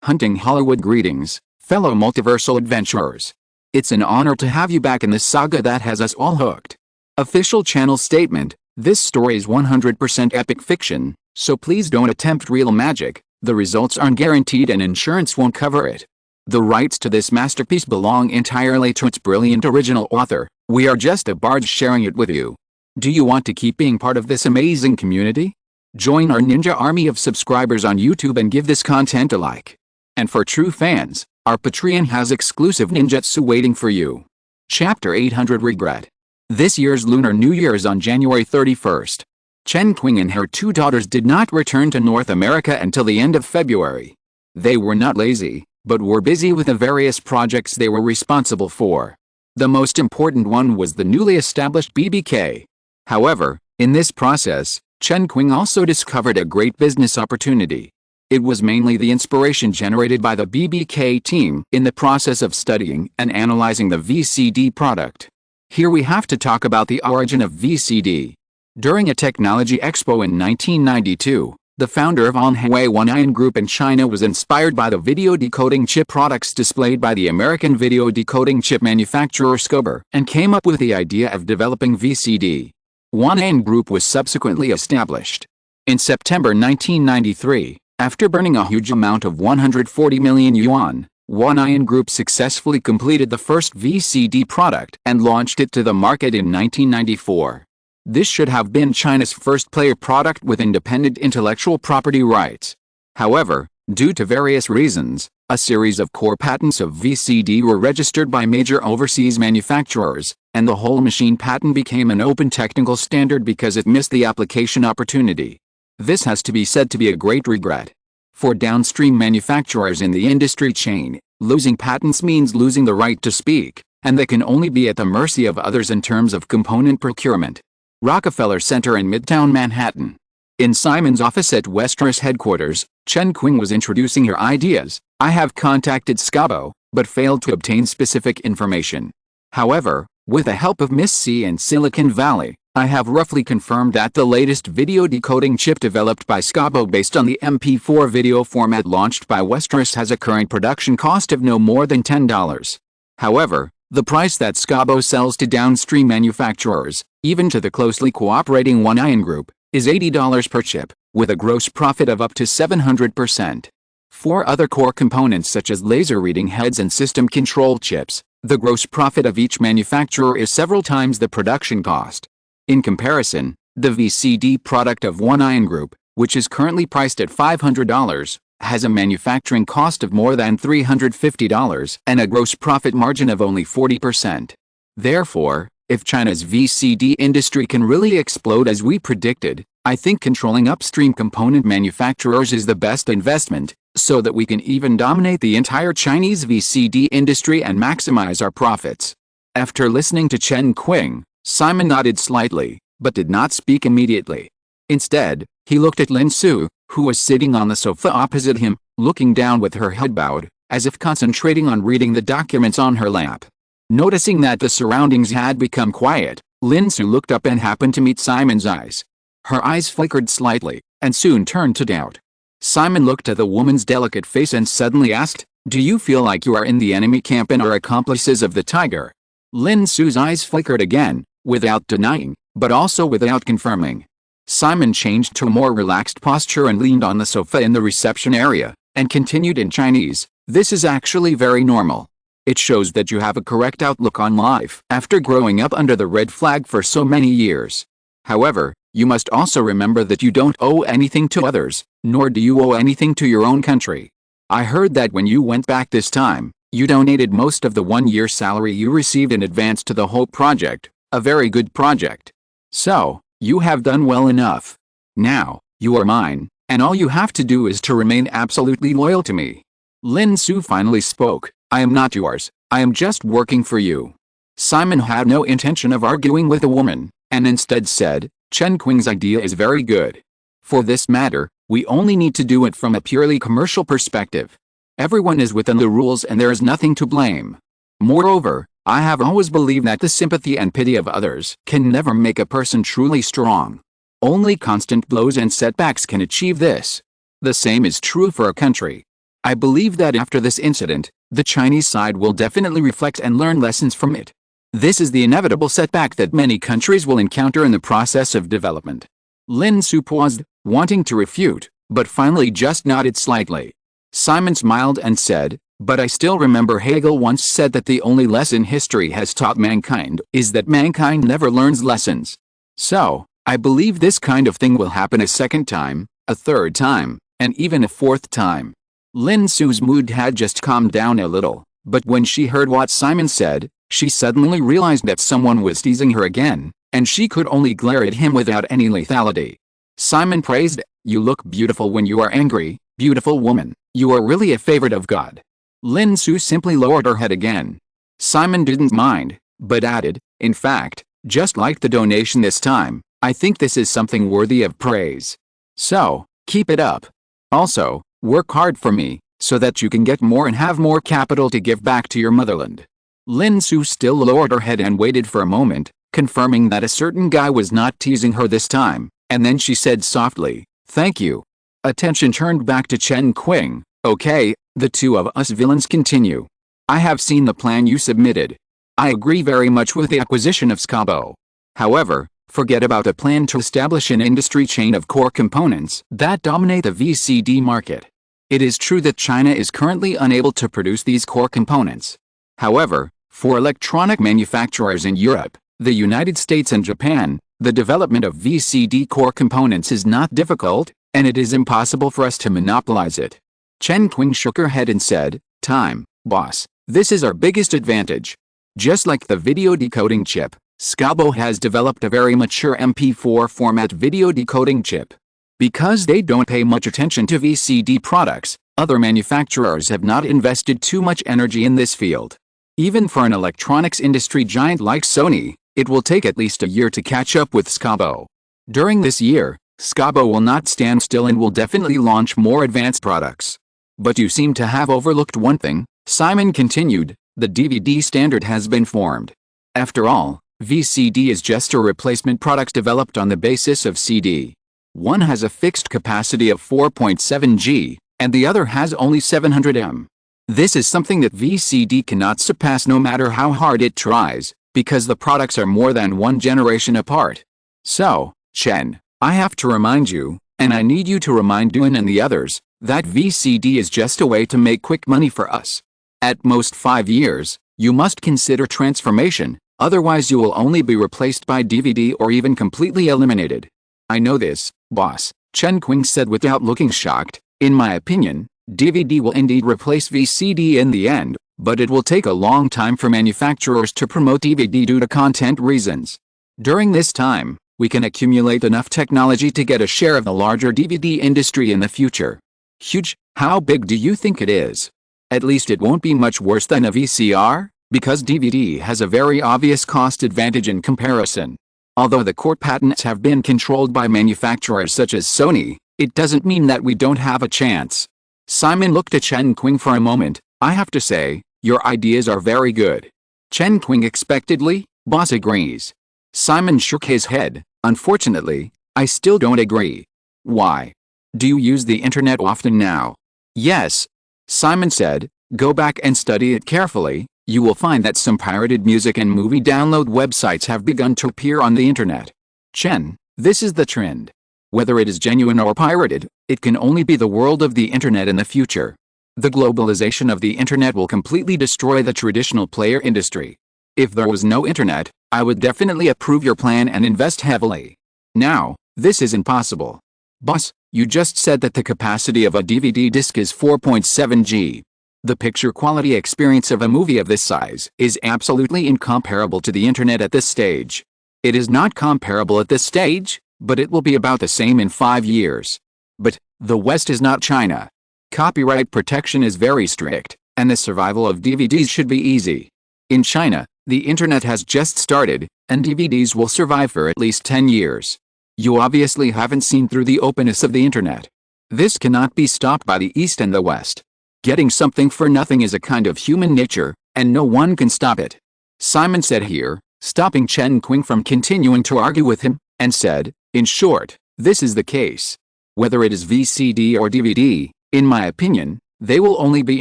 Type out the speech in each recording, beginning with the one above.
Hunting Hollywood greetings, fellow multiversal adventurers. It's an honor to have you back in this saga that has us all hooked. Official channel statement: this story is 100% epic fiction, so please don't attempt real magic. The results aren't guaranteed and insurance won't cover it. The rights to this masterpiece belong entirely to its brilliant original author. We are just a barge sharing it with you. Do you want to keep being part of this amazing community? Join our ninja army of subscribers on YouTube and give this content a like. And for true fans, our Patreon has exclusive ninjutsu waiting for you. Chapter 800 Regret. This year's Lunar New Year is on January 31st. Chen Qing and her 2 daughters did not return to North America until the end of February. They were not lazy, but were busy with the various projects they were responsible for. The most important one was the newly established BBK. However, in this process, Chen Qing also discovered a great business opportunity. It was mainly the inspiration generated by the BBK team in the process of studying and analyzing the VCD product. Here we have to talk about the origin of VCD. During a technology expo in 1992, the founder of Anhui Wanyan Group in China was inspired by the video decoding chip products displayed by the American video decoding chip manufacturer Scober and came up with the idea of developing VCD. Wanyan Group was subsequently established. In September 1993, after burning a huge amount of 140 million yuan, Wanyan Group successfully completed the first VCD product and launched it to the market in 1994. This should have been China's first player product with independent intellectual property rights. However, due to various reasons, a series of core patents of VCD were registered by major overseas manufacturers, and the whole machine patent became an open technical standard because it missed the application opportunity. This has to be said to be a great regret. For downstream manufacturers in the industry chain, losing patents means losing the right to speak, and they can only be at the mercy of others in terms of component procurement. Rockefeller Center in Midtown Manhattan. In Simon's office at Westeros headquarters, Chen Qing was introducing her ideas. I have contacted Scabo, but failed to obtain specific information. However, with the help of Miss C in Silicon Valley, I have roughly confirmed that the latest video decoding chip developed by Scabo based on the MP4 video format launched by Westeros has a current production cost of no more than $10. However, the price that Scabo sells to downstream manufacturers, even to the closely cooperating Wanyan Group, is $80 per chip, with a gross profit of up to 700%. For other core components such as laser reading heads and system control chips, the gross profit of each manufacturer is several times the production cost. In comparison, the VCD product of Wanyan Group, which is currently priced at $500, has a manufacturing cost of more than $350 and a gross profit margin of only 40%. Therefore, if China's VCD industry can really explode as we predicted, I think controlling upstream component manufacturers is the best investment, so that we can even dominate the entire Chinese VCD industry and maximize our profits. After listening to Chen Qing, Simon nodded slightly, but did not speak immediately. Instead, he looked at Lin Su, who was sitting on the sofa opposite him, looking down with her head bowed, as if concentrating on reading the documents on her lap. Noticing that the surroundings had become quiet, Lin Su looked up and happened to meet Simon's eyes. Her eyes flickered slightly, and soon turned to doubt. Simon looked at the woman's delicate face and suddenly asked, "Do you feel like you are in the enemy camp and are accomplices of the tiger?" Lin Su's eyes flickered again, without denying, but also without confirming. Simon changed to a more relaxed posture and leaned on the sofa in the reception area, and continued in Chinese, "This is actually very normal. It shows that you have a correct outlook on life after growing up under the red flag for so many years. However, you must also remember that you don't owe anything to others, nor do you owe anything to your own country. I heard that when you went back this time, you donated most of the 1-year salary you received in advance to the whole project, a very good project. So, you have done well enough. Now, you are mine, and all you have to do is to remain absolutely loyal to me." Lin Su finally spoke, "I am not yours, I am just working for you." Simon had no intention of arguing with the woman, and instead said, "Chen Qing's idea is very good. For this matter, we only need to do it from a purely commercial perspective. Everyone is within the rules and there is nothing to blame. Moreover, I have always believed that the sympathy and pity of others can never make a person truly strong. Only constant blows and setbacks can achieve this. The same is true for a country. I believe that after this incident, the Chinese side will definitely reflect and learn lessons from it. This is the inevitable setback that many countries will encounter in the process of development. Lin Su paused, wanting to refute, but finally just nodded slightly. Simon smiled and said, "But I still remember Hegel once said that the only lesson history has taught mankind is that mankind never learns lessons. So, I believe this kind of thing will happen a second time, a third time, and even a fourth time." Lin Su's mood had just calmed down a little, but when she heard what Simon said, she suddenly realized that someone was teasing her again, and she could only glare at him without any lethality. Simon praised, "You look beautiful when you are angry, beautiful woman, you are really a favorite of God." Lin Su simply lowered her head again. Simon didn't mind, but added, "In fact, just like the donation this time, I think this is something worthy of praise. So, keep it up. Also, work hard for me, so that you can get more and have more capital to give back to your motherland." Lin Su still lowered her head and waited for a moment, confirming that a certain guy was not teasing her this time, and then she said softly, "Thank you." Attention turned back to Chen Qing. "Okay, the two of us villains continue. I have seen the plan you submitted. I agree very much with the acquisition of Scabo. However, forget about a plan to establish an industry chain of core components that dominate the VCD market. It is true that China is currently unable to produce these core components. However, for electronic manufacturers in Europe, the United States and Japan, the development of VCD core components is not difficult, and it is impossible for us to monopolize it." Chen Qing shook her head and said, "Time, boss, this is our biggest advantage. Just like the video decoding chip, Scabo has developed a very mature MP4 format video decoding chip. Because they don't pay much attention to VCD products, other manufacturers have not invested too much energy in this field. Even for an electronics industry giant like Sony, it will take at least a year to catch up with Scabo. During this year, Scabo will not stand still and will definitely launch more advanced products. But you seem to have overlooked one thing," Simon continued, "the DVD standard has been formed. After all, VCD is just a replacement product developed on the basis of CD. One has a fixed capacity of 4.7 G, and the other has only 700 M. This is something that VCD cannot surpass no matter how hard it tries, because the products are more than one generation apart. So, Chen, I have to remind you, and I need you to remind Duan and the others, that VCD is just a way to make quick money for us. At most 5 years, you must consider transformation, otherwise you will only be replaced by DVD or even completely eliminated." "I know this, boss," Chen Qing said without looking shocked. "In my opinion, DVD will indeed replace VCD in the end, but it will take a long time for manufacturers to promote DVD due to content reasons. During this time, we can accumulate enough technology to get a share of the larger DVD industry in the future." "Huge? How big do you think it is?" "At least it won't be much worse than a VCR, because DVD has a very obvious cost advantage in comparison. Although the core patents have been controlled by manufacturers such as Sony, it doesn't mean that we don't have a chance." Simon looked at Chen Qing for a moment. "I have to say, your ideas are very good." Chen Qing expectedly, "Boss agrees." Simon shook his head. "Unfortunately, I still don't agree." "Why? Do you use the internet often now?" "Yes." Simon said, "Go back and study it carefully. You will find that some pirated music and movie download websites have begun to appear on the internet. Chen, this is the trend. Whether it is genuine or pirated, it can only be the world of the internet in the future. The globalization of the internet will completely destroy the traditional player industry. If there was no internet, I would definitely approve your plan and invest heavily. Now, this is impossible." "Boss, you just said that the capacity of a DVD disc is 4.7 G. The picture quality experience of a movie of this size is absolutely incomparable to the internet at this stage. It is not comparable at this stage, but it will be about the same in 5 years. But, the West is not China. Copyright protection is very strict, and the survival of DVDs should be easy. In China, the internet has just started, and DVDs will survive for at least 10 years. You obviously haven't seen through the openness of the internet. This cannot be stopped by the East and the West. Getting something for nothing is a kind of human nature, and no one can stop it." Simon said here, stopping Chen Qing from continuing to argue with him, and said, "In short, this is the case. Whether it is VCD or DVD, in my opinion, They will only be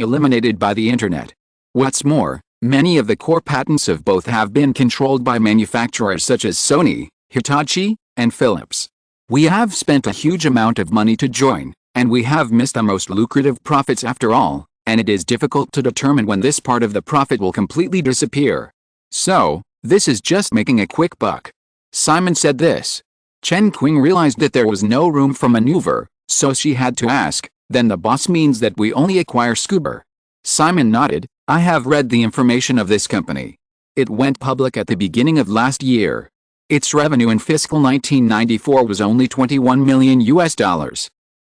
eliminated by the internet. What's more, many of the core patents of both have been controlled by manufacturers such as Sony, Hitachi, and Philips. We have spent a huge amount of money to join, and we have missed the most lucrative profits after all, and it is difficult to determine when this part of the profit will completely disappear. So, this is just making a quick buck. Simon said this. Chen Qing realized that there was no room for maneuver, so she had to ask, then the boss means that we only acquire Scuba? Simon nodded. I have read the information of this company. It went public at the beginning of last year. Its revenue in fiscal 1994 was only $21 million.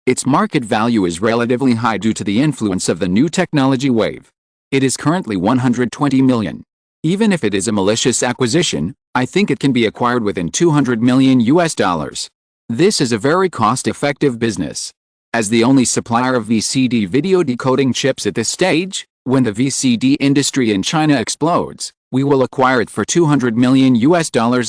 Its market value is relatively high due to the influence of the new technology wave. It is currently $120 million. Even if it is a malicious acquisition, I think it can be acquired within $200 million. This is a very cost-effective business. As the only supplier of VCD video decoding chips at this stage, when the VCD industry in China explodes, we will acquire it for $200 million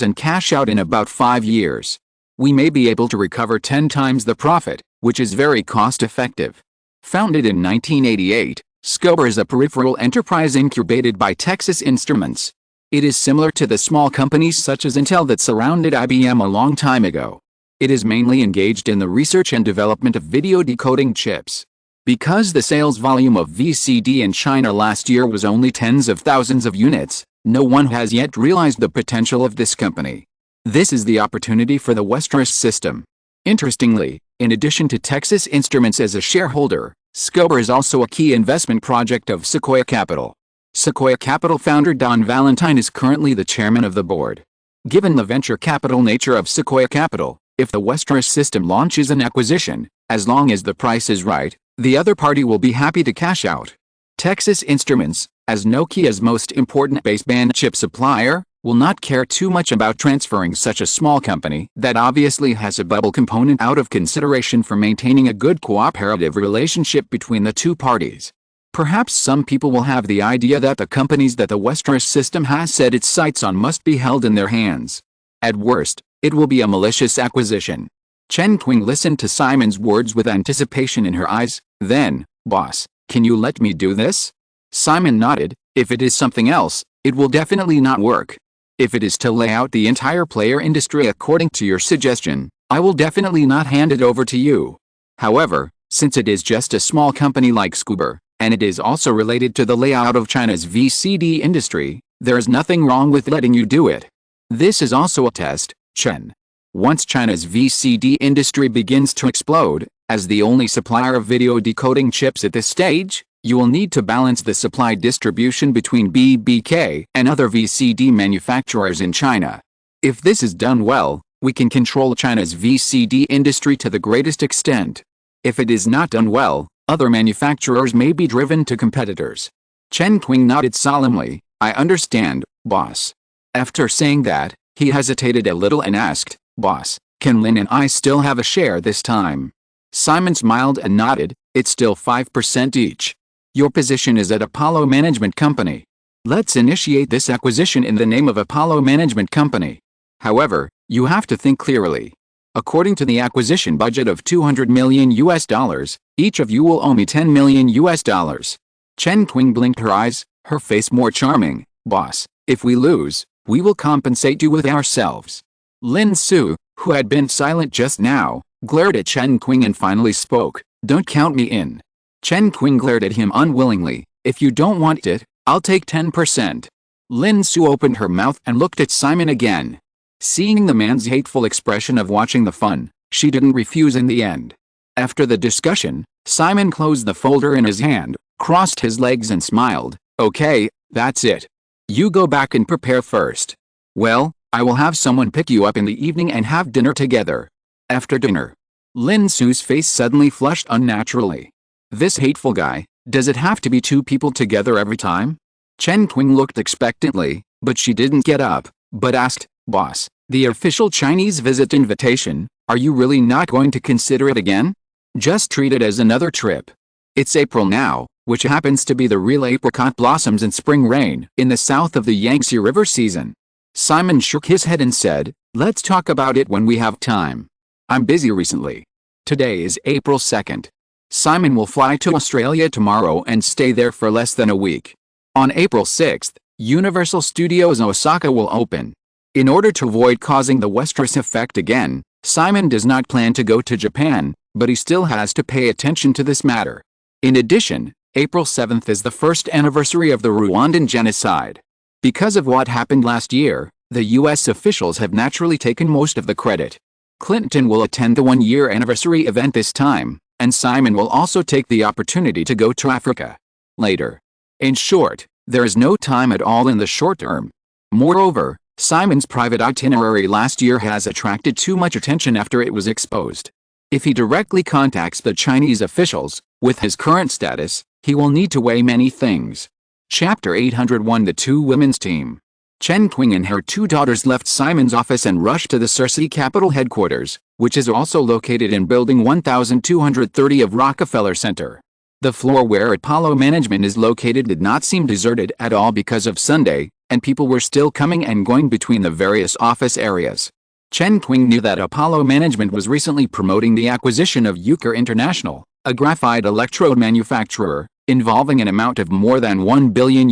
and cash out in about 5 years. We may be able to recover 10 times the profit, which is very cost-effective. Founded in 1988, Scuba is a peripheral enterprise incubated by Texas Instruments. It is similar to the small companies such as Intel that surrounded IBM a long time ago. It is mainly engaged in the research and development of video decoding chips. Because the sales volume of VCD in China last year was only tens of thousands of units, no one has yet realized the potential of this company. This is the opportunity for the Westeros system. Interestingly, in addition to Texas Instruments as a shareholder, Scuba is also a key investment project of Sequoia Capital. Sequoia Capital founder Don Valentine is currently the chairman of the board. Given the venture capital nature of Sequoia Capital, if the Westeros system launches an acquisition, as long as the price is right, the other party will be happy to cash out. Texas Instruments, as Nokia's most important baseband chip supplier, will not care too much about transferring such a small company that obviously has a bubble component out of consideration for maintaining a good cooperative relationship between the two parties. Perhaps some people will have the idea that the companies that the Westeros system has set its sights on must be held in their hands. At worst, it will be a malicious acquisition. Chen Qing listened to Simon's words with anticipation in her eyes. Then, boss, can you let me do this? Simon nodded. If it is something else, it will definitely not work. If it is to lay out the entire player industry according to your suggestion, I will definitely not hand it over to you. However, since it is just a small company like Scuba, and it is also related to the layout of China's VCD industry, there is nothing wrong with letting you do it. This is also a test, Chen. Once China's VCD industry begins to explode, as the only supplier of video decoding chips at this stage, you will need to balance the supply distribution between BBK and other VCD manufacturers in China. If this is done well, we can control China's VCD industry to the greatest extent. If it is not done well, other manufacturers may be driven to competitors. Chen Qing nodded solemnly. I understand, boss. After saying that, he hesitated a little and asked, boss, can Lin and I still have a share this time? Simon smiled and nodded. It's still 5% each. Your position is at Apollo Management Company. Let's initiate this acquisition in the name of Apollo Management Company. However, you have to think clearly. According to the acquisition budget of $200 million, each of you will owe me $10 million. Chen Qing blinked her eyes, her face more charming. Boss, if we lose, we will compensate you with ourselves. Lin Su, who had been silent just now, glared at Chen Qing and finally spoke. Don't count me in. Chen Qing glared at him unwillingly. If you don't want it, I'll take 10%. Lin Su opened her mouth and looked at Simon again. Seeing the man's hateful expression of watching the fun, she didn't refuse in the end. After the discussion, Simon closed the folder in his hand, crossed his legs and smiled. Okay, that's it. You go back and prepare first. Well, I will have someone pick you up in the evening and have dinner together. After dinner. Lin Su's face suddenly flushed unnaturally. This hateful guy, does it have to be two people together every time? Chen Qing looked expectantly, but she didn't get up, but asked, boss, the official Chinese visit invitation, are you really not going to consider it again? Just treat it as another trip. It's April now, which happens to be the real apricot blossoms and spring rain in the south of the Yangtze River season. Simon shook his head and said, let's talk about it when we have time. I'm busy recently. Today is April 2nd. Simon will fly to Australia tomorrow and stay there for less than a week. On April 6, Universal Studios Osaka will open. In order to avoid causing the Westeros effect again, Simon does not plan to go to Japan, but he still has to pay attention to this matter. In addition, April 7 is the first anniversary of the Rwandan genocide. Because of what happened last year, the U.S. officials have naturally taken most of the credit. Clinton will attend the one-year anniversary event this time, and Simon will also take the opportunity to go to Africa later. In short, there is no time at all in the short term. Moreover, Simon's private itinerary last year has attracted too much attention after it was exposed. If he directly contacts the Chinese officials, with his current status, he will need to weigh many things. Chapter 801. The Two Women's Team. Chen Qing and her two daughters left Simon's office and rushed to the Cersei Capital headquarters, which is also located in Building 1230 of Rockefeller Center. The floor where Apollo Management is located did not seem deserted at all because of Sunday, and people were still coming and going between the various office areas. Chen Qing knew that Apollo Management was recently promoting the acquisition of Euchre International, a graphite electrode manufacturer, involving an amount of more than $1 billion.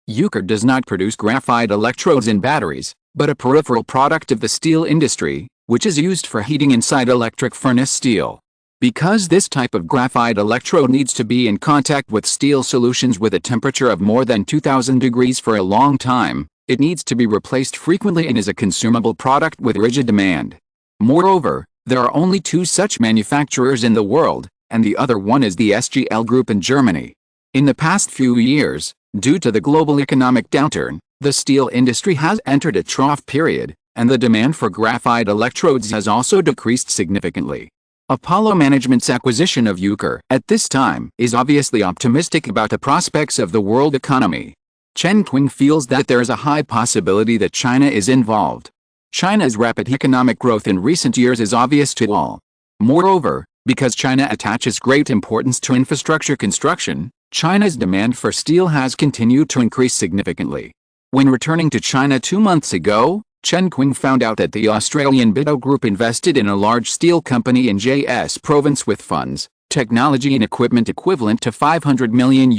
Euchre does not produce graphite electrodes in batteries, but a peripheral product of the steel industry, which is used for heating inside electric furnace steel. Because this type of graphite electrode needs to be in contact with steel solutions with a temperature of more than 2000 degrees for a long time, it needs to be replaced frequently and is a consumable product with rigid demand. Moreover, there are only two such manufacturers in the world, and the other one is the SGL Group in Germany. In the past few years, due to the global economic downturn, the steel industry has entered a trough period, and the demand for graphite electrodes has also decreased significantly. Apollo Management's acquisition of Euchre at this time is obviously optimistic about the prospects of the world economy. Chen Qing feels that there is a high possibility that China is involved. China's rapid economic growth in recent years is obvious to all. Moreover, because China attaches great importance to infrastructure construction, China's demand for steel has continued to increase significantly. When returning to China 2 months ago, Chen Qing found out that the Australian Bigelow Group invested in a large steel company in JS Province with funds, technology and equipment equivalent to $500 million,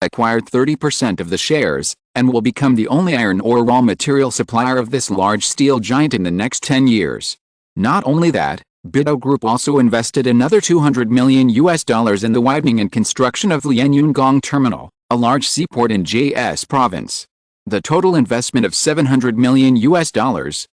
acquired 30% of the shares, and will become the only iron ore raw material supplier of this large steel giant in the next 10 years. Not only that, Bigelow Group also invested another $200 million in the widening and construction of Lianyungang Terminal, a large seaport in JS Province. The total investment of $700 million,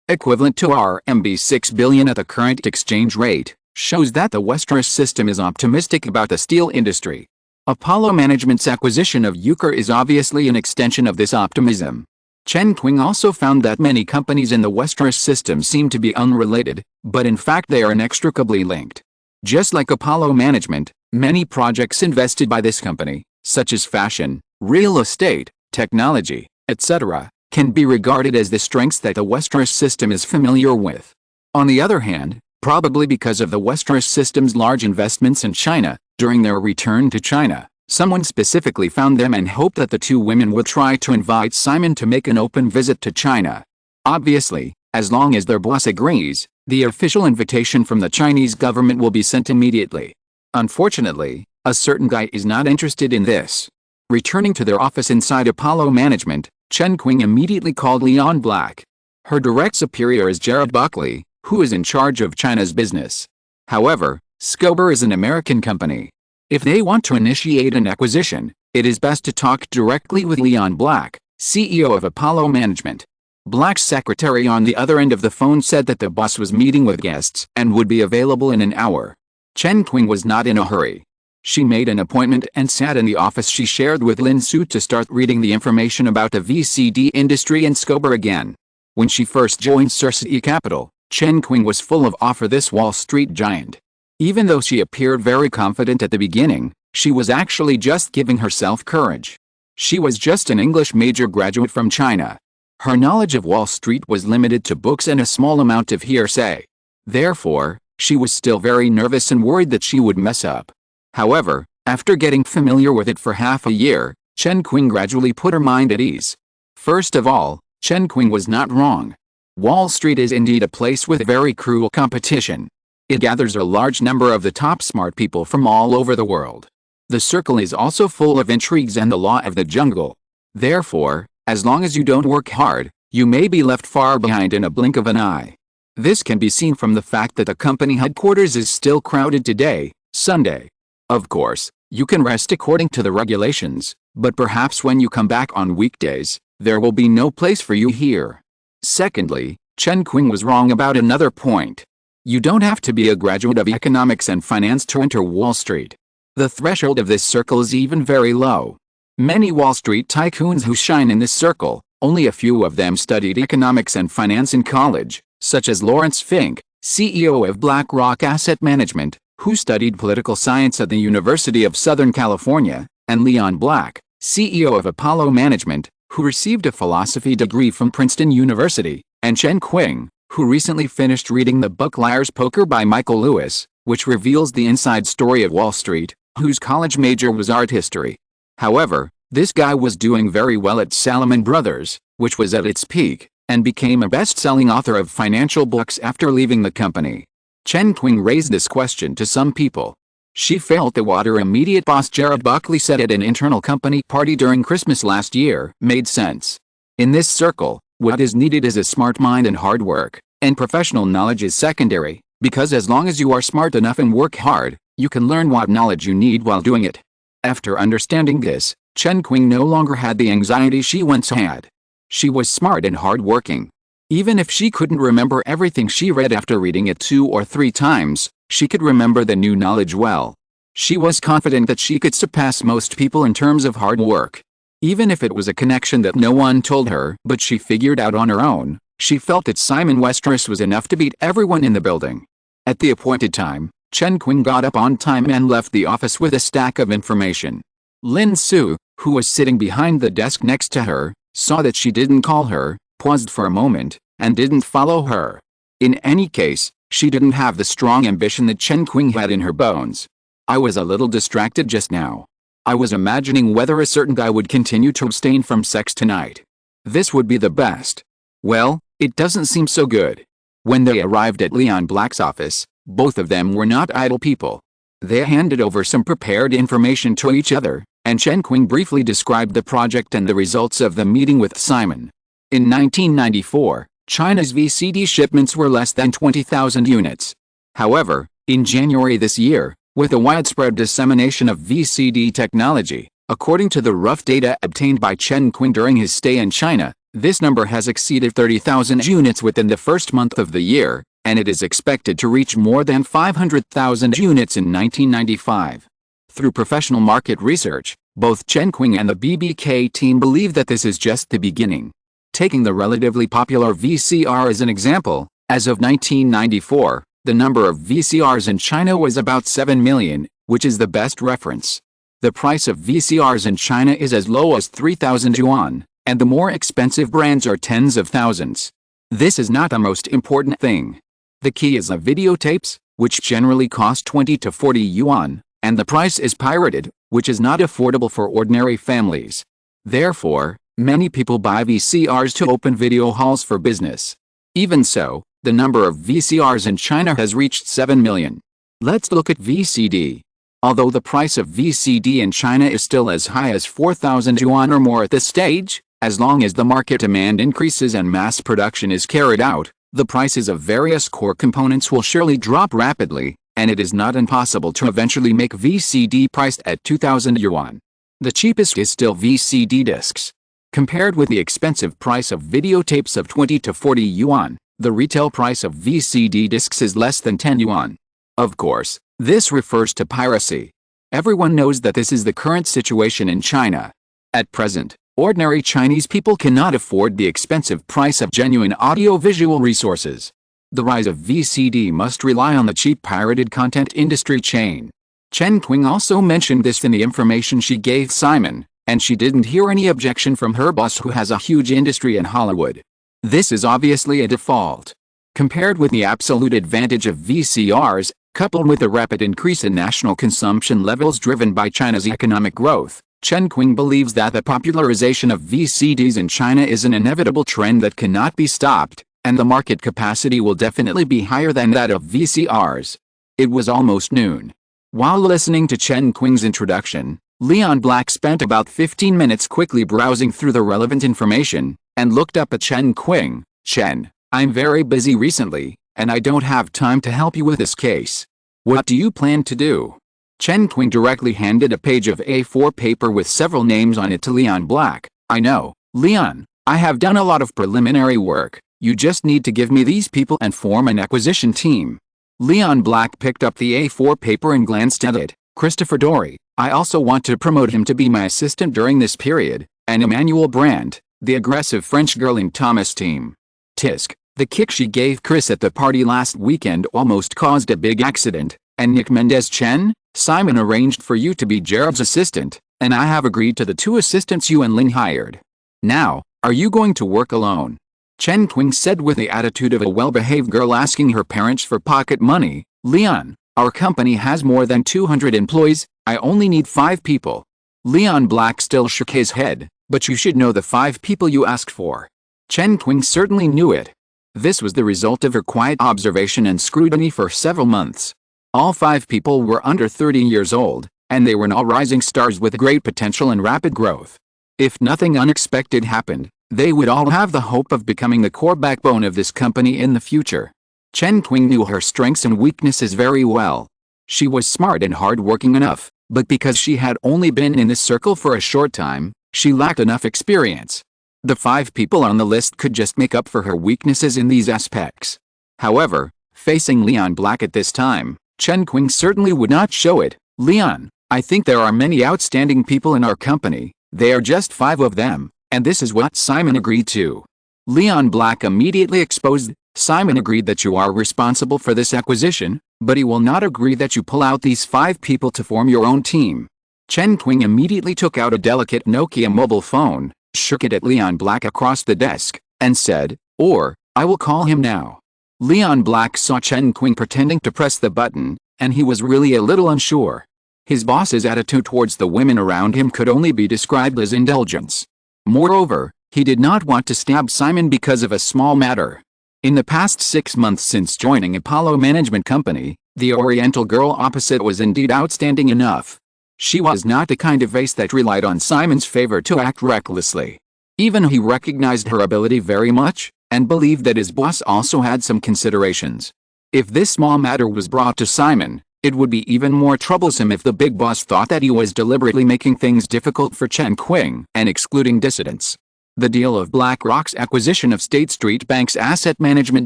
equivalent to RMB 6 billion at the current exchange rate, shows that the Westeros system is optimistic about the steel industry. Apollo Management's acquisition of Euchre is obviously an extension of this optimism. Chen Qing also found that many companies in the Westeros system seem to be unrelated, but in fact they are inextricably linked. Just like Apollo Management, many projects invested by this company, such as fashion, real estate, technology, etc., can be regarded as the strengths that the Westeros system is familiar with. On the other hand, probably because of the Westeros system's large investments in China, during their return to China, someone specifically found them and hoped that the two women would try to invite Simon to make an open visit to China. Obviously, as long as their boss agrees, the official invitation from the Chinese government will be sent immediately. Unfortunately, a certain guy is not interested in this. Returning to their office inside Apollo Management, Chen Qing immediately called Leon Black. Her direct superior is Jared Buckley, who is in charge of China's business. However, Scober is an American company. If they want to initiate an acquisition, it is best to talk directly with Leon Black, CEO of Apollo Management. Black's secretary on the other end of the phone said that the boss was meeting with guests and would be available in an hour. Chen Qing was not in a hurry. She made an appointment and sat in the office she shared with Lin Su to start reading the information about the VCD industry and Scober again. When she first joined Cersei Capital, Chen Qing was full of awe for this Wall Street giant. Even though she appeared very confident at the beginning, she was actually just giving herself courage. She was just an English major graduate from China. Her knowledge of Wall Street was limited to books and a small amount of hearsay. Therefore, she was still very nervous and worried that she would mess up. However, after getting familiar with it for half a year, Chen Qing gradually put her mind at ease. First of all, Chen Qing was not wrong. Wall Street is indeed a place with very cruel competition. It gathers a large number of the top smart people from all over the world. The circle is also full of intrigues and the law of the jungle. Therefore, as long as you don't work hard, you may be left far behind in a blink of an eye. This can be seen from the fact that the company headquarters is still crowded today, Sunday. Of course, you can rest according to the regulations, but perhaps when you come back on weekdays, there will be no place for you here. Secondly, Chen Qing was wrong about another point. You don't have to be a graduate of economics and finance to enter Wall Street. The threshold of this circle is even very low. Many Wall Street tycoons who shine in this circle, only a few of them studied economics and finance in college, such as Lawrence Fink, CEO of BlackRock Asset Management, who studied political science at the University of Southern California, and Leon Black, CEO of Apollo Management, who received a philosophy degree from Princeton University, and Chen Qing, who recently finished reading the book Liar's Poker by Michael Lewis, which reveals the inside story of Wall Street, whose college major was art history. However, this guy was doing very well at Salomon Brothers, which was at its peak, and became a best-selling author of financial books after leaving the company. Chen Qing raised this question to some people. She felt that what her immediate boss Gerard Buckley said at an internal company party during Christmas last year made sense. In this circle, what is needed is a smart mind and hard work, and professional knowledge is secondary, because as long as you are smart enough and work hard, you can learn what knowledge you need while doing it. After understanding this, Chen Qing no longer had the anxiety she once had. She was smart and hard-working. Even if she couldn't remember everything she read after reading it 2 or 3 times, she could remember the new knowledge well. She was confident that she could surpass most people in terms of hard work. Even if it was a connection that no one told her but she figured out on her own, she felt that Simon Westeros was enough to beat everyone in the building. At the appointed time, Chen Qing got up on time and left the office with a stack of information. Lin Su, who was sitting behind the desk next to her, saw that she didn't call her, paused for a moment, and didn't follow her. In any case, she didn't have the strong ambition that Chen Qing had in her bones. I was a little distracted just now. I was imagining whether a certain guy would continue to abstain from sex tonight. This would be the best. Well, it doesn't seem so good. When they arrived at Leon Black's office, both of them were not idle people. They handed over some prepared information to each other, and Chen Qing briefly described the project and the results of the meeting with Simon. In 1994, China's VCD shipments were less than 20,000 units. However, in January this year, with the widespread dissemination of VCD technology, according to the rough data obtained by Chen Qing during his stay in China, this number has exceeded 30,000 units within the first month of the year, and it is expected to reach more than 500,000 units in 1995. Through professional market research, both Chen Qing and the BBK team believe that this is just the beginning. Taking the relatively popular VCR as an example, as of 1994, the number of VCRs in China was about 7 million, which is the best reference. The price of VCRs in China is as low as 3,000 yuan, and the more expensive brands are tens of thousands. This is not the most important thing. The key is the videotapes, which generally cost 20 to 40 yuan, and the price is pirated, which is not affordable for ordinary families. Therefore, many people buy VCRs to open video halls for business. Even so, the number of VCRs in China has reached 7 million. Let's look at VCD. Although the price of VCD in China is still as high as 4,000 yuan or more at this stage, as long as the market demand increases and mass production is carried out, the prices of various core components will surely drop rapidly, and it is not impossible to eventually make VCD priced at 2,000 yuan. The cheapest is still VCD discs. Compared with the expensive price of videotapes of 20 to 40 yuan, the retail price of VCD discs is less than 10 yuan. Of course, this refers to piracy. Everyone knows that this is the current situation in China. At present, ordinary Chinese people cannot afford the expensive price of genuine audio-visual resources. The rise of VCD must rely on the cheap pirated content industry chain. Chen Qing also mentioned this in the information she gave Simon, and she didn't hear any objection from her boss who has a huge industry in Hollywood. This is obviously a default. Compared with the absolute advantage of VCRs, coupled with the rapid increase in national consumption levels driven by China's economic growth, Chen Qing believes that the popularization of VCDs in China is an inevitable trend that cannot be stopped, and the market capacity will definitely be higher than that of VCRs. It was almost noon. While listening to Chen Qing's introduction, Leon Black spent about 15 minutes quickly browsing through the relevant information, and looked up at Chen Qing. "Chen, I'm very busy recently, and I don't have time to help you with this case. What do you plan to do?" Chen Qing directly handed a page of A4 paper with several names on it to Leon Black. "I know, Leon, I have done a lot of preliminary work. You just need to give me these people and form an acquisition team." Leon Black picked up the A4 paper and glanced at it. "Christopher Dory, I also want to promote him to be my assistant during this period, and Emmanuel Brandt, the aggressive French girl in Thomas' team. Tisk, the kick she gave Chris at the party last weekend almost caused a big accident, and Nick Mendez Chen, Simon arranged for you to be Jared's assistant, and I have agreed to the 2 assistants you and Lin hired. Now, are you going to work alone?" Chen Qing said with the attitude of a well-behaved girl asking her parents for pocket money. "Leon, our company has more than 200 employees, I only need 5 people." Leon Black still shook his head. "But you should know the 5 people you asked for." Chen Qing certainly knew it. This was the result of her quiet observation and scrutiny for several months. All 5 people were under 30 years old, and they were now rising stars with great potential and rapid growth. If nothing unexpected happened, they would all have the hope of becoming the core backbone of this company in the future. Chen Qing knew her strengths and weaknesses very well. She was smart and hard-working enough, but because she had only been in this circle for a short time, she lacked enough experience. The 5 people on the list could just make up for her weaknesses in these aspects. However, facing Leon Black at this time, Chen Qing certainly would not show it. "Leon, I think there are many outstanding people in our company, they are just 5 of them, and this is what Simon agreed to." Leon Black immediately exposed. "Simon agreed that you are responsible for this acquisition, but he will not agree that you pull out these 5 people to form your own team." Chen Qing immediately took out a delicate Nokia mobile phone, shook it at Leon Black across the desk, and said, "Or, I will call him now." Leon Black saw Chen Qing pretending to press the button, and he was really a little unsure. His boss's attitude towards the women around him could only be described as indulgence. Moreover, he did not want to stab Simon because of a small matter. In the past 6 months since joining Apollo Management Company, the Oriental girl opposite was indeed outstanding enough. She was not the kind of ace that relied on Simon's favor to act recklessly. Even he recognized her ability very much, and believed that his boss also had some considerations. If this small matter was brought to Simon, it would be even more troublesome if the big boss thought that he was deliberately making things difficult for Chen Qing and excluding dissidents. The deal of BlackRock's acquisition of State Street Bank's asset management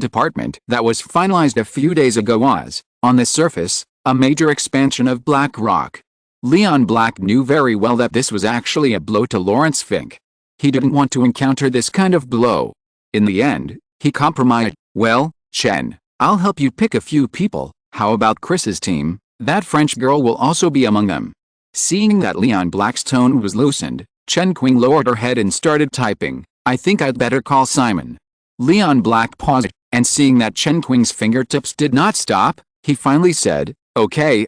department that was finalized a few days ago was, on the surface, a major expansion of BlackRock. Leon Black knew very well that this was actually a blow to Lawrence Fink. He didn't want to encounter this kind of blow. In the end, he compromised. "Well, Chen, I'll help you pick a few people. How about Chris's team? That French girl will also be among them." Seeing that Leon Black's tone was loosened, Chen Qing lowered her head and started typing. "I think I'd better call Simon." Leon Black paused, and seeing that Chen Qing's fingertips did not stop, he finally said, Okay,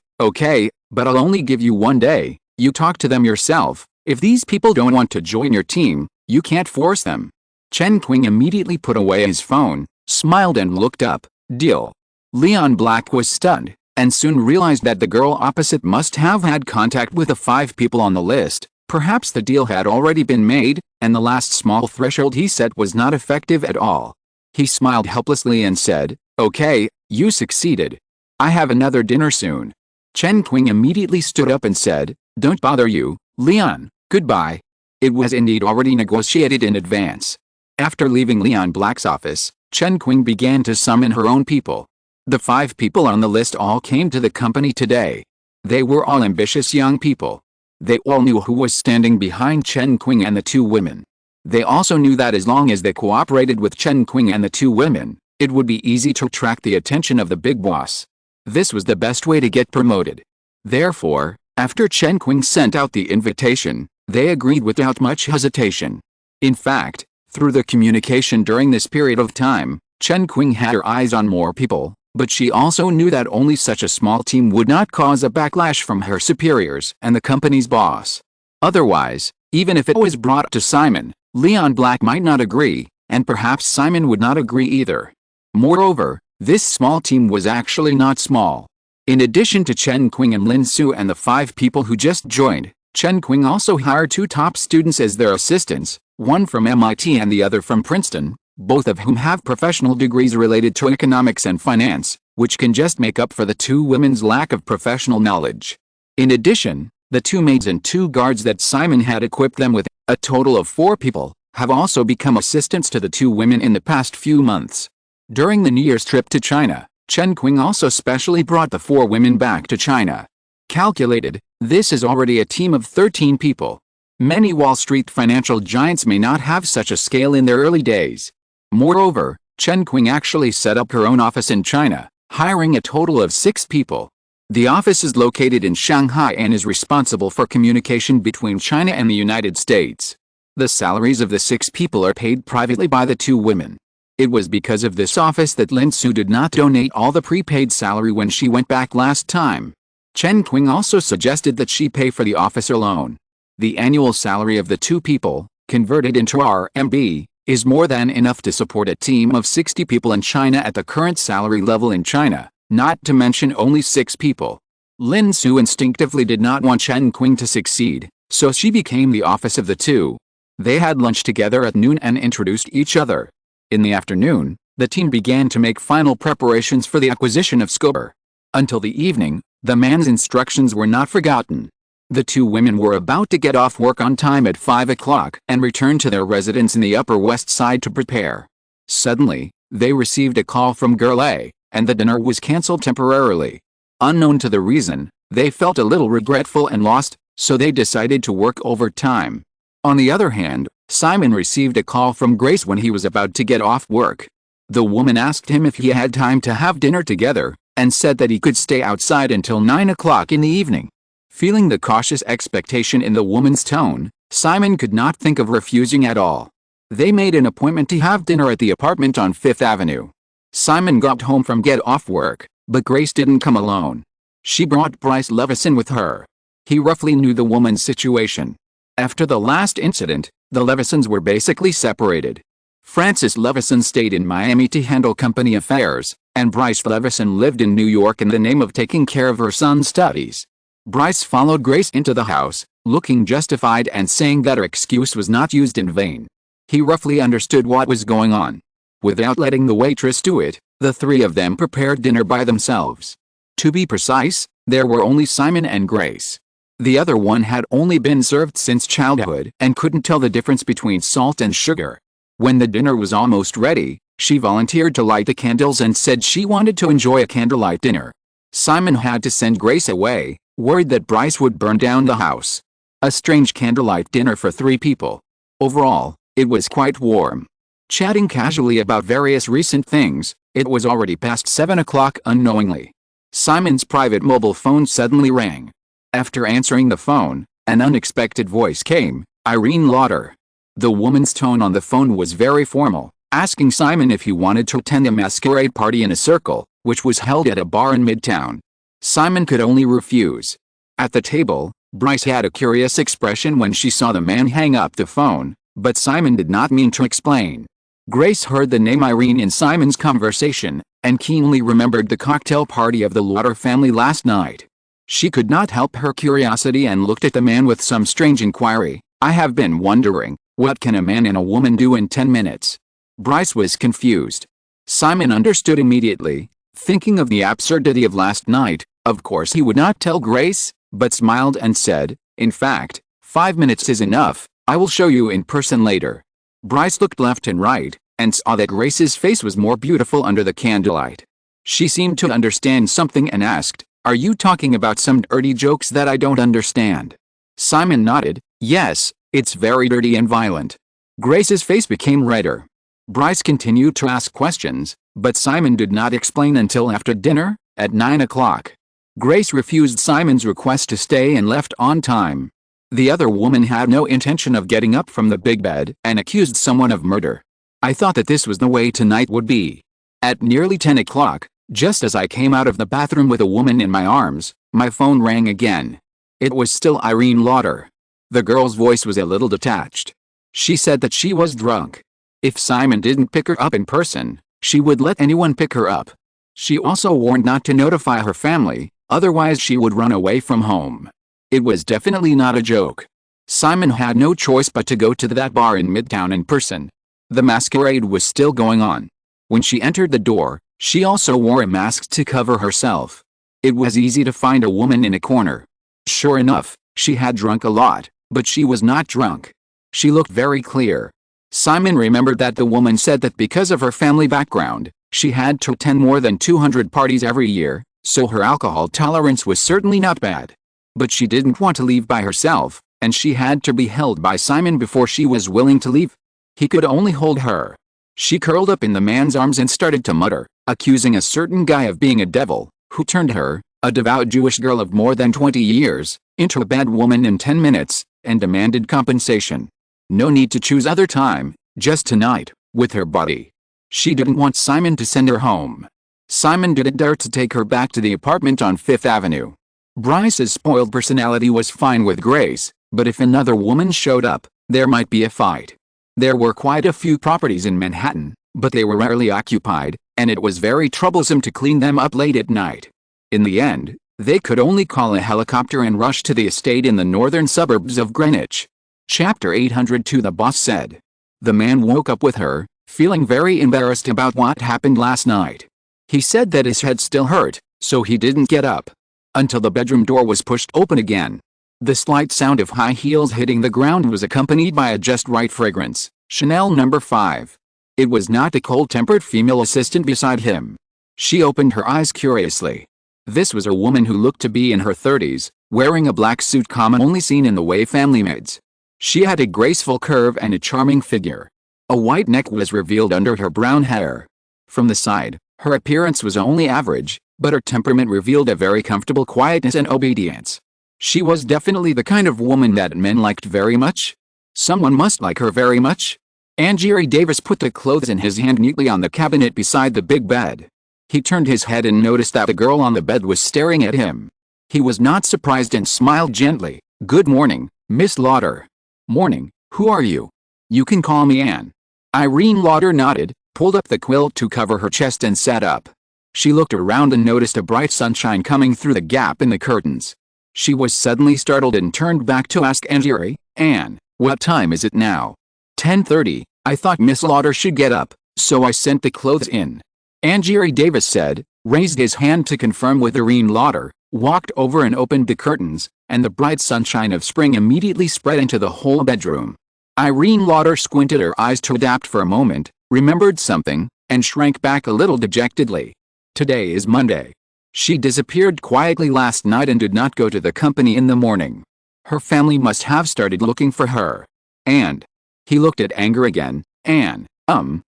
but I'll only give you 1 day. You talk to them yourself. If these people don't want to join your team, you can't force them." Chen Qing immediately put away his phone, smiled and looked up. "Deal." Leon Black was stunned, and soon realized that the girl opposite must have had contact with the 5 people on the list. Perhaps the deal had already been made, and the last small threshold he set was not effective at all. He smiled helplessly and said, "Okay, you succeeded. I have another dinner soon." Chen Qing immediately stood up and said, "Don't bother you, Leon, goodbye." It was indeed already negotiated in advance. After leaving Leon Black's office, Chen Qing began to summon her own people. The 5 people on the list all came to the company today. They were all ambitious young people. They all knew who was standing behind Chen Qing and the 2 women. They also knew that as long as they cooperated with Chen Qing and the 2 women, it would be easy to attract the attention of the big boss. This was the best way to get promoted. Therefore, after Chen Qing sent out the invitation, they agreed without much hesitation. In fact, through the communication during this period of time, Chen Qing had her eyes on more people, but she also knew that only such a small team would not cause a backlash from her superiors and the company's boss. Otherwise, even if it was brought to Simon, Leon Black might not agree, and perhaps Simon would not agree either. Moreover, this small team was actually not small. In addition to Chen Qing and Lin Su and the 5 people who just joined, Chen Qing also hired 2 top students as their assistants, one from MIT and the other from Princeton, both of whom have professional degrees related to economics and finance, which can just make up for the 2 women's lack of professional knowledge. In addition, the 2 maids and 2 guards that Simon had equipped them with, a total of 4 people, have also become assistants to the 2 women in the past few months. During the New Year's trip to China, Chen Qing also specially brought the 4 women back to China. Calculated, this is already a team of 13 people. Many Wall Street financial giants may not have such a scale in their early days. Moreover, Chen Qing actually set up her own office in China, hiring a total of 6 people. The office is located in Shanghai and is responsible for communication between China and the United States. The salaries of the 6 people are paid privately by the 2 women. It was because of this office that Lin Su did not donate all the prepaid salary when she went back last time. Chen Qing also suggested that she pay for the office alone. The annual salary of the 2 people, converted into RMB, is more than enough to support a team of 60 people in China at the current salary level in China, not to mention only 6 people. Lin Su instinctively did not want Chen Qing to succeed, so she became the office of the 2. They had lunch together at noon and introduced each other. In the afternoon, the team began to make final preparations for the acquisition of Scober. Until the evening, the man's instructions were not forgotten. The 2 women were about to get off work on time at 5 o'clock and return to their residence in the Upper West Side to prepare. Suddenly, they received a call from Girl A, and the dinner was cancelled temporarily. Unknown to the reason, they felt a little regretful and lost, so they decided to work overtime. On the other hand, Simon received a call from Grace when he was about to get off work. The woman asked him if he had time to have dinner together, and said that he could stay outside until 9 o'clock in the evening. Feeling the cautious expectation in the woman's tone, Simon could not think of refusing at all. They made an appointment to have dinner at the apartment on 5th Avenue. Simon got home from get off work, but Grace didn't come alone. She brought Bryce Levison with her. He roughly knew the woman's situation. After the last incident, the Levisons were basically separated. Frances Levison stayed in Miami to handle company affairs, and Bryce Levison lived in New York in the name of taking care of her son's studies. Bryce followed Grace into the house, looking justified and saying that her excuse was not used in vain. He roughly understood what was going on. Without letting the waitress do it, the 3 of them prepared dinner by themselves. To be precise, there were only Simon and Grace. The other one had only been served since childhood and couldn't tell the difference between salt and sugar. When the dinner was almost ready, she volunteered to light the candles and said she wanted to enjoy a candlelight dinner. Simon had to send Grace away, worried that Bryce would burn down the house. A strange candlelight dinner for 3 people. Overall, it was quite warm. Chatting casually about various recent things, it was already past 7 o'clock unknowingly. Simon's private mobile phone suddenly rang. After answering the phone, an unexpected voice came, Irene Lauder. The woman's tone on the phone was very formal, asking Simon if he wanted to attend a masquerade party in a circle, which was held at a bar in Midtown. Simon could only refuse. At the table, Bryce had a curious expression when she saw the man hang up the phone, but Simon did not mean to explain. Grace heard the name Irene in Simon's conversation, and keenly remembered the cocktail party of the Lauder family last night. She could not help her curiosity and looked at the man with some strange inquiry. I have been wondering, what can a man and a woman do in 10 minutes? Bryce was confused. Simon understood immediately, thinking of the absurdity of last night. Of course he would not tell Grace, but smiled and said, in fact, 5 minutes is enough, I will show you in person later. Bryce looked left and right, and saw that Grace's face was more beautiful under the candlelight. She seemed to understand something and asked, are you talking about some dirty jokes that I don't understand? Simon nodded, yes, it's very dirty and violent. Grace's face became redder. Bryce continued to ask questions, but Simon did not explain until after dinner, at 9 o'clock. Grace refused Simon's request to stay and left on time. The other woman had no intention of getting up from the big bed and accused someone of murder. I thought that this was the way tonight would be. At nearly 10 o'clock, just as I came out of the bathroom with a woman in my arms, my phone rang again. It was still Irene Lauder. The girl's voice was a little detached. She said that she was drunk. If Simon didn't pick her up in person, she would let anyone pick her up. She also warned not to notify her family, otherwise she would run away from home. It was definitely not a joke. Simon had no choice but to go to that bar in Midtown in person. The masquerade was still going on. When she entered the door, she also wore a mask to cover herself. It was easy to find a woman in a corner. Sure enough, she had drunk a lot, but she was not drunk. She looked very clear. Simon remembered that the woman said that because of her family background, she had to attend more than 200 parties every year, so her alcohol tolerance was certainly not bad. But she didn't want to leave by herself, and she had to be held by Simon before she was willing to leave. He could only hold her. She curled up in the man's arms and started to mutter, accusing a certain guy of being a devil, who turned her, a devout Jewish girl of more than 20 years, into a bad woman in 10 minutes, and demanded compensation. No need to choose other time, just tonight, with her body. She didn't want Simon to send her home. Simon didn't dare to take her back to the apartment on Fifth Avenue. Bryce's spoiled personality was fine with Grace, but if another woman showed up, there might be a fight. There were quite a few properties in Manhattan, but they were rarely occupied, and it was very troublesome to clean them up late at night. In the end, they could only call a helicopter and rush to the estate in the northern suburbs of Greenwich. Chapter 802. The boss said. The man woke up with her, feeling very embarrassed about what happened last night. He said that his head still hurt, so he didn't get up until the bedroom door was pushed open again. The slight sound of high heels hitting the ground was accompanied by a just right fragrance, Chanel No. 5. It was not the cold-tempered female assistant beside him. She opened her eyes curiously. This was a woman who looked to be in her 30s, wearing a black suit commonly seen in the way family maids. She had a graceful curve and a charming figure. A white neck was revealed under her brown hair. From the side, her appearance was only average, but her temperament revealed a very comfortable quietness and obedience. She was definitely the kind of woman that men liked very much. Someone must like her very much. Angieri Davis put the clothes in his hand neatly on the cabinet beside the big bed. He turned his head and noticed that the girl on the bed was staring at him. He was not surprised and smiled gently. "Good morning, Miss Lauder." "Morning, who are you?" "You can call me Anne." Irene Lauder nodded, pulled up the quilt to cover her chest and sat up. She looked around and noticed a bright sunshine coming through the gap in the curtains. She was suddenly startled and turned back to ask Angieri, "Anne, what time is it now?" 10:30, "I thought Miss Lauder should get up, so I sent the clothes in." Angieri Davis said, raised his hand to confirm with Irene Lauder, walked over and opened the curtains, and the bright sunshine of spring immediately spread into the whole bedroom. Irene Lauder squinted her eyes to adapt for a moment, remembered something, and shrank back a little dejectedly. Today is Monday. She disappeared quietly last night and did not go to the company in the morning. Her family must have started looking for her. And he looked at Anger again. "Anne,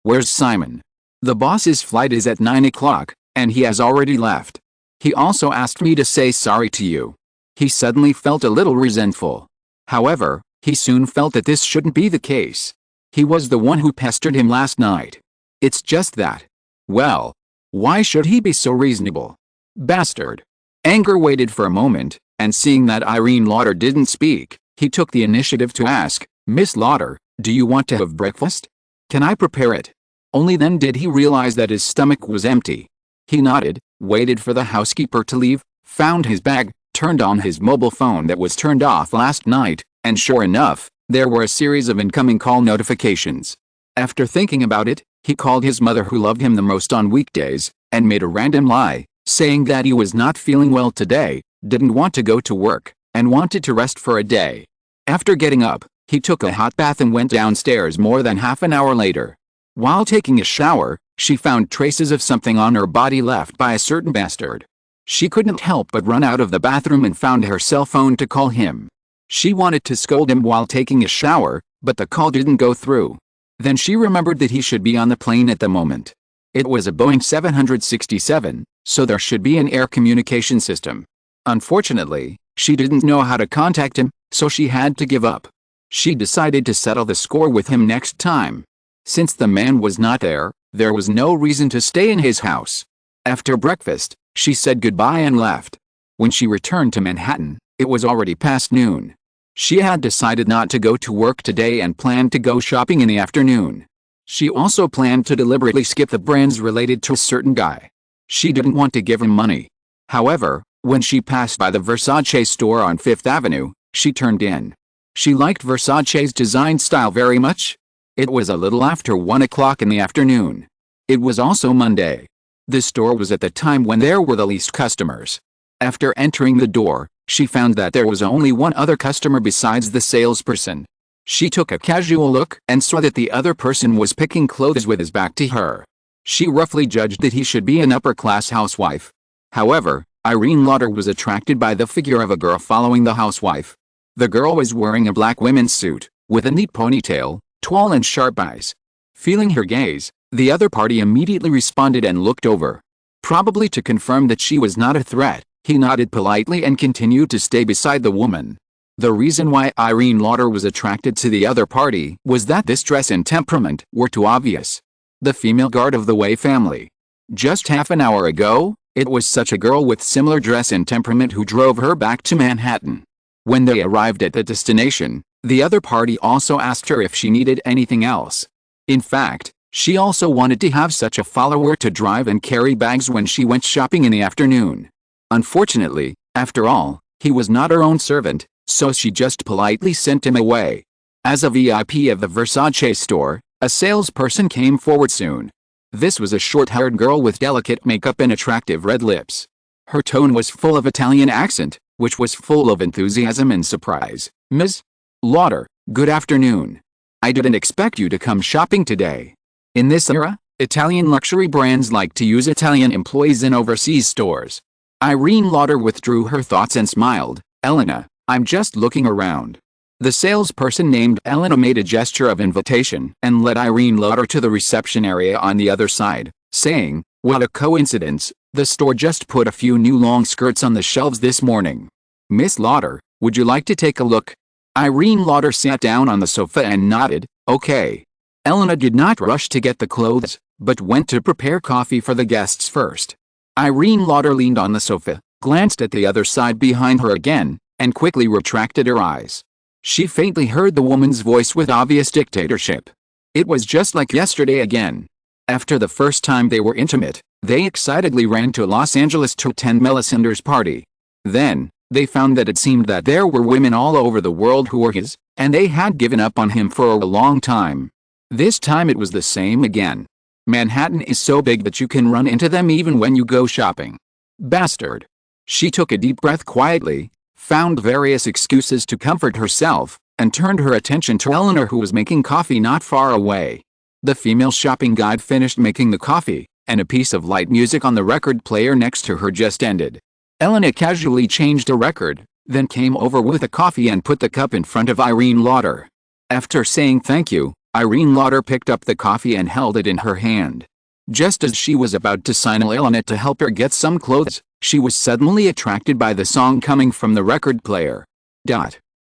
where's Simon?" "The boss's flight is at 9 o'clock, and he has already left. He also asked me to say sorry to you." He suddenly felt a little resentful. However, he soon felt that this shouldn't be the case. He was the one who pestered him last night. It's just that. Well, why should he be so reasonable? Bastard. Anger waited for a moment, and seeing that Irene Lauder didn't speak, he took the initiative to ask, "Miss Lauder, do you want to have breakfast? Can I prepare it?" Only then did he realize that his stomach was empty. He nodded, waited for the housekeeper to leave, found his bag, turned on his mobile phone that was turned off last night, and sure enough, there were a series of incoming call notifications. After thinking about it, he called his mother, who loved him the most on weekdays, and made a random lie, saying that he was not feeling well today, didn't want to go to work, and wanted to rest for a day. After getting up, he took a hot bath and went downstairs more than half an hour later. While taking a shower, she found traces of something on her body left by a certain bastard. She couldn't help but run out of the bathroom and found her cell phone to call him. She wanted to scold him while taking a shower, but the call didn't go through. Then she remembered that he should be on the plane at the moment. It was a Boeing 767, so there should be an air communication system. Unfortunately, she didn't know how to contact him, so she had to give up. She decided to settle the score with him next time. Since the man was not there was no reason to stay in his house. After breakfast, she said goodbye and left. When she returned to Manhattan, it was already past noon. She had decided not to go to work today and planned to go shopping in the afternoon. She also planned to deliberately skip the brands related to a certain guy. She didn't want to give him money. However, when she passed by the Versace store on Fifth Avenue, she turned in. She liked Versace's design style very much. It was a little after 1 o'clock in the afternoon. It was also Monday. The store was at the time when there were the least customers. After entering the door, she found that there was only one other customer besides the salesperson. She took a casual look and saw that the other person was picking clothes with his back to her. She roughly judged that he should be an upper-class housewife. However, Irene Lauder was attracted by the figure of a girl following the housewife. The girl was wearing a black women's suit, with a neat ponytail, tall and sharp eyes. Feeling her gaze, the other party immediately responded and looked over. Probably to confirm that she was not a threat, he nodded politely and continued to stay beside the woman. The reason why Irene Lauder was attracted to the other party was that this dress and temperament were too obvious. The female guard of the Way family. Just half an hour ago, it was such a girl with similar dress and temperament who drove her back to Manhattan. When they arrived at the destination, the other party also asked her if she needed anything else. In fact, she also wanted to have such a follower to drive and carry bags when she went shopping in the afternoon. Unfortunately, after all, he was not her own servant, so she just politely sent him away. As a VIP of the Versace store, a salesperson came forward soon. This was a short-haired girl with delicate makeup and attractive red lips. Her tone was full of Italian accent, which was full of enthusiasm and surprise. "Ms. Lauder, good afternoon. I didn't expect you to come shopping today. In this era, Italian luxury brands like to use Italian employees in overseas stores." Irene Lauder withdrew her thoughts and smiled. "Elena, I'm just looking around." The salesperson named Elena made a gesture of invitation and led Irene Lauder to the reception area on the other side, saying, "What a coincidence, the store just put a few new long skirts on the shelves this morning. Miss Lauder, would you like to take a look?" Irene Lauder sat down on the sofa and nodded, "Okay." Elena did not rush to get the clothes, but went to prepare coffee for the guests first. Irene Lauder leaned on the sofa, glanced at the other side behind her again, and quickly retracted her eyes. She faintly heard the woman's voice with obvious dictatorship. It was just like yesterday again. After the first time they were intimate, they excitedly ran to Los Angeles to attend Melisandre's party. Then, they found that it seemed that there were women all over the world who were his, and they had given up on him for a long time. This time it was the same again. Manhattan is so big that you can run into them even when you go shopping. Bastard. She took a deep breath quietly, found various excuses to comfort herself, and turned her attention to Eleanor, who was making coffee not far away. The female shopping guide finished making the coffee, and a piece of light music on the record player next to her just ended. Eleanor casually changed a record, then came over with a coffee and put the cup in front of Irene Lauder. After saying thank you, Irene Lauder picked up the coffee and held it in her hand. Just as she was about to signal Eleanor to help her get some clothes, she was suddenly attracted by the song coming from the record player.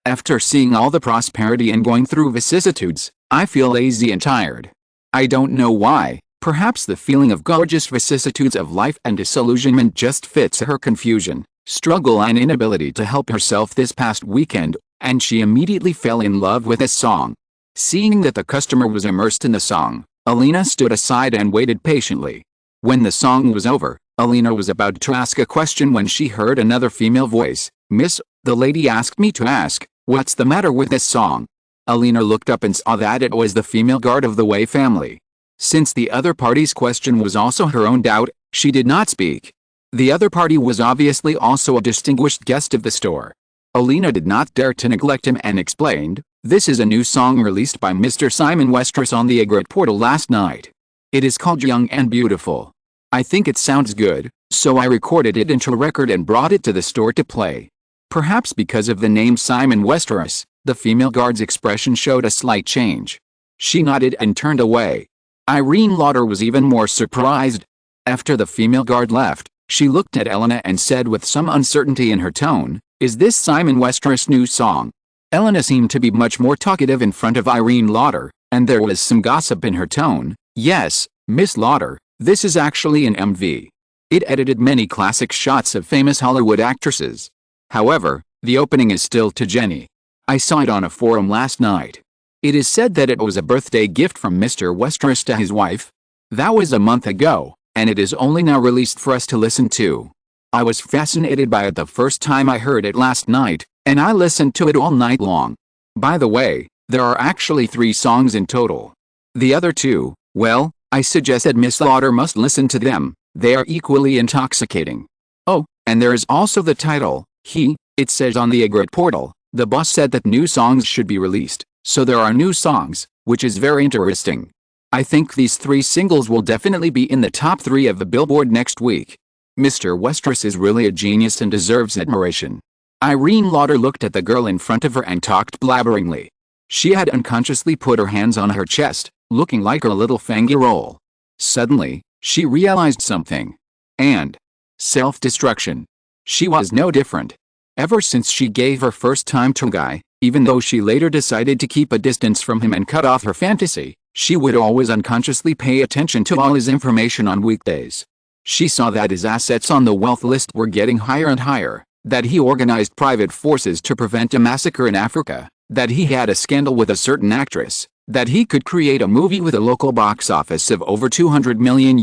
After seeing all the prosperity and going through vicissitudes, I feel lazy and tired. I don't know why, perhaps the feeling of gorgeous vicissitudes of life and disillusionment just fits her confusion, struggle and inability to help herself this past weekend, and she immediately fell in love with this song. Seeing that the customer was immersed in the song, Alina stood aside and waited patiently. When the song was over, Alina was about to ask a question when she heard another female voice. "Miss, the lady asked me to ask, what's the matter with this song?" Alina looked up and saw that it was the female guard of the Way family. Since the other party's question was also her own doubt, she did not speak. The other party was obviously also a distinguished guest of the store. Alina did not dare to neglect him and explained, "This is a new song released by Mr. Simon Westeros on the Egret portal last night. It is called Young and Beautiful. I think it sounds good, so I recorded it into a record and brought it to the store to play." Perhaps because of the name Simon Westeros, the female guard's expression showed a slight change. She nodded and turned away. Irene Lauder was even more surprised. After the female guard left, she looked at Elena and said with some uncertainty in her tone, "Is this Simon Westeros' new song?" Elena seemed to be much more talkative in front of Irene Lauder, and there was some gossip in her tone. "Yes, Miss Lauder, this is actually an MV. It edited many classic shots of famous Hollywood actresses. However, the opening is still to Jenny. I saw it on a forum last night. It is said that it was a birthday gift from Mr. Westeros to his wife. That was a month ago, and it is only now released for us to listen to. I was fascinated by it the first time I heard it last night, and I listened to it all night long. By the way, there are actually 3 songs in total. The other 2, well, I suggested Miss Lauder must listen to them, they are equally intoxicating. Oh, and there is also the title, it says on the Egret portal. The boss said that new songs should be released, so there are new songs, which is very interesting. I think these 3 singles will definitely be in the top 3 of the Billboard next week. Mr. Westeros is really a genius and deserves admiration. Irene Lauder looked at the girl in front of her and talked blabberingly. She had unconsciously put her hands on her chest, looking like a little fangirl. Suddenly, she realized something. And self-destruction. She was no different. Ever since she gave her first time to a guy, even though she later decided to keep a distance from him and cut off her fantasy, she would always unconsciously pay attention to all his information on weekdays. She saw that his assets on the wealth list were getting higher and higher, that he organized private forces to prevent a massacre in Africa, that he had a scandal with a certain actress, that he could create a movie with a local box office of over $200 million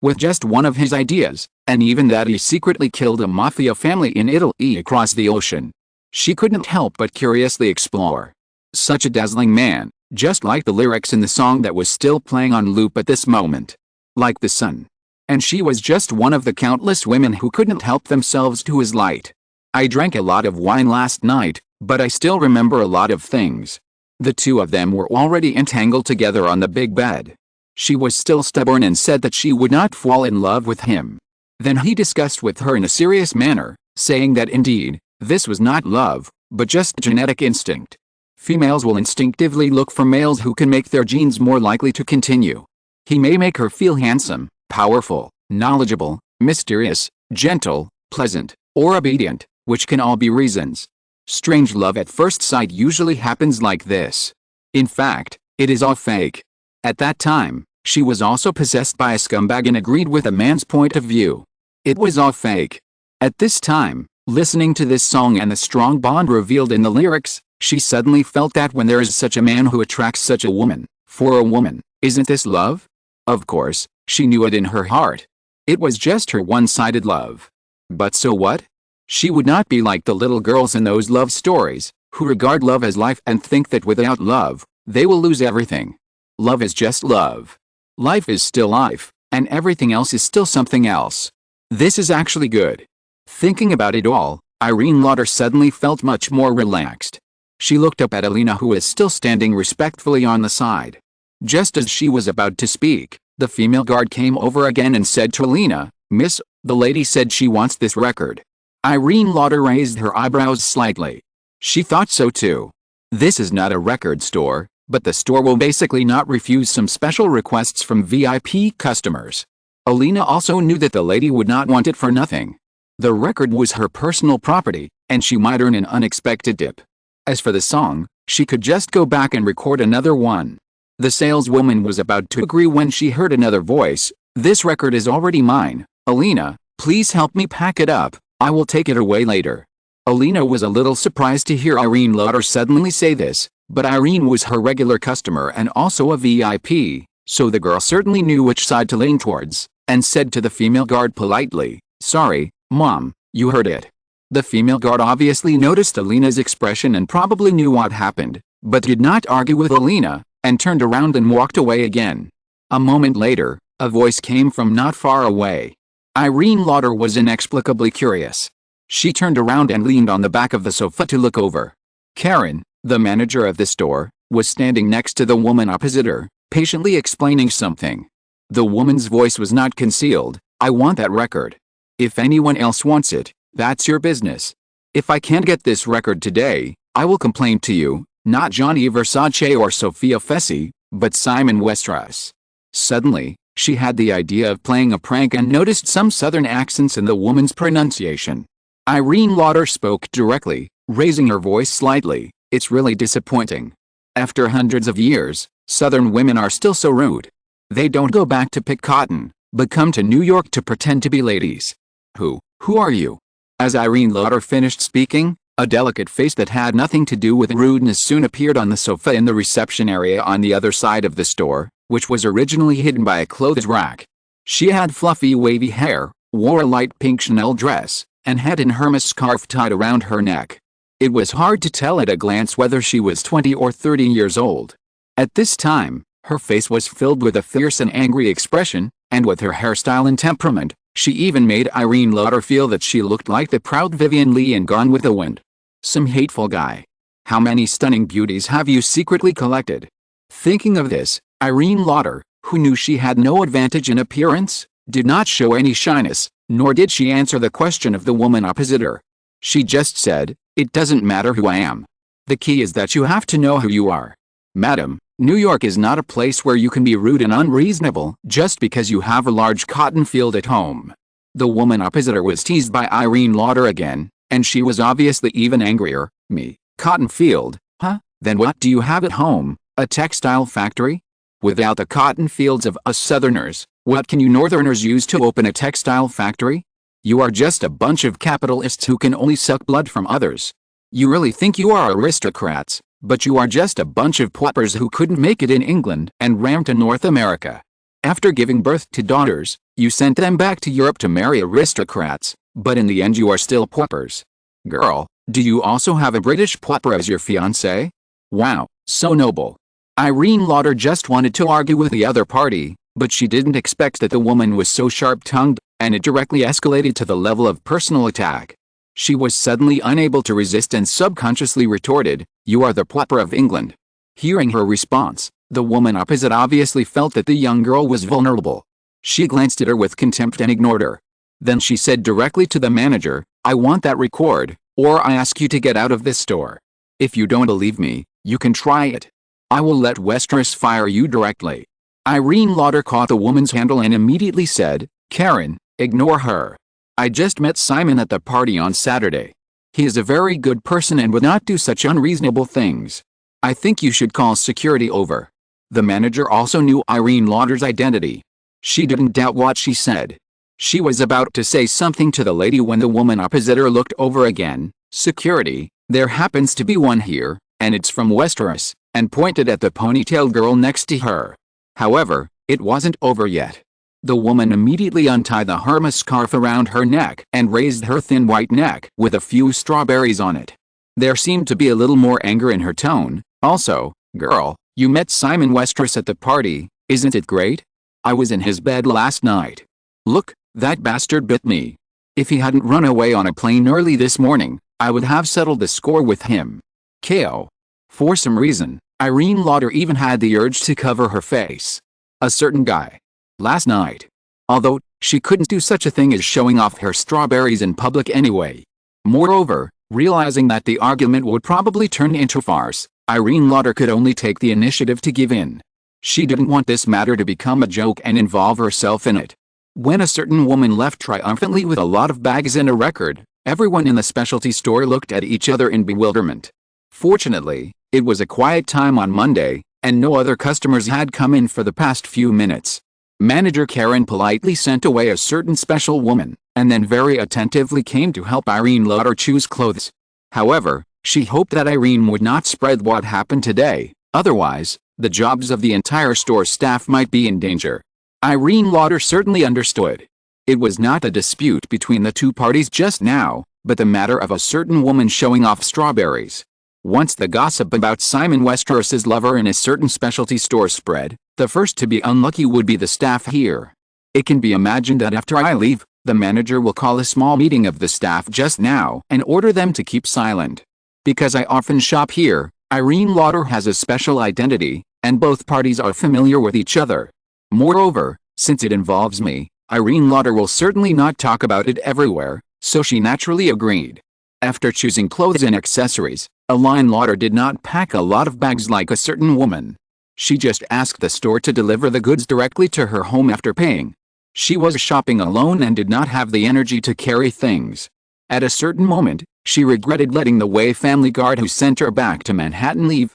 with just one of his ideas, and even that he secretly killed a mafia family in Italy across the ocean. She couldn't help but curiously explore. Such a dazzling man, just like the lyrics in the song that was still playing on loop at this moment. Like the sun. And she was just one of the countless women who couldn't help themselves to his light. I drank a lot of wine last night, but I still remember a lot of things. The 2 of them were already entangled together on the big bed. She was still stubborn and said that she would not fall in love with him. Then he discussed with her in a serious manner, saying that indeed, this was not love, but just genetic instinct. Females will instinctively look for males who can make their genes more likely to continue. He may make her feel handsome, powerful, knowledgeable, mysterious, gentle, pleasant, or obedient, which can all be reasons. Strange love at first sight usually happens like this. In fact, it is all fake. At that time, she was also possessed by a scumbag and agreed with a man's point of view. It was all fake. At this time, listening to this song and the strong bond revealed in the lyrics, she suddenly felt that when there is such a man who attracts such a woman, for a woman, isn't this love? Of course, she knew it in her heart. It was just her one-sided love. But so what? She would not be like the little girls in those love stories, who regard love as life and think that without love, they will lose everything. Love is just love. Life is still life, and everything else is still something else. This is actually good. Thinking about it all, Irene Lauder suddenly felt much more relaxed. She looked up at Alina, who was still standing respectfully on the side. Just as she was about to speak, the female guard came over again and said to Alina, "Miss, the lady said she wants this record." Irene Lauder raised her eyebrows slightly. She thought so too. This is not a record store, but the store will basically not refuse some special requests from VIP customers. Alina also knew that the lady would not want it for nothing. The record was her personal property, and she might earn an unexpected dip. As for the song, she could just go back and record another one. The saleswoman was about to agree when she heard another voice. "This record is already mine. Alina, please help me pack it up. I will take it away later." Alina was a little surprised to hear Irene Lauder suddenly say this, but Irene was her regular customer and also a VIP, so the girl certainly knew which side to lean towards, and said to the female guard politely, "Sorry, Mom, you heard it." The female guard obviously noticed Alina's expression and probably knew what happened, but did not argue with Alina, and turned around and walked away again. A moment later, a voice came from not far away. Irene Lauder was inexplicably curious. She turned around and leaned on the back of the sofa to look over. Karen, the manager of the store, was standing next to the woman opposite her, patiently explaining something. The woman's voice was not concealed. "I want that record. If anyone else wants it, that's your business. If I can't get this record today, I will complain to you, not Johnny Versace or Sophia Fessi, but Simon Westeros." Suddenly, she had the idea of playing a prank and noticed some southern accents in the woman's pronunciation. Irene Lauder spoke directly, raising her voice slightly. "It's really disappointing. After hundreds of years, southern women are still so rude. They don't go back to pick cotton, but come to New York to pretend to be ladies. Who are you?" As Irene Lauder finished speaking, A delicate face that had nothing to do with rudeness soon appeared on the sofa in the reception area on the other side of the store, which was originally hidden by a clothes rack. She had fluffy wavy hair, wore a light pink Chanel dress, and had an Hermes scarf tied around her neck. It was hard to tell at a glance whether she was 20 or 30 years old. At this time, her face was filled with a fierce and angry expression, and with her hairstyle and temperament, she even made Irene Lauder feel that she looked like the proud Vivian Leigh in Gone with the Wind. Some hateful guy. How many stunning beauties have you secretly collected? Thinking of this, Irene Lauder, who knew she had no advantage in appearance, did not show any shyness, nor did she answer the question of the woman opposite her. She just said, "It doesn't matter who I am. The key is that you have to know who you are. Madam, New York is not a place where you can be rude and unreasonable just because you have a large cotton field at home." The woman opposite her was teased by Irene Lauder again, and she was obviously even angrier. "Me, cotton field, huh? Then what do you have at home, a textile factory? Without the cotton fields of us Southerners, what can you Northerners use to open a textile factory? You are just a bunch of capitalists who can only suck blood from others. You really think you are aristocrats, but you are just a bunch of paupers who couldn't make it in England and ran to North America. After giving birth to daughters, you sent them back to Europe to marry aristocrats, but in the end you are still paupers. Girl, do you also have a British pauper as your fiancé? Wow, so noble." Irene Lauder just wanted to argue with the other party, but she didn't expect that the woman was so sharp-tongued, and it directly escalated to the level of personal attack. She was suddenly unable to resist and subconsciously retorted, "You are the pauper of England." Hearing her response, the woman opposite obviously felt that the young girl was vulnerable. She glanced at her with contempt and ignored her. Then she said directly to the manager, "I want that record, or I ask you to get out of this store. If you don't believe me, you can try it. I will let Westeros fire you directly." Irene Lauder caught the woman's handle and immediately said, "Karen, ignore her. I just met Simon at the party on Saturday. He is a very good person and would not do such unreasonable things. I think you should call security over." The manager also knew Irene Lauder's identity. She didn't doubt what she said. She was about to say something to the lady when the woman opposite her looked over again. "Security, there happens to be one here, and it's from Westeros," and pointed at the ponytailed girl next to her. However, it wasn't over yet. The woman immediately untied the Hermes scarf around her neck and raised her thin white neck with a few strawberries on it. There seemed to be a little more anger in her tone. "Also, girl, you met Simon Westeros at the party, isn't it great? I was in his bed last night. Look, that bastard bit me. If he hadn't run away on a plane early this morning, I would have settled the score with him." KO. For some reason, Irene Lauder even had the urge to cover her face. A certain guy. Last night. Although, she couldn't do such a thing as showing off her strawberries in public anyway. Moreover, realizing that the argument would probably turn into farce, Irene Lauder could only take the initiative to give in. She didn't want this matter to become a joke and involve herself in it. When a certain woman left triumphantly with a lot of bags and a record, everyone in the specialty store looked at each other in bewilderment. Fortunately, it was a quiet time on Monday, and no other customers had come in for the past few minutes. Manager Karen politely sent away a certain special woman, and then very attentively came to help Irene Lauder choose clothes. However, she hoped that Irene would not spread what happened today, otherwise, the jobs of the entire store staff might be in danger. Irene Lauder certainly understood. It was not a dispute between the two parties just now, but the matter of a certain woman showing off strawberries. Once the gossip about Simon Westeros's lover in a certain specialty store spread, the first to be unlucky would be the staff here. It can be imagined that after I leave, the manager will call a small meeting of the staff just now and order them to keep silent. Because I often shop here, Irene Lauder has a special identity, and both parties are familiar with each other. Moreover, since it involves me, Irene Lauder will certainly not talk about it everywhere, so she naturally agreed. After choosing clothes and accessories, Irene Lauder did not pack a lot of bags like a certain woman. She just asked the store to deliver the goods directly to her home after paying. She was shopping alone and did not have the energy to carry things. At a certain moment, she regretted letting the Way family guard who sent her back to Manhattan leave.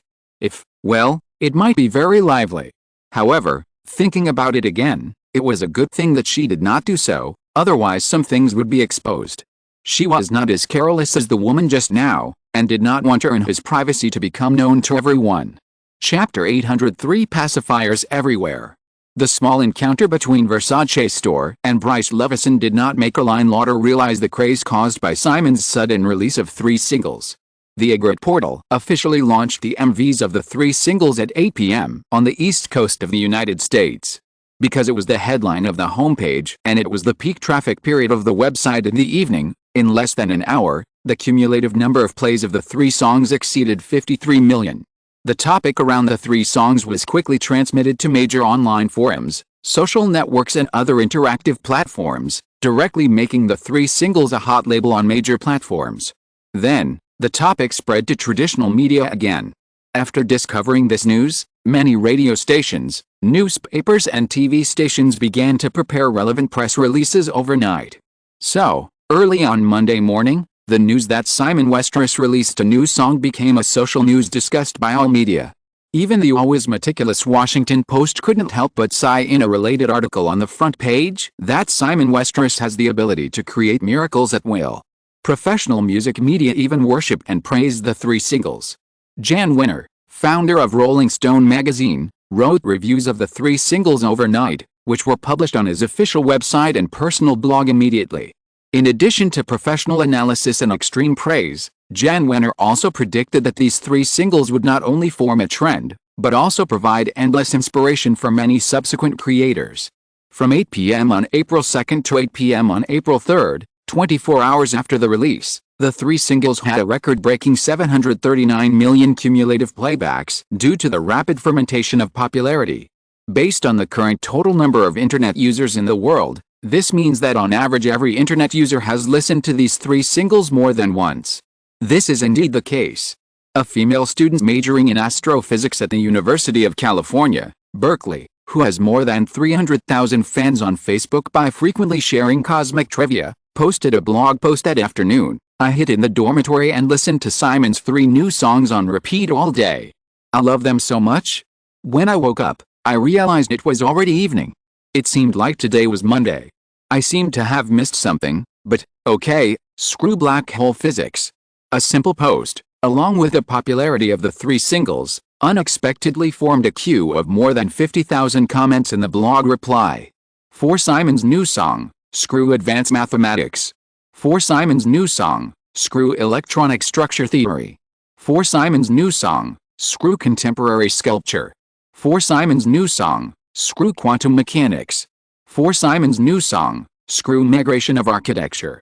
Well, it might be very lively. However, thinking about it again, it was a good thing that she did not do so, otherwise some things would be exposed. She was not as careless as the woman just now, and did not want her and his privacy to become known to everyone. Chapter 803 Pacifiers Everywhere. The small encounter between Versace store and Bryce Levison did not make Caroline Lauder realize the craze caused by Simon's sudden release of 3 singles. The Egret portal officially launched the MVs of the 3 singles at 8 p.m. on the East Coast of the United States. Because it was the headline of the homepage and it was the peak traffic period of the website in the evening, in less than an hour, the cumulative number of plays of the 3 songs exceeded 53 million. The topic around the 3 songs was quickly transmitted to major online forums, social networks and other interactive platforms, directly making the 3 singles a hot label on major platforms. Then, the topic spread to traditional media again. After discovering this news, many radio stations, newspapers and TV stations began to prepare relevant press releases overnight. So, early on Monday morning, the news that Simon Westeros released a new song became a social news discussed by all media. Even the always meticulous Washington Post couldn't help but sigh in a related article on the front page that Simon Westeros has the ability to create miracles at will. Professional music media even worshipped and praised the 3 singles. Jan Wenner, founder of Rolling Stone magazine, wrote reviews of the 3 singles overnight, which were published on his official website and personal blog immediately. In addition to professional analysis and extreme praise, Jan Wenner also predicted that these 3 singles would not only form a trend, but also provide endless inspiration for many subsequent creators. From 8 p.m. on April 2 to 8 p.m. on April 3, 24 hours after the release, the 3 singles had a record-breaking 739 million cumulative playbacks due to the rapid fermentation of popularity. Based on the current total number of internet users in the world, this means that on average every internet user has listened to these 3 singles more than once. This is indeed the case. A female student majoring in astrophysics at the University of California, Berkeley, who has more than 300,000 fans on Facebook by frequently sharing cosmic trivia, posted a blog post that afternoon. I hid in the dormitory and listened to Simon's 3 new songs on repeat all day. I love them so much. When I woke up, I realized it was already evening. It seemed like today was Monday. I seemed to have missed something, but, okay, screw black hole physics. A simple post, along with the popularity of the 3 singles, unexpectedly formed a queue of more than 50,000 comments in the blog reply. For Simon's new song, screw advanced mathematics. For Simon's new song, screw electronic structure theory. For Simon's new song, screw contemporary sculpture. For Simon's new song, screw quantum mechanics. For Simon's new song, screw migration of architecture.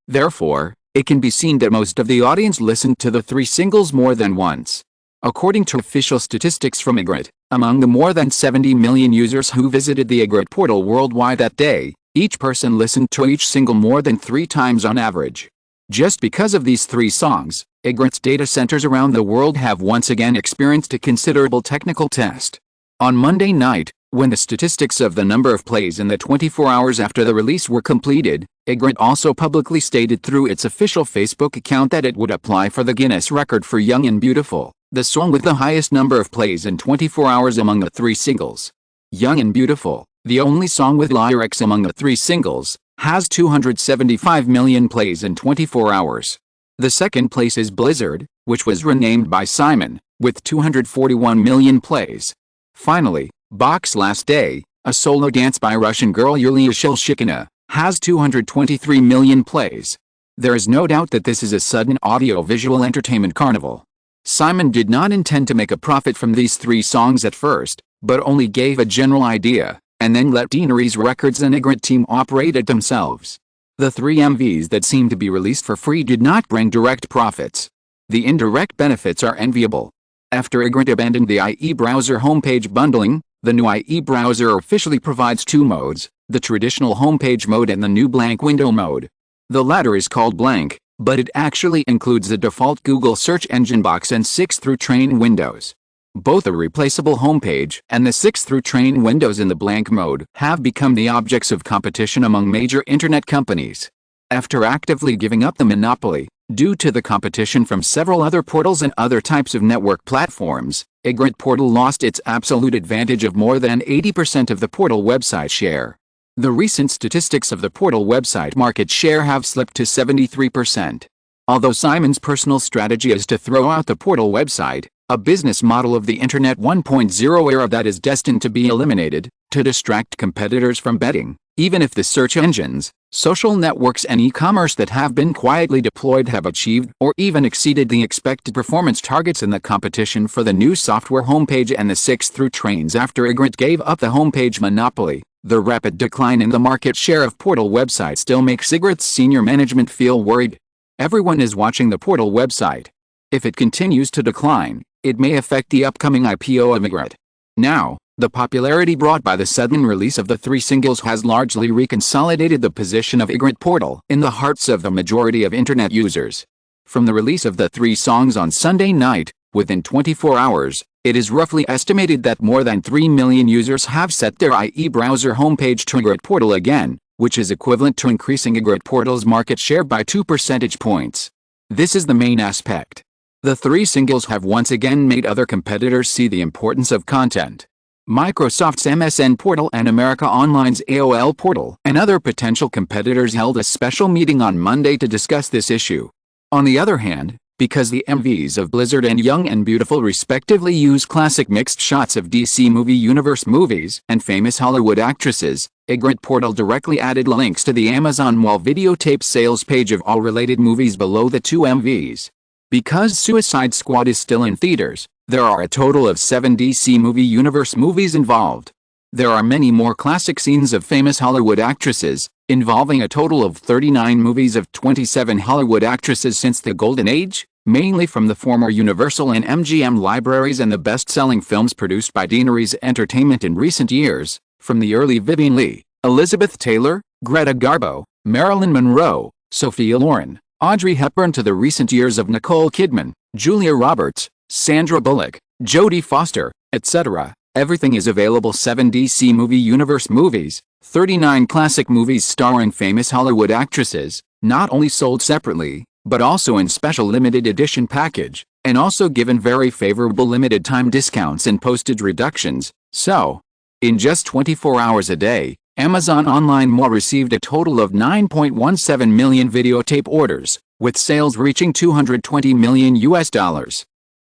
Therefore, it can be seen that most of the audience listened to the 3 singles more than once. According to official statistics from Egret, among the more than 70 million users who visited the Egret portal worldwide that day, each person listened to each single more than 3 times on average. Just because of these 3 songs, Egret's data centers around the world have once again experienced a considerable technical test. On Monday night, when the statistics of the number of plays in the 24 hours after the release were completed, Egret also publicly stated through its official Facebook account that it would apply for the Guinness record for Young and Beautiful, the song with the highest number of plays in 24 hours among the 3 singles. Young and Beautiful, the only song with lyrics among the 3 singles, has 275 million plays in 24 hours. The second place is Blizzard, which was renamed by Simon, with 241 million plays. Finally, Bach's Last Day, a solo dance by Russian girl Yulia Shilshikina, has 223 million plays. There is no doubt that this is a sudden audio-visual entertainment carnival. Simon did not intend to make a profit from these 3 songs at first, but only gave a general idea, and then let Deanery's Records and Egret team operate it themselves. The 3 MVs that seemed to be released for free did not bring direct profits. The indirect benefits are enviable. After Egret abandoned the IE browser homepage bundling, the new IE browser officially provides 2 modes, the traditional homepage mode and the new blank window mode. The latter is called blank, but it actually includes the default Google search engine box and 6-through train windows. Both the replaceable homepage and the 6-through train windows in the blank mode have become the objects of competition among major internet companies. After actively giving up the monopoly, due to the competition from several other portals and other types of network platforms, Egret portal lost its absolute advantage of more than 80% of the portal website share. The recent statistics of the portal website market share have slipped to 73%. Although Simon's personal strategy is to throw out the portal website, a business model of the Internet 1.0 era that is destined to be eliminated, to distract competitors from betting, even if the search engines, social networks and e-commerce that have been quietly deployed have achieved or even exceeded the expected performance targets in the competition for the new software homepage and the 6-through trains after Ygritte gave up the homepage monopoly. The rapid decline in the market share of portal websites still makes Ygritte's senior management feel worried. Everyone is watching the portal website. If it continues to decline, it may affect the upcoming IPO of Ygritte. Now, the popularity brought by the sudden release of the 3 singles has largely reconsolidated the position of Ygritte Portal in the hearts of the majority of internet users. From the release of the 3 songs on Sunday night, within 24 hours, it is roughly estimated that more than 3 million users have set their IE browser homepage to Ygritte Portal again, which is equivalent to increasing Ygritte Portal's market share by 2 percentage points. This is the main aspect. The 3 singles have once again made other competitors see the importance of content. Microsoft's MSN Portal and America Online's AOL Portal and other potential competitors held a special meeting on Monday to discuss this issue. On the other hand, because the MVs of Blizzard and Young and Beautiful respectively use classic mixed shots of DC Movie Universe movies and famous Hollywood actresses, Ygritte Portal directly added links to the Amazon Wall videotape sales page of all related movies below the 2 MVs. Because Suicide Squad is still in theaters, there are a total of 7 DC Movie Universe movies involved. There are many more classic scenes of famous Hollywood actresses, involving a total of 39 movies of 27 Hollywood actresses since the Golden Age, mainly from the former Universal and MGM libraries and the best-selling films produced by Deaneries Entertainment in recent years, from the early Vivien Leigh, Elizabeth Taylor, Greta Garbo, Marilyn Monroe, Sophia Loren, Audrey Hepburn to the recent years of Nicole Kidman, Julia Roberts, Sandra Bullock, Jodie Foster, etc. Everything is available. 7 DC Movie Universe movies, 39 classic movies starring famous Hollywood actresses, not only sold separately, but also in special limited edition package, and also given very favorable limited time discounts and postage reductions. So, in just 24 hours a day, Amazon Online Mall received a total of 9.17 million videotape orders, with sales reaching $220 million.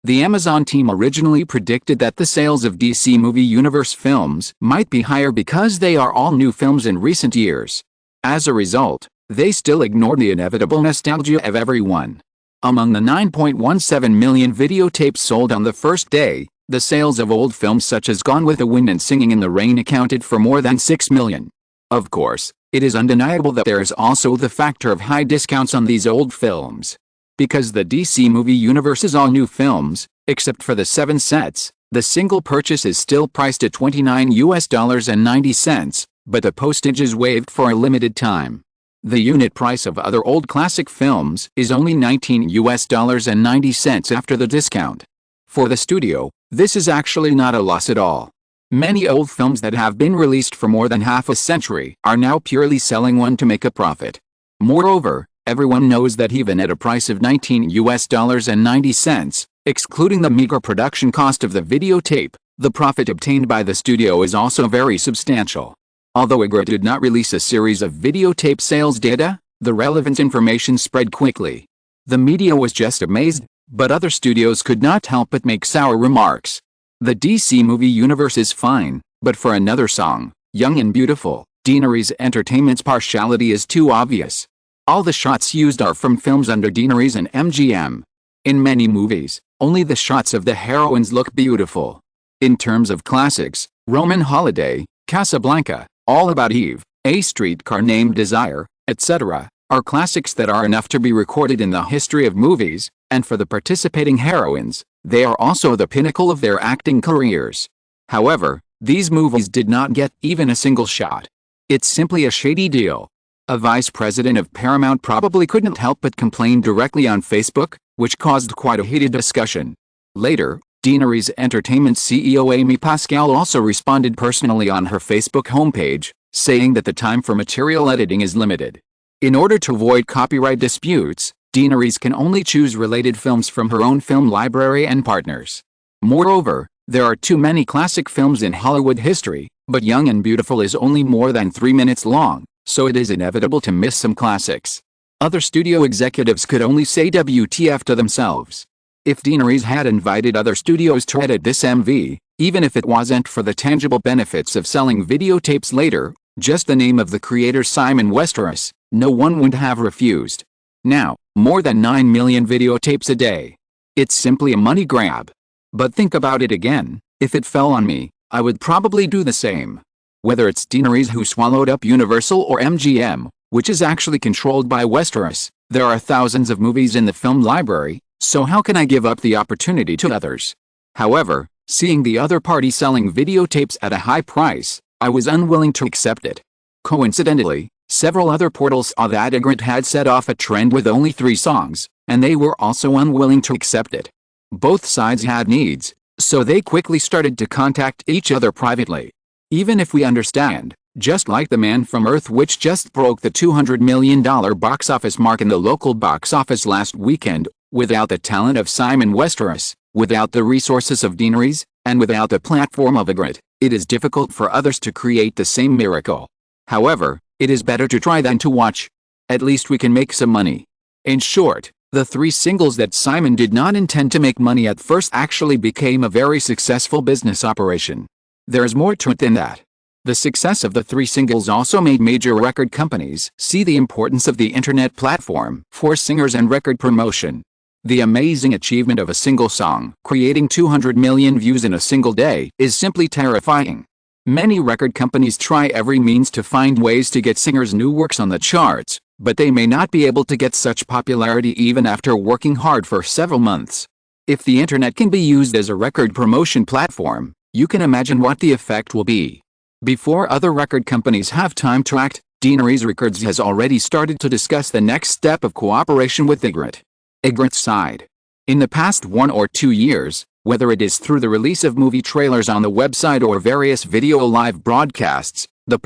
The Amazon team originally predicted that the sales of DC Movie Universe films might be higher because they are all new films in recent years. As a result, they still ignored the inevitable nostalgia of everyone. Among the 9.17 million videotapes sold on the first day, the sales of old films such as Gone with the Wind and Singing in the Rain accounted for more than 6 million. Of course, it is undeniable that there is also the factor of high discounts on these old films. Because the DC Movie Universe is all new films, except for the 7 sets, the single purchase is still priced at $29.90, but the postage is waived for a limited time. The unit price of other old classic films is only $19.90 after the discount. For the studio, this is actually not a loss at all. Many old films that have been released for more than half a century are now purely selling one to make a profit. Moreover, everyone knows that even at a price of $19.90, excluding the meager production cost of the videotape, the profit obtained by the studio is also very substantial. Although Ygritte did not release a series of videotape sales data, the relevant information spread quickly. The media was just amazed, but other studios could not help but make sour remarks. The DC Movie Universe is fine, but for another song, Young and Beautiful, Deaneries Entertainment's partiality is too obvious. All the shots used are from films under Deaneries and MGM. In many movies, only the shots of the heroines look beautiful. In terms of classics, Roman Holiday, Casablanca, All About Eve, A Streetcar Named Desire, etc., are classics that are enough to be recorded in the history of movies, and for the participating heroines, they are also the pinnacle of their acting careers. However, these movies did not get even a single shot. It's simply a shady deal. A vice president of Paramount probably couldn't help but complain directly on Facebook, which caused quite a heated discussion. Later, Deaneries Entertainment CEO Amy Pascal also responded personally on her Facebook homepage, saying that the time for material editing is limited. In order to avoid copyright disputes, Deaneries can only choose related films from her own film library and partners. Moreover, there are too many classic films in Hollywood history, But Young and Beautiful is only more than 3 minutes long, so it is inevitable to miss some classics. Other studio executives could only say WTF to themselves. If Daenerys had invited other studios to edit this MV, even if it wasn't for the tangible benefits of selling videotapes later, just the name of the creator Simon Westeros, no one would have refused. Now, more than 9 million videotapes a day. It's simply a money grab. But think about it again, if it fell on me, I would probably do the same. Whether it's Daenerys who swallowed up Universal or MGM, which is actually controlled by Westeros, there are thousands of movies in the film library, so how can I give up the opportunity to others? However, seeing the other party selling videotapes at a high price, I was unwilling to accept it. Coincidentally, several other portals saw that Ygritte had set off a trend with only 3 songs, and they were also unwilling to accept it. Both sides had needs, so they quickly started to contact each other privately. Even if we understand, just like The Man from Earth, which just broke the $200 million box office mark in the local box office last weekend, without the talent of Simon Westeros, without the resources of Daenerys, and without the platform of Ygritte, it is difficult for others to create the same miracle. However, it is better to try than to watch. At least we can make some money. In short, the 3 singles that Simon did not intend to make money at first actually became a very successful business operation. There's more to it than that. The success of the 3 singles also made major record companies see the importance of the internet platform for singers and record promotion. The amazing achievement of a single song creating 200 million views in a single day is simply terrifying. Many record companies try every means to find ways to get singers' new works on the charts, but they may not be able to get such popularity even after working hard for several months. If the internet can be used as a record promotion platform, you can imagine what the effect will be. Before other record companies have time to act, Daenerys Records has already started to discuss the next step of cooperation with Ygritte. Ygritte's side. In the past 1 or 2 years, whether it is through the release of movie trailers on the website or various video live broadcasts, the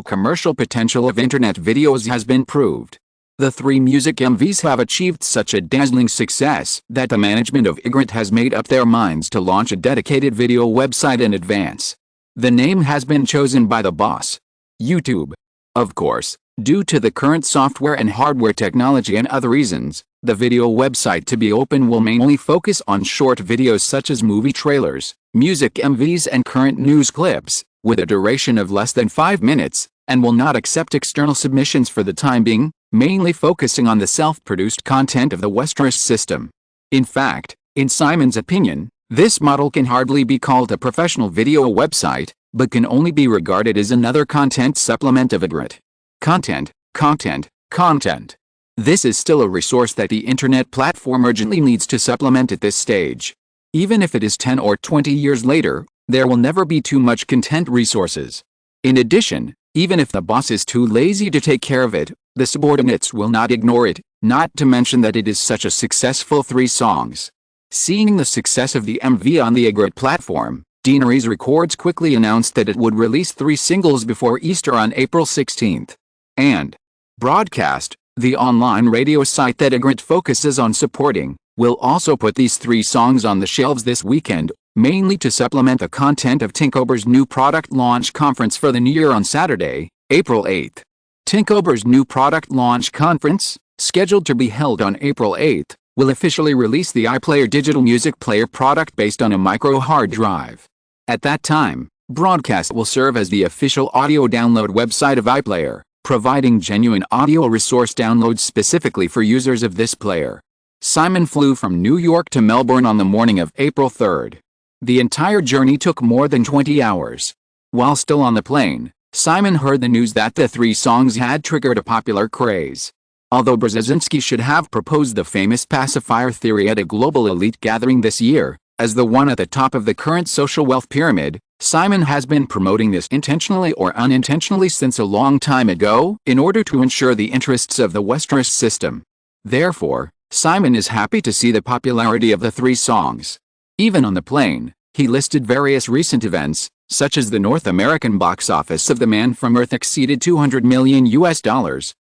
commercial potential of internet videos has been proved. The 3 music MVs have achieved such a dazzling success that the management of Ygritte has made up their minds to launch a dedicated video website in advance. The name has been chosen by the boss. YouTube. Of course, due to the current software and hardware technology and other reasons, the video website to be open will mainly focus on short videos such as movie trailers, music MVs and current news clips, with a duration of less than 5 minutes, and will not accept external submissions for the time being, mainly focusing on the self-produced content of the Westeros system. In fact, in Simon's opinion, this model can hardly be called a professional video website, but can only be regarded as another content supplement of Ygritte. Content, content, content. This is still a resource that the internet platform urgently needs to supplement at this stage. Even if it is 10 or 20 years later, there will never be too much content resources. In addition, even if the boss is too lazy to take care of it, the subordinates will not ignore it, not to mention that it is such a successful 3 songs. Seeing the success of the MV on the Ygritte platform, Daenerys Records quickly announced that it would release 3 singles before Easter on April 16th. And Broadcast, the online radio site that Ygritte focuses on supporting, will also put these 3 songs on the shelves this weekend, mainly to supplement the content of Tinkober's new product launch conference for the new year on Saturday, April 8th. Tinkober's new product launch conference, scheduled to be held on April 8th, will officially release the iPlayer digital music player product based on a micro hard drive. At that time, Broadcast will serve as the official audio download website of iPlayer, providing genuine audio resource downloads specifically for users of this player. Simon flew from New York to Melbourne on the morning of April 3rd. The entire journey took more than 20 hours. While still on the plane, Simon heard the news that the 3 songs had triggered a popular craze. Although Brzezinski should have proposed the famous pacifier theory at a global elite gathering this year, as the one at the top of the current social wealth pyramid, Simon has been promoting this intentionally or unintentionally since a long time ago in order to ensure the interests of the Westeros system. Therefore, Simon is happy to see the popularity of the 3 songs. Even on the plane, he listed various recent events, such as the North American box office of The Man from Earth exceeded $200 million.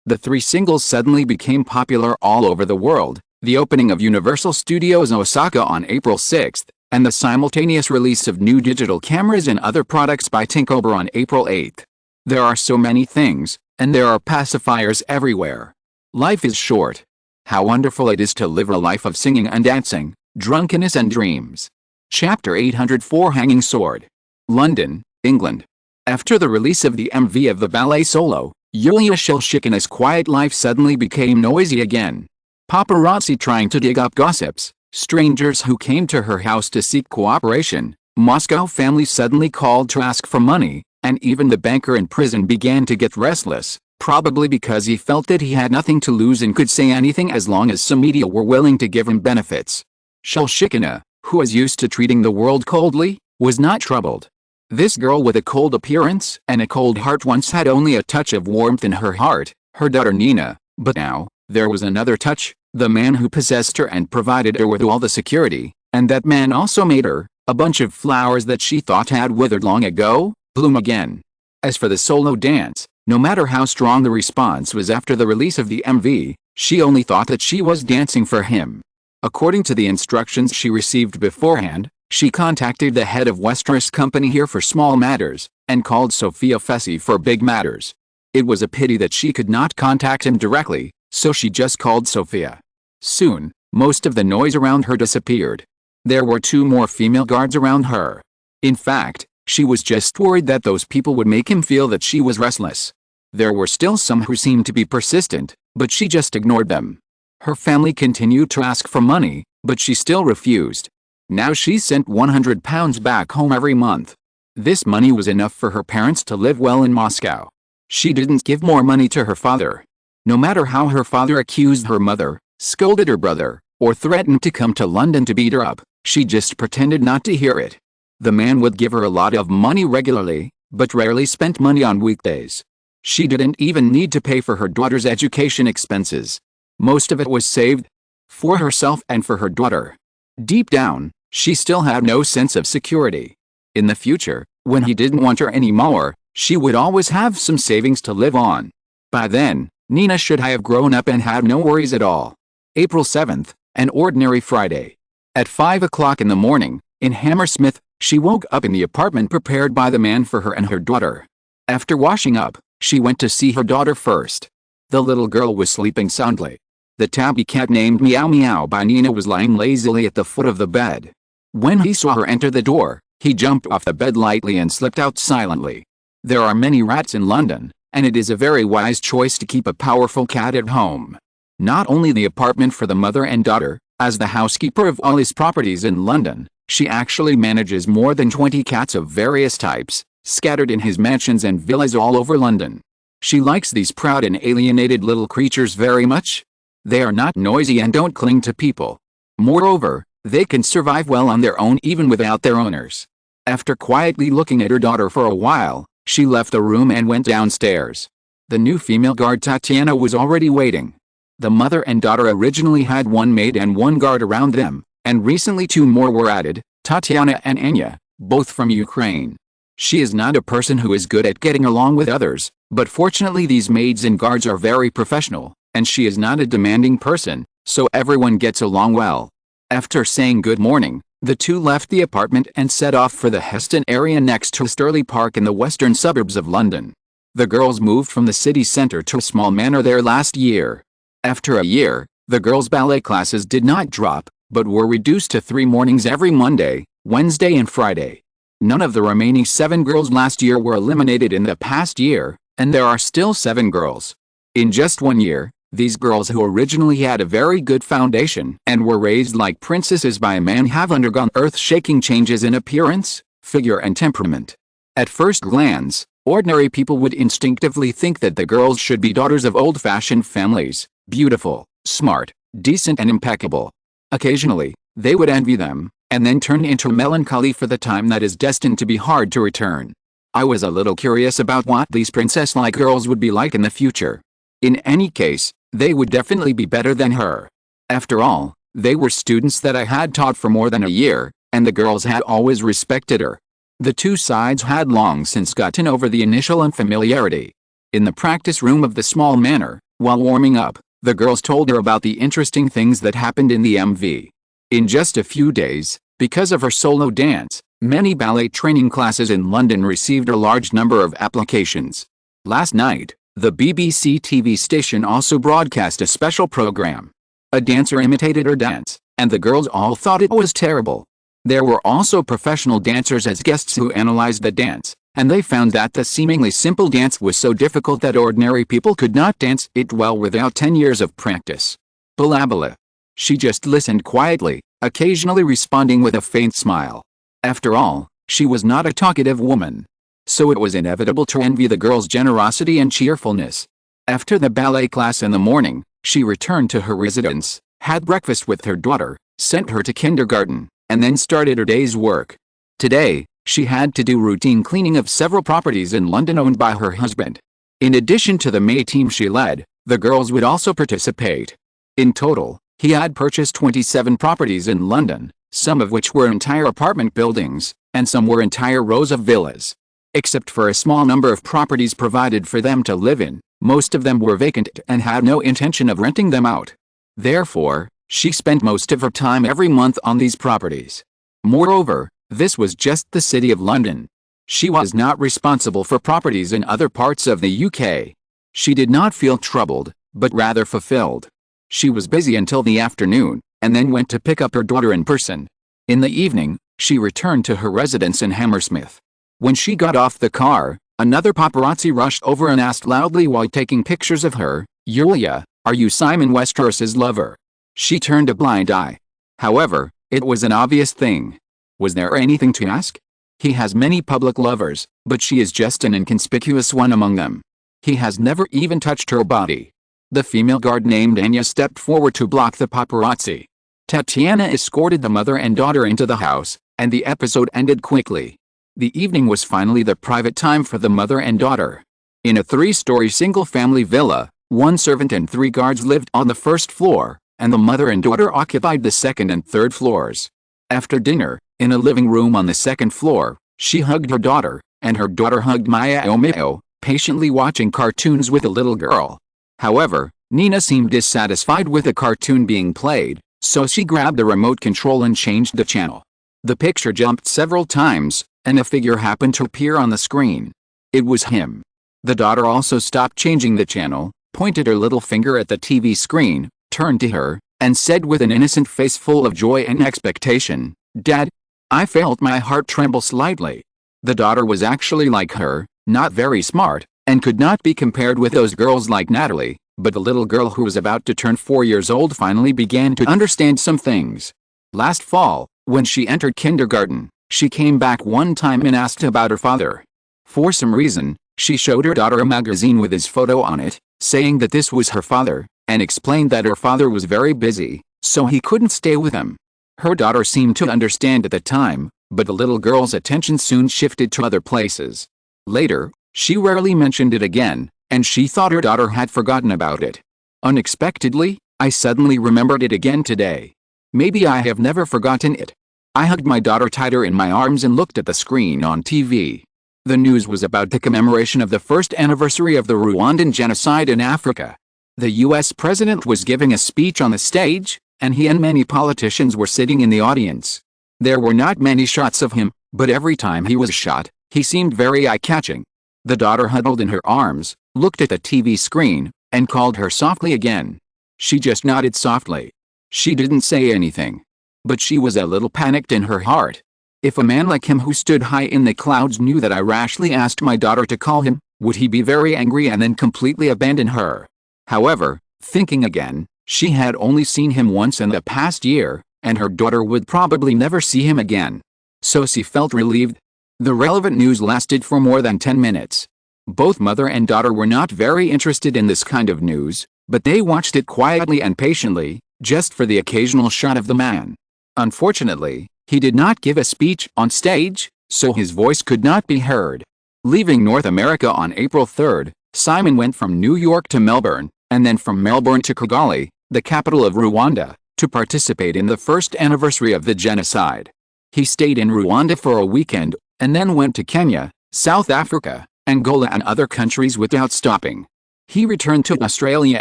The 3 singles suddenly became popular all over the world, the opening of Universal Studios in Osaka on April 6th, and the simultaneous release of new digital cameras and other products by Tinkober on April 8. There are so many things, and there are pacifiers everywhere. Life is short. How wonderful it is to live a life of singing and dancing, drunkenness and dreams. Chapter 804 Hanging Sword. London, England. After the release of the MV of the ballet solo, Yulia Shishkina's quiet life suddenly became noisy again. Paparazzi trying to dig up gossips, strangers who came to her house to seek cooperation, Moscow families suddenly called to ask for money, and even the banker in prison began to get restless, probably because he felt that he had nothing to lose and could say anything as long as some media were willing to give him benefits. Shishkina, who was used to treating the world coldly, was not troubled. This girl with a cold appearance and a cold heart once had only a touch of warmth in her heart, her daughter Nina, but now, there was another touch, the man who possessed her and provided her with all the security, and that man also made her, a bunch of flowers that she thought had withered long ago, bloom again. As for the solo dance, no matter how strong the response was after the release of the MV, she only thought that she was dancing for him. According to the instructions she received beforehand, she contacted the head of Westeros company here for small matters, and called Sophia Fessy for big matters. It was a pity that she could not contact him directly, so she just called Sophia. Soon, most of the noise around her disappeared. There were 2 more female guards around her. In fact, she was just worried that those people would make him feel that she was restless. There were still some who seemed to be persistent, but she just ignored them. Her family continued to ask for money, but she still refused. Now she sent £100 back home every month. This money was enough for her parents to live well in Moscow. She didn't give more money to her father. No matter how her father accused her mother, scolded her brother, or threatened to come to London to beat her up, she just pretended not to hear it. The man would give her a lot of money regularly, but rarely spent money on weekdays. She didn't even need to pay for her daughter's education expenses. Most of it was saved for herself and for her daughter. Deep down, she still had no sense of security. In the future, when he didn't want her anymore, she would always have some savings to live on. By then, Nina should have grown up and had no worries at all. April 7th, an ordinary Friday. At 5 o'clock in the morning, in Hammersmith, she woke up in the apartment prepared by the man for her and her daughter. After washing up, she went to see her daughter first. The little girl was sleeping soundly. The tabby cat named Meow Meow by Nina was lying lazily at the foot of the bed. When he saw her enter the door, he jumped off the bed lightly and slipped out silently. There are many rats in London, and it is a very wise choice to keep a powerful cat at home. Not only the apartment for the mother and daughter, as the housekeeper of all his properties in London, she actually manages more than 20 cats of various types, scattered in his mansions and villas all over London. She likes these proud and alienated little creatures very much. They are not noisy and don't cling to people. Moreover, they can survive well on their own even without their owners. After quietly looking at her daughter for a while, she left the room and went downstairs. The new female guard Tatiana was already waiting. The mother and daughter originally had 1 maid and 1 guard around them, and recently 2 more were added, Tatiana and Anya, both from Ukraine. She is not a person who is good at getting along with others, but fortunately these maids and guards are very professional, and she is not a demanding person, so everyone gets along well. After saying good morning, the 2 left the apartment and set off for the Heston area next to Sturley Park in the western suburbs of London. The girls moved from the city centre to a small manor there last year. After a year, the girls' ballet classes did not drop, but were reduced to 3 mornings every Monday, Wednesday and Friday. None of the remaining 7 girls last year were eliminated in the past year, and there are still 7 girls. In just 1 year, these girls who originally had a very good foundation and were raised like princesses by a man have undergone earth-shaking changes in appearance, figure and temperament. At first glance, ordinary people would instinctively think that the girls should be daughters of old-fashioned families, beautiful, smart, decent and impeccable. Occasionally, they would envy them, and then turn into melancholy for the time that is destined to be hard to return. I was a little curious about what these princess-like girls would be like in the future. In any case, they would definitely be better than her. After all, they were students that I had taught for more than a year, and the girls had always respected her. The 2 sides had long since gotten over the initial unfamiliarity. In the practice room of the small manor, while warming up, the girls told her about the interesting things that happened in the MV. In just a few days, Because of her solo dance, many ballet training classes in London received a large number of applications. Last night, the BBC TV station also broadcast a special program. A dancer imitated her dance, and the girls all thought it was terrible. There were also professional dancers as guests who analyzed the dance, and they found that the seemingly simple dance was so difficult that ordinary people could not dance it well without 10 years of practice. Blah. She just listened quietly, occasionally responding with a faint smile. After all, she was not a talkative woman. So it was inevitable to envy the girl's generosity and cheerfulness. After the ballet class in the morning, she returned to her residence, had breakfast with her daughter, sent her to kindergarten, and then started her day's work. Today, she had to do routine cleaning of several properties in London owned by her husband. In addition to the May team she led, the girls would also participate. In total, he had purchased 27 properties in London, some of which were entire apartment buildings, and some were entire rows of villas. Except for a small number of properties provided for them to live in, most of them were vacant and had no intention of renting them out. Therefore, she spent most of her time every month on these properties. Moreover, this was just the City of London. She was not responsible for properties in other parts of the UK. She did not feel troubled, but rather fulfilled. She was busy until the afternoon, and then went to pick up her daughter in person. In the evening, she returned to her residence in Hammersmith. When she got off the car, another paparazzi rushed over and asked loudly while taking pictures of her, "Yulia, are you Simon Westeros's lover?" She turned a blind eye. However, it was an obvious thing. Was there anything to ask? He has many public lovers, but she is just an inconspicuous one among them. He has never even touched her body. The female guard named Anya stepped forward to block the paparazzi. Tatiana escorted the mother and daughter into the house, and the episode ended quickly. The evening was finally the private time for the mother and daughter. In a 3-story single-family villa, 1 servant and 3 guards lived on the first floor, and the mother and daughter occupied the second and third floors. After dinner, in a living room on the second floor, she hugged her daughter, and her daughter hugged Maya Omeo, patiently watching cartoons with a little girl. However, Nina seemed dissatisfied with the cartoon being played, so she grabbed the remote control and changed the channel. The picture jumped several times, and a figure happened to appear on the screen. It was him. The daughter also stopped changing the channel, pointed her little finger at the TV screen, turned to her, and said with an innocent face full of joy and expectation, "Dad." I felt my heart tremble slightly. The daughter was actually like her, not very smart, and could not be compared with those girls like Natalie, but the little girl who was about to turn 4 years old finally began to understand some things. Last fall, when she entered kindergarten, she came back one time and asked about her father. For some reason, she showed her daughter a magazine with his photo on it, saying that this was her father, and explained that her father was very busy, so he couldn't stay with them. Her daughter seemed to understand at the time, but the little girl's attention soon shifted to other places. Later, she rarely mentioned it again, and she thought her daughter had forgotten about it. Unexpectedly, I suddenly remembered it again today. Maybe I have never forgotten it. I hugged my daughter tighter in my arms and looked at the screen on TV. The news was about the commemoration of the first anniversary of the Rwandan genocide in Africa. The US president was giving a speech on the stage, and he and many politicians were sitting in the audience. There were not many shots of him, but every time he was shot, he seemed very eye-catching. The daughter huddled in her arms, looked at the TV screen, and called her softly again. She just nodded softly. She didn't say anything. But she was a little panicked in her heart. If a man like him who stood high in the clouds knew that I rashly asked my daughter to call him, would he be very angry and then completely abandon her? However, thinking again, she had only seen him once in the past year, and her daughter would probably never see him again. So she felt relieved. The relevant news lasted for more than 10 minutes. Both mother and daughter were not very interested in this kind of news, but they watched it quietly and patiently, just for the occasional shot of the man. Unfortunately, he did not give a speech on stage, so his voice could not be heard. Leaving North America on April 3rd, Simon went from New York to Melbourne, and then from Melbourne to Kigali, the capital of Rwanda, to participate in the first anniversary of the genocide. He stayed in Rwanda for a weekend, and then went to Kenya, South Africa, Angola and other countries without stopping. He returned to Australia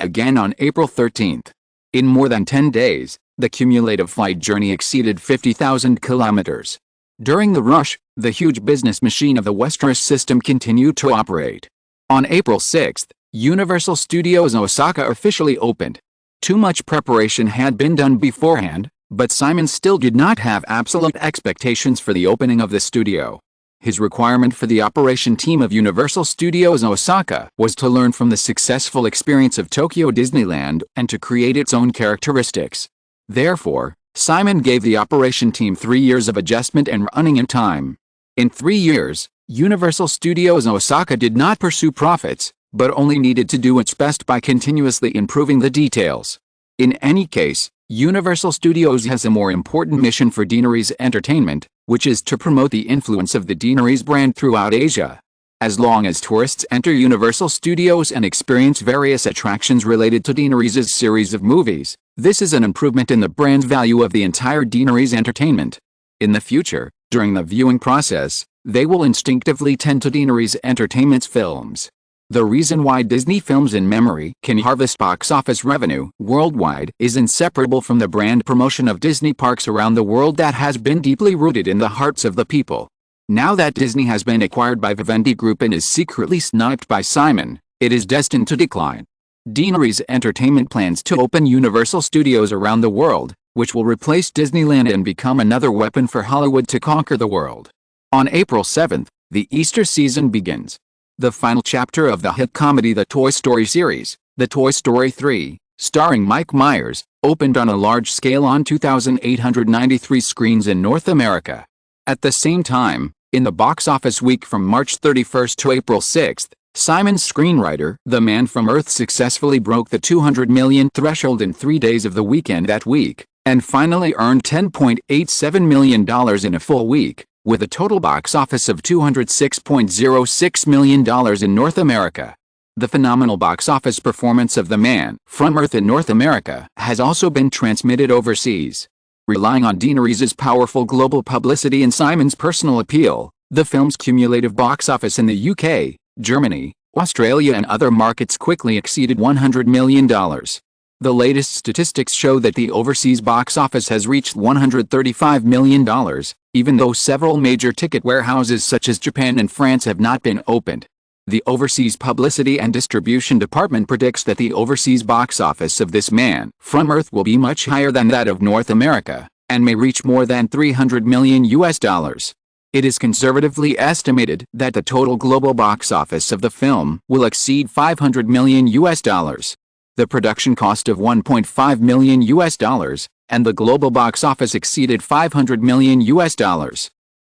again on April 13th. In more than 10 days, The cumulative flight journey exceeded 50,000 kilometers. During the rush, the huge business machine of the Westeros system continued to operate. On April 6, Universal Studios Osaka officially opened. Too much preparation had been done beforehand, but Simon still did not have absolute expectations for the opening of the studio. His requirement for the operation team of Universal Studios Osaka was to learn from the successful experience of Tokyo Disneyland and to create its own characteristics. Therefore, Simon gave the operation team 3 years of adjustment and running in time. In 3 years, Universal Studios Osaka did not pursue profits, but only needed to do its best by continuously improving the details. In any case, Universal Studios has a more important mission for Deaneries Entertainment, which is to promote the influence of the Deaneries brand throughout Asia. As long as tourists enter Universal Studios and experience various attractions related to Deaneries' series of movies, this is an improvement in the brand's value of the entire Deaneries Entertainment. In the future, during the viewing process, they will instinctively tend to Deaneries Entertainment's films. The reason why Disney Films in Memory can harvest box office revenue worldwide is inseparable from the brand promotion of Disney parks around the world that has been deeply rooted in the hearts of the people. Now that Disney has been acquired by Vivendi Group and is secretly sniped by Simon, it is destined to decline. Deaneries Entertainment plans to open Universal Studios around the world, which will replace Disneyland and become another weapon for Hollywood to conquer the world. On April 7th, the Easter season begins. The final chapter of the hit comedy The Toy Story series, The Toy Story 3, starring Mike Myers, opened on a large scale on 2,893 screens in North America. At the same time, in the box office week from March 31st to April 6th, Simon's screenwriter, The Man from Earth, successfully broke the 200 million threshold in 3 days of the weekend that week, and finally earned $10.87 million in a full week, with a total box office of $206.06 million in North America. The phenomenal box office performance of The Man from Earth in North America has also been transmitted overseas. Relying on Deaneries' powerful global publicity and Simon's personal appeal, the film's cumulative box office in the UK, Germany, Australia and other markets quickly exceeded $100 million. The latest statistics show that the overseas box office has reached $135 million, even though several major ticket warehouses such as Japan and France have not been opened. The Overseas Publicity and Distribution Department predicts that the overseas box office of This Man from Earth will be much higher than that of North America, and may reach more than $300 million. It is conservatively estimated that the total global box office of the film will exceed $500 million. The production cost of $1.5 million, and the global box office exceeded $500 million.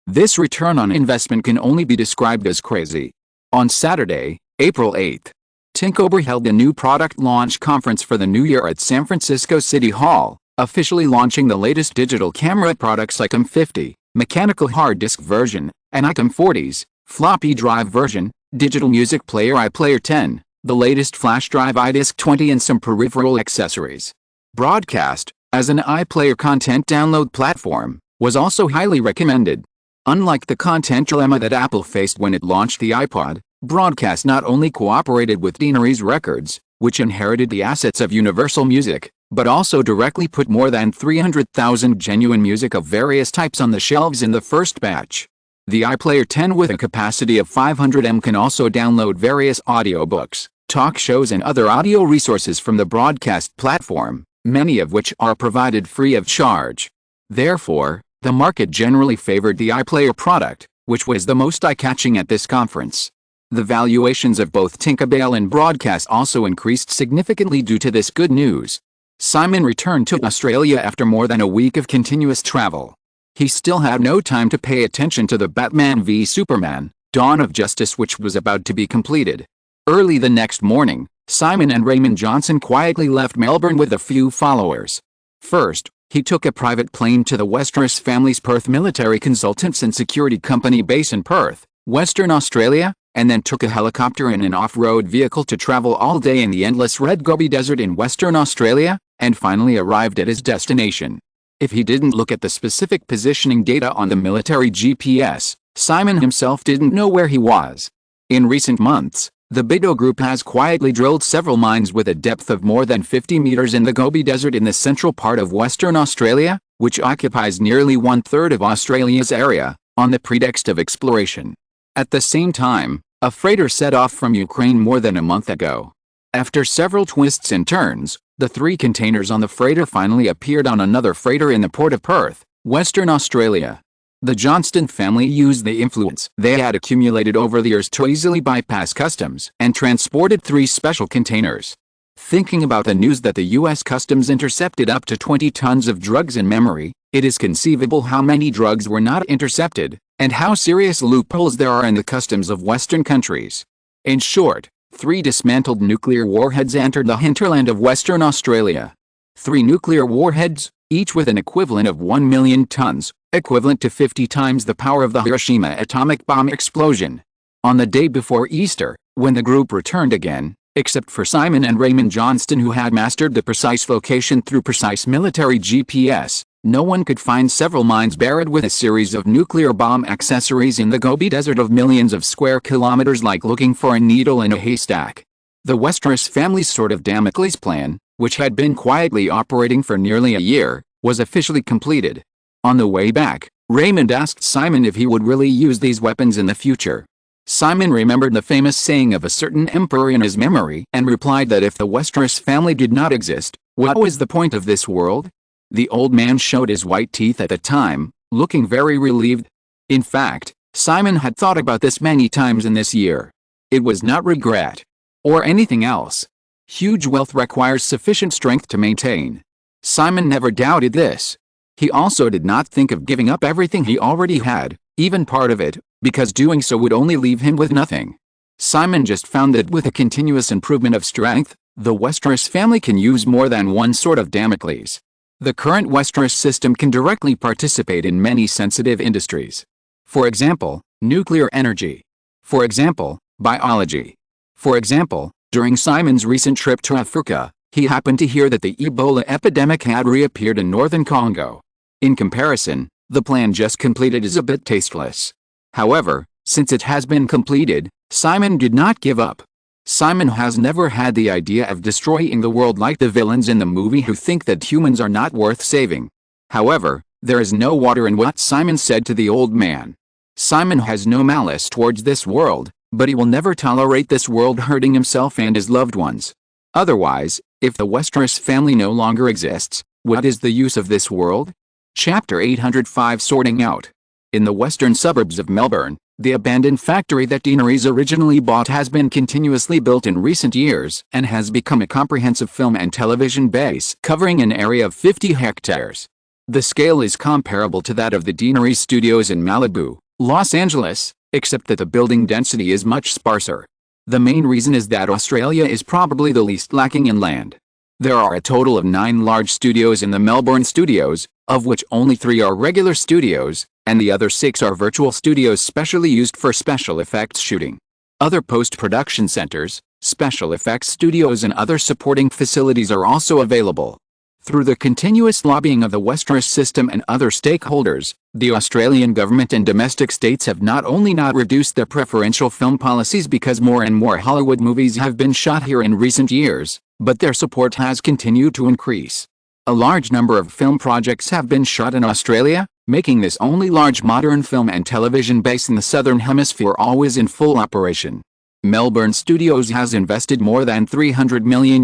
This return on investment can only be described as crazy. On Saturday, April 8th, Tinkober held a new product launch conference for the new year at San Francisco City Hall, officially launching the latest digital camera products like M50, mechanical hard disk version, and iCam40s, floppy drive version, digital music player iPlayer 10, the latest flash drive iDisk 20 and some peripheral accessories. Broadcast, as an iPlayer content download platform, was also highly recommended. Unlike the content dilemma that Apple faced when it launched the iPod, Broadcast not only cooperated with Deaneries Records, which inherited the assets of Universal Music, but also directly put more than 300,000 genuine music of various types on the shelves in the first batch. The iPlayer 10 with a capacity of 500 M can also download various audiobooks, talk shows and other audio resources from the Broadcast platform, many of which are provided free of charge. Therefore, the market generally favored the iPlayer product, which was the most eye-catching at this conference. The valuations of both Tinkober and Broadcast also increased significantly due to this good news. Simon returned to Australia after more than a week of continuous travel. He still had no time to pay attention to the Batman v Superman, Dawn of Justice, which was about to be completed. Early the next morning, Simon and Raymond Johnson quietly left Melbourne with a few followers. First, he took a private plane to the Westeros family's Perth military consultants and security company base in Perth, Western Australia, and then took a helicopter and an off-road vehicle to travel all day in the endless Red Gobi Desert in Western Australia, and finally arrived at his destination. If he didn't look at the specific positioning data on the military GPS, Simon himself didn't know where he was. In recent months, The Bigelow Group has quietly drilled several mines with a depth of more than 50 meters in the Gobi Desert in the central part of Western Australia, which occupies nearly one-third of Australia's area, on the pretext of exploration. At the same time, a freighter set off from Ukraine more than a month ago. After several twists and turns, the 3 containers on the freighter finally appeared on another freighter in the port of Perth, Western Australia. The Johnston family used the influence they had accumulated over the years to easily bypass customs and transported 3 special containers. Thinking about the news that the U.S. Customs intercepted up to 20 tons of drugs in memory, it is conceivable how many drugs were not intercepted, and how serious loopholes there are in the customs of Western countries. In short, 3 dismantled nuclear warheads entered the hinterland of Western Australia. 3 nuclear warheads, each with an equivalent of 1 million tons, equivalent to 50 times the power of the Hiroshima atomic bomb explosion. On the day before Easter, when the group returned again, except for Simon and Raymond Johnston who had mastered the precise location through precise military GPS, no one could find several mines buried with a series of nuclear bomb accessories in the Gobi Desert of millions of square kilometers, like looking for a needle in a haystack. The Westeros family's sort of Damocles plan, which had been quietly operating for nearly a year, was officially completed. On the way back, Raymond asked Simon if he would really use these weapons in the future. Simon remembered the famous saying of a certain emperor in his memory and replied that if the Westeros family did not exist, what was the point of this world? The old man showed his white teeth at the time, looking very relieved. In fact, Simon had thought about this many times in this year. It was not regret. Or anything else. Huge wealth requires sufficient strength to maintain. Simon never doubted this. He also did not think of giving up everything he already had, even part of it, because doing so would only leave him with nothing. Simon just found that with a continuous improvement of strength, the Westeros family can use more than one sort of Damocles. The current Westeros system can directly participate in many sensitive industries. For example, nuclear energy. For example, biology. For example, during Simon's recent trip to Africa, he happened to hear that the Ebola epidemic had reappeared in northern Congo. In comparison, the plan just completed is a bit tasteless. However, since it has been completed, Simon did not give up. Simon has never had the idea of destroying the world like the villains in the movie who think that humans are not worth saving. However, there is no water in what Simon said to the old man. Simon has no malice towards this world, but he will never tolerate this world hurting himself and his loved ones. Otherwise, if the Westeros family no longer exists, what is the use of this world? Chapter 805 Sorting Out. In the western suburbs of Melbourne, the abandoned factory that Daenerys originally bought has been continuously built in recent years and has become a comprehensive film and television base covering an area of 50 hectares. The scale is comparable to that of the Daenerys studios in Malibu, Los Angeles, except that the building density is much sparser. The main reason is that Australia is probably the least lacking in land. There are a total of 9 large studios in the Melbourne studios, of which only 3 are regular studios, and the other 6 are virtual studios specially used for special effects shooting. Other post-production centers, special effects studios and other supporting facilities are also available. Through the continuous lobbying of the Westeros system and other stakeholders, the Australian government and domestic states have not only not reduced their preferential film policies because more and more Hollywood movies have been shot here in recent years, but their support has continued to increase. A large number of film projects have been shot in Australia, making this only large modern film and television base in the Southern Hemisphere always in full operation. Melbourne Studios has invested more than $300 million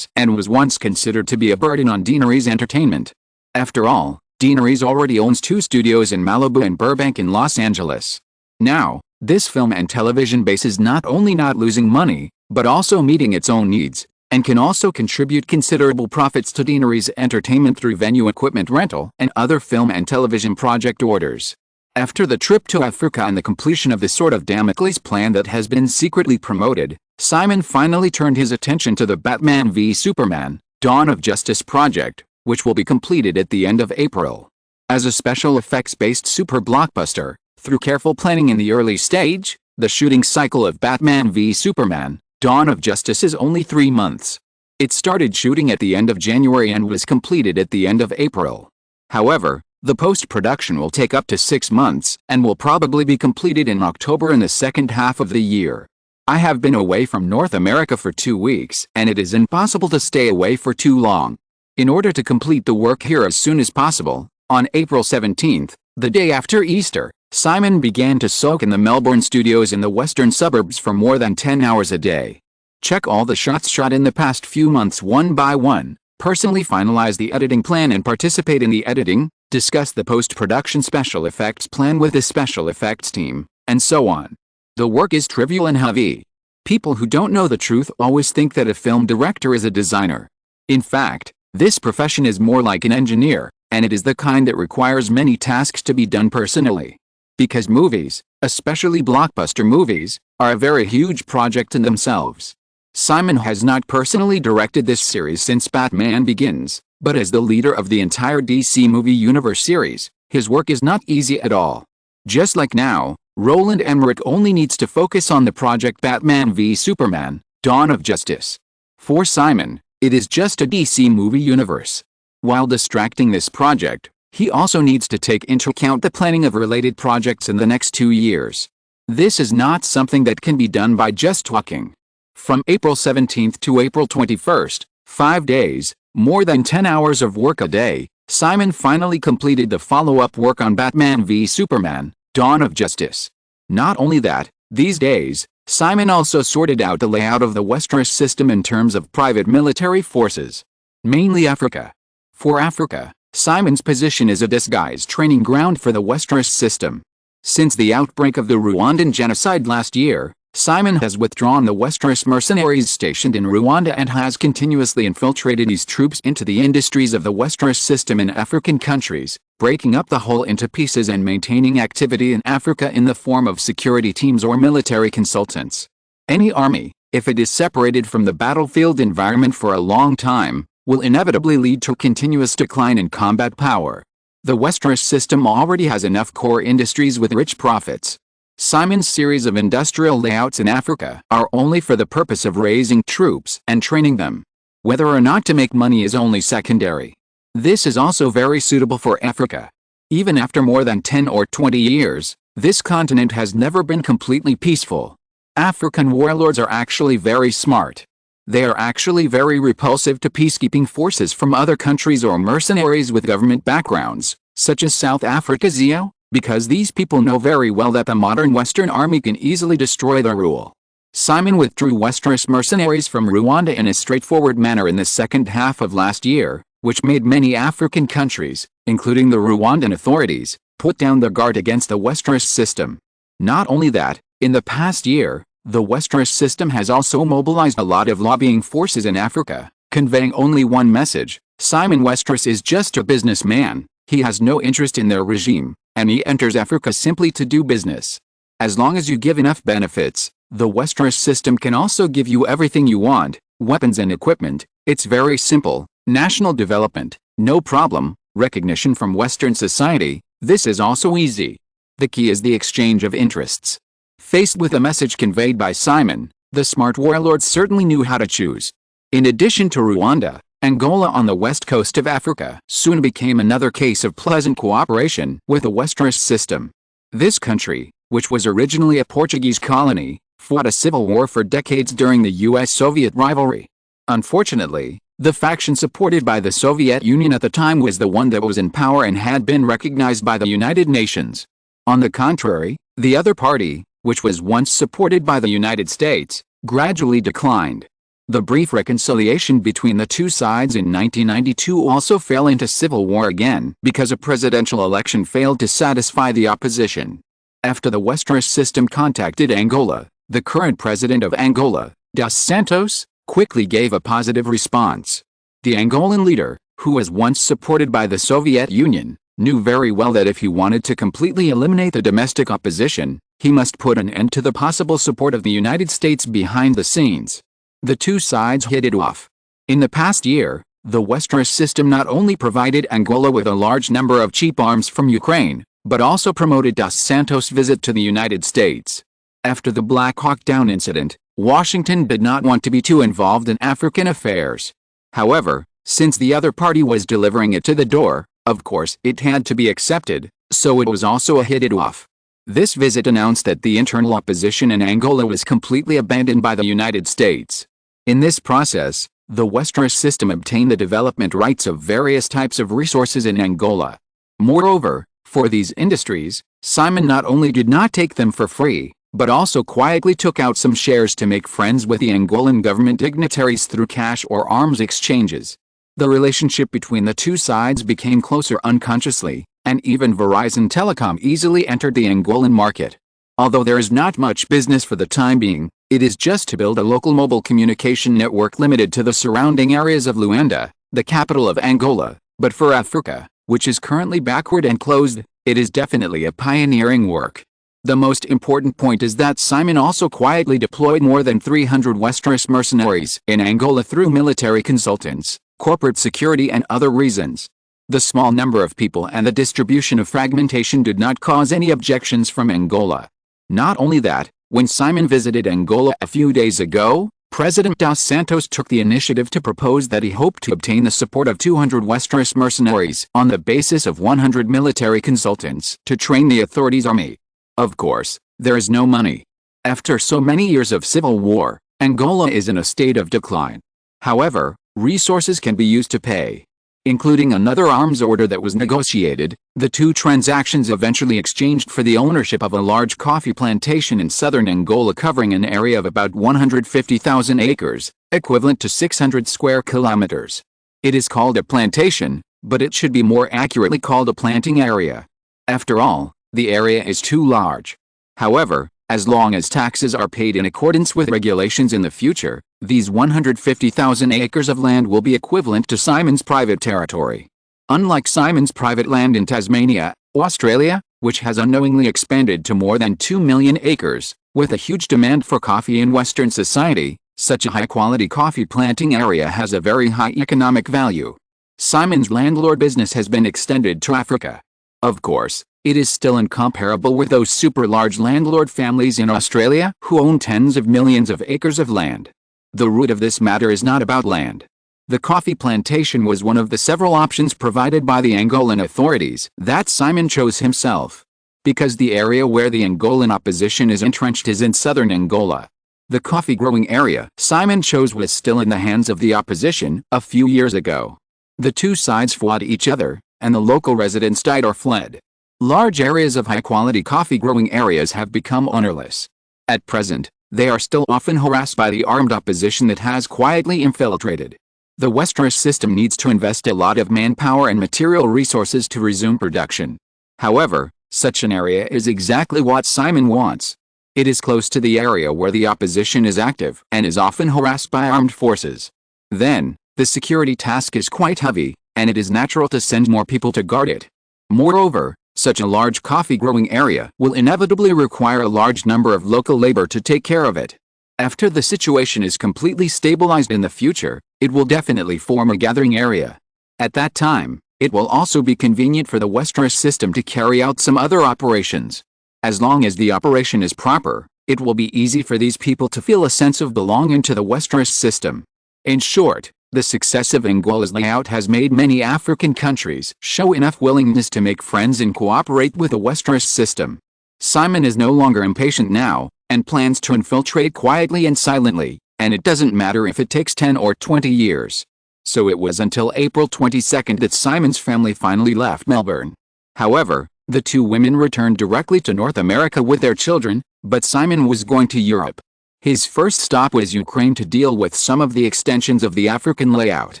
and was once considered to be a burden on Daenerys Entertainment. After all, Daenerys already owns 2 studios in Malibu and Burbank in Los Angeles. Now, this film and television base is not only not losing money, but also meeting its own needs, and can also contribute considerable profits to Daenerys Entertainment through venue equipment rental and other film and television project orders. After the trip to Africa and the completion of the sort of Damocles plan that has been secretly promoted, Simon finally turned his attention to the Batman v Superman, Dawn of Justice project, which will be completed at the end of April. As a special effects-based super blockbuster, through careful planning in the early stage, the shooting cycle of Batman v Superman, Dawn of Justice is only 3 months. It started shooting at the end of January and was completed at the end of April. However, the post-production will take up to 6 months and will probably be completed in October in the second half of the year. I have been away from North America for 2 weeks, and it is impossible to stay away for too long. In order to complete the work here as soon as possible, on April 17th, the day after Easter, Simon began to soak in the Melbourne studios in the western suburbs for more than 10 hours a day. Check all the shots shot in the past few months one by one, personally finalize the editing plan and participate in the editing, discuss the post-production special effects plan with the special effects team, and so on. The work is trivial and heavy. People who don't know the truth always think that a film director is a designer. In fact, this profession is more like an engineer, and it is the kind that requires many tasks to be done personally. Because movies, especially blockbuster movies, are a very huge project in themselves. Simon has not personally directed this series since Batman Begins, but as the leader of the entire DC movie universe series, his work is not easy at all. Just like now, Roland Emmerich only needs to focus on the project Batman v Superman, Dawn of Justice. For Simon, it is just a DC movie universe. While distracting this project, he also needs to take into account the planning of related projects in the next 2 years. This is not something that can be done by just talking. From April 17th to April 21st, 5 days, more than 10 hours of work a day, Simon finally completed the follow-up work on Batman v Superman, Dawn of Justice. Not only that, these days, Simon also sorted out the layout of the Westeros system in terms of private military forces. Mainly Africa. For Africa, Simon's position is a disguised training ground for the Westeros system. Since the outbreak of the Rwandan genocide last year, Simon has withdrawn the Westeros mercenaries stationed in Rwanda and has continuously infiltrated these troops into the industries of the Westeros system in African countries, breaking up the whole into pieces and maintaining activity in Africa in the form of security teams or military consultants. Any army, if it is separated from the battlefield environment for a long time, will inevitably lead to continuous decline in combat power. The Westeros system already has enough core industries with rich profits. Simon's series of industrial layouts in Africa are only for the purpose of raising troops and training them. Whether or not to make money is only secondary. This is also very suitable for Africa. Even after more than 10 or 20 years, this continent has never been completely peaceful. African warlords are actually very smart. They are actually very repulsive to peacekeeping forces from other countries or mercenaries with government backgrounds, such as South Africa's EO, because these people know very well that the modern Western army can easily destroy their rule. Simon withdrew Westeros mercenaries from Rwanda in a straightforward manner in the second half of last year, which made many African countries, including the Rwandan authorities, put down their guard against the Westeros system. Not only that, in the past year, the Westeros system has also mobilized a lot of lobbying forces in Africa, conveying only one message: Simon Westeros is just a businessman, he has no interest in their regime, and he enters Africa simply to do business. As long as you give enough benefits, the Westeros system can also give you everything you want, weapons and equipment. It's very simple. National development, no problem. Recognition from Western society, this is also easy. The key is the exchange of interests. Faced with a message conveyed by Simon, the smart warlords certainly knew how to choose. In addition to Rwanda, Angola on the west coast of Africa soon became another case of pleasant cooperation with the Westeros system. This country, which was originally a Portuguese colony, fought a civil war for decades during the US-Soviet rivalry. Unfortunately, the faction supported by the Soviet Union at the time was the one that was in power and had been recognized by the United Nations. On the contrary, the other party, which was once supported by the United States, gradually declined. The brief reconciliation between the two sides in 1992 also fell into civil war again because a presidential election failed to satisfy the opposition. After the Westeros system contacted Angola, the current president of Angola, Dos Santos, quickly gave a positive response. The Angolan leader, who was once supported by the Soviet Union, knew very well that if he wanted to completely eliminate the domestic opposition, he must put an end to the possible support of the United States behind the scenes. The two sides hit it off. In the past year, the Westeros system not only provided Angola with a large number of cheap arms from Ukraine, but also promoted Dos Santos' visit to the United States. After the Black Hawk Down incident, Washington did not want to be too involved in African affairs. However, since the other party was delivering it to the door, of course it had to be accepted, so it was also a hit it off. This visit announced that the internal opposition in Angola was completely abandoned by the United States. In this process, the Westeros system obtained the development rights of various types of resources in Angola. Moreover, for these industries, Simon not only did not take them for free, but also quietly took out some shares to make friends with the Angolan government dignitaries through cash or arms exchanges. The relationship between the two sides became closer unconsciously, and even Verizon Telecom easily entered the Angolan market. Although there is not much business for the time being, it is just to build a local mobile communication network limited to the surrounding areas of Luanda, the capital of Angola, but for Africa, which is currently backward and closed, it is definitely a pioneering work. The most important point is that Simon also quietly deployed more than 300 Westeros mercenaries in Angola through military consultants, corporate security and other reasons. The small number of people and the distribution of fragmentation did not cause any objections from Angola. Not only that, when Simon visited Angola a few days ago, President dos Santos took the initiative to propose that he hoped to obtain the support of 200 Westeros mercenaries on the basis of 100 military consultants to train the authorities' army. Of course, there is no money. After so many years of civil war, Angola is in a state of decline. However, resources can be used to pay. Including another arms order that was negotiated, the two transactions eventually exchanged for the ownership of a large coffee plantation in southern Angola covering an area of about 150,000 acres, equivalent to 600 square kilometers. It is called a plantation, but it should be more accurately called a planting area. After all, the area is too large. However, as long as taxes are paid in accordance with regulations in the future, these 150,000 acres of land will be equivalent to Simon's private territory. Unlike Simon's private land in Tasmania, Australia, which has unknowingly expanded to more than 2 million acres, with a huge demand for coffee in Western society, such a high-quality coffee planting area has a very high economic value. Simon's landlord business has been extended to Africa. Of course, it is still incomparable with those super-large landlord families in Australia who own tens of millions of acres of land. The root of this matter is not about land. The coffee plantation was one of the several options provided by the Angolan authorities that Simon chose himself. Because the area where the Angolan opposition is entrenched is in southern Angola. The coffee-growing area Simon chose was still in the hands of the opposition a few years ago. The two sides fought each other, and the local residents died or fled. Large areas of high-quality coffee-growing areas have become ownerless. At present, they are still often harassed by the armed opposition that has quietly infiltrated. The Westeros system needs to invest a lot of manpower and material resources to resume production. However, such an area is exactly what Simon wants. It is close to the area where the opposition is active and is often harassed by armed forces. Then, the security task is quite heavy, and it is natural to send more people to guard it. Moreover, such a large coffee-growing area will inevitably require a large number of local labor to take care of it. After the situation is completely stabilized in the future, it will definitely form a gathering area. At that time, it will also be convenient for the Westeros system to carry out some other operations. As long as the operation is proper, it will be easy for these people to feel a sense of belonging to the Westeros system. In short, the success of Angola's layout has made many African countries show enough willingness to make friends and cooperate with the Westeros system. Simon is no longer impatient now, and plans to infiltrate quietly and silently, and it doesn't matter if it takes 10 or 20 years. So it was until April 22 that Simon's family finally left Melbourne. However, the two women returned directly to North America with their children, but Simon was going to Europe. His first stop was Ukraine to deal with some of the extensions of the African layout.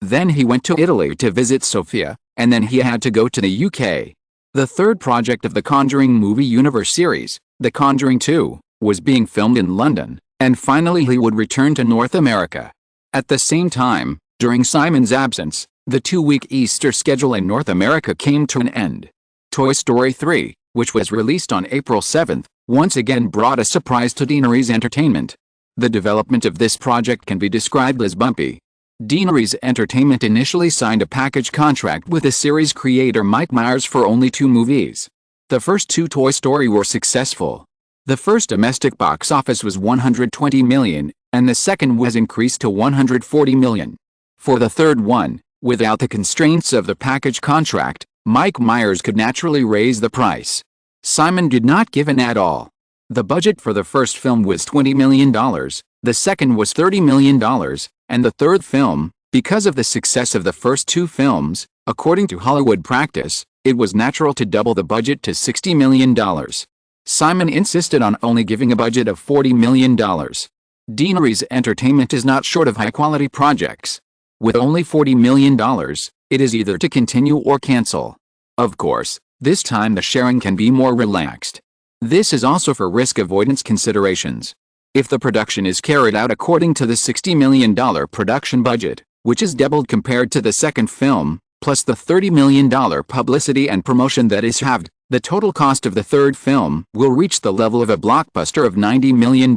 Then he went to Italy to visit Sofia, and then he had to go to the UK. The third project of the Conjuring movie universe series, The Conjuring 2, was being filmed in London, and finally he would return to North America. At the same time, during Simon's absence, the 2-week Easter schedule in North America came to an end. Toy Story 3, which was released on April 7, once again brought a surprise to Deaneries Entertainment. The development of this project can be described as bumpy. Deaneries Entertainment initially signed a package contract with the series creator Mike Myers for only 2 movies. The first 2 Toy Story were successful. The first domestic box office was $120 million, and the second was increased to $140 million. For the third one, without the constraints of the package contract, Mike Myers could naturally raise the price. Simon did not give in at all. The budget for the first film was $20 million, the second was $30 million, and the third film, because of the success of the first two films, according to Hollywood practice, it was natural to double the budget to $60 million. Simon insisted on only giving a budget of $40 million. Deanery's Entertainment is not short of high-quality projects. With only $40 million, it is either to continue or cancel. Of course, this time the sharing can be more relaxed. This is also for risk avoidance considerations. If the production is carried out according to the $60 million production budget, which is doubled compared to the second film, plus the $30 million publicity and promotion that is halved, the total cost of the third film will reach the level of a blockbuster of $90 million.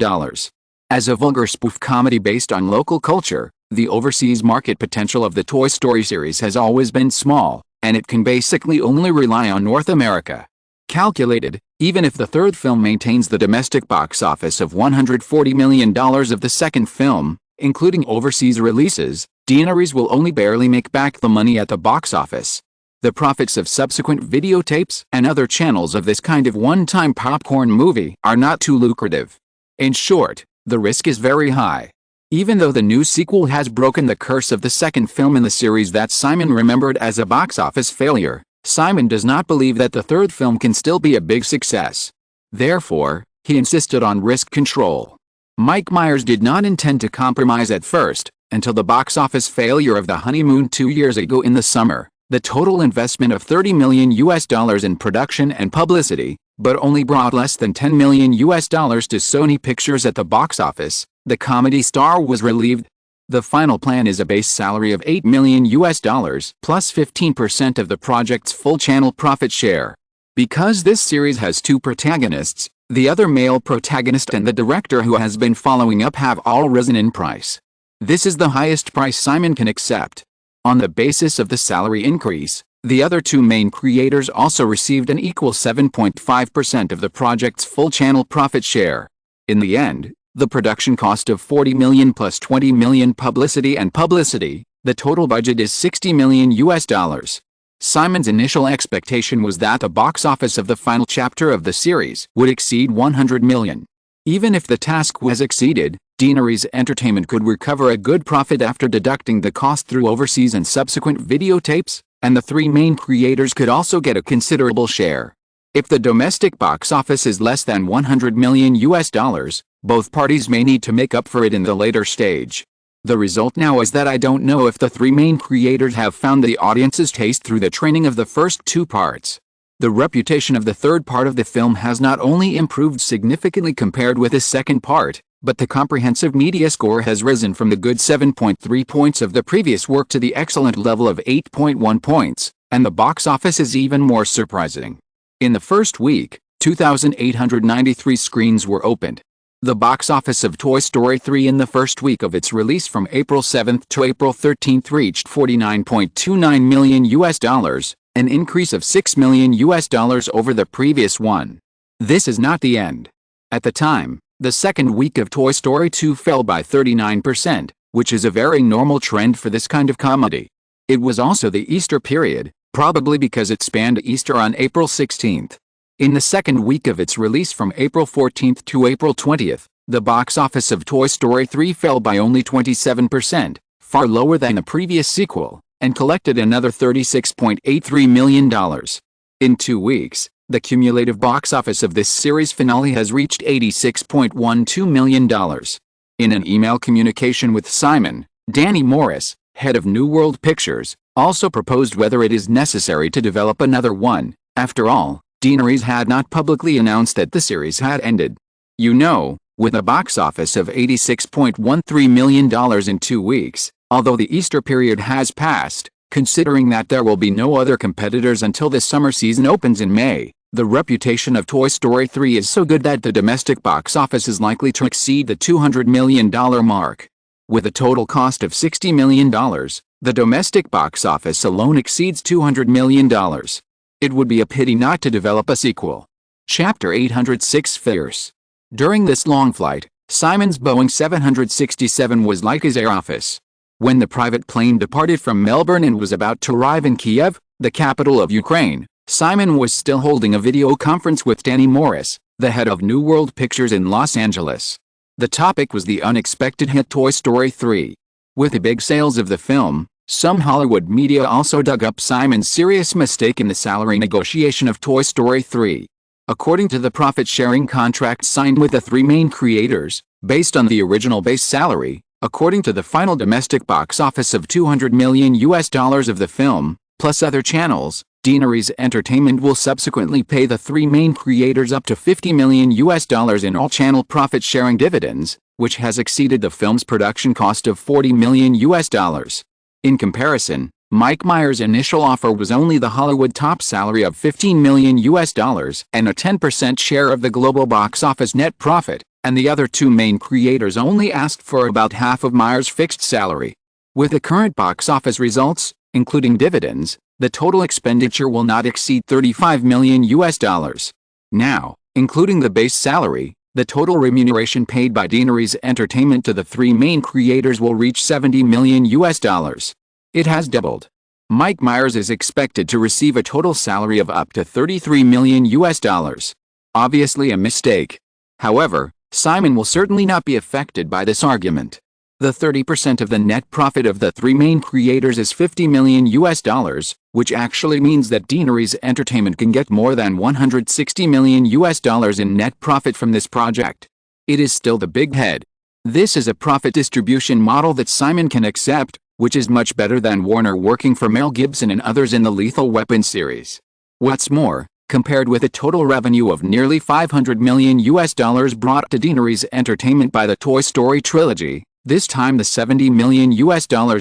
As a vulgar spoof comedy based on local culture, the overseas market potential of the Toy Story series has always been small, and it can basically only rely on North America. Calculated, even if the third film maintains the domestic box office of $140 million of the second film, including overseas releases, Deanery's will only barely make back the money at the box office. The profits of subsequent videotapes and other channels of this kind of one-time popcorn movie are not too lucrative. In short, the risk is very high. Even though the new sequel has broken the curse of the second film in the series that Simon remembered as a box office failure, Simon does not believe that the third film can still be a big success. Therefore, he insisted on risk control. Mike Myers did not intend to compromise at first, until the box office failure of The Honeymoon 2 years ago in the summer. The total investment of $30 million in production and publicity, but only brought less than $10 million to Sony Pictures at the box office. The comedy star was relieved. The final plan is a base salary of $8 million plus 15% of the project's full channel profit share. Because this series has two protagonists, the other male protagonist and the director who has been following up have all risen in price. This is the highest price Simon can accept. On the basis of the salary increase, the other two main creators also received an equal 7.5% of the project's full channel profit share. In the end, the production cost of $40 million plus $20 million publicity, the total budget is $60 million. Simon's initial expectation was that the box office of the final chapter of the series would exceed $100 million. Even if the task was exceeded, Deanery's Entertainment could recover a good profit after deducting the cost through overseas and subsequent videotapes, and the three main creators could also get a considerable share. If the domestic box office is less than $100 million, both parties may need to make up for it in the later stage. The result now is that I don't know if the three main creators have found the audience's taste through the training of the first two parts. The reputation of the third part of the film has not only improved significantly compared with the second part, but the comprehensive media score has risen from the good 7.3 points of the previous work to the excellent level of 8.1 points, and the box office is even more surprising. In the first week, 2,893 screens were opened. The box office of Toy Story 3 in the first week of its release from April 7 to April 13 reached $49.29 million, an increase of $6 million over the previous one. This is not the end. At the time, the second week of Toy Story 2 fell by 39%, which is a very normal trend for this kind of comedy. It was also the Easter period, probably because it spanned Easter on April 16. In the second week of its release from April 14 to April 20, the box office of Toy Story 3 fell by only 27%, far lower than the previous sequel, and collected another $36.83 million. In 2 weeks, the cumulative box office of this series finale has reached $86.12 million. In an email communication with Simon, Danny Morris, head of New World Pictures, also proposed whether it is necessary to develop another one. After all, Deanery's had not publicly announced that the series had ended. You know, with a box office of $86.13 million in 2 weeks, although the Easter period has passed, considering that there will be no other competitors until the summer season opens in May, the reputation of Toy Story 3 is so good that the domestic box office is likely to exceed the $200 million mark. With a total cost of $60 million, the domestic box office alone exceeds $200 million. It would be a pity not to develop a sequel. Chapter 806 Fierce. During this long flight, Simon's Boeing 767 was like his air office. When the private plane departed from Melbourne and was about to arrive in Kiev, the capital of Ukraine, Simon was still holding a video conference with Danny Morris, the head of New World Pictures in Los Angeles. The topic was the unexpected hit Toy Story 3. With the big sales of the film, some Hollywood media also dug up Simon's serious mistake in the salary negotiation of Toy Story 3. According to the profit-sharing contract signed with the three main creators, based on the original base salary, according to the final domestic box office of $200 million of the film, plus other channels, Deaneries Entertainment will subsequently pay the three main creators up to $50 million in all-channel profit-sharing dividends, which has exceeded the film's production cost of $40 million. In comparison, Mike Myers' initial offer was only the Hollywood top salary of $15 million and a 10% share of the global box office net profit, and the other two main creators only asked for about half of Myers' fixed salary. With the current box office results, including dividends, the total expenditure will not exceed $35 million. Now, including the base salary, the total remuneration paid by Deaneries Entertainment to the three main creators will reach $70 million. It has doubled. Mike Myers is expected to receive a total salary of up to $33 million. Obviously a mistake. However, Simon will certainly not be affected by this argument. The 30% of the net profit of the three main creators is $50 million, which actually means that Deaneries Entertainment can get more than $160 million in net profit from this project. It is still the big head. This is a profit distribution model that Simon can accept, which is much better than Warner working for Mel Gibson and others in the Lethal Weapon series. What's more, compared with a total revenue of nearly $500 million brought to Deaneries Entertainment by the Toy Story trilogy, this time the $70 million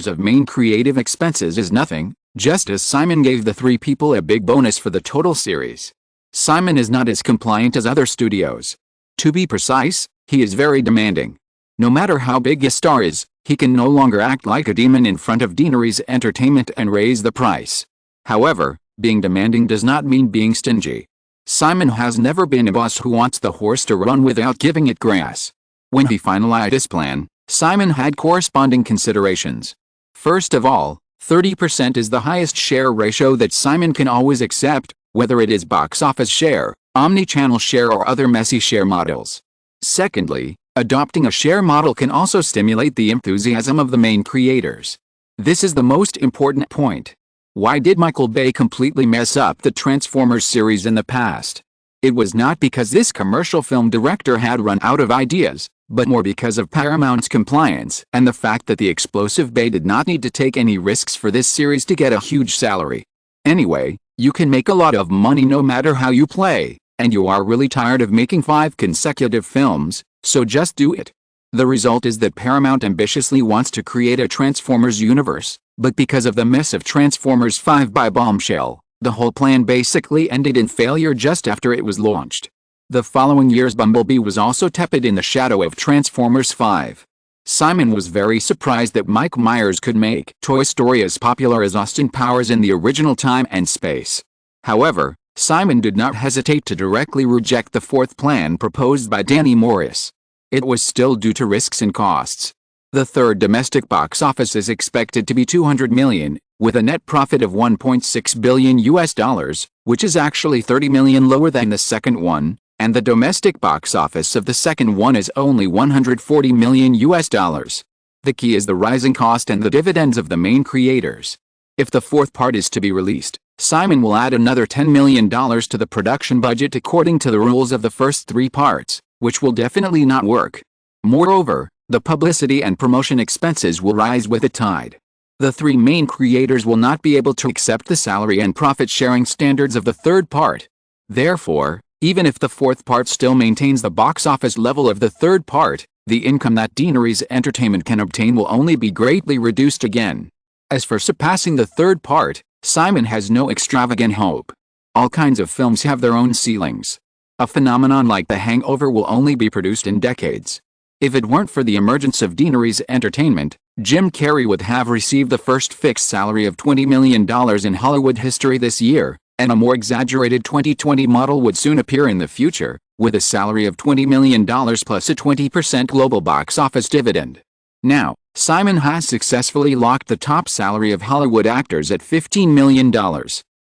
of main creative expenses is nothing, just as Simon gave the three people a big bonus for the total series. Simon is not as compliant as other studios. To be precise, he is very demanding. No matter how big a star is, he can no longer act like a demon in front of Deaneries Entertainment and raise the price. However, being demanding does not mean being stingy. Simon has never been a boss who wants the horse to run without giving it grass. When he finalized his plan, Simon had corresponding considerations. First of all, 30% is the highest share ratio that Simon can always accept, whether it is box office share, omni-channel share or other messy share models. Secondly, adopting a share model can also stimulate the enthusiasm of the main creators. This is the most important point. Why did Michael Bay completely mess up the Transformers series in the past? It was not because this commercial film director had run out of ideas, but more because of Paramount's compliance and the fact that the explosive Bay did not need to take any risks for this series to get a huge salary. Anyway, you can make a lot of money no matter how you play, and you are really tired of making 5 consecutive films, so just do it. The result is that Paramount ambitiously wants to create a Transformers universe, but because of the mess of Transformers 5 by Bombshell, the whole plan basically ended in failure just after it was launched. The following year's Bumblebee was also tepid in the shadow of Transformers 5. Simon was very surprised that Mike Myers could make Toy Story as popular as Austin Powers in the original time and space. However, Simon did not hesitate to directly reject the fourth plan proposed by Danny Morris. It was still due to risks and costs. The third domestic box office is expected to be $200 million, with a net profit of $1.6 billion, which is actually $30 million lower than the second one, and the domestic box office of the second one is only $140 million. The key is the rising cost and the dividends of the main creators. If the fourth part is to be released, Simon will add another $10 million to the production budget according to the rules of the first 3 parts, which will definitely not work. Moreover, the publicity and promotion expenses will rise with the tide. The 3 main creators will not be able to accept the salary and profit-sharing standards of the third part. Therefore, even if the fourth part still maintains the box office level of the third part, the income that Deaneries Entertainment can obtain will only be greatly reduced again. As for surpassing the third part, Simon has no extravagant hope. All kinds of films have their own ceilings. A phenomenon like The Hangover will only be produced in decades. If it weren't for the emergence of Deaneries Entertainment, Jim Carrey would have received the first fixed salary of $20 million in Hollywood history this year, and a more exaggerated 2020 model would soon appear in the future, with a salary of $20 million plus a 20% global box office dividend. Now, Simon has successfully locked the top salary of Hollywood actors at $15 million.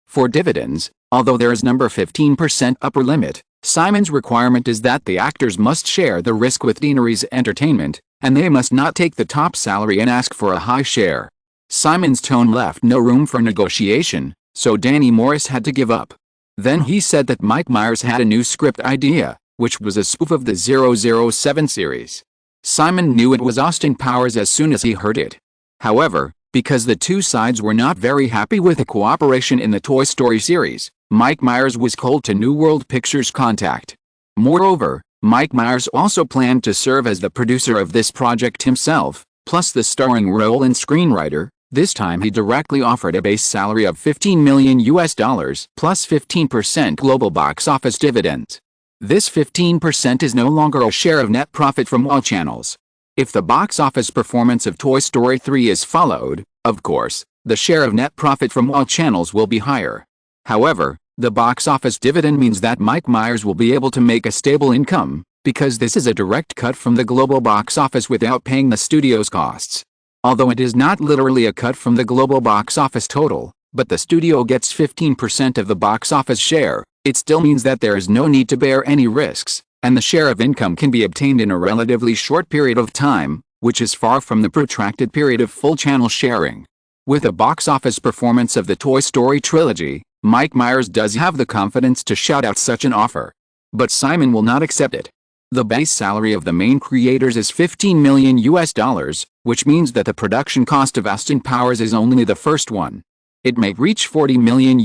For dividends, Although there is number 15% upper limit, Simon's requirement is that the actors must share the risk with Deanery's Entertainment, and they must not take the top salary and ask for a high share. Simon's tone left no room for negotiation, so Danny Morris had to give up. Then he said that Mike Myers had a new script idea, which was a spoof of the 007 series. Simon knew it was Austin Powers as soon as he heard it. However, because the two sides were not very happy with the cooperation in the Toy Story series, Mike Myers was cold to New World Pictures' contact. Moreover, Mike Myers also planned to serve as the producer of this project himself, plus the starring role and screenwriter. This time he directly offered a base salary of $15 million plus 15% global box office dividends. This 15% is no longer a share of net profit from all channels. If the box office performance of Toy Story 3 is followed, of course, the share of net profit from all channels will be higher. However, the box office dividend means that Mike Myers will be able to make a stable income, because this is a direct cut from the global box office without paying the studio's costs. Although it is not literally a cut from the global box office total, but the studio gets 15% of the box office share, it still means that there is no need to bear any risks, and the share of income can be obtained in a relatively short period of time, which is far from the protracted period of full channel sharing. With the box office performance of the Toy Story trilogy, Mike Myers does have the confidence to shout out such an offer. But Simon will not accept it. The base salary of the main creators is $15 million, which means that the production cost of Austin Powers is only the first one. It may reach $40 million.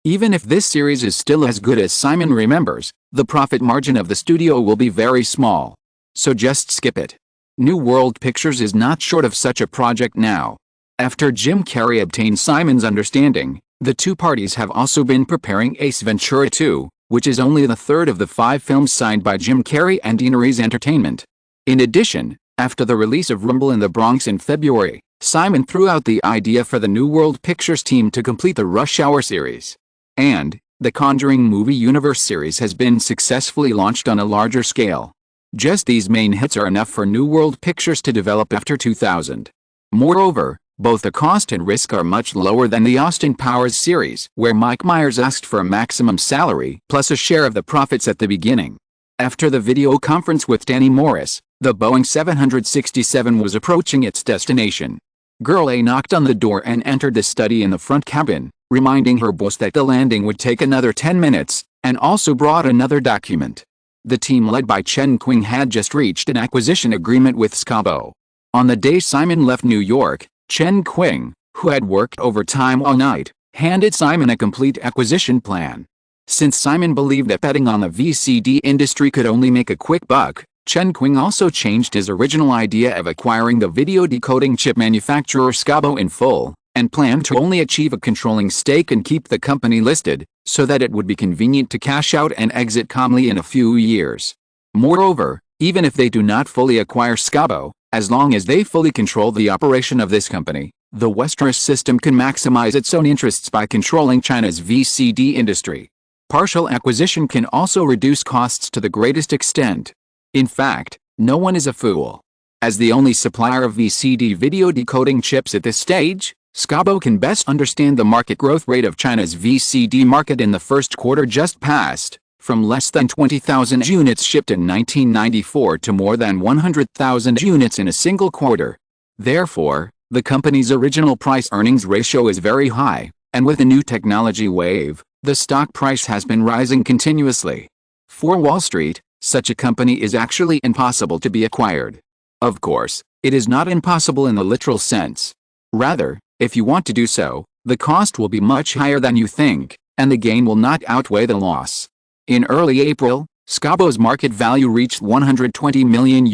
Even if this series is still as good as Simon remembers, the profit margin of the studio will be very small. So just skip it. New World Pictures is not short of such a project now. After Jim Carrey obtained Simon's understanding, the two parties have also been preparing Ace Ventura 2, which is only the third of the 5 films signed by Jim Carrey and Deanery's Entertainment. In addition, after the release of Rumble in the Bronx in February, Simon threw out the idea for the New World Pictures team to complete the Rush Hour series. And, the Conjuring movie universe series has been successfully launched on a larger scale. Just these main hits are enough for New World Pictures to develop after 2000. Moreover, both the cost and risk are much lower than the Austin Powers series, where Mike Myers asked for a maximum salary plus a share of the profits at the beginning. After the video conference with Danny Morris, the Boeing 767 was approaching its destination. Girl A knocked on the door and entered the study in the front cabin, reminding her boss that the landing would take another 10 minutes, and also brought another document. The team led by Chen Qing had just reached an acquisition agreement with Skabo. On the day Simon left New York, Chen Qing, who had worked overtime all night, handed Simon a complete acquisition plan. Since Simon believed that betting on the VCD industry could only make a quick buck, Chen Qing also changed his original idea of acquiring the video decoding chip manufacturer Skabo in full, and planned to only achieve a controlling stake and keep the company listed, so that it would be convenient to cash out and exit calmly in a few years. Moreover, even if they do not fully acquire Skabo, as long as they fully control the operation of this company, the Westeros system can maximize its own interests by controlling China's VCD industry. Partial acquisition can also reduce costs to the greatest extent. In fact, no one is a fool. As the only supplier of VCD video decoding chips at this stage, Skabo can best understand the market growth rate of China's VCD market in the first quarter just passed, from less than 20,000 units shipped in 1994 to more than 100,000 units in a single quarter. Therefore, the company's original price-earnings ratio is very high, and with the new technology wave, the stock price has been rising continuously. For Wall Street, such a company is actually impossible to be acquired. Of course, it is not impossible in the literal sense. Rather, if you want to do so, the cost will be much higher than you think, and the gain will not outweigh the loss. In early April, Skabo's market value reached $120 million.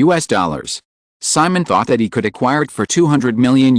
Simon thought that he could acquire it for $200 million.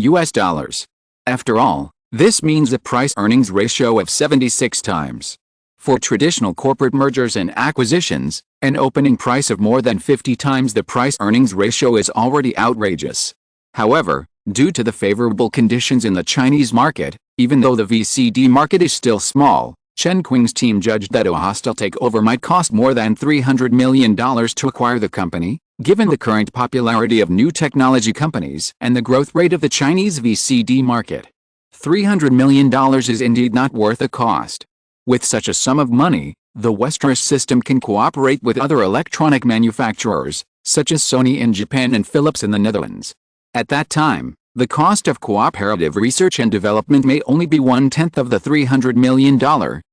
After all, this means a price-earnings ratio of 76 times. For traditional corporate mergers and acquisitions, an opening price of more than 50 times the price-earnings ratio is already outrageous. However, due to the favorable conditions in the Chinese market, even though the VCD market is still small, Chen Qing's team judged that a hostile takeover might cost more than $300 million to acquire the company, given the current popularity of new technology companies and the growth rate of the Chinese VCD market. $300 million is indeed not worth the cost. With such a sum of money, the Westeros system can cooperate with other electronic manufacturers, such as Sony in Japan and Philips in the Netherlands. At that time, the cost of cooperative research and development may only be 1/10 of the $300 million,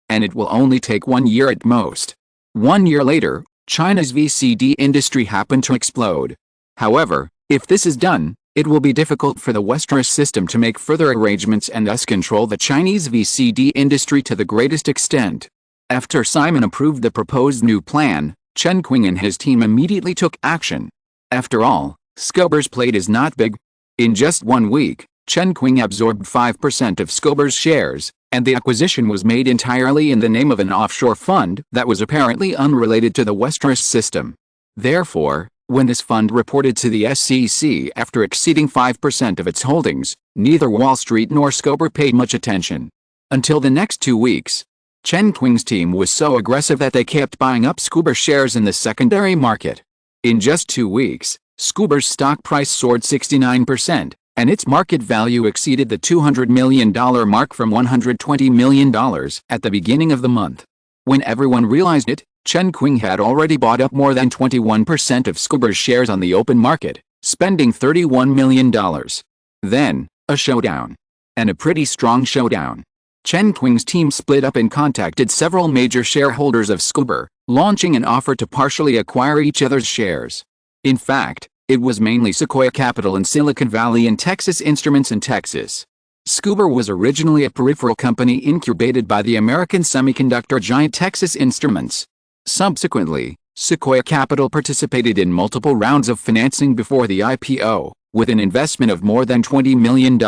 and it will only take 1 year at most. 1 year later, China's VCD industry happened to explode. However, if this is done, it will be difficult for the Westeros system to make further arrangements and thus control the Chinese VCD industry to the greatest extent. After Simon approved the proposed new plan, Chen Qing and his team immediately took action. After all, Scober's plate is not big. In just 1 week, Chen Qing absorbed 5% of Scober's shares, and the acquisition was made entirely in the name of an offshore fund that was apparently unrelated to the Westeros system. Therefore, when this fund reported to the SEC after exceeding 5% of its holdings, neither Wall Street nor Scober paid much attention. Until the next 2 weeks, Chen Qing's team was so aggressive that they kept buying up Scober shares in the secondary market. In just 2 weeks, Scober's stock price soared 69%, and its market value exceeded the $200 million mark from $120 million at the beginning of the month. When everyone realized it, Chen Qing had already bought up more than 21% of Scober's shares on the open market, spending $31 million. Then, a showdown. And a pretty strong showdown. Chen Qing's team split up and contacted several major shareholders of Scober, launching an offer to partially acquire each other's shares. In fact, it was mainly Sequoia Capital in Silicon Valley and Texas Instruments in Texas. Scober was originally a peripheral company incubated by the American semiconductor giant Texas Instruments. Subsequently, Sequoia Capital participated in multiple rounds of financing before the IPO, with an investment of more than $20 million.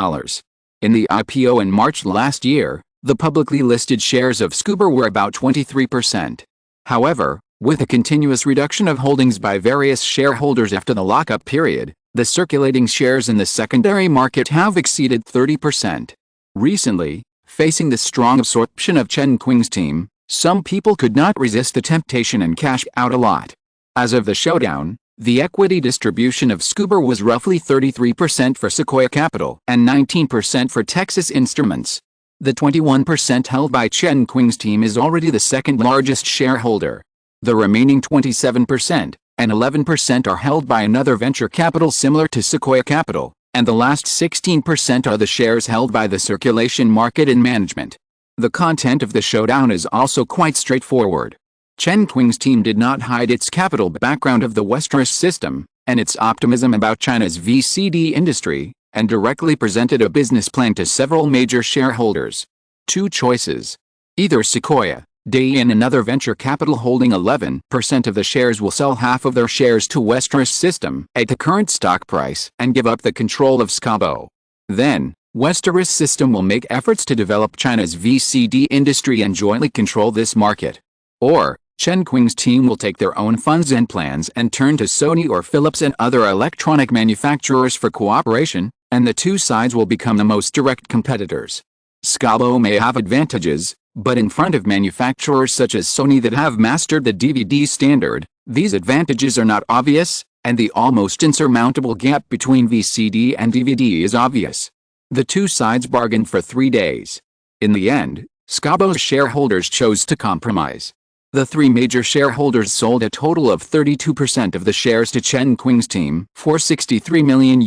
In the IPO in March last year, the publicly listed shares of Scober were about 23%. However, with a continuous reduction of holdings by various shareholders after the lockup period, the circulating shares in the secondary market have exceeded 30%. Recently, facing the strong absorption of Chen Qing's team, some people could not resist the temptation and cashed out a lot. As of the showdown, the equity distribution of Scober was roughly 33% for Sequoia Capital and 19% for Texas Instruments. The 21% held by Chen Qing's team is already the second largest shareholder. The remaining 27% and 11% are held by another venture capital similar to Sequoia Capital, and the last 16% are the shares held by the circulation market and management. The content of the showdown is also quite straightforward. Chen Qing's team did not hide its capital background of the Westeros system, and its optimism about China's VCD industry, and directly presented a business plan to several major shareholders. 2 choices. Either Sequoia, Day and another venture capital holding 11% of the shares will sell half of their shares to Westeros system at the current stock price and give up the control of Scobo. Then, Westeros system will make efforts to develop China's VCD industry and jointly control this market. Or, Chen Qing's team will take their own funds and plans and turn to Sony or Philips and other electronic manufacturers for cooperation, and the 2 sides will become the most direct competitors. Scobo may have advantages, but in front of manufacturers such as Sony that have mastered the DVD standard, these advantages are not obvious, and the almost insurmountable gap between VCD and DVD is obvious. The 2 sides bargained for 3 days. In the end, Scobo's shareholders chose to compromise. The 3 major shareholders sold a total of 32% of the shares to Chen Qing's team for $63 million.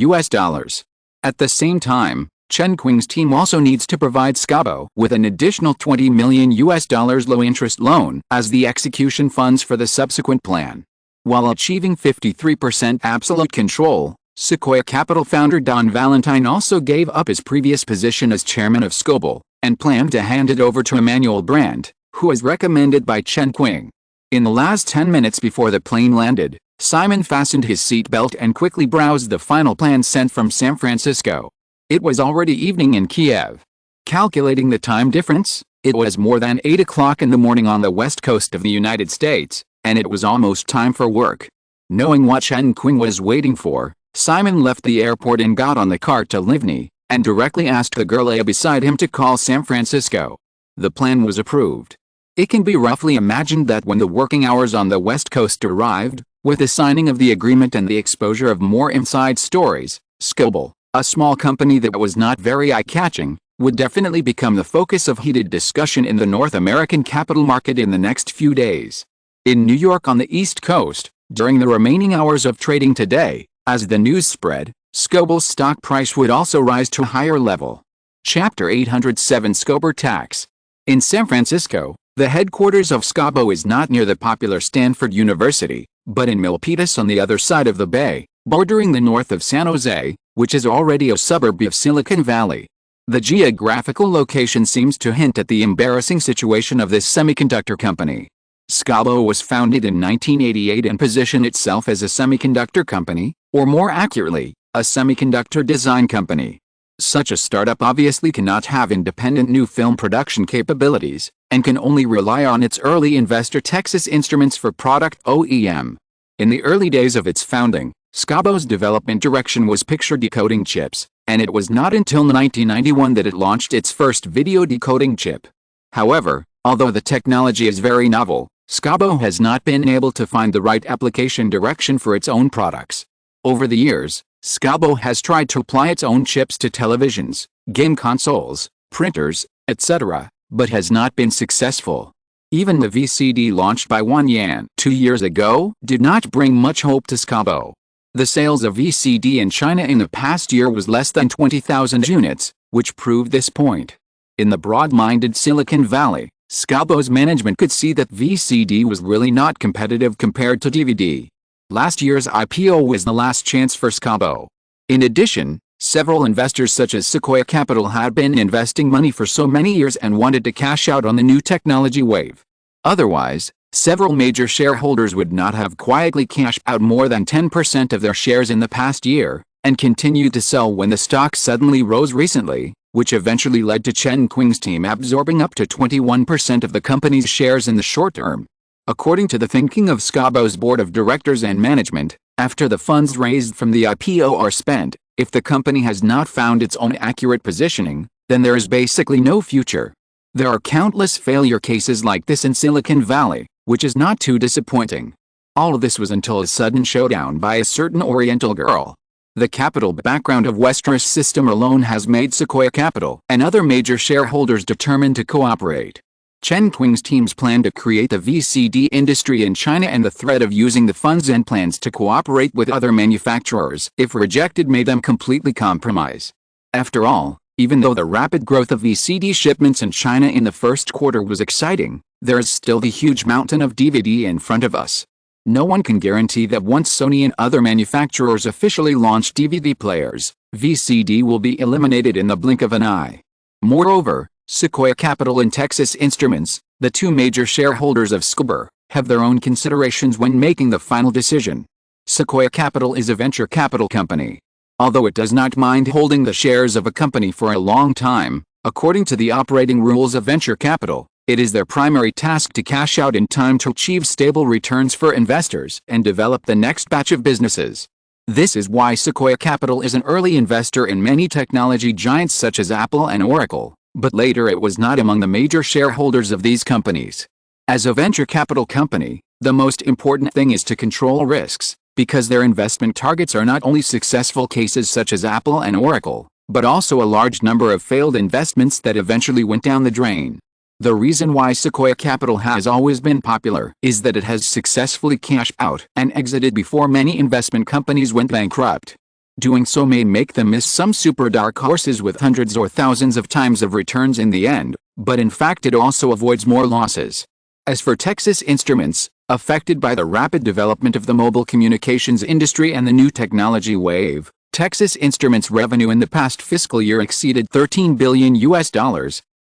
At the same time, Chen Qing's team also needs to provide Scobo with an additional $20 million low-interest loan as the execution funds for the subsequent plan. While achieving 53% absolute control, Sequoia Capital founder Don Valentine also gave up his previous position as chairman of Scobo, and planned to hand it over to Emmanuel Brandt, who was recommended by Chen Qing. In the last 10 minutes before the plane landed, Simon fastened his seatbelt and quickly browsed the final plan sent from San Francisco. It was already evening in Kiev. Calculating the time difference, it was more than 8 o'clock in the morning on the west coast of the United States, and it was almost time for work. Knowing what Chen Qing was waiting for, Simon left the airport and got on the car to Livni, and directly asked the girl beside him to call San Francisco. The plan was approved. It can be roughly imagined that when the working hours on the west coast arrived, with the signing of the agreement and the exposure of more inside stories, Scobo, a small company that was not very eye-catching, would definitely become the focus of heated discussion in the North American capital market in the next few days. In New York on the East Coast, during the remaining hours of trading today, as the news spread, Scoble's stock price would also rise to a higher level. Chapter 807 Scober Tax. In San Francisco, the headquarters of Scobo is not near the popular Stanford University, but in Milpitas on the other side of the bay, bordering the north of San Jose, which is already a suburb of Silicon Valley. The geographical location seems to hint at the embarrassing situation of this semiconductor company. Scobo was founded in 1988 and positioned itself as a semiconductor company, or more accurately, a semiconductor design company. Such a startup obviously cannot have independent new film production capabilities, and can only rely on its early investor Texas Instruments for product OEM. In the early days of its founding, Scobo's development direction was picture decoding chips, and it was not until 1991 that it launched its first video decoding chip. However, although the technology is very novel, Scobo has not been able to find the right application direction for its own products. Over the years, Scobo has tried to apply its own chips to televisions, game consoles, printers, etc., but has not been successful. Even the VCD launched by Wanyan 2 years ago did not bring much hope to Scobo. The sales of VCD in China in the past year was less than 20,000 units, which proved this point. In the broad-minded Silicon Valley, Scobo's management could see that VCD was really not competitive compared to DVD. Last year's IPO was the last chance for Scobo. In addition, several investors such as Sequoia Capital had been investing money for so many years and wanted to cash out on the new technology wave. Otherwise, several major shareholders would not have quietly cashed out more than 10% of their shares in the past year, and continued to sell when the stock suddenly rose recently, which eventually led to Chen Qing's team absorbing up to 21% of the company's shares in the short term. According to the thinking of Scobo's board of directors and management, after the funds raised from the IPO are spent, if the company has not found its own accurate positioning, then there is basically no future. There are countless failure cases like this in Silicon Valley, which is not too disappointing. All of this was until a sudden showdown by a certain Oriental girl. The capital background of Westeros system alone has made Sequoia Capital and other major shareholders determined to cooperate. Chen Qing's teams plan to create the VCD industry in China, and the threat of using the funds and plans to cooperate with other manufacturers, if rejected, made them completely compromise. After all, even though the rapid growth of VCD shipments in China in the first quarter was exciting, there is still the huge mountain of DVD in front of us. No one can guarantee that once Sony and other manufacturers officially launch DVD players, VCD will be eliminated in the blink of an eye. Moreover, Sequoia Capital and Texas Instruments, the two major shareholders of Scober, have their own considerations when making the final decision. Sequoia Capital is a venture capital company. Although it does not mind holding the shares of a company for a long time, according to the operating rules of venture capital, it is their primary task to cash out in time to achieve stable returns for investors and develop the next batch of businesses. This is why Sequoia Capital is an early investor in many technology giants such as Apple and Oracle, but later it was not among the major shareholders of these companies. As a venture capital company, the most important thing is to control risks, because their investment targets are not only successful cases such as Apple and Oracle, but also a large number of failed investments that eventually went down the drain. The reason why Sequoia Capital has always been popular is that it has successfully cashed out and exited before many investment companies went bankrupt. Doing so may make them miss some super dark horses with hundreds or thousands of times of returns in the end, but in fact it also avoids more losses. As for Texas Instruments, affected by the rapid development of the mobile communications industry and the new technology wave, Texas Instruments' revenue in the past fiscal year exceeded $13 billion,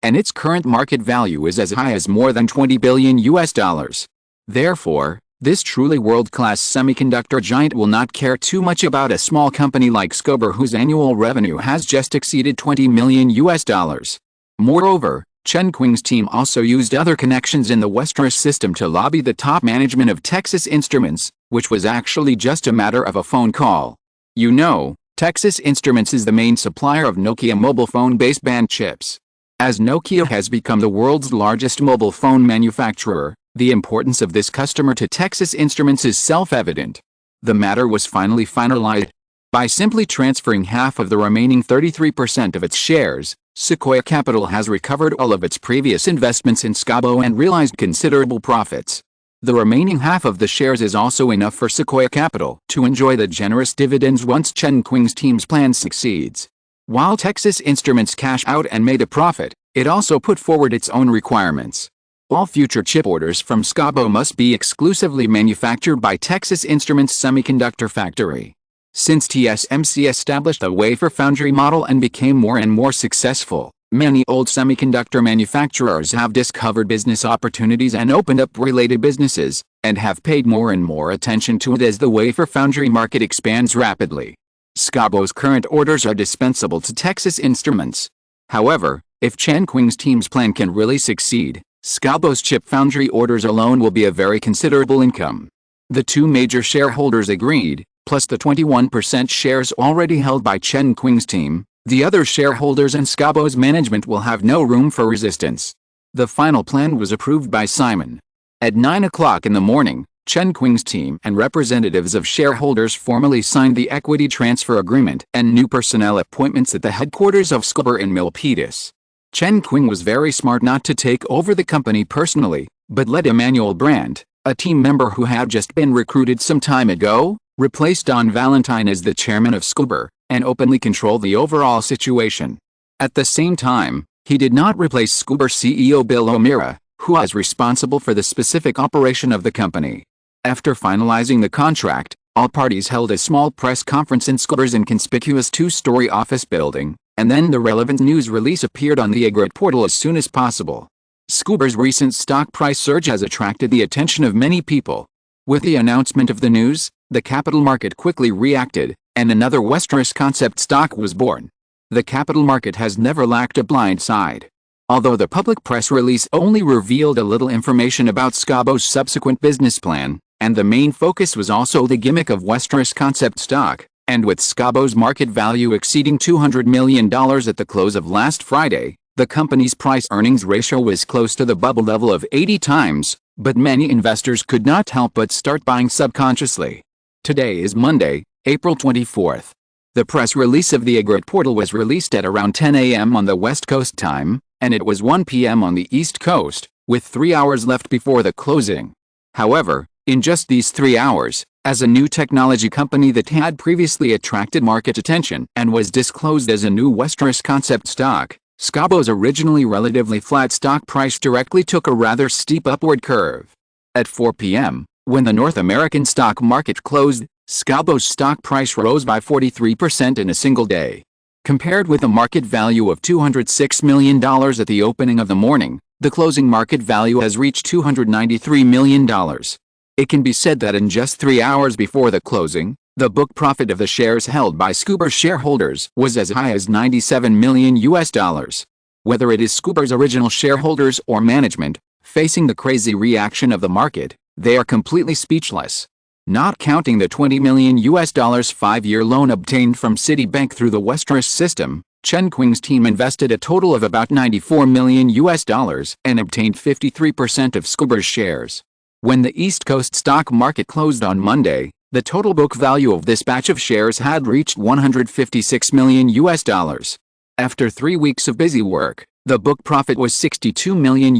and its current market value is as high as more than $20 billion. Therefore, this truly world-class semiconductor giant will not care too much about a small company like Scober, whose annual revenue has just exceeded $20 million. Moreover, Chen Qing's team also used other connections in the Westeros system to lobby the top management of Texas Instruments, which was actually just a matter of a phone call. You know, Texas Instruments is the main supplier of Nokia mobile phone baseband chips. As Nokia has become the world's largest mobile phone manufacturer, the importance of this customer to Texas Instruments is self-evident. The matter was finally finalized. By simply transferring half of the remaining 33% of its shares, Sequoia Capital has recovered all of its previous investments in SYNOPSIS and realized considerable profits. The remaining half of the shares is also enough for Sequoia Capital to enjoy the generous dividends once Chen Qing's team's plan succeeds. While Texas Instruments cashed out and made a profit, it also put forward its own requirements. All future chip orders from SYNOPSIS must be exclusively manufactured by Texas Instruments Semiconductor Factory. Since TSMC established a wafer foundry model and became more and more successful, many old semiconductor manufacturers have discovered business opportunities and opened up related businesses, and have paid more and more attention to it as the wafer foundry market expands rapidly. SYNOPSIS's current orders are dispensable to Texas Instruments. However, if Chen Qing's team's plan can really succeed, SYNOPSIS's chip foundry orders alone will be a very considerable income. The two major shareholders agreed, plus the 21% shares already held by Chen Qing's team. The other shareholders and SYNOPSIS's management will have no room for resistance. The final plan was approved by Simon. At 9 o'clock in the morning, Chen Qing's team and representatives of shareholders formally signed the equity transfer agreement and new personnel appointments at the headquarters of SYNOPSIS in Milpitas. Chen Qing was very smart not to take over the company personally, but let Emmanuel Brandt, a team member who had just been recruited some time ago, replace Don Valentine as the chairman of SYNOPSIS, and openly control the overall situation. At the same time, he did not replace SYNOPSIS CEO Bill O'Meara, who was responsible for the specific operation of the company. After finalizing the contract, all parties held a small press conference in SYNOPSIS' inconspicuous two-story office building, and then the relevant news release appeared on the EGRET portal as soon as possible. SYNOPSIS' recent stock price surge has attracted the attention of many people. With the announcement of the news, the capital market quickly reacted, and another Westeros concept stock was born. The capital market has never lacked a blind side. Although the public press release only revealed a little information about SYNOPSIS's subsequent business plan, and the main focus was also the gimmick of Westeros concept stock, and with SYNOPSIS's market value exceeding $200 million at the close of last Friday, the company's price-earnings ratio was close to the bubble level of 80 times, but many investors could not help but start buying subconsciously. Today is Monday, April 24th. The press release of the EGRET portal was released at around 10 a.m. on the West Coast time, and it was 1 p.m. on the East Coast, with 3 hours left before the closing. However, in just these 3 hours, as a new technology company that had previously attracted market attention and was disclosed as a new Westeros concept stock, SYNOPSIS's originally relatively flat stock price directly took a rather steep upward curve. At 4 p.m., when the North American stock market closed, SYNOPSIS's stock price rose by 43% in a single day. Compared with a market value of $206 million at the opening of the morning, the closing market value has reached $293 million. It can be said that in just 3 hours before the closing, the book profit of the shares held by SYNOPSIS shareholders was as high as $97 million. Whether it is SYNOPSIS original shareholders or management, facing the crazy reaction of the market, they are completely speechless. Not counting the $20 million 5-year loan obtained from Citibank through the Westeros system, Chen Qing's team invested a total of about $94 million and obtained 53% of SYNOPSIS shares. When the East Coast stock market closed on Monday, the total book value of this batch of shares had reached $156 million. After 3 weeks of busy work, the book profit was $62 million.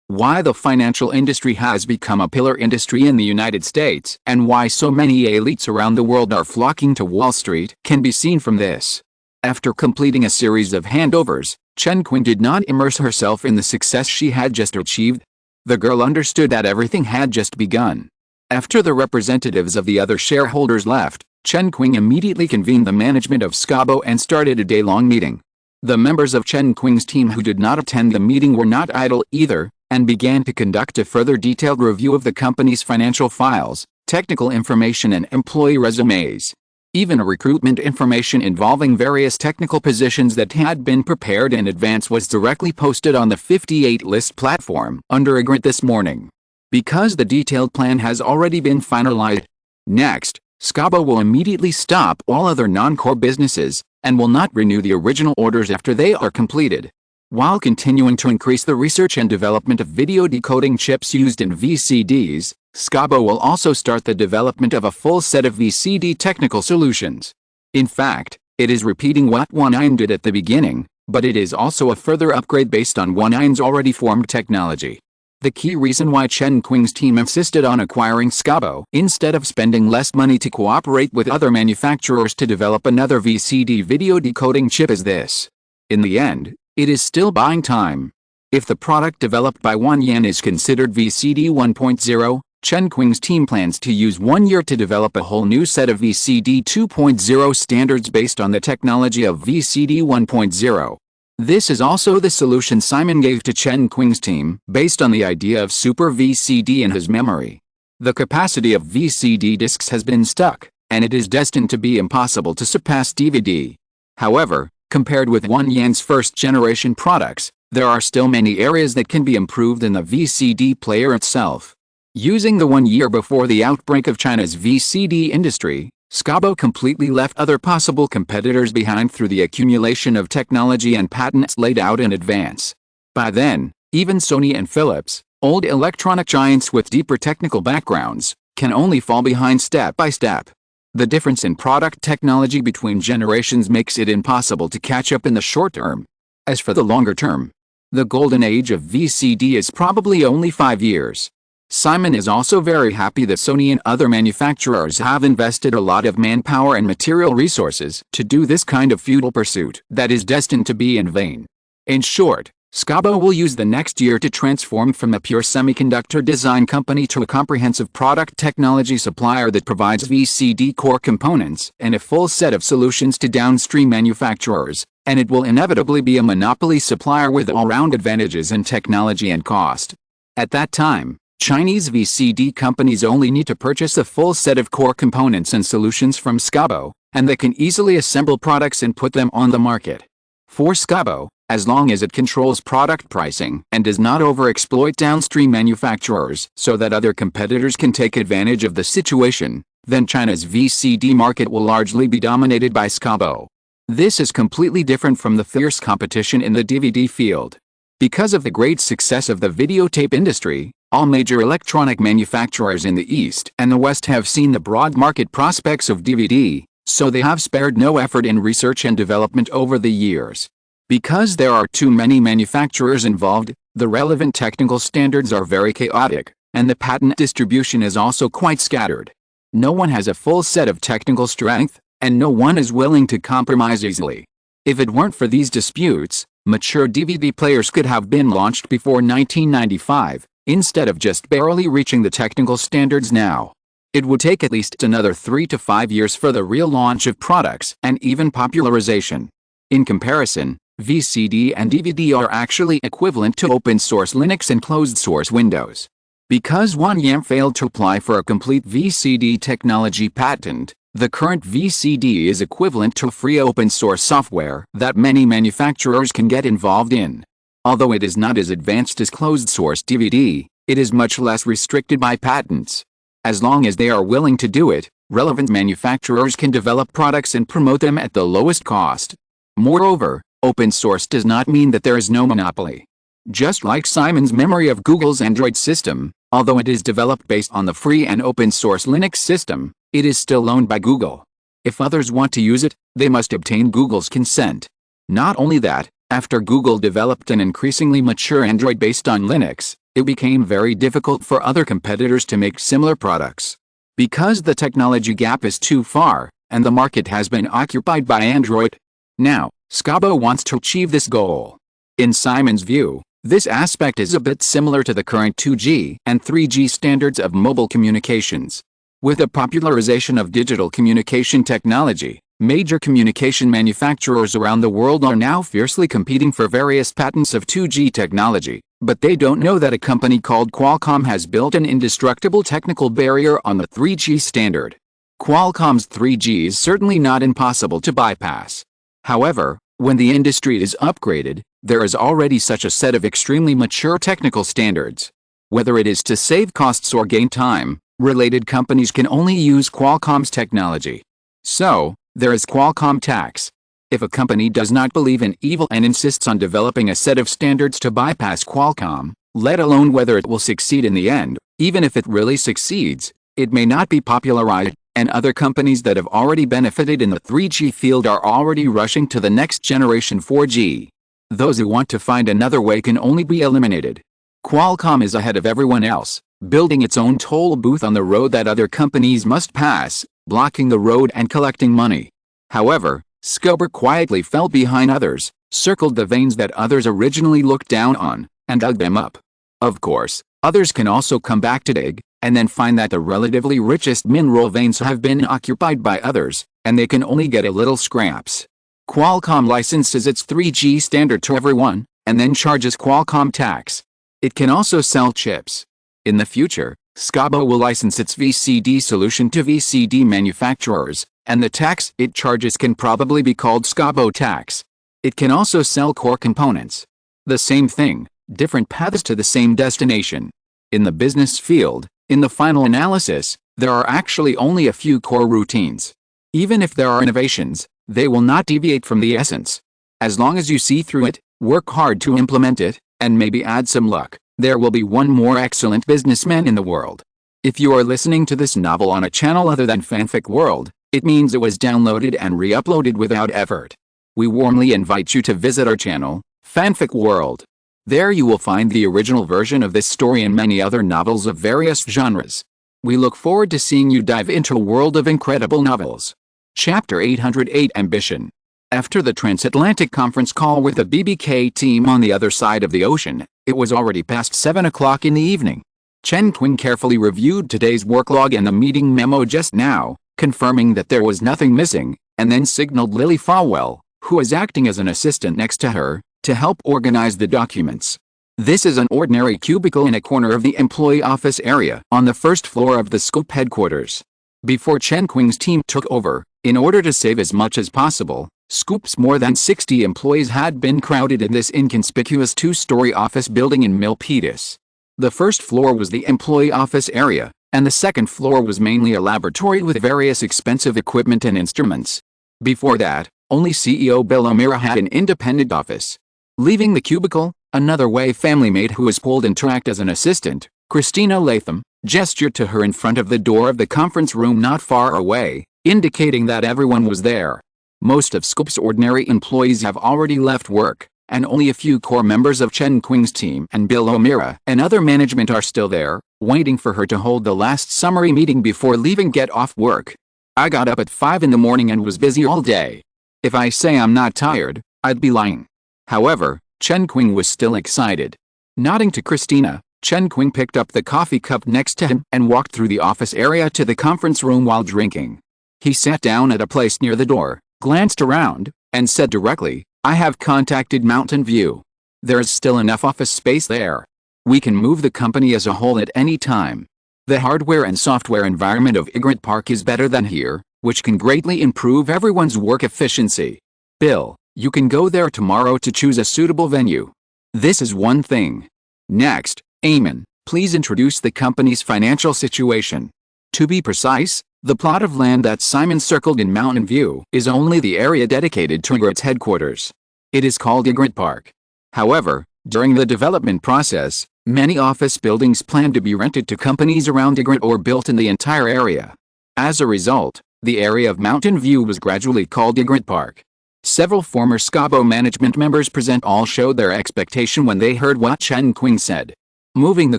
Why the financial industry has become a pillar industry in the United States and why so many elites around the world are flocking to Wall Street can be seen from this. After completing a series of handovers, Chen Qing did not immerse herself in the success she had just achieved. The girl understood that everything had just begun. After the representatives of the other shareholders left, Chen Qing immediately convened the management of SYNOPSIS and started a day-long meeting. The members of Chen Qing's team who did not attend the meeting were not idle either, and began to conduct a further detailed review of the company's financial files, technical information and employee resumes. Even recruitment information involving various technical positions that had been prepared in advance was directly posted on the 58 list platform under EGRET this morning. Because the detailed plan has already been finalized, next, SYNOPSIS will immediately stop all other non-core businesses, and will not renew the original orders after they are completed. While continuing to increase the research and development of video decoding chips used in VCDs, SYNOPSIS will also start the development of a full set of VCD technical solutions. In fact, it is repeating what OneIM did at the beginning, but it is also a further upgrade based on Onein's already formed technology. The key reason why Chen Qing's team insisted on acquiring SYNOPSIS instead of spending less money to cooperate with other manufacturers to develop another VCD video decoding chip is this. In the end, it is still buying time. If the product developed by Onyen is considered VCD 1.0, Chen Qing's team plans to use 1 year to develop a whole new set of VCD 2.0 standards based on the technology of VCD 1.0. This is also the solution Simon gave to Chen Qing's team, based on the idea of Super VCD in his memory. The capacity of VCD discs has been stuck, and it is destined to be impossible to surpass DVD. However, compared with Onyen's first-generation products, there are still many areas that can be improved in the VCD player itself. Using the 1 year before the outbreak of China's VCD industry, SYNOPSIS completely left other possible competitors behind through the accumulation of technology and patents laid out in advance. By then, even Sony and Philips, old electronic giants with deeper technical backgrounds, can only fall behind step by step. The difference in product technology between generations makes it impossible to catch up in the short term. As for the longer term, the golden age of VCD is probably only 5 years. Simon is also very happy that Sony and other manufacturers have invested a lot of manpower and material resources to do this kind of futile pursuit that is destined to be in vain. In short, SYNOPSIS will use the next year to transform from a pure semiconductor design company to a comprehensive product technology supplier that provides VCD core components and a full set of solutions to downstream manufacturers, and it will inevitably be a monopoly supplier with all-round advantages in technology and cost. At that time, Chinese VCD companies only need to purchase a full set of core components and solutions from SYNOPSIS, and they can easily assemble products and put them on the market. For SYNOPSIS, as long as it controls product pricing and does not overexploit downstream manufacturers so that other competitors can take advantage of the situation, then China's VCD market will largely be dominated by SYNOPSIS. This is completely different from the fierce competition in the DVD field. Because of the great success of the videotape industry, all major electronic manufacturers in the East and the West have seen the broad market prospects of DVD, so they have spared no effort in research and development over the years. Because there are too many manufacturers involved, the relevant technical standards are very chaotic, and the patent distribution is also quite scattered. No one has a full set of technical strength, and no one is willing to compromise easily. If it weren't for these disputes, mature DVD players could have been launched before 1995, instead of just barely reaching the technical standards now. It would take at least another 3 to 5 years for the real launch of products and even popularization. In comparison, VCD and DVD are actually equivalent to open-source Linux and closed-source Windows. Because Onyen failed to apply for a complete VCD technology patent, the current VCD is equivalent to free open-source software that many manufacturers can get involved in. Although it is not as advanced as closed-source DVD, it is much less restricted by patents. As long as they are willing to do it, relevant manufacturers can develop products and promote them at the lowest cost. Moreover, open source does not mean that there is no monopoly. Just like Simon's memory of Google's Android system, although it is developed based on the free and open-source Linux system, it is still owned by Google. If others want to use it, they must obtain Google's consent. Not only that, after Google developed an increasingly mature Android based on Linux, it became very difficult for other competitors to make similar products. Because the technology gap is too far, and the market has been occupied by Android. Now, SYNOPSIS wants to achieve this goal. In Simon's view, this aspect is a bit similar to the current 2G and 3G standards of mobile communications. With the popularization of digital communication technology, major communication manufacturers around the world are now fiercely competing for various patents of 2G technology, but they don't know that a company called Qualcomm has built an indestructible technical barrier on the 3G standard. Qualcomm's 3G is certainly not impossible to bypass. However, when the industry is upgraded, there is already such a set of extremely mature technical standards. Whether it is to save costs or gain time, related companies can only use Qualcomm's technology. So, there is Qualcomm tax. If a company does not believe in evil and insists on developing a set of standards to bypass Qualcomm, let alone whether it will succeed in the end, even if it really succeeds, it may not be popularized, and other companies that have already benefited in the 3G field are already rushing to the next generation 4G. Those who want to find another way can only be eliminated. Qualcomm is ahead of everyone else, building its own toll booth on the road that other companies must pass, blocking the road and collecting money. However, Scober quietly fell behind others, circled the veins that others originally looked down on, and dug them up. Of course, others can also come back to dig, and then find that the relatively richest mineral veins have been occupied by others, and they can only get a little scraps. Qualcomm licenses its 3G standard to everyone, and then charges Qualcomm tax. It can also sell chips. In the future, Scobo will license its VCD solution to VCD manufacturers, and the tax it charges can probably be called Scobo tax. It can also sell core components. The same thing, different paths to the same destination. In the business field, in the final analysis, there are actually only a few core routines. Even if there are innovations, they will not deviate from the essence. As long as you see through it, work hard to implement it, and maybe add some luck, there will be one more excellent businessman in the world. If you are listening to this novel on a channel other than Fanfic World, it means it was downloaded and re-uploaded without effort. We warmly invite you to visit our channel, Fanfic World. There you will find the original version of this story and many other novels of various genres. We look forward to seeing you dive into a world of incredible novels. Chapter 808 Ambition. After the transatlantic conference call with the BBK team on the other side of the ocean, it was already past 7 o'clock in the evening. Chen Qing carefully reviewed today's work log and the meeting memo just now, confirming that there was nothing missing, and then signaled Lily Falwell, who was acting as an assistant next to her, to help organize the documents. This is an ordinary cubicle in a corner of the employee office area on the first floor of the Scope headquarters. Before Chen Qing's team took over, in order to save as much as possible, Scoop's more than 60 employees had been crowded in this inconspicuous two-story office building in Milpitas. The first floor was the employee office area, and the second floor was mainly a laboratory with various expensive equipment and instruments. Before that, only CEO Bill O'Meara had an independent office. Leaving the cubicle, another Wei family maid who was pulled in to act as an assistant, Christina Latham, gestured to her in front of the door of the conference room not far away, indicating that everyone was there. Most of Scoop's ordinary employees have already left work, and only a few core members of Chen Qing's team and Bill O'Meara and other management are still there, waiting for her to hold the last summary meeting before leaving get off work. I got up at 5 in the morning and was busy all day. If I say I'm not tired, I'd be lying. However, Chen Qing was still excited. Nodding to Christina, Chen Qing picked up the coffee cup next to him and walked through the office area to the conference room while drinking. He sat down at a place near the door, glanced around, and said directly, "I have contacted Mountain View. There's still enough office space there. We can move the company as a whole at any time. The hardware and software environment of Ygritte Park is better than here, which can greatly improve everyone's work efficiency. Bill, you can go there tomorrow to choose a suitable venue. This is one thing. Next, Eamon, please introduce the company's financial situation. To be precise, the plot of land that Simon circled in Mountain View is only the area dedicated to Ygritte's headquarters. It is called Ygritte Park. However, during the development process, many office buildings planned to be rented to companies around Ygritte or built in the entire area. As a result, the area of Mountain View was gradually called Ygritte Park. Several former Scobo management members present all showed their expectation when they heard what Chen Qing said. Moving the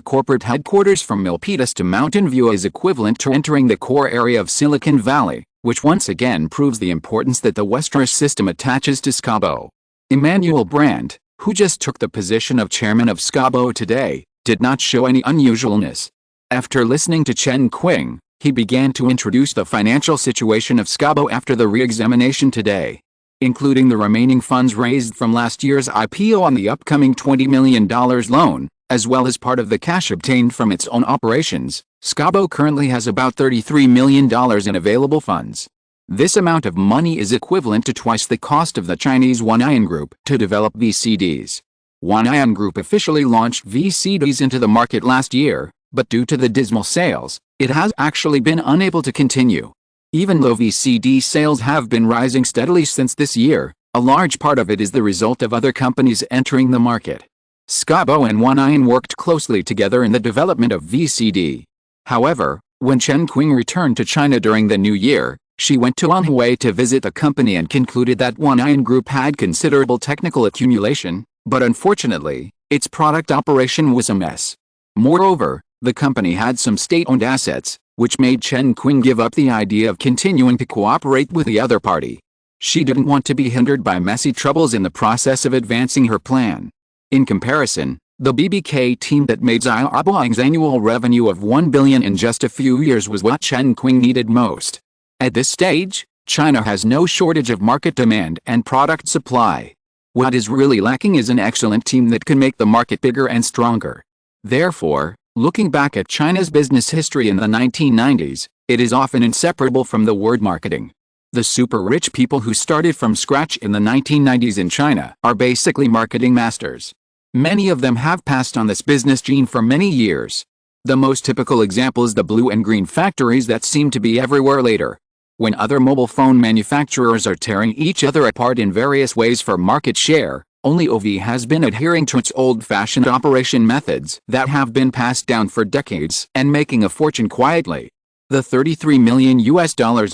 corporate headquarters from Milpitas to Mountain View is equivalent to entering the core area of Silicon Valley, which once again proves the importance that the Westeros system attaches to Scobo. Emmanuel Brandt, who just took the position of chairman of Scobo today, did not show any unusualness. After listening to Chen Qing, he began to introduce the financial situation of Scobo after the re-examination today. Including the remaining funds raised from last year's IPO on the upcoming $20 million loan, as well as part of the cash obtained from its own operations, Scobo currently has about $33 million in available funds. This amount of money is equivalent to twice the cost of the Chinese One Ion Group to develop VCDs. One Ion Group officially launched VCDs into the market last year, but due to the dismal sales, it has actually been unable to continue. Even though VCD sales have been rising steadily since this year, a large part of it is the result of other companies entering the market. Scobo and One Ion worked closely together in the development of VCD. However, when Chen Qing returned to China during the new year, she went to Anhui to visit the company and concluded that One Ion Group had considerable technical accumulation, But unfortunately, its product operation was a mess. Moreover, the company had some state-owned assets, which made Chen Qing give up the idea of continuing to cooperate with the other party. She didn't want to be hindered by messy troubles in the process of advancing her plan. In comparison, the BBK team that made Xiaoboing's annual revenue of $1 billion in just a few years was what Chen Qing needed most. At this stage, China has no shortage of market demand and product supply. What is really lacking is an excellent team that can make the market bigger and stronger. Therefore, looking back at China's business history in the 1990s, it is often inseparable from the word marketing. The super-rich people who started from scratch in the 1990s in China are basically marketing masters. Many of them have passed on this business gene for many years. The most typical example is the blue and green factories that seem to be everywhere later. When other mobile phone manufacturers are tearing each other apart in various ways for market share, only OV has been adhering to its old-fashioned operation methods that have been passed down for decades and making a fortune quietly. The $33 million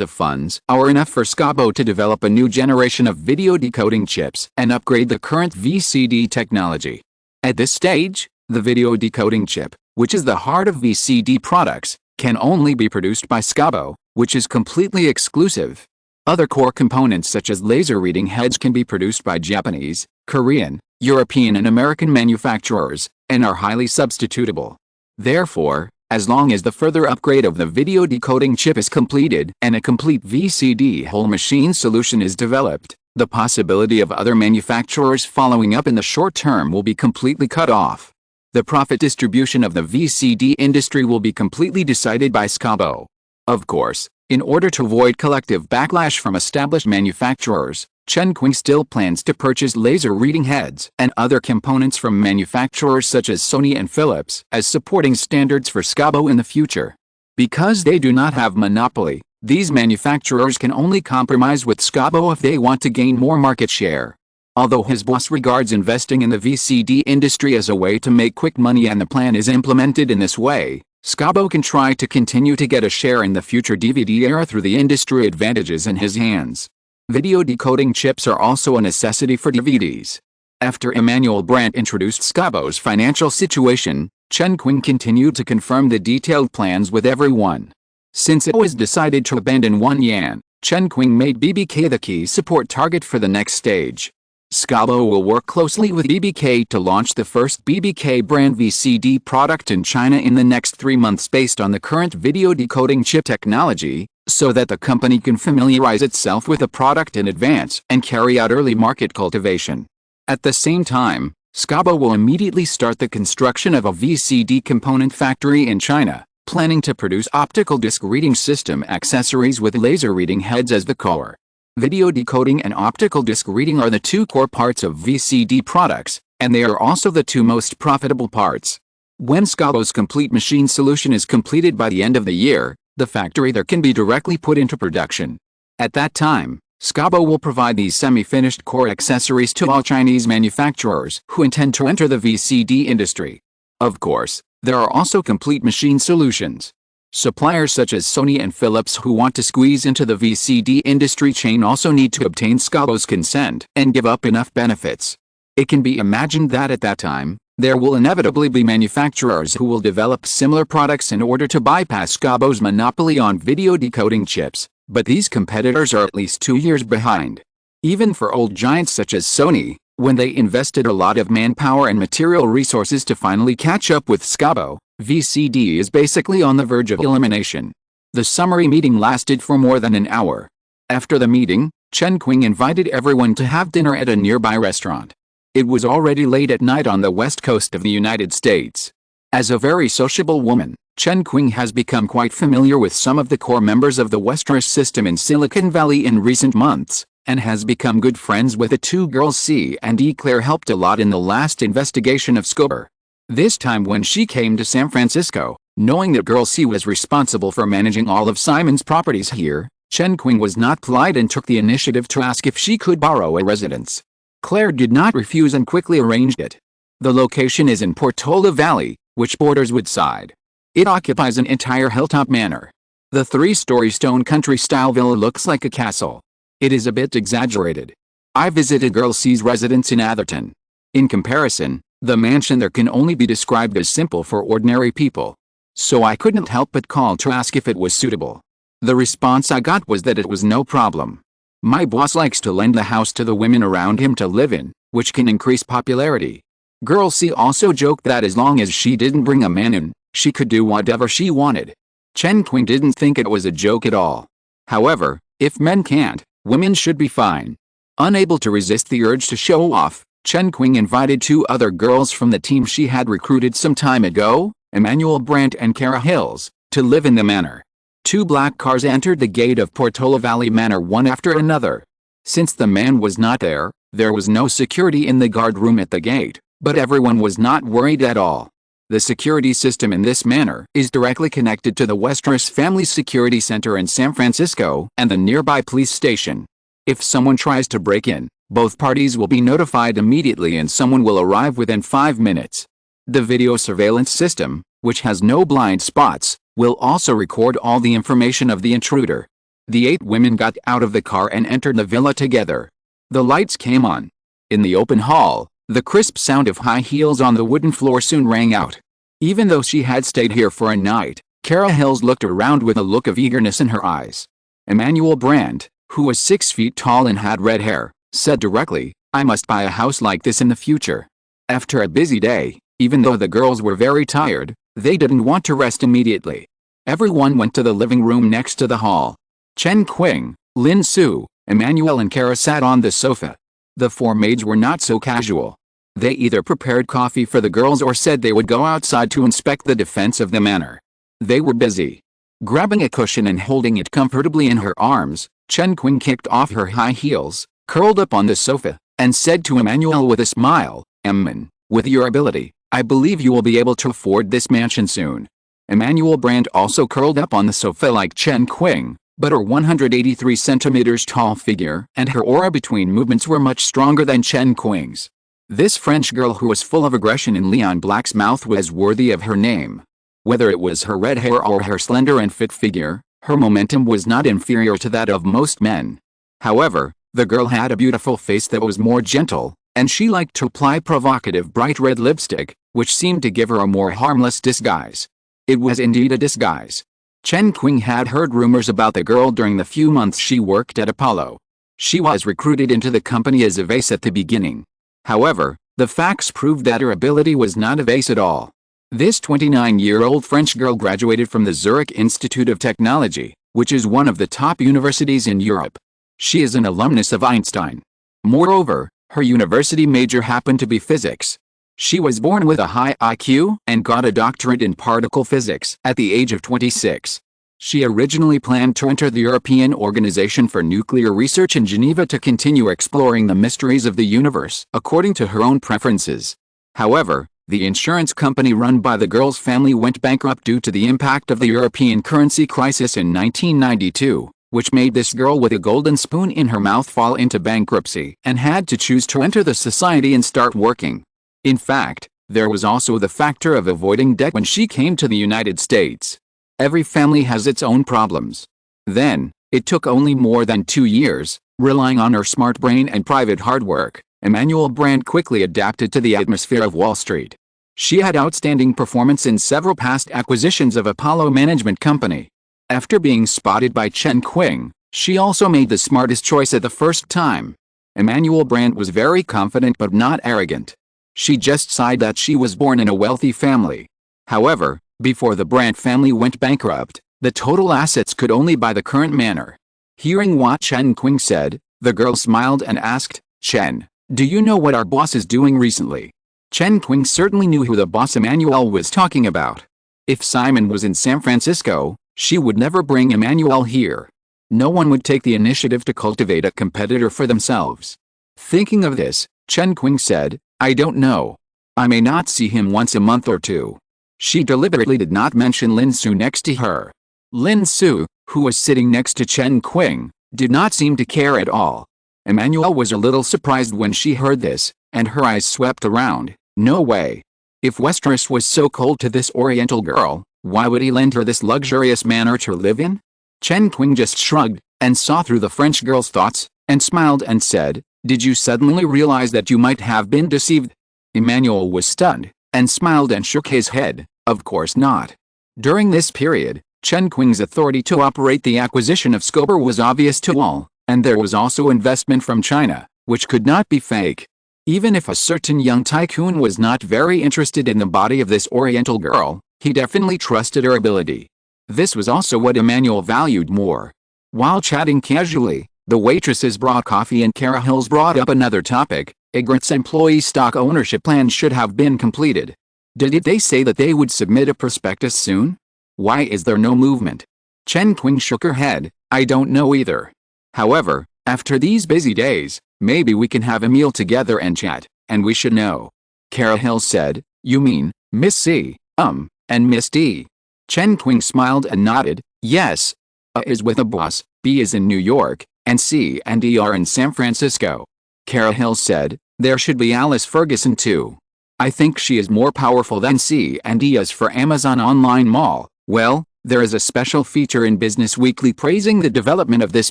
of funds are enough for SYNOPSIS to develop a new generation of video decoding chips and upgrade the current VCD technology. At this stage, the video decoding chip, which is the heart of VCD products, can only be produced by SYNOPSIS, which is completely exclusive. Other core components such as laser reading heads can be produced by Japanese, Korean, European and American manufacturers, and are highly substitutable. Therefore, as long as the further upgrade of the video decoding chip is completed and a complete VCD whole machine solution is developed, the possibility of other manufacturers following up in the short term will be completely cut off. The profit distribution of the VCD industry will be completely decided by SYNOPSIS. Of course, in order to avoid collective backlash from established manufacturers, Chen Qing still plans to purchase laser reading heads and other components from manufacturers such as Sony and Philips as supporting standards for SYNOPSIS in the future. Because they do not have monopoly, these manufacturers can only compromise with SYNOPSIS if they want to gain more market share. Although his boss regards investing in the VCD industry as a way to make quick money and the plan is implemented in this way, SYNOPSIS can try to continue to get a share in the future DVD era through the industry advantages in his hands. Video decoding chips are also a necessity for DVDs. After Emmanuel Brandt introduced SYNOPSIS' financial situation, Chen Qing continued to confirm the detailed plans with everyone. Since it was decided to abandon Wanyan, Chen Qing made BBK the key support target for the next stage. SYNOPSIS will work closely with BBK to launch the first BBK brand VCD product in China in the next 3 months based on the current video decoding chip technology, so that the company can familiarize itself with the product in advance and carry out early market cultivation. At the same time, SYNOPSIS will immediately start the construction of a VCD component factory in China, planning to produce optical disc reading system accessories with laser reading heads as the core. Video decoding and optical disc reading are the two core parts of VCD products, and they are also the two most profitable parts. When SYNOPSIS' complete machine solution is completed by the end of the year, the factory there can be directly put into production. At that time, SYNOPSIS will provide these semi-finished core accessories to all Chinese manufacturers who intend to enter the VCD industry. Of course, there are also complete machine solutions. Suppliers such as Sony and Philips who want to squeeze into the VCD industry chain also need to obtain SYNOPSIS' consent and give up enough benefits. It can be imagined that at that time, there will inevitably be manufacturers who will develop similar products in order to bypass SYNOPSIS' monopoly on video decoding chips, but these competitors are at least 2 years behind. Even for old giants such as Sony, when they invested a lot of manpower and material resources to finally catch up with SYNOPSIS, VCD is basically on the verge of elimination. The summary meeting lasted for more than an hour. After the meeting, Chen Qing invited everyone to have dinner at a nearby restaurant. It was already late at night on the west coast of the United States. As a very sociable woman, Chen Qing has become quite familiar with some of the core members of the Westeros system in Silicon Valley in recent months, and has become good friends with the two girls C and E. Claire helped a lot in the last investigation of SYNOPSIS. This time when she came to San Francisco, knowing that girl C was responsible for managing all of Simon's properties here, Chen Qing was not polite and took the initiative to ask if she could borrow a residence. Claire did not refuse and quickly arranged it. The location is in Portola Valley, which borders Woodside. It occupies an entire hilltop manor. The 3-story stone country-style villa looks like a castle. It is a bit exaggerated. I visited Girl C's residence in Atherton. In comparison, the mansion there can only be described as simple for ordinary people. So I couldn't help but call to ask if it was suitable. The response I got was that it was no problem. My boss likes to lend the house to the women around him to live in, which can increase popularity. Girl C also joked that as long as she didn't bring a man in, she could do whatever she wanted. Chen Qing didn't think it was a joke at all. However, if men can't, women should be fine. Unable to resist the urge to show off, Chen Qing invited 2 other girls from the team she had recruited some time ago, Emmanuel Brandt and Kara Hills, to live in the manor. 2 black cars entered the gate of Portola Valley Manor one after another. Since the man was not there, there was no security in the guard room at the gate, but everyone was not worried at all. The security system in this manor is directly connected to the Westeros Family Security Center in San Francisco and the nearby police station. If someone tries to break in, both parties will be notified immediately and someone will arrive within 5 minutes. The video surveillance system, which has no blind spots, will also record all the information of the intruder. The 8 women got out of the car and entered the villa together. The lights came on. In the open hall, the crisp sound of high heels on the wooden floor soon rang out. Even though she had stayed here for a night, Kara Hills looked around with a look of eagerness in her eyes. Emmanuel Brandt, who was 6 feet tall and had red hair, said directly, "I must buy a house like this in the future." After a busy day, even though the girls were very tired, they didn't want to rest immediately. Everyone went to the living room next to the hall. Chen Qing, Lin Su, Emmanuel and Kara sat on the sofa. The 4 maids were not so casual. They either prepared coffee for the girls or said they would go outside to inspect the defense of the manor. They were busy. Grabbing a cushion and holding it comfortably in her arms, Chen Qing kicked off her high heels, curled up on the sofa, and said to Emmanuel with a smile, "Emman, with your ability, I believe you will be able to afford this mansion soon." Emmanuel Brandt also curled up on the sofa like Chen Qing, but her 183 centimeters tall figure and her aura between movements were much stronger than Chen Qing's. This French girl who was full of aggression in Leon Black's mouth was worthy of her name. Whether it was her red hair or her slender and fit figure, her momentum was not inferior to that of most men. However, the girl had a beautiful face that was more gentle, and she liked to apply provocative bright red lipstick, which seemed to give her a more harmless disguise. It was indeed a disguise. Chen Qing had heard rumors about the girl during the few months she worked at Apollo. She was recruited into the company as a vase at the beginning. However, the facts proved that her ability was not a vase at all. This 29-year-old French girl graduated from the Zurich Institute of Technology, which is one of the top universities in Europe. She is an alumnus of Einstein. Moreover, her university major happened to be physics. She was born with a high IQ and got a doctorate in particle physics at the age of 26. She originally planned to enter the European Organization for Nuclear Research in Geneva to continue exploring the mysteries of the universe according to her own preferences. However, the insurance company run by the girl's family went bankrupt due to the impact of the European currency crisis in 1992, which made this girl with a golden spoon in her mouth fall into bankruptcy and had to choose to enter the society and start working. In fact, there was also the factor of avoiding debt when she came to the United States. Every family has its own problems. Then, it took only more than 2 years, relying on her smart brain and private hard work, Emmanuel Brandt quickly adapted to the atmosphere of Wall Street. She had outstanding performance in several past acquisitions of Apollo Management Company. After being spotted by Chen Qing, she also made the smartest choice at the first time. Emmanuel Brandt was very confident but not arrogant. She just sighed that she was born in a wealthy family. However, before the Brandt family went bankrupt, the total assets could only buy the current manor. Hearing what Chen Qing said, the girl smiled and asked, "Chen, do you know what our boss is doing recently?" Chen Qing certainly knew who the boss Emmanuel was talking about. If Simon was in San Francisco, she would never bring Emmanuel here. No one would take the initiative to cultivate a competitor for themselves. Thinking of this, Chen Qing said, "I don't know. I may not see him once a month or two." She deliberately did not mention Lin Su next to her. Lin Su, who was sitting next to Chen Qing, did not seem to care at all. Emmanuel was a little surprised when she heard this, and her eyes swept around. No way. If Westeros was so cold to this Oriental girl, why would he lend her this luxurious manor to live in? Chen Qing just shrugged, and saw through the French girl's thoughts, and smiled and said, "Did you suddenly realize that you might have been deceived, Emmanuel was stunned, and smiled and shook his head. Of course not. During this period, Chen Qing's authority to operate the acquisition of Scober was obvious to all, and there was also investment from China, which could not be fake. Even if a certain young tycoon was not very interested in the body of this Oriental girl, he definitely trusted her ability. This was also what Emmanuel valued more. While chatting casually, the waitresses brought coffee and Kara Hills brought up another topic. Ygritte's employee stock ownership plan should have been completed. Did they say that they would submit a prospectus soon? Why is there no movement? Chen Qing shook her head. I don't know either. However, after these busy days, maybe we can have a meal together and chat, and we should know. Kara Hills said, you mean, Miss C, and Miss D? Chen Qing smiled and nodded. Yes. A is with a boss, B is in New York, and C and D are in San Francisco. Kara Hills said, there should be Alice Ferguson too. I think she is more powerful than C and D is for Amazon Online Mall. Well, there is a special feature in Business Weekly praising the development of this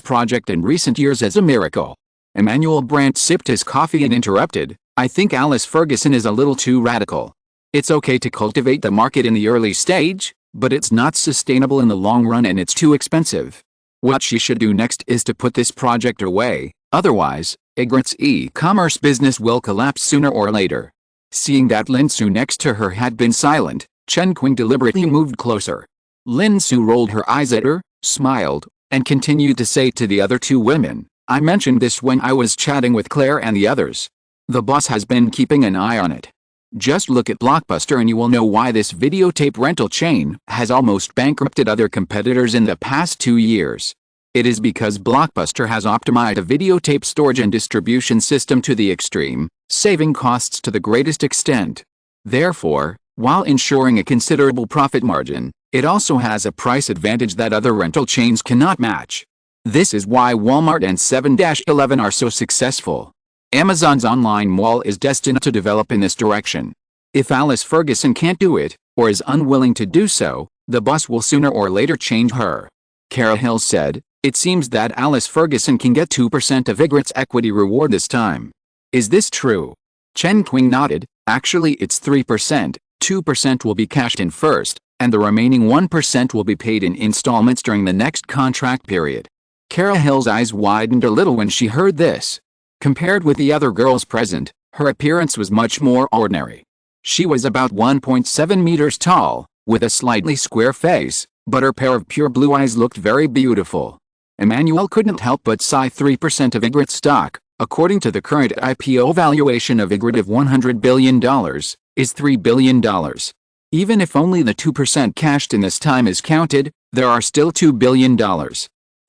project in recent years as a miracle. Emmanuel Brandt sipped his coffee and interrupted, I think Alice Ferguson is a little too radical. It's okay to cultivate the market in the early stage, but it's not sustainable in the long run and it's too expensive. What she should do next is to put this project away, otherwise, Ygritte's e-commerce business will collapse sooner or later. Seeing that Lin Su next to her had been silent, Chen Qing deliberately moved closer. Lin Su rolled her eyes at her, smiled, and continued to say to the other two women, I mentioned this when I was chatting with Claire and the others. The boss has been keeping an eye on it. Just look at Blockbuster and you will know why this videotape rental chain has almost bankrupted other competitors in the past 2 years. It is because Blockbuster has optimized a videotape storage and distribution system to the extreme, saving costs to the greatest extent. Therefore, while ensuring a considerable profit margin, it also has a price advantage that other rental chains cannot match. This is why Walmart and 7-Eleven are so successful. Amazon's online mall is destined to develop in this direction. If Alice Ferguson can't do it, or is unwilling to do so, the boss will sooner or later change her. Kara Hills said, it seems that Alice Ferguson can get 2% of Ygritte's equity reward this time. Is this true? Chen Qing nodded, actually it's 3%, 2% will be cashed in first, and the remaining 1% will be paid in installments during the next contract period. Kara Hills' eyes widened a little when she heard this. Compared with the other girls present, her appearance was much more ordinary. She was about 1.7 meters tall, with a slightly square face, but her pair of pure blue eyes looked very beautiful. Emmanuel couldn't help but sigh. 3% of Ygritte stock, according to the current IPO valuation of Ygritte of $100 billion, is $3 billion. Even if only the 2% cashed in this time is counted, there are still $2 billion.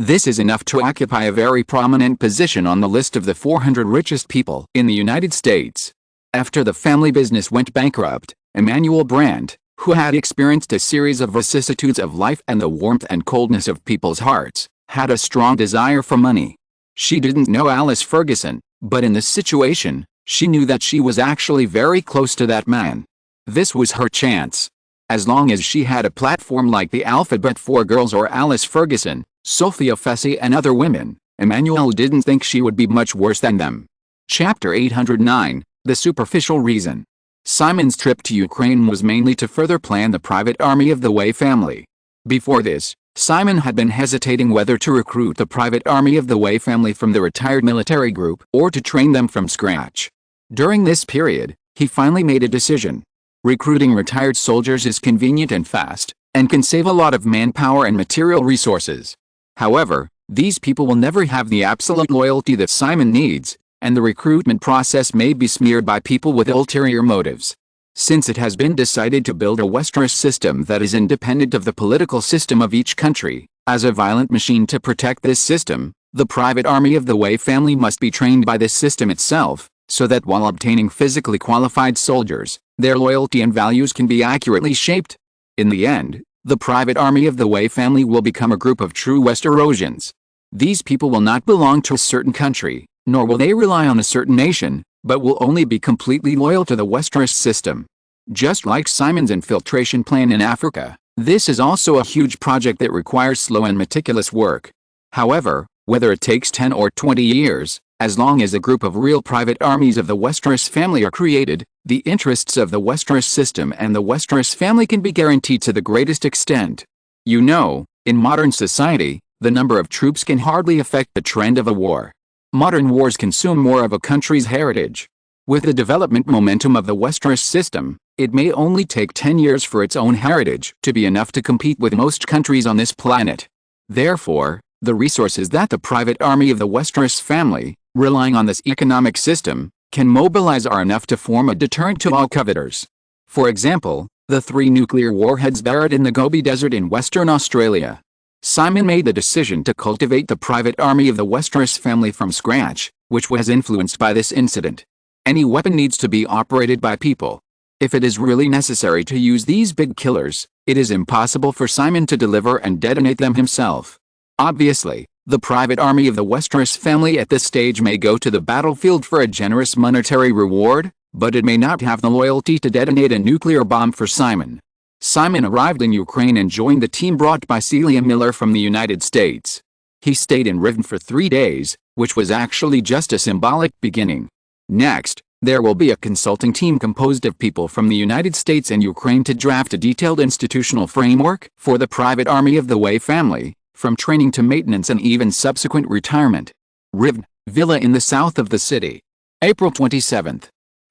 This is enough to occupy a very prominent position on the list of the 400 richest people in the United States. After the family business went bankrupt, Emmanuel Brandt, who had experienced a series of vicissitudes of life and the warmth and coldness of people's hearts, had a strong desire for money. She didn't know Alice Ferguson, but in this situation, she knew that she was actually very close to that man. This was her chance. As long as she had a platform like the Alphabet 4 girls or Alice Ferguson, Sophia Fessy and other women, Emmanuel didn't think she would be much worse than them. Chapter 809, The Superficial Reason. Simon's trip to Ukraine was mainly to further plan the private army of the Wei family. Before this, Simon had been hesitating whether to recruit the private army of the Wei family from the retired military group or to train them from scratch. During this period, he finally made a decision. Recruiting retired soldiers is convenient and fast, and can save a lot of manpower and material resources. However, these people will never have the absolute loyalty that Simon needs, and the recruitment process may be smeared by people with ulterior motives. Since it has been decided to build a Westeros system that is independent of the political system of each country, as a violent machine to protect this system, the private army of the Wei family must be trained by this system itself, so that while obtaining physically qualified soldiers, their loyalty and values can be accurately shaped. In the end, the private army of the Wei family will become a group of true Westerosians. These people will not belong to a certain country, nor will they rely on a certain nation, but will only be completely loyal to the Westeros system. Just like Simon's infiltration plan in Africa, this is also a huge project that requires slow and meticulous work. However, whether it takes 10 or 20 years, As long as a group of real private armies of the Westeros family are created, the interests of the Westeros system and the Westeros family can be guaranteed to the greatest extent. You know, in modern society, the number of troops can hardly affect the trend of a war. Modern wars consume more of a country's heritage. With the development momentum of the Westeros system, it may only take 10 years for its own heritage to be enough to compete with most countries on this planet. Therefore, the resources that the private army of the Westeros family, relying on this economic system, can mobilize are enough to form a deterrent to all coveters. For example, the 3 nuclear warheads buried in the Gobi Desert in Western Australia. Simon made the decision to cultivate the private army of the Westeros family from scratch, which was influenced by this incident. Any weapon needs to be operated by people. If it is really necessary to use these big killers, it is impossible for Simon to deliver and detonate them himself. Obviously, the private army of the Westeros family at this stage may go to the battlefield for a generous monetary reward, but it may not have the loyalty to detonate a nuclear bomb for Simon. Simon arrived in Ukraine and joined the team brought by Celia Miller from the United States. He stayed in Rivne for 3 days, which was actually just a symbolic beginning. Next, there will be a consulting team composed of people from the United States and Ukraine to draft a detailed institutional framework for the private army of the Way family, from training to maintenance and even subsequent retirement. Rivne, villa in the south of the city. April 27.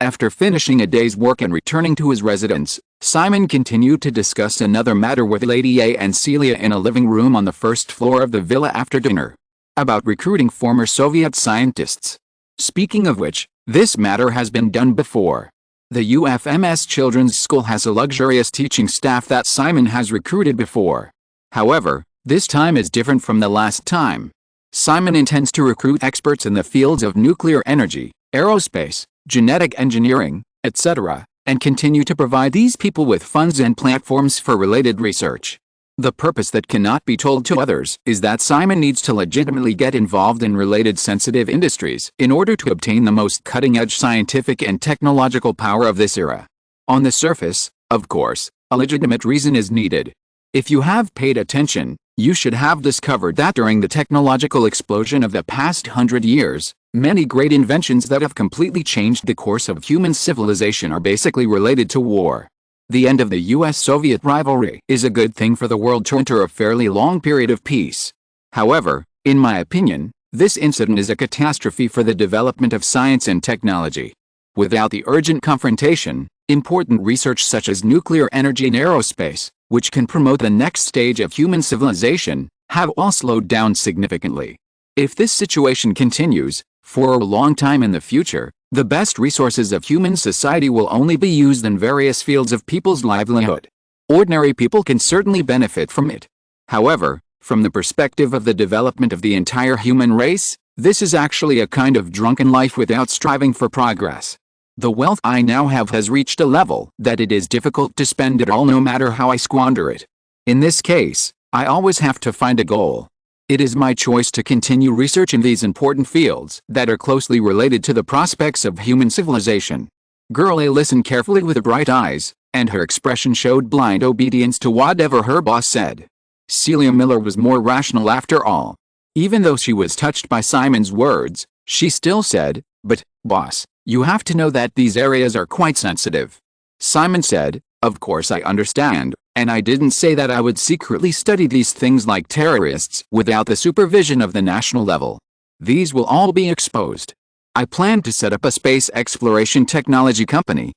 After finishing a day's work and returning to his residence, Simon continued to discuss another matter with Lady A and Celia in a living room on the first floor of the villa after dinner. About recruiting former Soviet scientists. Speaking of which, this matter has been done before. The UFMS Children's School has a luxurious teaching staff that Simon has recruited before. However, this time is different from the last time. Simon intends to recruit experts in the fields of nuclear energy, aerospace, genetic engineering, etc., and continue to provide these people with funds and platforms for related research. The purpose that cannot be told to others is that Simon needs to legitimately get involved in related sensitive industries in order to obtain the most cutting-edge scientific and technological power of this era. On the surface, of course, a legitimate reason is needed. If you have paid attention, you should have discovered that during the technological explosion of the past 100 years, many great inventions that have completely changed the course of human civilization are basically related to war. The end of the US-Soviet rivalry is a good thing for the world to enter a fairly long period of peace. However, in my opinion, this incident is a catastrophe for the development of science and technology. Without the urgent confrontation, important research such as nuclear energy and aerospace, which can promote the next stage of human civilization, have all slowed down significantly. If this situation continues, for a long time in the future, the best resources of human society will only be used in various fields of people's livelihood. Ordinary people can certainly benefit from it. However, from the perspective of the development of the entire human race, this is actually a kind of drunken life without striving for progress. The wealth I now have has reached a level that it is difficult to spend it all no matter how I squander it. In this case, I always have to find a goal. It is my choice to continue research in these important fields that are closely related to the prospects of human civilization. Girl A listened carefully with bright eyes, and her expression showed blind obedience to whatever her boss said. Celia Miller was more rational after all. Even though she was touched by Simon's words, she still said, "But, boss, you have to know that these areas are quite sensitive." Simon said, "Of course I understand. And I didn't say that I would secretly study these things like terrorists without the supervision of the national level. These will all be exposed. I plan to set up a space exploration technology company,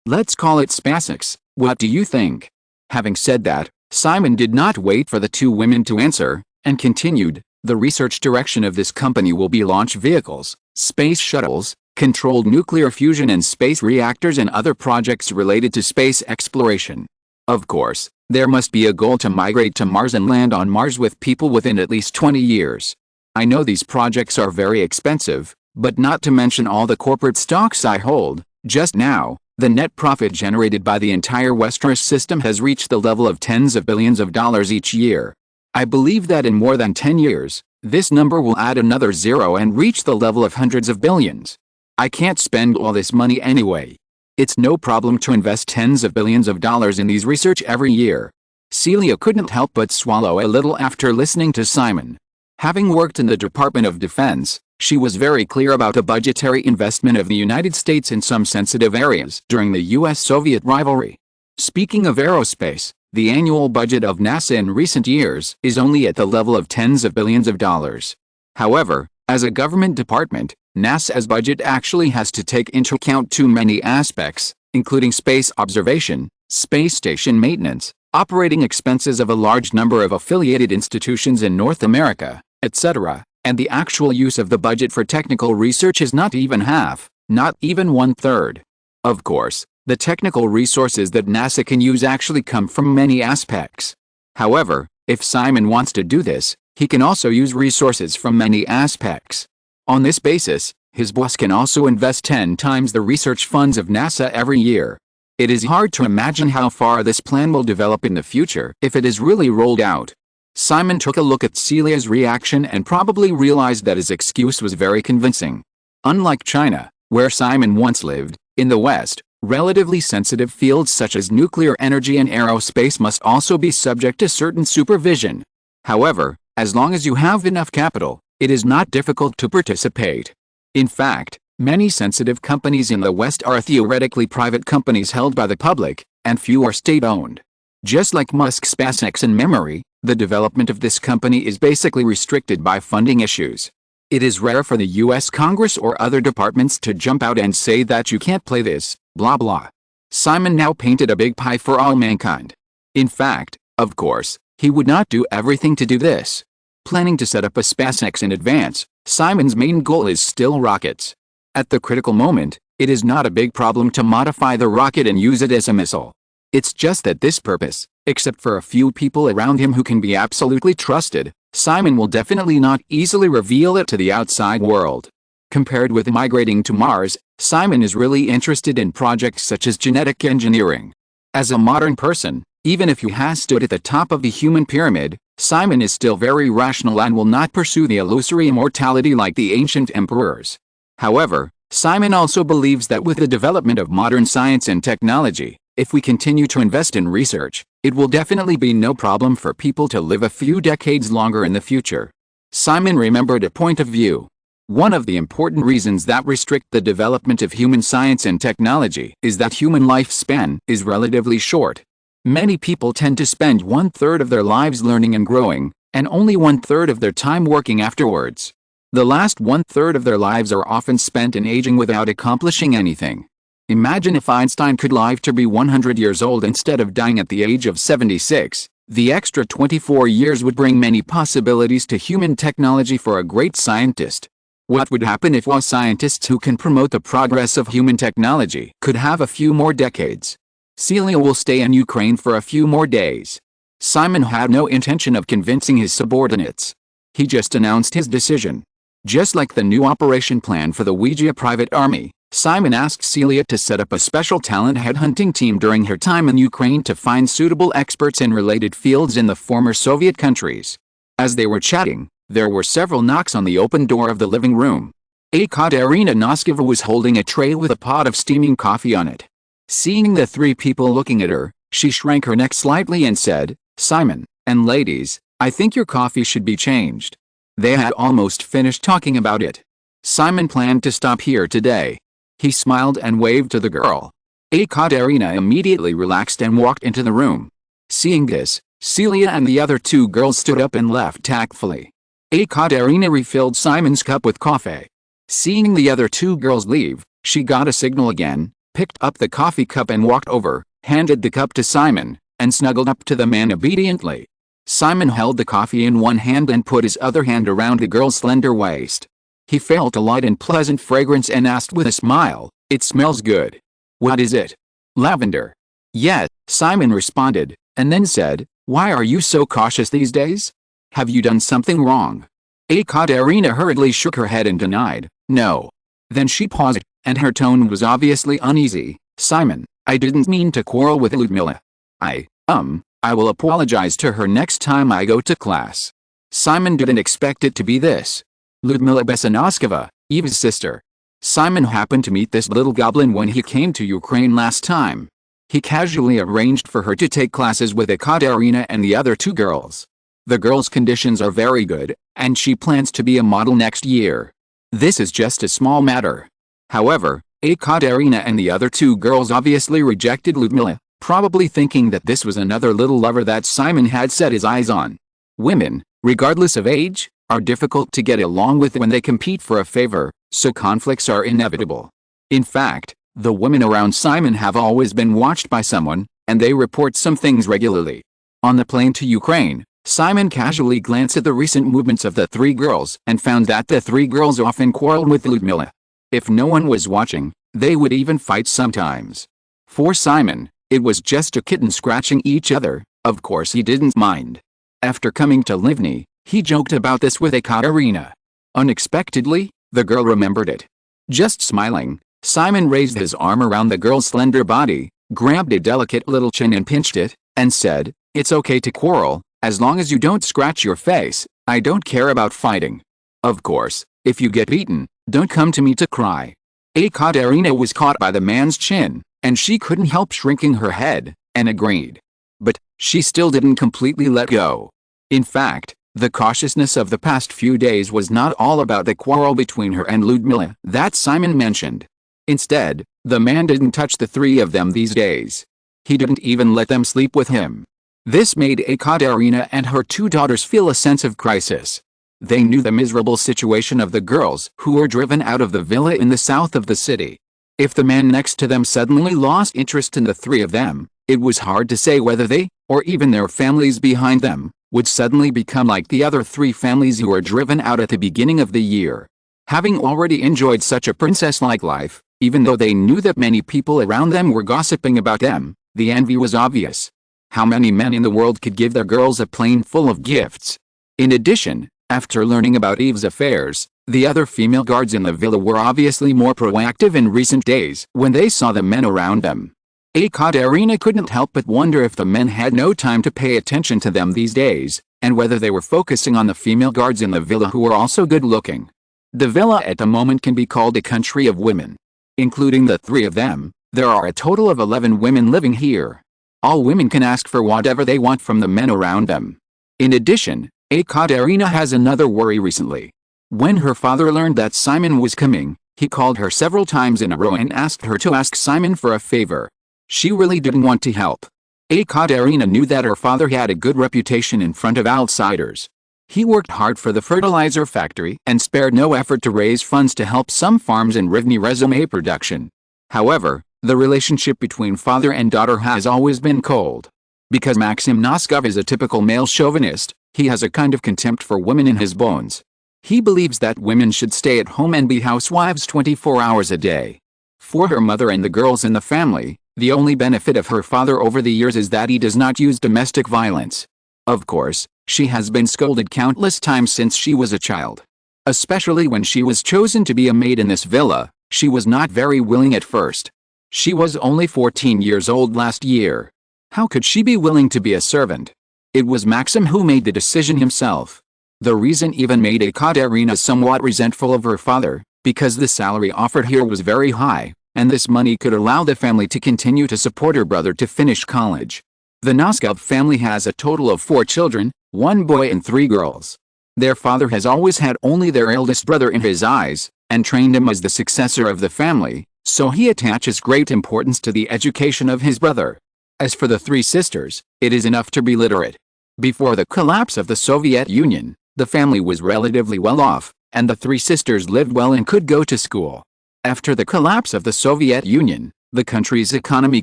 let's call it SpaceX. What do you think?" Having said that, Simon did not wait for the two women to answer, and continued, "The research direction of this company will be launch vehicles, space shuttles, controlled nuclear fusion and space reactors and other projects related to space exploration. Of course, there must be a goal to migrate to Mars and land on Mars with people within at least 20 years. I know these projects are very expensive, but not to mention all the corporate stocks I hold, just now, the net profit generated by the entire Westeros system has reached the level of tens of billions of dollars each year. I believe that in more than 10 years, this number will add another zero and reach the level of hundreds of billions. I can't spend all this money anyway. It's no problem to invest tens of billions of dollars in these research every year." Celia couldn't help but swallow a little after listening to Simon. Having worked in the Department of Defense, she was very clear about the budgetary investment of the United States in some sensitive areas during the US-Soviet rivalry. Speaking of aerospace, the annual budget of NASA in recent years is only at the level of tens of billions of dollars. However, as a government department, NASA's budget actually has to take into account too many aspects, including space observation, space station maintenance, operating expenses of a large number of affiliated institutions in North America, etc., and the actual use of the budget for technical research is not even half, not even one-third. Of course, the technical resources that NASA can use actually come from many aspects. However, if Simon wants to do this, he can also use resources from many aspects. On this basis, his boss can also invest 10 times the research funds of NASA every year. It is hard to imagine how far this plan will develop in the future if it is really rolled out. Simon took a look at Celia's reaction and probably realized that his excuse was very convincing. Unlike China, where Simon once lived, in the West, relatively sensitive fields such as nuclear energy and aerospace must also be subject to certain supervision. However, as long as you have enough capital, it is not difficult to participate. In fact, many sensitive companies in the West are theoretically private companies held by the public, and few are state-owned. Just like Musk's SpaceX and memory, the development of this company is basically restricted by funding issues. It is rare for the US Congress or other departments to jump out and say that you can't play this, blah blah. Simon now painted a big pie for all mankind. In fact, of course, he would not do everything to do this. Planning to set up a SpaceX in advance, Simon's main goal is still rockets. At the critical moment, it is not a big problem to modify the rocket and use it as a missile. It's just that this purpose, except for a few people around him who can be absolutely trusted, Simon will definitely not easily reveal it to the outside world. Compared with migrating to Mars, Simon is really interested in projects such as genetic engineering. As a modern person, even if he has stood at the top of the human pyramid, Simon is still very rational and will not pursue the illusory immortality like the ancient emperors. However, Simon also believes that with the development of modern science and technology, if we continue to invest in research, it will definitely be no problem for people to live a few decades longer in the future. Simon remembered a point of view. One of the important reasons that restrict the development of human science and technology is that human lifespan is relatively short. Many people tend to spend 1/3 of their lives learning and growing, and only 1/3 of their time working afterwards. The last 1/3 of their lives are often spent in aging without accomplishing anything. Imagine if Einstein could live to be 100 years old instead of dying at the age of 76. The extra 24 years would bring many possibilities to human technology for a great scientist. What would happen if all scientists who can promote the progress of human technology could have a few more decades? Celia will stay in Ukraine for a few more days. Simon had no intention of convincing his subordinates. He just announced his decision. Just like the new operation plan for the Ouija private army, Simon asked Celia to set up a special talent headhunting team during her time in Ukraine to find suitable experts in related fields in the former Soviet countries. As they were chatting, there were several knocks on the open door of the living room. Katerina Noskova was holding a tray with a pot of steaming coffee on it. Seeing the three people looking at her, she shrank her neck slightly and said, "Simon, and ladies, I think your coffee should be changed." They had almost finished talking about it. Simon planned to stop here today. He smiled and waved to the girl. Katerina immediately relaxed and walked into the room. Seeing this, Celia and the other two girls stood up and left tactfully. Katerina refilled Simon's cup with coffee. Seeing the other two girls leave, she got a signal again, picked up the coffee cup and walked over, handed the cup to Simon, and snuggled up to the man obediently. Simon held the coffee in one hand and put his other hand around the girl's slender waist. He felt a light and pleasant fragrance and asked with a smile, "It smells good. What is it?" "Lavender." "Yes," Simon responded, and then said, "Why are you so cautious these days? Have you done something wrong?" Katerina hurriedly shook her head and denied, "No." Then she paused, and her tone was obviously uneasy. "Simon, I didn't mean to quarrel with Ludmila. I will apologize to her next time I go to class." Simon didn't expect it to be this. Ludmila Besanoskova, Eva's sister. Simon happened to meet this little goblin when he came to Ukraine last time. He casually arranged for her to take classes with Ekaterina and the other two girls. The girl's conditions are very good, and she plans to be a model next year. This is just a small matter. However, Katerina and the other two girls obviously rejected Ludmilla, probably thinking that this was another little lover that Simon had set his eyes on. Women, regardless of age, are difficult to get along with when they compete for a favor, so conflicts are inevitable. In fact, the women around Simon have always been watched by someone, and they report some things regularly. On the plane to Ukraine, Simon casually glanced at the recent movements of the three girls and found that the three girls often quarreled with Ludmilla. If no one was watching, they would even fight sometimes. For Simon, it was just a kitten scratching each other. Of course he didn't mind. After coming to Livni, he joked about this with Ekaterina. Unexpectedly, the girl remembered it. Just smiling, Simon raised his arm around the girl's slender body, grabbed a delicate little chin and pinched it, and said, "It's okay to quarrel, as long as you don't scratch your face. I don't care about fighting. Of course, if you get beaten, don't come to me to cry." Ekaterina was caught by the man's chin, and she couldn't help shrinking her head, and agreed. But she still didn't completely let go. In fact, the cautiousness of the past few days was not all about the quarrel between her and Ludmilla that Simon mentioned. Instead, the man didn't touch the three of them these days. He didn't even let them sleep with him. This made Ekaterina and her two daughters feel a sense of crisis. They knew the miserable situation of the girls who were driven out of the villa in the south of the city. If the man next to them suddenly lost interest in the three of them, it was hard to say whether they, or even their families behind them, would suddenly become like the other three families who were driven out at the beginning of the year. Having already enjoyed such a princess-like life, even though they knew that many people around them were gossiping about them, the envy was obvious. How many men in the world could give their girls a plane full of gifts? In addition, after learning about Eve's affairs, the other female guards in the villa were obviously more proactive in recent days when they saw the men around them. Ekaterina couldn't help but wonder if the men had no time to pay attention to them these days, and whether they were focusing on the female guards in the villa who were also good-looking. The villa at the moment can be called a country of women. Including the three of them, there are a total of 11 women living here. All women can ask for whatever they want from the men around them. In addition, Ekaterina has another worry recently. When her father learned that Simon was coming, he called her several times in a row and asked her to ask Simon for a favor. She really didn't want to help. Ekaterina knew that her father had a good reputation in front of outsiders. He worked hard for the fertilizer factory and spared no effort to raise funds to help some farms in Rivne resume production. However, the relationship between father and daughter has always been cold. Because Maxim Noskov is a typical male chauvinist, he has a kind of contempt for women in his bones. He believes that women should stay at home and be housewives 24 hours a day. For her mother and the girls in the family, the only benefit of her father over the years is that he does not use domestic violence. Of course, she has been scolded countless times since she was a child. Especially when she was chosen to be a maid in this villa, she was not very willing at first. She was only 14 years old last year. How could she be willing to be a servant? It was Maxim who made the decision himself. The reason even made Ekaterina somewhat resentful of her father, because the salary offered here was very high, and this money could allow the family to continue to support her brother to finish college. The Noskov family has a total of 4 children, 1 boy and 3 girls. Their father has always had only their eldest brother in his eyes, and trained him as the successor of the family, so he attaches great importance to the education of his brother. As for the 3 sisters, it is enough to be literate. Before the collapse of the Soviet Union, the family was relatively well off, and the 3 sisters lived well and could go to school. After the collapse of the Soviet Union, the country's economy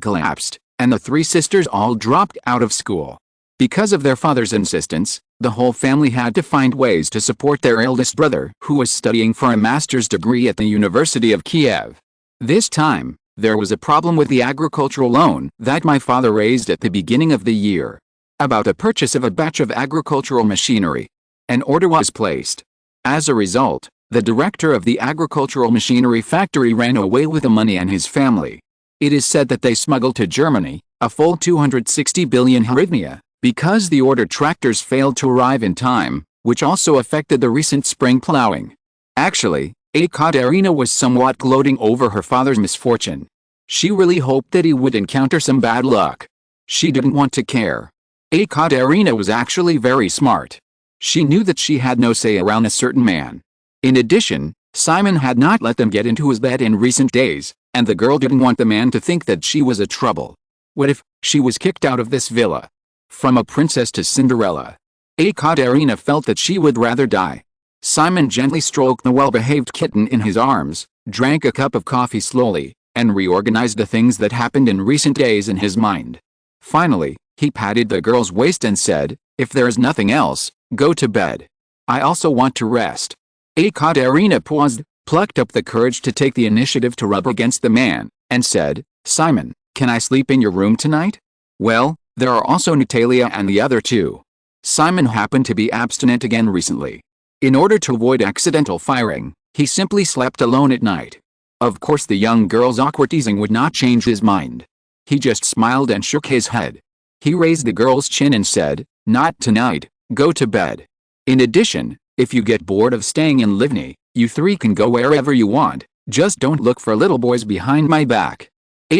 collapsed, and the 3 sisters all dropped out of school. Because of their father's insistence, the whole family had to find ways to support their eldest brother, who was studying for a master's degree at the University of Kiev. This time, there was a problem with the agricultural loan that my father raised at the beginning of the year. About the purchase of a batch of agricultural machinery. An order was placed. As a result, the director of the agricultural machinery factory ran away with the money and his family. It is said that they smuggled to Germany a full 260 billion hryvnia, because the ordered tractors failed to arrive in time, which also affected the recent spring plowing. Actually, Ekaterina was somewhat gloating over her father's misfortune. She really hoped that he would encounter some bad luck. She didn't want to care. Katerina was actually very smart. She knew that she had no say around a certain man. In addition, Simon had not let them get into his bed in recent days, and the girl didn't want the man to think that she was a trouble. What if she was kicked out of this villa? From a princess to Cinderella. Katerina felt that she would rather die. Simon gently stroked the well-behaved kitten in his arms, drank a cup of coffee slowly, and reorganized the things that happened in recent days in his mind. Finally, he patted the girl's waist and said, "If there is nothing else, go to bed. I also want to rest." Katerina paused, plucked up the courage to take the initiative to rub against the man, and said, "Simon, can I sleep in your room tonight?" "Well, there are also Natalia and the other two." Simon happened to be abstinent again recently. In order to avoid accidental firing, he simply slept alone at night. Of course the young girl's awkward teasing would not change his mind. He just smiled and shook his head. He raised the girl's chin and said, "Not tonight, go to bed. In addition, if you get bored of staying in Livni, you three can go wherever you want, just don't look for little boys behind my back."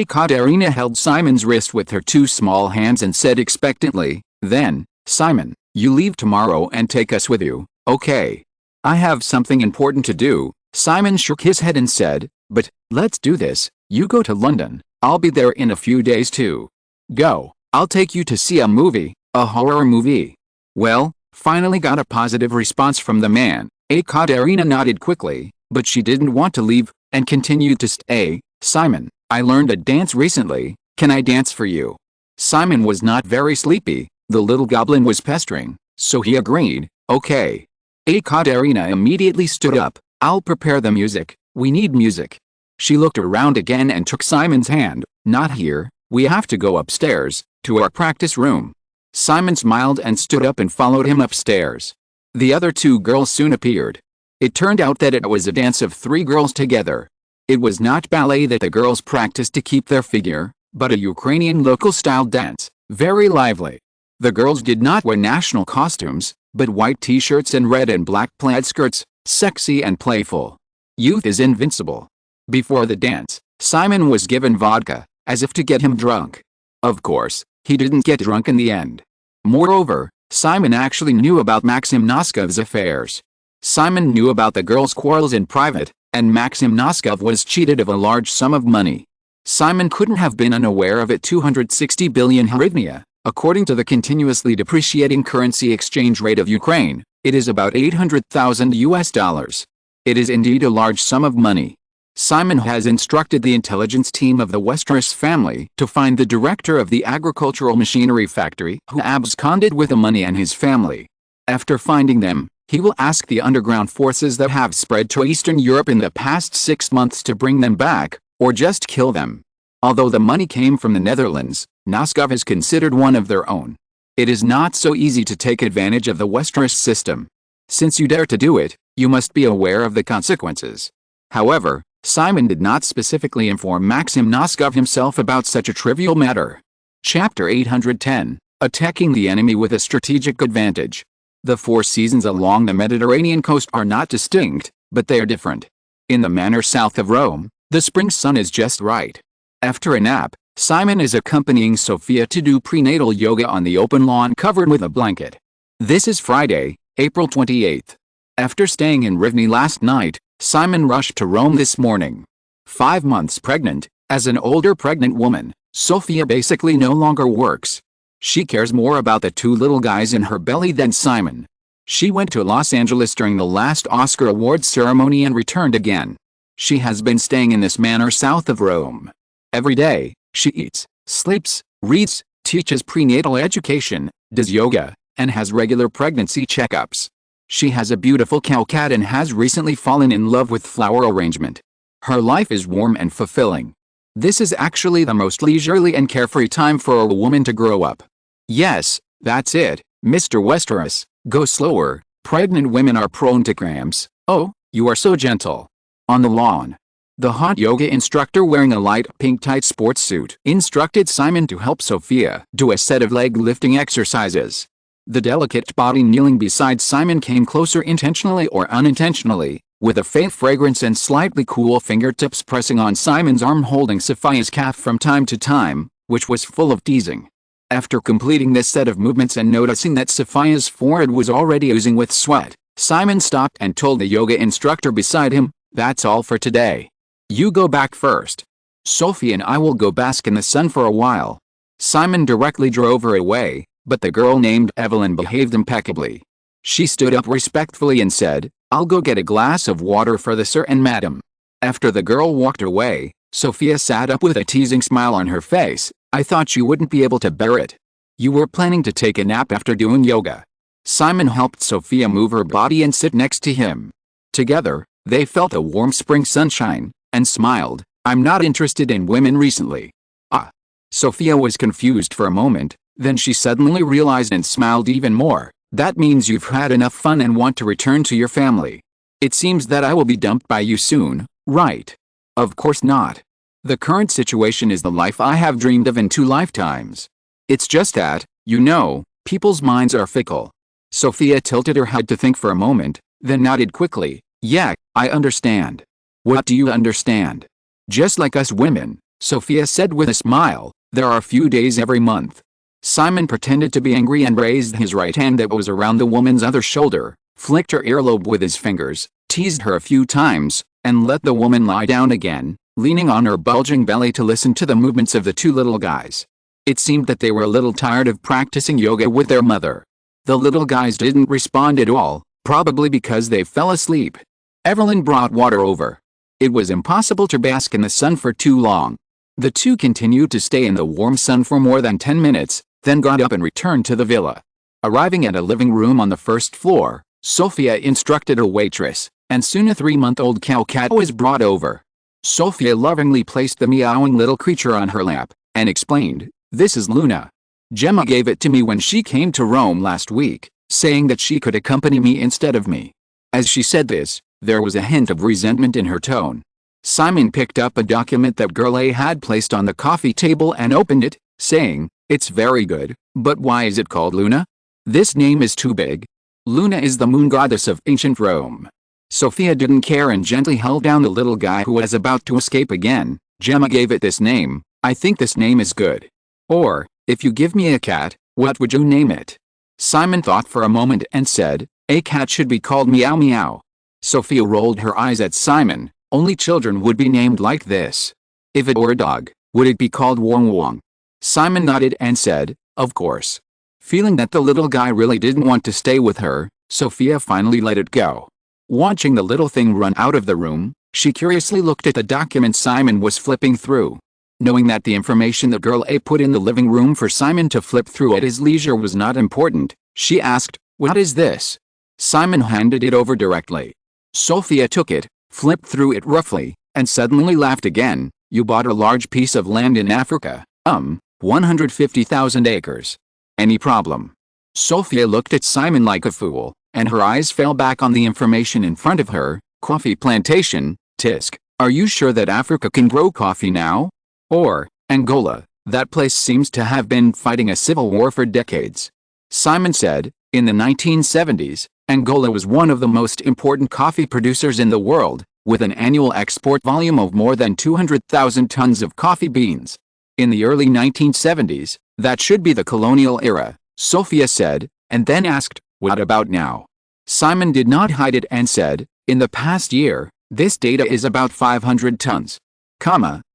Katerina held Simon's wrist with her two small hands and said expectantly, "Then, Simon, you leave tomorrow and take us with you, okay?" "I have something important to do." Simon shook his head and said, "But, let's do this, you go to London, I'll be there in a few days too. Go, I'll take you to see a movie, a horror movie." Well, finally got a positive response from the man. Katerina nodded quickly, but she didn't want to leave, and continued to stay. "Simon, I learned a dance recently, can I dance for you?" Simon was not very sleepy, the little goblin was pestering, so he agreed, "Okay." Katerina immediately stood up, "I'll prepare the music, we need music." She looked around again and took Simon's hand. "Not here, we have to go upstairs, to our practice room." Simon smiled and stood up and followed him upstairs. The other two girls soon appeared. It turned out that it was a dance of three girls together. It was not ballet that the girls practiced to keep their figure, but a Ukrainian local-style dance, very lively. The girls did not wear national costumes, but white t-shirts and red and black plaid skirts, sexy and playful. Youth is invincible. Before the dance, Simon was given vodka, as if to get him drunk. Of course, he didn't get drunk in the end. Moreover, Simon actually knew about Maxim Noskov's affairs. Simon knew about the girls' quarrels in private, and Maxim Noskov was cheated of a large sum of money. Simon couldn't have been unaware of it. 260 billion hryvnia, according to the continuously depreciating currency exchange rate of Ukraine, it is about $800,000. It is indeed a large sum of money. Simon has instructed the intelligence team of the Westeros family to find the director of the agricultural machinery factory who absconded with the money and his family. After finding them, he will ask the underground forces that have spread to Eastern Europe in the past 6 months to bring them back, or just kill them. Although the money came from the Netherlands, Noskov is considered one of their own. It is not so easy to take advantage of the Westeros system. Since you dare to do it, you must be aware of the consequences. However, Simon did not specifically inform Maxim Noskov himself about such a trivial matter. Chapter 810, Attacking the Enemy with a Strategic Advantage. The four seasons along the Mediterranean coast are not distinct, but they are different. In the manor south of Rome, the spring sun is just right. After a nap, Simon is accompanying Sophia to do prenatal yoga on the open lawn covered with a blanket. This is Friday, April 28th. After staying in Rivne last night, Simon rushed to Rome this morning. 5 months pregnant, as an older pregnant woman, Sophia basically no longer works. She cares more about the two little guys in her belly than Simon. She went to Los Angeles during the last Oscar awards ceremony and returned again. She has been staying in this manor south of Rome. Every day, she eats, sleeps, reads, teaches prenatal education, does yoga, and has regular pregnancy checkups. She has a beautiful cow cat and has recently fallen in love with flower arrangement. Her life is warm and fulfilling. This is actually the most leisurely and carefree time for a woman to grow up. Yes, that's it, Mr. Westeros, go slower, pregnant women are prone to cramps. Oh, you are so gentle. On the lawn, the hot yoga instructor wearing a light pink tight sports suit instructed Simon to help Sophia do a set of leg lifting exercises. The delicate body kneeling beside Simon came closer intentionally or unintentionally, with a faint fragrance and slightly cool fingertips pressing on Simon's arm holding Sophia's calf from time to time, which was full of teasing. After completing this set of movements and noticing that Sophia's forehead was already oozing with sweat, Simon stopped and told the yoga instructor beside him, "That's all for today. You go back first. Sophia and I will go bask in the sun for a while." Simon directly drove her away, but the girl named Evelyn behaved impeccably. She stood up respectfully and said, "I'll go get a glass of water for the sir and madam." After the girl walked away, Sophia sat up with a teasing smile on her face. "I thought you wouldn't be able to bear it. You were planning to take a nap after doing yoga." Simon helped Sophia move her body and sit next to him. Together, they felt the warm spring sunshine, and smiled. "I'm not interested in women recently." "Ah." Sophia was confused for a moment, then she suddenly realized and smiled even more. "That means you've had enough fun and want to return to your family. It seems that I will be dumped by you soon, right?" "Of course not. The current situation is the life I have dreamed of in 2 lifetimes. It's just that, you know, people's minds are fickle." Sophia tilted her head to think for a moment, then nodded quickly. "Yeah, I understand." "What do you understand?" "Just like us women," Sophia said with a smile, "there are a few days every month." Simon pretended to be angry and raised his right hand that was around the woman's other shoulder, flicked her earlobe with his fingers, teased her a few times, and let the woman lie down again, leaning on her bulging belly to listen to the movements of the 2 little guys. It seemed that they were a little tired of practicing yoga with their mother. The little guys didn't respond at all, probably because they fell asleep. Evelyn brought water over. It was impossible to bask in the sun for too long. The 2 continued to stay in the warm sun for more than 10 minutes, then got up and returned to the villa. Arriving at a living room on the first floor, Sophia instructed a waitress, and soon a 3-month-old cow cat was brought over. Sophia lovingly placed the meowing little creature on her lap, and explained, "This is Luna. Gemma gave it to me when she came to Rome last week, saying that she could accompany me instead of me." As she said this, there was a hint of resentment in her tone. Simon picked up a document that Girl A had placed on the coffee table and opened it, saying, "It's very good, but why is it called Luna? This name is too big. Luna is the moon goddess of ancient Rome." Sophia didn't care and gently held down the little guy who was about to escape again. "Gemma gave it this name. I think this name is good. Or, if you give me a cat, what would you name it?" Simon thought for a moment and said, "A cat should be called Meow Meow." Sophia rolled her eyes at Simon. "Only children would be named like this. If it were a dog, would it be called Wong Wong?" Simon nodded and said, "Of course." Feeling that the little guy really didn't want to stay with her, Sophia finally let it go. Watching the little thing run out of the room, she curiously looked at the document Simon was flipping through. Knowing that the information that Girl A put in the living room for Simon to flip through at his leisure was not important, she asked, "What is this?" Simon handed it over directly. Sophia took it, flipped through it roughly, and suddenly laughed again. "You bought a large piece of land in Africa, 150,000 acres. Any problem?" Sophia looked at Simon like a fool, and her eyes fell back on the information in front of her. "Coffee plantation, Tisk. Are you sure that Africa can grow coffee now? Or, Angola, that place seems to have been fighting a civil war for decades." Simon said, "In the 1970s, Angola was one of the most important coffee producers in the world, with an annual export volume of more than 200,000 tons of coffee beans. In the early 1970s, that should be the colonial era," Sophia said, and then asked, "What about now?" Simon did not hide it and said, "In the past year, this data is about 500 tons.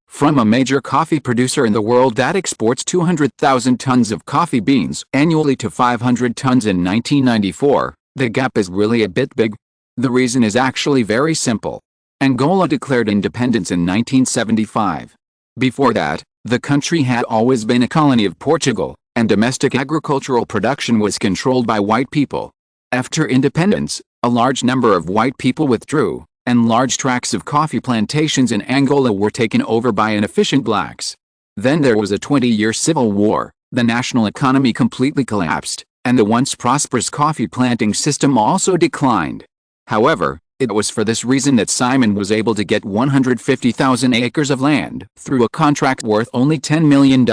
From a major coffee producer in the world that exports 200,000 tons of coffee beans annually to 500 tons in 1994, the gap is really a bit big. The reason is actually very simple. Angola declared independence in 1975. Before that, the country had always been a colony of Portugal, and domestic agricultural production was controlled by white people. After independence, a large number of white people withdrew, and large tracts of coffee plantations in Angola were taken over by inefficient blacks. Then there was a 20-year civil war, the national economy completely collapsed, and the once prosperous coffee planting system also declined. However, it was for this reason that Simon was able to get 150,000 acres of land through a contract worth only $10 million.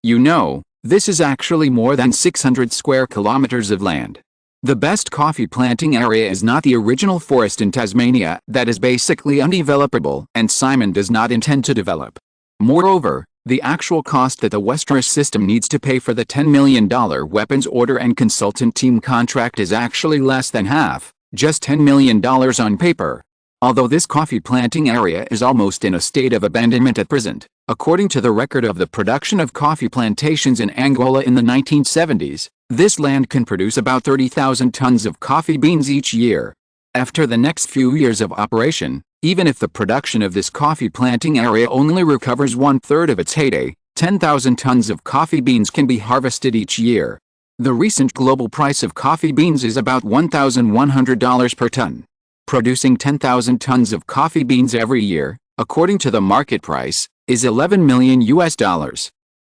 You know, this is actually more than 600 square kilometers of land. The best coffee planting area is not the original forest in Tasmania that is basically undevelopable and Simon does not intend to develop. Moreover, The actual cost that the Westeros system needs to pay for the $10 million weapons order and consultant team contract is actually less than half, just $10 million on paper. Although this coffee planting area is almost in a state of abandonment at present, according to the record of the production of coffee plantations in Angola in the 1970s, this land can produce about 30,000 tons of coffee beans each year. After the next few years of operation, even if the production of this coffee planting area only recovers 1/3 of its heyday, 10,000 tons of coffee beans can be harvested each year. The recent global price of coffee beans is about $1,100 per ton. Producing 10,000 tons of coffee beans every year, according to the market price, is $11 million.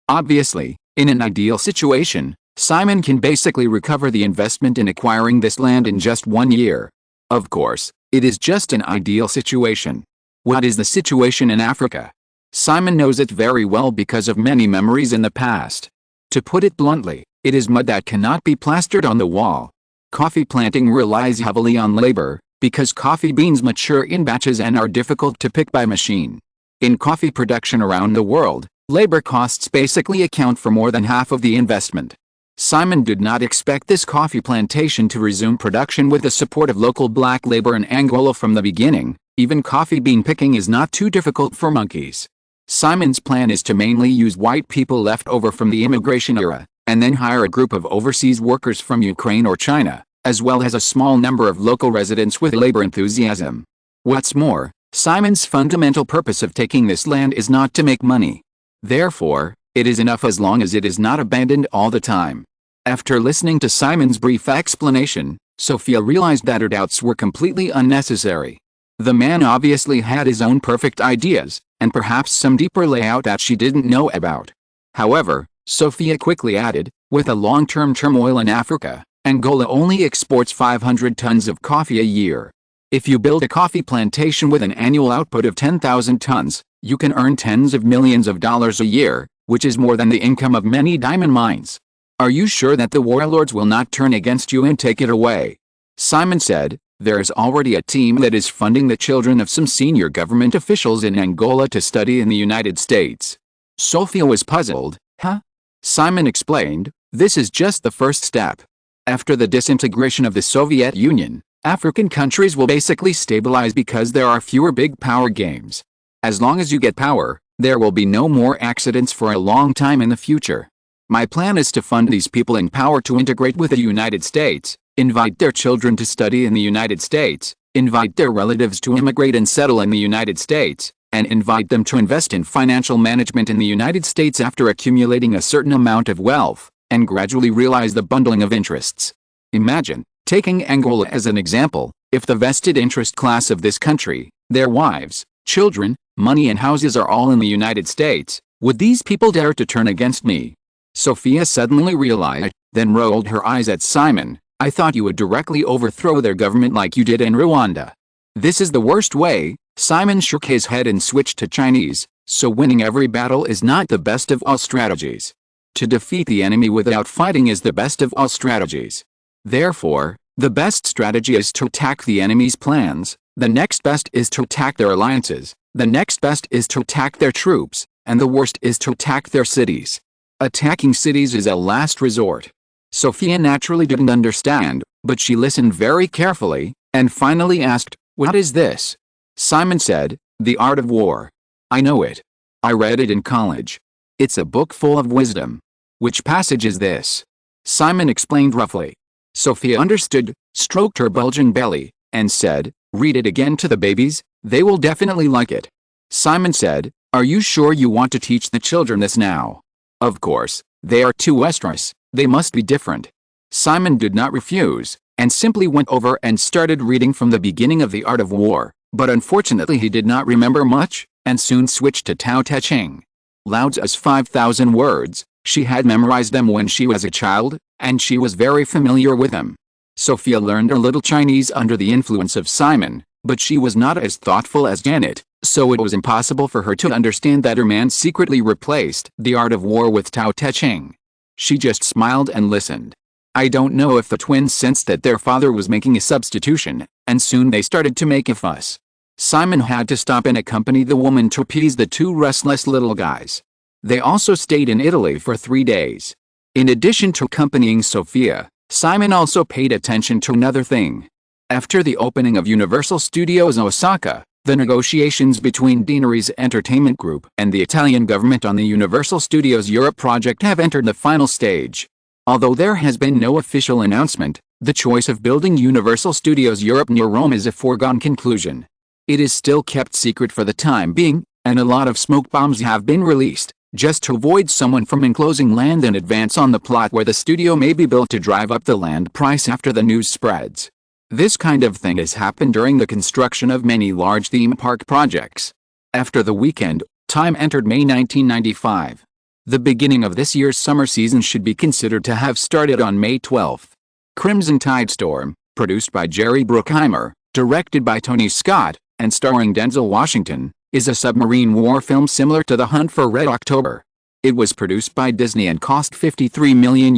Obviously, in an ideal situation, Simon can basically recover the investment in acquiring this land in just 1 year. Of course, it is just an ideal situation. What is the situation in Africa? Simon knows it very well because of many memories in the past. To put it bluntly, it is mud that cannot be plastered on the wall. Coffee planting relies heavily on labor, because coffee beans mature in batches and are difficult to pick by machine. In coffee production around the world, labor costs basically account for more than half of the investment. Simon did not expect this coffee plantation to resume production with the support of local black labor in Angola from the beginning. Even coffee bean picking is not too difficult for monkeys. Simon's plan is to mainly use white people left over from the immigration era, and then hire a group of overseas workers from Ukraine or China, as well as a small number of local residents with labor enthusiasm. What's more, Simon's fundamental purpose of taking this land is not to make money. Therefore, it is enough as long as it is not abandoned all the time. After listening to Simon's brief explanation, Sophia realized that her doubts were completely unnecessary. The man obviously had his own perfect ideas, and perhaps some deeper layout that she didn't know about. However, Sophia quickly added, with a long-term turmoil in Africa, Angola only exports 500 tons of coffee a year. If you build a coffee plantation with an annual output of 10,000 tons, you can earn tens of millions of dollars a year, which is more than the income of many diamond mines. Are you sure that the warlords will not turn against you and take it away? Simon said, there is already a team that is funding the children of some senior government officials in Angola to study in the United States. Sophia was puzzled. Huh? Simon explained, this is just the first step. After the disintegration of the Soviet Union, African countries will basically stabilize because there are fewer big power games. As long as you get power, there will be no more accidents for a long time in the future. My plan is to fund these people in power to integrate with the United States, invite their children to study in the United States, invite their relatives to immigrate and settle in the United States, and invite them to invest in financial management in the United States after accumulating a certain amount of wealth, and gradually realize the bundling of interests. Imagine, taking Angola as an example, if the vested interest class of this country, their wives, children, money and houses are all in the United States, would these people dare to turn against me? Sophia suddenly realized, then rolled her eyes at Simon, I thought you would directly overthrow their government like you did in Rwanda. This is the worst way. Simon shook his head and switched to Chinese, so winning every battle is not the best of all strategies. To defeat the enemy without fighting is the best of all strategies. Therefore, the best strategy is to attack the enemy's plans, the next best is to attack their alliances, the next best is to attack their troops, and the worst is to attack their cities. Attacking cities is a last resort. Sophia naturally didn't understand, but she listened very carefully, and finally asked, what is this? Simon said, The Art of War. I know it. I read it in college. It's a book full of wisdom. Which passage is this? Simon explained roughly. Sophia understood, stroked her bulging belly, and said, read it again to the babies, they will definitely like it. Simon said, are you sure you want to teach the children this now? Of course, they are too Westeros, they must be different. Simon did not refuse, and simply went over and started reading from the beginning of The Art of War, but unfortunately he did not remember much, and soon switched to Tao Te Ching. Lao Tzu's 5,000 words, she had memorized them when she was a child, and she was very familiar with them. Sophia learned a little Chinese under the influence of Simon, but she was not as thoughtful as Janet, so it was impossible for her to understand that her man secretly replaced The Art of War with Tao Te Ching. She just smiled and listened. I don't know if the twins sensed that their father was making a substitution, and soon they started to make a fuss. Simon had to stop and accompany the woman to appease the two restless little guys. They also stayed in Italy for 3 days. In addition to accompanying Sophia, Simon also paid attention to another thing. After the opening of Universal Studios Osaka, the negotiations between Deanery's Entertainment Group and the Italian government on the Universal Studios Europe project have entered the final stage. Although there has been no official announcement, the choice of building Universal Studios Europe near Rome is a foregone conclusion. It is still kept secret for the time being, and a lot of smoke bombs have been released, just to avoid someone from enclosing land in advance on the plot where the studio may be built to drive up the land price after the news spreads. This kind of thing has happened during the construction of many large theme park projects. After the weekend, time entered May 1995. The beginning of this year's summer season should be considered to have started on May 12. Crimson Tide Storm, produced by Jerry Bruckheimer, directed by Tony Scott, and starring Denzel Washington, is a submarine war film similar to The Hunt for Red October. It was produced by Disney and cost $53 million.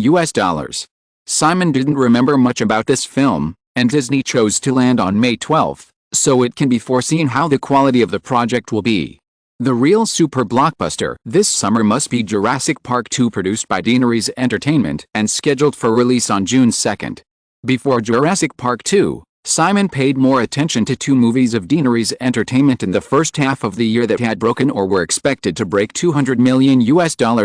Simon didn't remember much about this film, and Disney chose to land on May 12, so it can be foreseen how the quality of the project will be. The real super blockbuster this summer must be Jurassic Park 2, produced by Deanery's Entertainment and scheduled for release on June 2. Before Jurassic Park 2, Simon paid more attention to 2 movies of Deanery's Entertainment in the first half of the year that had broken or were expected to break $200 million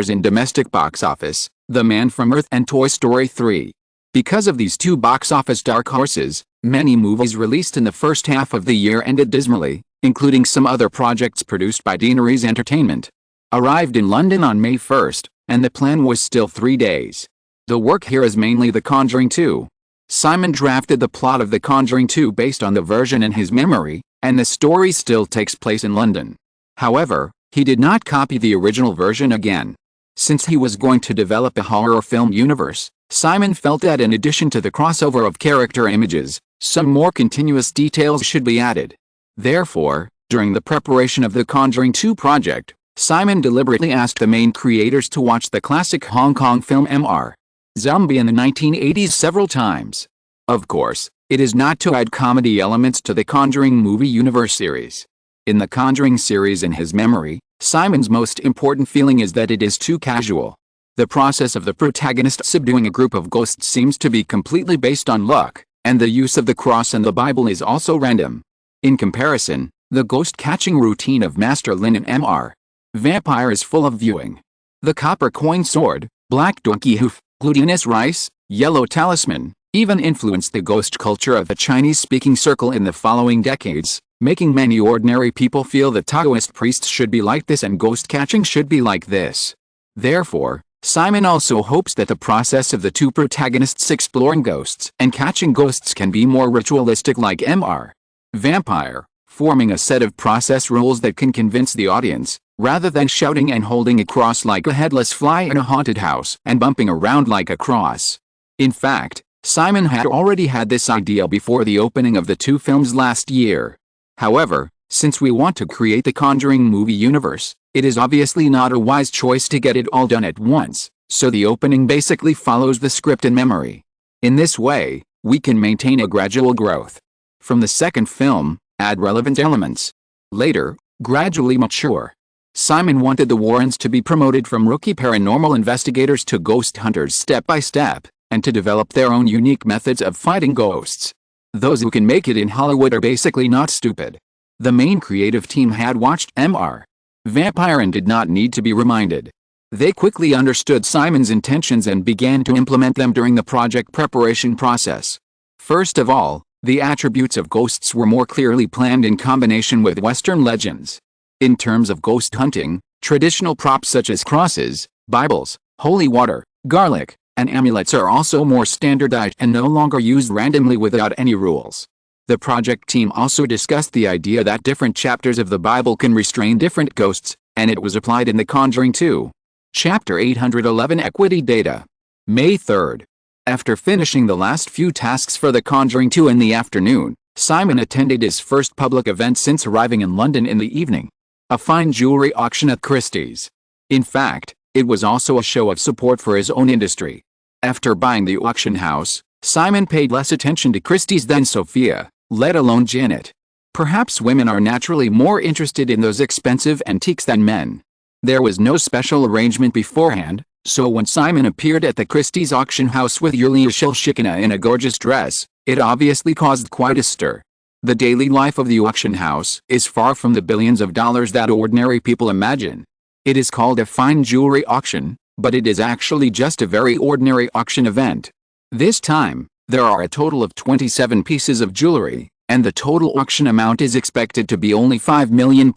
in domestic box office: The Man from Earth and Toy Story 3. Because of these 2 box office dark horses, many movies released in the first half of the year ended dismally, including some other projects produced by Deanery's Entertainment. Arrived in London on May 1, and the plan was still 3 days. The work here is mainly The Conjuring 2. Simon drafted the plot of The Conjuring 2 based on the version in his memory, and the story still takes place in London. However, he did not copy the original version again. Since he was going to develop a horror film universe, Simon felt that in addition to the crossover of character images, some more continuous details should be added. Therefore, during the preparation of the Conjuring 2 project, Simon deliberately asked the main creators to watch the classic Hong Kong film Mr. Zombie in the 1980s several times. Of course, it is not to add comedy elements to the Conjuring movie universe series. In the Conjuring series in his memory, Simon's most important feeling is that it is too casual. The process of the protagonist subduing a group of ghosts seems to be completely based on luck, and the use of the cross and the Bible is also random. In comparison, the ghost-catching routine of Master Lin in Mr. Vampire is full of viewing. The copper coin sword, black donkey hoof, glutinous rice, yellow talisman, even influenced the ghost culture of the Chinese-speaking circle in the following decades, making many ordinary people feel that Taoist priests should be like this and ghost-catching should be like this. Therefore, Simon also hopes that the process of the 2 protagonists exploring ghosts and catching ghosts can be more ritualistic like Mr. Vampire, forming a set of process rules that can convince the audience, rather than shouting and holding a cross like a headless fly in a haunted house and bumping around like a cross. In fact, Simon had already had this idea before the opening of the 2 films last year. However, since we want to create the Conjuring movie universe, it is obviously not a wise choice to get it all done at once, so the opening basically follows the script in memory. In this way, we can maintain a gradual growth. From the second film, add relevant elements. Later, gradually mature. Simon wanted the Warrens to be promoted from rookie paranormal investigators to ghost hunters step by step, and to develop their own unique methods of fighting ghosts. Those who can make it in Hollywood are basically not stupid. The main creative team had watched Mr. Vampire and did not need to be reminded. They quickly understood Simon's intentions and began to implement them during the project preparation process. First of all, the attributes of ghosts were more clearly planned in combination with Western legends. In terms of ghost hunting, traditional props such as crosses, Bibles, holy water, garlic, and amulets are also more standardized and no longer used randomly without any rules. The project team also discussed the idea that different chapters of the Bible can restrain different ghosts, and it was applied in The Conjuring 2. Chapter 811 Equity Data. May 3. After finishing the last few tasks for The Conjuring 2 in the afternoon, Simon attended his first public event since arriving in London in the evening. A fine jewelry auction at Christie's. In fact, it was also a show of support for his own industry. After buying the auction house, Simon paid less attention to Christie's than Sophia, let alone Janet. Perhaps women are naturally more interested in those expensive antiques than men. There was no special arrangement beforehand, so when Simon appeared at the Christie's auction house with Yulia Shilshikina in a gorgeous dress, it obviously caused quite a stir. The daily life of the auction house is far from the billions of dollars that ordinary people imagine. It is called a fine jewelry auction, but it is actually just a very ordinary auction event. This time, there are a total of 27 pieces of jewelry, and the total auction amount is expected to be only £5 million.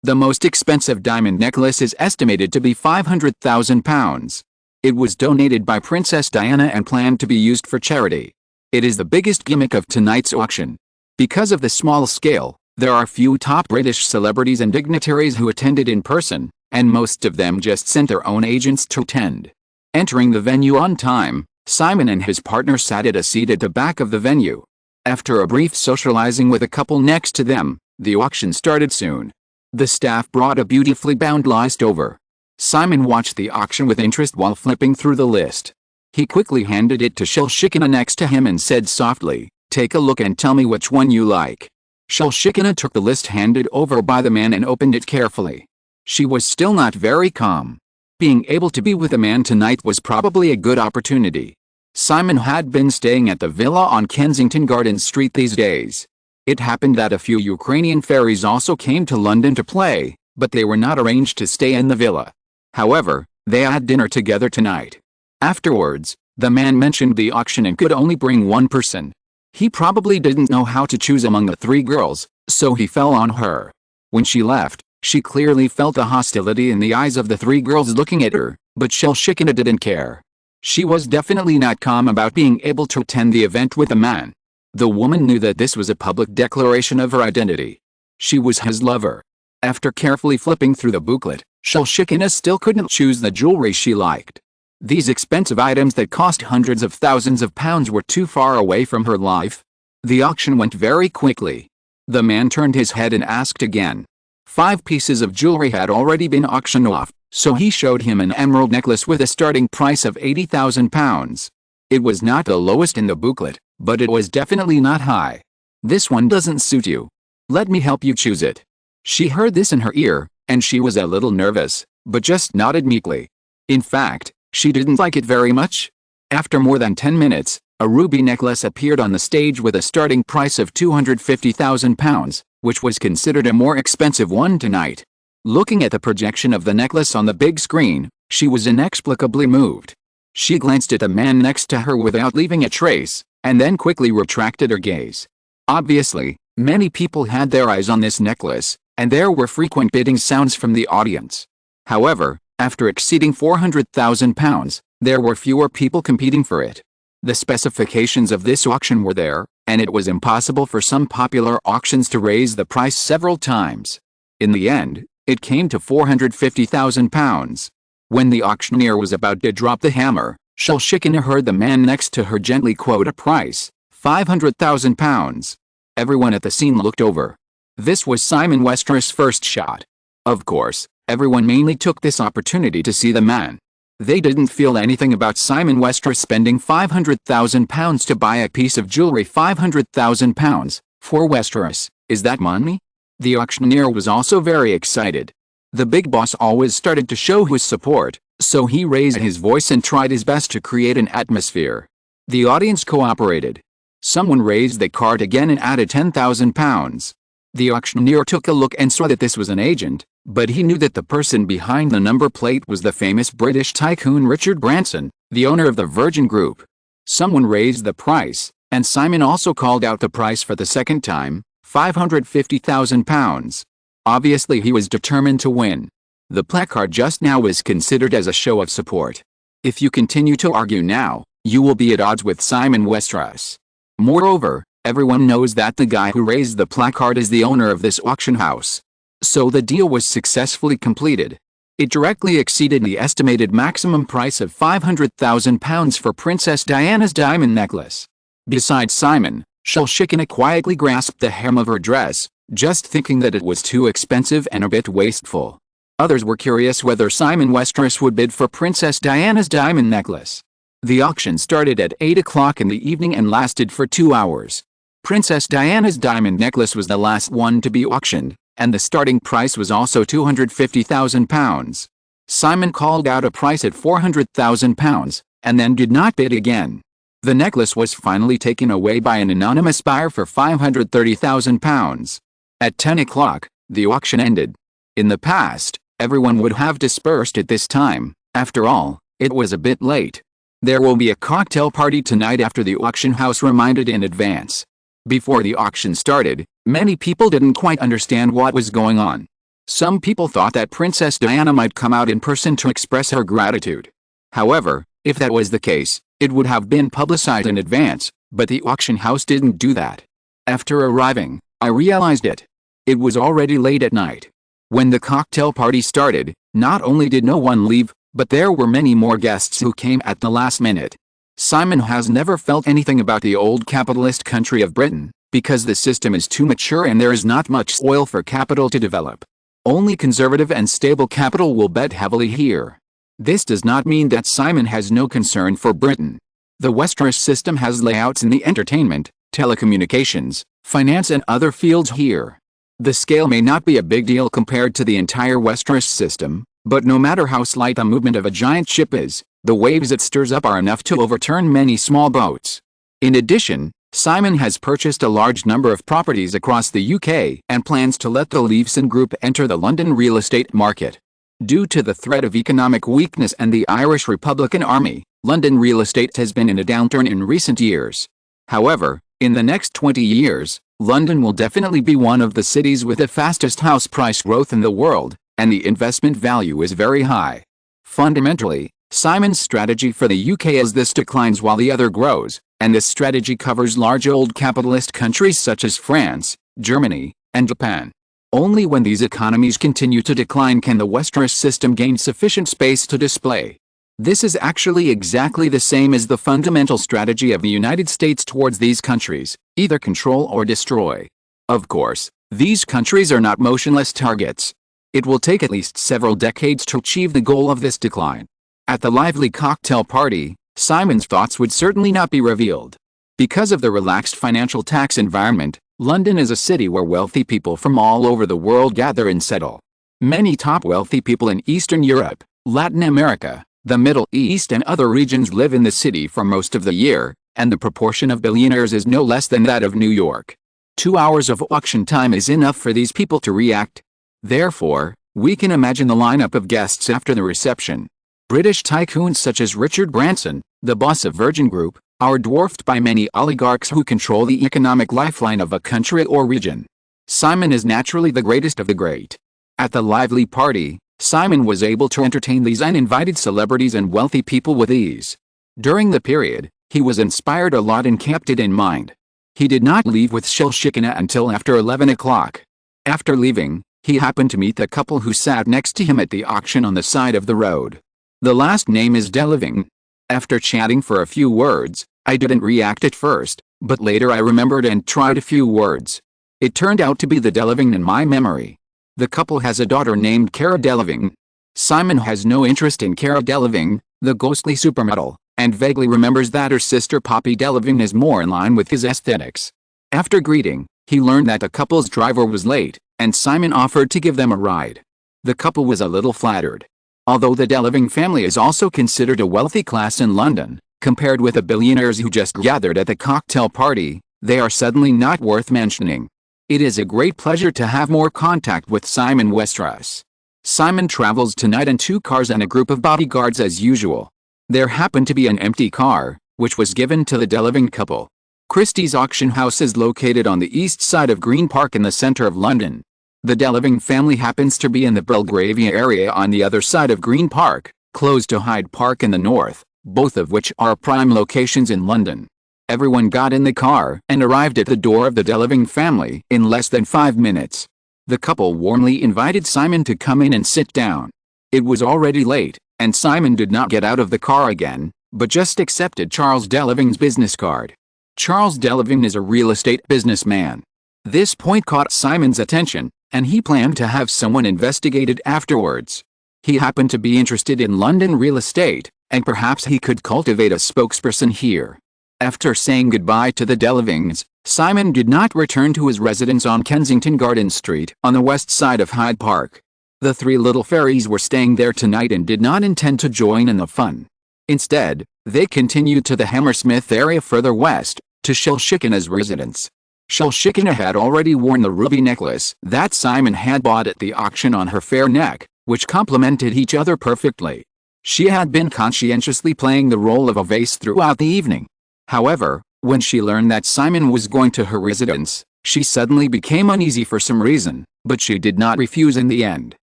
The most expensive diamond necklace is estimated to be £500,000. It was donated by Princess Diana and planned to be used for charity. It is the biggest gimmick of tonight's auction. Because of the small scale, there are few top British celebrities and dignitaries who attended in person, and most of them just sent their own agents to attend. Entering the venue on time, Simon and his partner sat at a seat at the back of the venue. After a brief socializing with a couple next to them, the auction started soon. The staff brought a beautifully bound list over. Simon watched the auction with interest while flipping through the list. He quickly handed it to Shilshikina next to him and said softly, "Take a look and tell me which one you like." Shilshikina took the list handed over by the man and opened it carefully. She was still not very calm. Being able to be with a man tonight was probably a good opportunity. Simon had been staying at the villa on Kensington Gardens Street these days. It happened that a few Ukrainian fairies also came to London to play, but they were not arranged to stay in the villa. However, they had dinner together tonight. Afterwards, the man mentioned the auction and could only bring one person. He probably didn't know how to choose among the three girls, so he fell on her. When she left, she clearly felt the hostility in the eyes of the three girls looking at her, but Shilshikina didn't care. She was definitely not calm about being able to attend the event with a man. The woman knew that this was a public declaration of her identity. She was his lover. After carefully flipping through the booklet, Shilshikina still couldn't choose the jewelry she liked. These expensive items that cost hundreds of thousands of pounds were too far away from her life. The auction went very quickly. The man turned his head and asked again. 5 pieces of jewelry had already been auctioned off, so he showed him an emerald necklace with a starting price of £80,000. It was not the lowest in the booklet, but it was definitely not high. "This one doesn't suit you. Let me help you choose it." She heard this in her ear, and she was a little nervous, but just nodded meekly. In fact, she didn't like it very much. After more than 10 minutes, a ruby necklace appeared on the stage with a starting price of £250,000, which was considered a more expensive one tonight. Looking at the projection of the necklace on the big screen, she was inexplicably moved. She glanced at the man next to her without leaving a trace, and then quickly retracted her gaze. Obviously, many people had their eyes on this necklace, and there were frequent bidding sounds from the audience. However, after exceeding £400,000, there were fewer people competing for it. The specifications of this auction were there, and it was impossible for some popular auctions to raise the price several times. In the end, it came to £450,000. When the auctioneer was about to drop the hammer, Shilshikina heard the man next to her gently quote a price, £500,000. Everyone at the scene looked over. This was Simon Westeros' first shot. Of course, everyone mainly took this opportunity to see the man. They didn't feel anything about Simon Westeros spending £500,000 to buy a piece of jewelry. £500,000, for Westeros, is that money? The auctioneer was also very excited. The big boss always started to show his support, so he raised his voice and tried his best to create an atmosphere. The audience cooperated. Someone raised the card again and added £10,000. The auctioneer took a look and saw that this was an agent, but he knew that the person behind the number plate was the famous British tycoon Richard Branson, the owner of the Virgin Group. Someone raised the price, and Simon also called out the price for the second time, £550,000. Obviously he was determined to win. The placard just now is considered as a show of support. If you continue to argue now, you will be at odds with Simon Westeros. Moreover, everyone knows that the guy who raised the placard is the owner of this auction house. So the deal was successfully completed. It directly exceeded the estimated maximum price of £500,000 for Princess Diana's diamond necklace. Besides Simon, Shilshikina quietly grasped the hem of her dress, just thinking that it was too expensive and a bit wasteful. Others were curious whether Simon Westeros would bid for Princess Diana's diamond necklace. The auction started at 8 o'clock in the evening and lasted for 2 hours. Princess Diana's diamond necklace was the last one to be auctioned, and the starting price was also £250,000. Simon called out a price at £400,000, and then did not bid again. The necklace was finally taken away by an anonymous buyer for £530,000. At 10 o'clock, the auction ended. In the past, everyone would have dispersed at this time. After all, it was a bit late. There will be a cocktail party tonight after the auction house reminded in advance. Before the auction started, many people didn't quite understand what was going on. Some people thought that Princess Diana might come out in person to express her gratitude. However, if that was the case, it would have been publicized in advance, but the auction house didn't do that. After arriving, I realized it. It was already late at night. When the cocktail party started, not only did no one leave, but there were many more guests who came at the last minute. Simon has never felt anything about the old capitalist country of Britain, because the system is too mature and there is not much soil for capital to develop. Only conservative and stable capital will bet heavily here. This does not mean that Simon has no concern for Britain. The Westeros system has layouts in the entertainment, telecommunications, finance and other fields here. The scale may not be a big deal compared to the entire Westeros system, but no matter how slight a movement of a giant ship is, the waves it stirs up are enough to overturn many small boats. In addition, Simon has purchased a large number of properties across the UK and plans to let the Leveson Group enter the London real estate market. Due to the threat of economic weakness and the Irish Republican Army, London real estate has been in a downturn in recent years. However, in the next 20 years, London will definitely be one of the cities with the fastest house price growth in the world, and the investment value is very high. Fundamentally, Simon's strategy for the UK is this declines while the other grows, and this strategy covers large old capitalist countries such as France, Germany, and Japan. Only when these economies continue to decline can the Westeros system gain sufficient space to display. This is actually exactly the same as the fundamental strategy of the United States towards these countries, either control or destroy. Of course, these countries are not motionless targets. It will take at least several decades to achieve the goal of this decline. At the lively cocktail party, Simon's thoughts would certainly not be revealed. Because of the relaxed financial tax environment, London is a city where wealthy people from all over the world gather and settle. Many top wealthy people in Eastern Europe, Latin America, the Middle East and other regions live in the city for most of the year, and the proportion of billionaires is no less than that of New York. 2 hours of auction time is enough for these people to react. Therefore, we can imagine the lineup of guests after the reception. British tycoons such as Richard Branson, the boss of Virgin Group, are dwarfed by many oligarchs who control the economic lifeline of a country or region. Simon is naturally the greatest of the great. At the lively party, Simon was able to entertain these uninvited celebrities and wealthy people with ease. During the period, he was inspired a lot and kept it in mind. He did not leave with Shilshikina until after 11 o'clock. After leaving, he happened to meet the couple who sat next to him at the auction on the side of the road. The last name is Deleving. After chatting for a few words, I didn't react at first, but later I remembered and tried a few words. It turned out to be the Deleving in my memory. The couple has a daughter named Cara Deleving. Simon has no interest in Cara Deleving, the ghostly supermodel, and vaguely remembers that her sister Poppy Deleving is more in line with his aesthetics. After greeting, he learned that the couple's driver was late, and Simon offered to give them a ride. The couple was a little flattered. Although the Deleving family is also considered a wealthy class in London, compared with the billionaires who just gathered at the cocktail party, they are suddenly not worth mentioning. It is a great pleasure to have more contact with Simon Westeros. Simon travels tonight in 2 cars and a group of bodyguards as usual. There happened to be an empty car, which was given to the Deleving couple. Christie's auction house is located on the east side of Green Park in the center of London. The Deleving family happens to be in the Belgravia area on the other side of Green Park, close to Hyde Park in the north, both of which are prime locations in London. Everyone got in the car and arrived at the door of the Deleving family in less than 5 minutes. The couple warmly invited Simon to come in and sit down. It was already late, and Simon did not get out of the car again, but just accepted Charles Deleving's business card. Charles Deleving is a real estate businessman. This point caught Simon's attention, and he planned to have someone investigated afterwards. He happened to be interested in London real estate, and perhaps he could cultivate a spokesperson here. After saying goodbye to the Delevings, Simon did not return to his residence on Kensington Garden Street on the west side of Hyde Park. The three little fairies were staying there tonight and did not intend to join in the fun. Instead, they continued to the Hammersmith area further west, to Shelshikine's residence. Shelshikina had already worn the ruby necklace that Simon had bought at the auction on her fair neck, which complemented each other perfectly. She had been conscientiously playing the role of a vase throughout the evening. However, when she learned that Simon was going to her residence, she suddenly became uneasy for some reason, but she did not refuse in the end.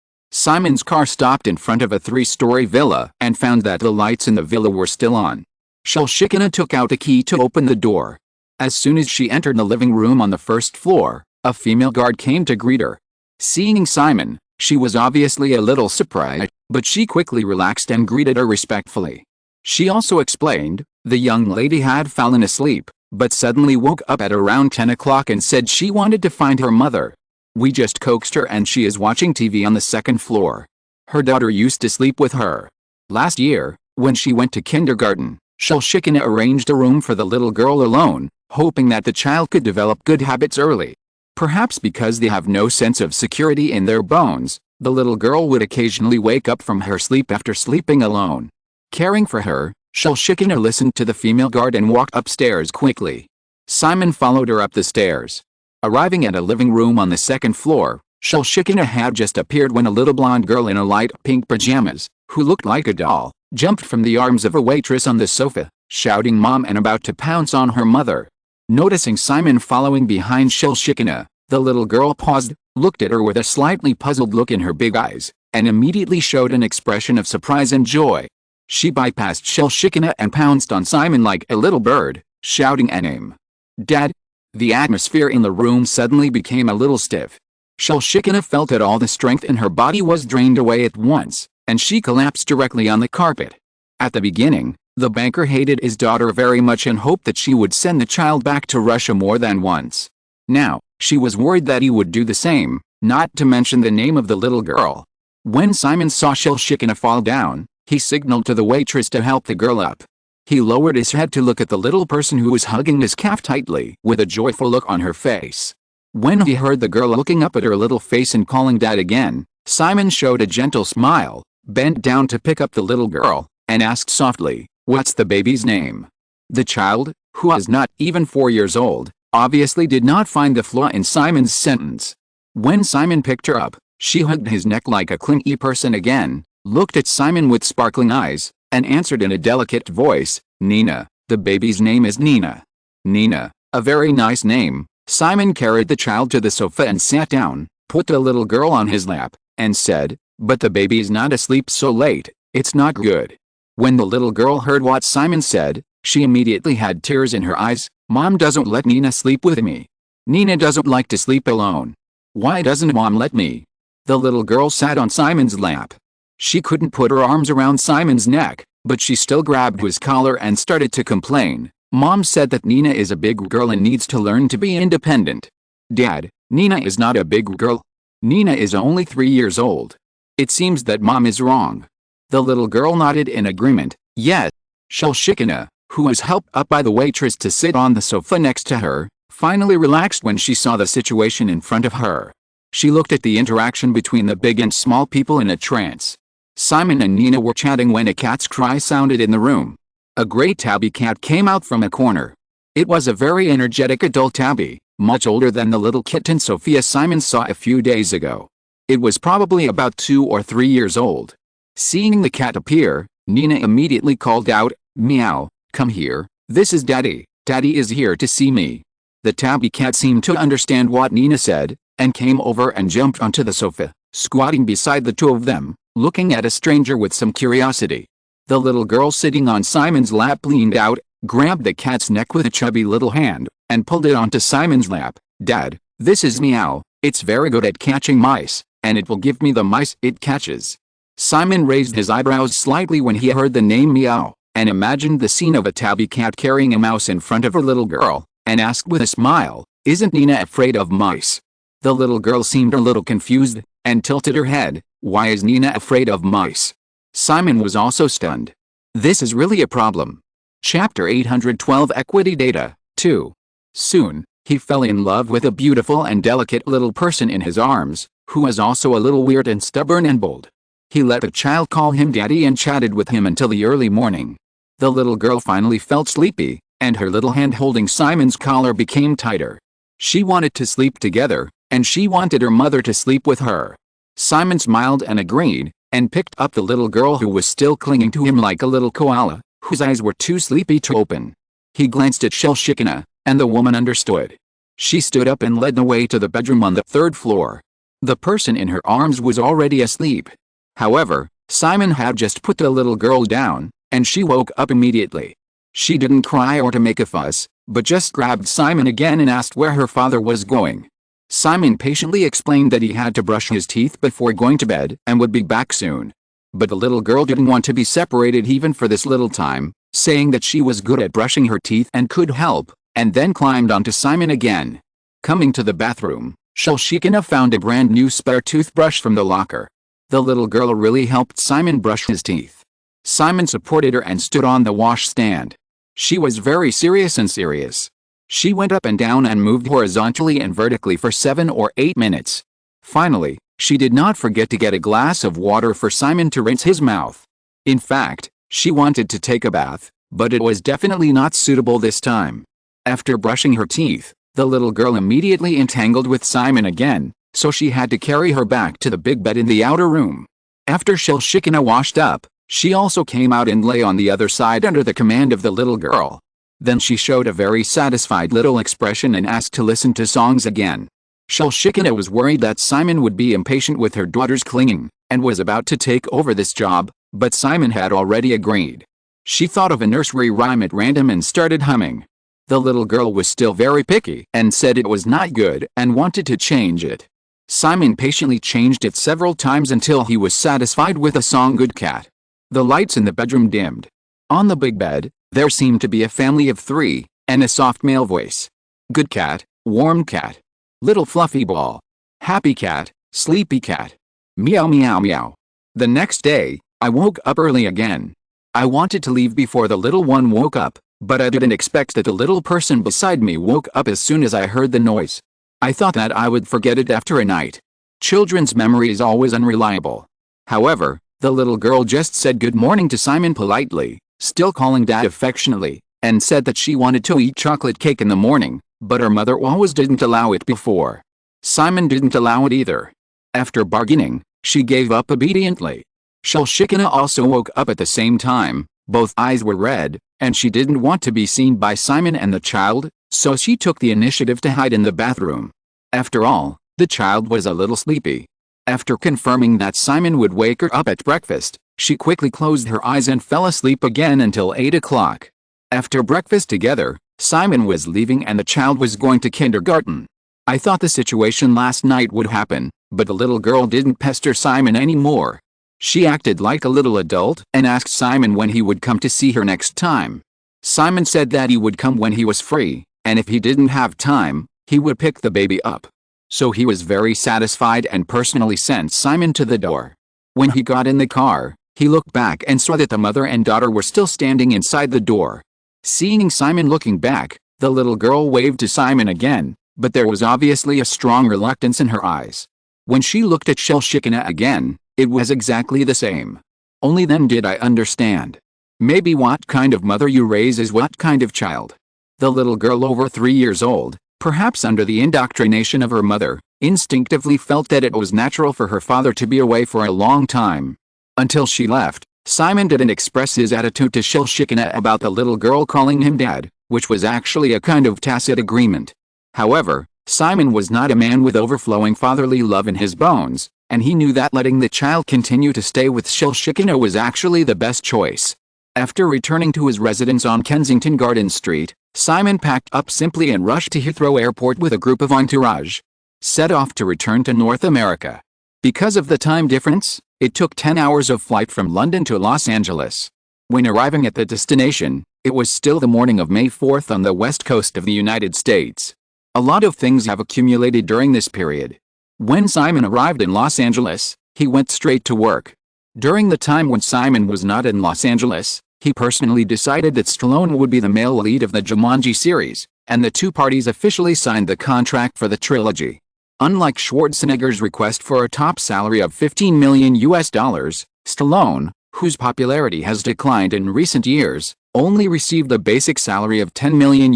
Simon's car stopped in front of a three-story villa and found that the lights in the villa were still on. Shelshikina took out a key to open the door. As soon as she entered the living room on the first floor, a female guard came to greet her. Seeing Simon, she was obviously a little surprised, but she quickly relaxed and greeted her respectfully. She also explained, the young lady had fallen asleep, but suddenly woke up at around 10 o'clock and said she wanted to find her mother. We just coaxed her and she is watching TV on the second floor. Her daughter used to sleep with her. Last year, when she went to kindergarten, Shelshikina arranged a room for the little girl alone, hoping that the child could develop good habits early. Perhaps because they have no sense of security in their bones, the little girl would occasionally wake up from her sleep after sleeping alone. Caring for her, Shelshikina listened to the female guard and walked upstairs quickly. Simon followed her up the stairs. Arriving at a living room on the second floor, Shelshikina had just appeared when a little blonde girl in a light pink pajamas, who looked like a doll, jumped from the arms of a waitress on the sofa, shouting "Mom" and about to pounce on her mother. Noticing Simon following behind Shelshikina, the little girl paused, looked at her with a slightly puzzled look in her big eyes, and immediately showed an expression of surprise and joy. She bypassed Shelshikina and pounced on Simon like a little bird, shouting a name. "Dad!" The atmosphere in the room suddenly became a little stiff. Shelshikina felt that all the strength in her body was drained away at once, and she collapsed directly on the carpet. At the beginning, the banker hated his daughter very much and hoped that she would send the child back to Russia more than once. Now, she was worried that he would do the same, not to mention the name of the little girl. When Simon saw Shelshikina fall down, he signaled to the waitress to help the girl up. He lowered his head to look at the little person who was hugging his calf tightly, with a joyful look on her face. When he heard the girl looking up at her little face and calling Dad again, Simon showed a gentle smile, bent down to pick up the little girl, and asked softly, "What's the baby's name?" The child, who was not even 4 years old, obviously did not find the flaw in Simon's sentence. When Simon picked her up, she hugged his neck like a clingy person again, looked at Simon with sparkling eyes, and answered in a delicate voice, "Nina, the baby's name is Nina." Nina, a very nice name. Simon carried the child to the sofa and sat down, put the little girl on his lap, and said, "But the baby is not asleep so late, it's not good." When the little girl heard what Simon said, she immediately had tears in her eyes. "Mom doesn't let Nina sleep with me. Nina doesn't like to sleep alone. Why doesn't Mom let me?" The little girl sat on Simon's lap. She couldn't put her arms around Simon's neck, but she still grabbed his collar and started to complain. "Mom said that Nina is a big girl and needs to learn to be independent." "Dad, Nina is not a big girl. Nina is only 3 years old. It seems that Mom is wrong." The little girl nodded in agreement. "Yes." Shelshikina, who was helped up by the waitress to sit on the sofa next to her, finally relaxed when she saw the situation in front of her. She looked at the interaction between the big and small people in a trance. Simon and Nina were chatting when a cat's cry sounded in the room. A gray tabby cat came out from a corner. It was a very energetic adult tabby, much older than the little kitten Sophia Simon saw a few days ago. It was probably about 2 or 3 years old. Seeing the cat appear, Nina immediately called out, "Meow, come here, this is Daddy. Daddy is here to see me." The tabby cat seemed to understand what Nina said, and came over and jumped onto the sofa, squatting beside the two of them, looking at a stranger with some curiosity. The little girl sitting on Simon's lap leaned out, grabbed the cat's neck with a chubby little hand, and pulled it onto Simon's lap. "Dad, this is Meow, it's very good at catching mice, and it will give me the mice it catches." Simon raised his eyebrows slightly when he heard the name Meow, and imagined the scene of a tabby cat carrying a mouse in front of a little girl, and asked with a smile, "Isn't Nina afraid of mice?" The little girl seemed a little confused, and tilted her head. "Why is Nina afraid of mice?" Simon was also stunned. "This is really a problem." Chapter 812 Equity Data 2. Soon, he fell in love with a beautiful and delicate little person in his arms, who was also a little weird and stubborn and bold. He let the child call him daddy and chatted with him until the early morning. The little girl finally felt sleepy, and her little hand holding Simon's collar became tighter. She wanted to sleep together, and she wanted her mother to sleep with her. Simon smiled and agreed, and picked up the little girl who was still clinging to him like a little koala, whose eyes were too sleepy to open. He glanced at Shellshikina, and the woman understood. She stood up and led the way to the bedroom on the 3rd floor. The person in her arms was already asleep. However, Simon had just put the little girl down, and she woke up immediately. She didn't cry or to make a fuss, but just grabbed Simon again and asked where her father was going. Simon patiently explained that he had to brush his teeth before going to bed and would be back soon. But the little girl didn't want to be separated even for this little time, saying that she was good at brushing her teeth and could help, and then climbed onto Simon again. Coming to the bathroom, Shellshikina found a brand new spare toothbrush from the locker. The little girl really helped Simon brush his teeth. Simon supported her and stood on the washstand. She was very serious. She went up and down and moved horizontally and vertically for 7 or 8 minutes. Finally, she did not forget to get a glass of water for Simon to rinse his mouth. In fact, she wanted to take a bath, but it was definitely not suitable this time. After brushing her teeth, the little girl immediately entangled with Simon again, so she had to carry her back to the big bed in the outer room. After Shellshikina washed up, she also came out and lay on the other side under the command of the little girl. Then she showed a very satisfied little expression and asked to listen to songs again. Shellshikina was worried that Simon would be impatient with her daughter's clinging, and was about to take over this job, but Simon had already agreed. She thought of a nursery rhyme at random and started humming. The little girl was still very picky and said it was not good and wanted to change it. Simon patiently changed it several times until he was satisfied with the song Good Cat. The lights in the bedroom dimmed. On the big bed, there seemed to be a family of 3, and a soft male voice. Good cat, warm cat. Little fluffy ball. Happy cat, sleepy cat. Meow meow meow. The next day, I woke up early again. I wanted to leave before the little one woke up, but I didn't expect that the little person beside me woke up as soon as I heard the noise. I thought that I would forget it after a night. Children's memory is always unreliable. However, the little girl just said good morning to Simon politely, still calling Dad affectionately, and said that she wanted to eat chocolate cake in the morning, but her mother always didn't allow it before. Simon didn't allow it either. After bargaining, she gave up obediently. Shellshikina also woke up at the same time, both eyes were red, and she didn't want to be seen by Simon and the child, so she took the initiative to hide in the bathroom. After all, the child was a little sleepy. After confirming that Simon would wake her up at breakfast, she quickly closed her eyes and fell asleep again until 8 o'clock. After breakfast together, Simon was leaving and the child was going to kindergarten. I thought the situation last night would happen, but the little girl didn't pester Simon anymore. She acted like a little adult and asked Simon when he would come to see her next time. Simon said that he would come when he was free, and if he didn't have time, he would pick the baby up. So he was very satisfied and personally sent Simon to the door. When he got in the car, he looked back and saw that the mother and daughter were still standing inside the door. Seeing Simon looking back, the little girl waved to Simon again, but there was obviously a strong reluctance in her eyes. When she looked at Shellshikina again, it was exactly the same. Only then did I understand. Maybe what kind of mother you raise is what kind of child. The little girl over 3 years old, perhaps under the indoctrination of her mother, instinctively felt that it was natural for her father to be away for a long time. Until she left, Simon didn't express his attitude to Shellshikina about the little girl calling him dad, which was actually a kind of tacit agreement. However, Simon was not a man with overflowing fatherly love in his bones, and he knew that letting the child continue to stay with Shellshikina was actually the best choice. After returning to his residence on Kensington Garden Street, Simon packed up simply and rushed to Heathrow Airport with a group of entourage. Set off to return to North America. Because of the time difference, it took 10 hours of flight from London to Los Angeles. When arriving at the destination, it was still the morning of May 4th on the west coast of the United States. A lot of things have accumulated during this period. When Simon arrived in Los Angeles, he went straight to work. During the time when Simon was not in Los Angeles, He personally decided that Stallone would be the male lead of the Jumanji series, and the two parties officially signed the contract for the trilogy. Unlike Schwarzenegger's request for a top salary of $15 million, Stallone, whose popularity has declined in recent years, only received a basic salary of $10 million.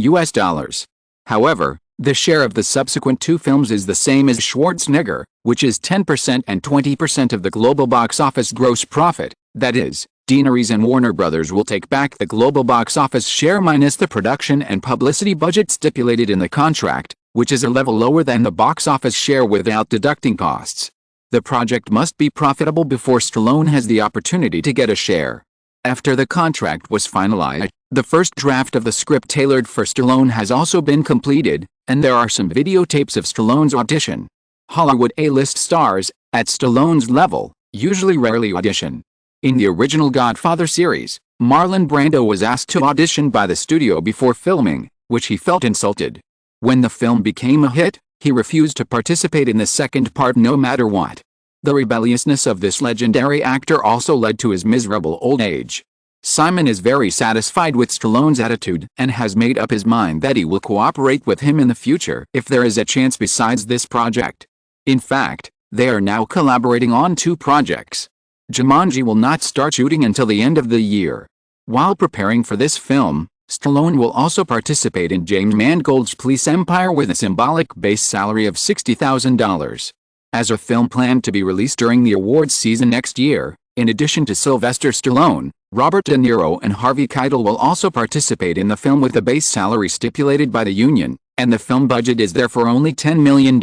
However, the share of the subsequent two films is the same as Schwarzenegger, which is 10% and 20% of the global box office gross profit. That is, Deaneries and Warner Brothers will take back the global box office share minus the production and publicity budget stipulated in the contract, which is a level lower than the box office share without deducting costs. The project must be profitable before Stallone has the opportunity to get a share. After the contract was finalized, the first draft of the script tailored for Stallone has also been completed, and there are some videotapes of Stallone's audition. Hollywood A-list stars, at Stallone's level, usually rarely audition. In the original Godfather series, Marlon Brando was asked to audition by the studio before filming, which he felt insulted. When the film became a hit, he refused to participate in the second part no matter what. The rebelliousness of this legendary actor also led to his miserable old age. Simon is very satisfied with Stallone's attitude and has made up his mind that he will cooperate with him in the future if there is a chance besides this project. In fact, they are now collaborating on two projects. Jumanji will not start shooting until the end of the year. While preparing for this film, Stallone will also participate in James Mangold's Police Empire with a symbolic base salary of $60,000. As a film planned to be released during the awards season next year, in addition to Sylvester Stallone, Robert De Niro and Harvey Keitel will also participate in the film with a base salary stipulated by the union, and the film budget is therefore only $10 million.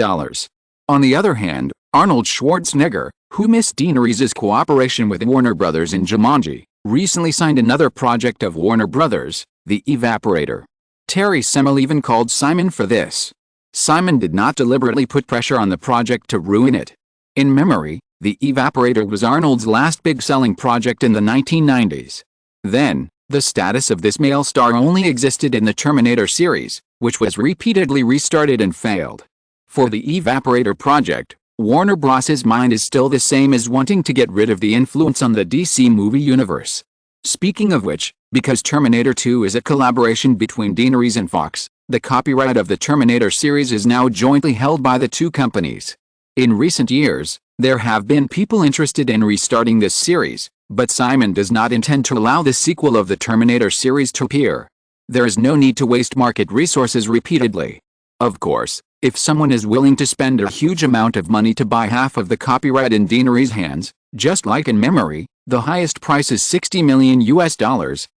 On the other hand, Arnold Schwarzenegger, who missed Deaneries' cooperation with Warner Brothers in Jumanji, recently signed another project of Warner Brothers, The Evaporator. Terry Semel even called Simon for this. Simon did not deliberately put pressure on the project to ruin it. In memory, The Evaporator was Arnold's last big-selling project in the 1990s. Then, the status of this male star only existed in the Terminator series, which was repeatedly restarted and failed. For The Evaporator project, Warner Bros.' mind is still the same as wanting to get rid of the influence on the DC movie universe. Speaking of which, because Terminator 2 is a collaboration between Deaneries and Fox, the copyright of the Terminator series is now jointly held by the two companies. In recent years, there have been people interested in restarting this series, but Simon does not intend to allow the sequel of the Terminator series to appear. There is no need to waste market resources repeatedly. Of course, if someone is willing to spend a huge amount of money to buy half of the copyright in Deaneries' hands, just like in memory, the highest price is $60 million,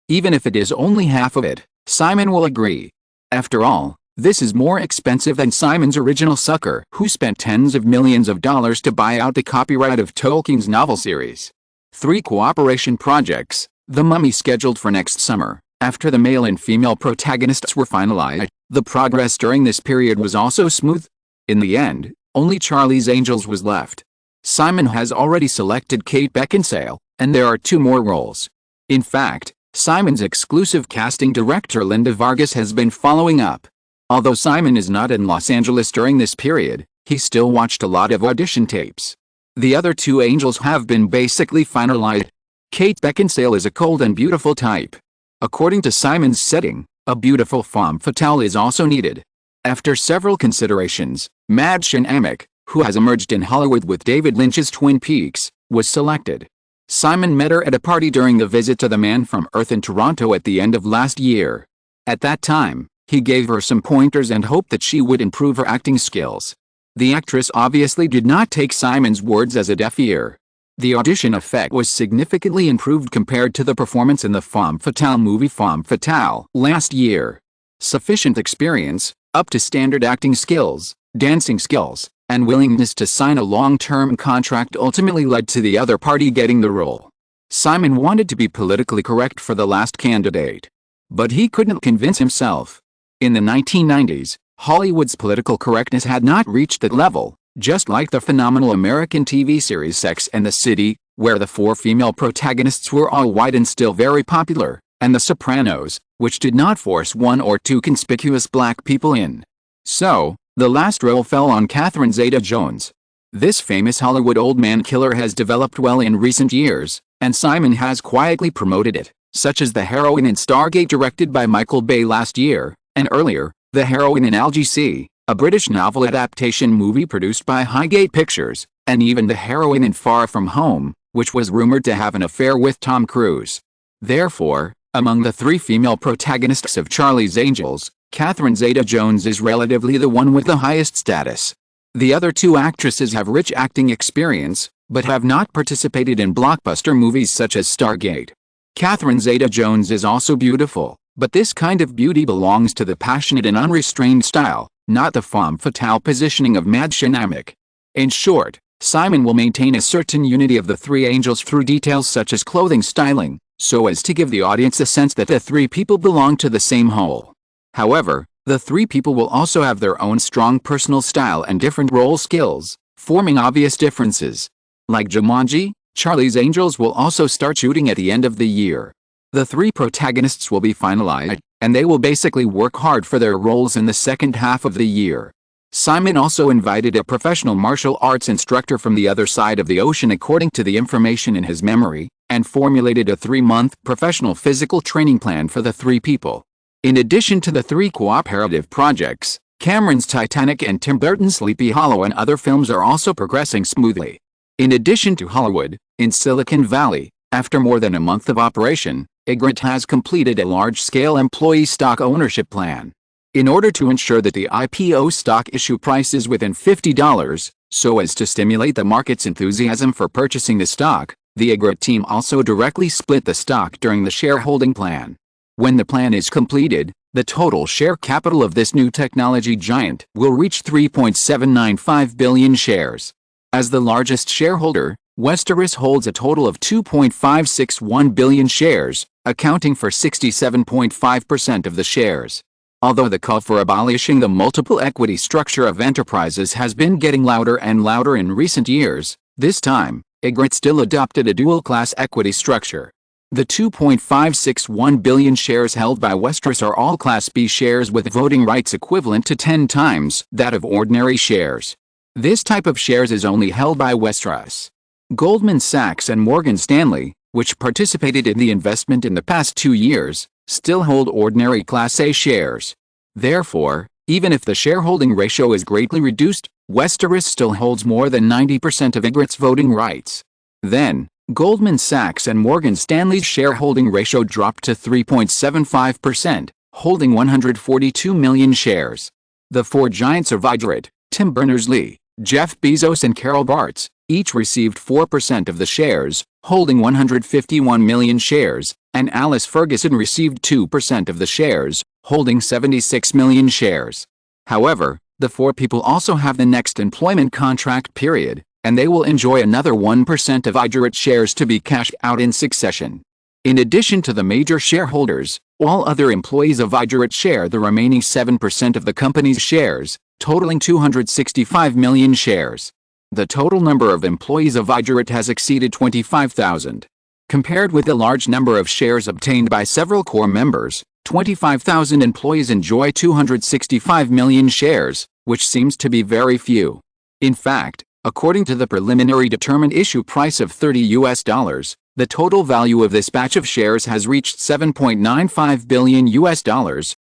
even if it is only half of it, Simon will agree. After all, this is more expensive than Simon's original sucker, who spent tens of millions of dollars to buy out the copyright of Tolkien's novel series. 3 cooperation projects, The Mummy scheduled for next summer. After the male and female protagonists were finalized, the progress during this period was also smooth. In the end, only Charlie's Angels was left. Simon has already selected Kate Beckinsale, and there are 2 more roles. In fact, Simon's exclusive casting director Linda Vargas has been following up. Although Simon is not in Los Angeles during this period, he still watched a lot of audition tapes. The other 2 angels have been basically finalized. Kate Beckinsale is a cold and beautiful type. According to Simon's setting, a beautiful femme fatale is also needed. After several considerations, Madchen Amick, who has emerged in Hollywood with David Lynch's Twin Peaks, was selected. Simon met her at a party during the visit to the Man from Earth in Toronto at the end of last year. At that time, he gave her some pointers and hoped that she would improve her acting skills. The actress obviously did not take Simon's words as a deaf ear. The audition effect was significantly improved compared to the performance in the femme fatale movie Femme Fatale last year. Sufficient experience, up to standard acting skills, dancing skills, and willingness to sign a long-term contract ultimately led to the other party getting the role. Simon wanted to be politically correct for the last candidate. But he couldn't convince himself. In the 1990s, Hollywood's political correctness had not reached that level, just like the phenomenal American TV series Sex and the City, where the 4 female protagonists were all white and still very popular, and The Sopranos, which did not force 1 or 2 conspicuous black people in. So, the last role fell on Catherine Zeta-Jones. This famous Hollywood old man killer has developed well in recent years, and Simon has quietly promoted it, such as The Heroine in Stargate directed by Michael Bay last year, and earlier, The Heroine in Algiers, a British novel adaptation movie produced by Highgate Pictures, and even The Heroine in Far From Home, which was rumored to have an affair with Tom Cruise. Therefore, among the three female protagonists of Charlie's Angels, Catherine Zeta-Jones is relatively the one with the highest status. The other two actresses have rich acting experience, but have not participated in blockbuster movies such as Stargate. Catherine Zeta-Jones is also beautiful, but this kind of beauty belongs to the passionate and unrestrained style, not the femme fatale positioning of Mad Shinamic. In short, Simon will maintain a certain unity of the three angels through details such as clothing styling, so as to give the audience a sense that the three people belong to the same whole. However, the three people will also have their own strong personal style and different role skills, forming obvious differences. Like Jumanji, Charlie's Angels will also start shooting at the end of the year. The three protagonists will be finalized, and they will basically work hard for their roles in the second half of the year. Simon also invited a professional martial arts instructor from the other side of the ocean according to the information in his memory, and formulated a 3-month professional physical training plan for the three people. In addition to the three cooperative projects, Cameron's Titanic and Tim Burton's Sleepy Hollow and other films are also progressing smoothly. In addition to Hollywood, in Silicon Valley, after more than a month of operation, Ygritte has completed a large-scale employee stock ownership plan. In order to ensure that the IPO stock issue price is within $50, so as to stimulate the market's enthusiasm for purchasing the stock, the Ygritte team also directly split the stock during the shareholding plan. When the plan is completed, the total share capital of this new technology giant will reach 3.795 billion shares. As the largest shareholder, Westeros holds a total of 2.561 billion shares, accounting for 67.5% of the shares. Although the call for abolishing the multiple equity structure of enterprises has been getting louder and louder in recent years, this time, Ygritte still adopted a dual-class equity structure. The 2.561 billion shares held by Westeros are all Class B shares with voting rights equivalent to 10 times that of ordinary shares. This type of shares is only held by Westeros. Goldman Sachs and Morgan Stanley, which participated in the investment in the past 2 years, still hold ordinary Class A shares. Therefore, even if the shareholding ratio is greatly reduced, Westeros still holds more than 90% of Ygritte's voting rights. Then, Goldman Sachs and Morgan Stanley's shareholding ratio dropped to 3.75%, holding 142 million shares. The four giants of Ygritte, Tim Berners-Lee, Jeff Bezos and Carol Bartz, each received 4% of the shares, holding 151 million shares, and Alice Ferguson received 2% of the shares, holding 76 million shares. However, the four people also have the next employment contract period, and they will enjoy another 1% of Ygritte shares to be cashed out in succession. In addition to the major shareholders, all other employees of Ygritte share the remaining 7% of the company's shares, totaling 265 million shares. The total number of employees of Ygritte has exceeded 25,000. Compared with the large number of shares obtained by several core members, 25,000 employees enjoy 265 million shares, which seems to be very few. In fact, according to the preliminary determined issue price of $30, the total value of this batch of shares has reached $7.95 billion,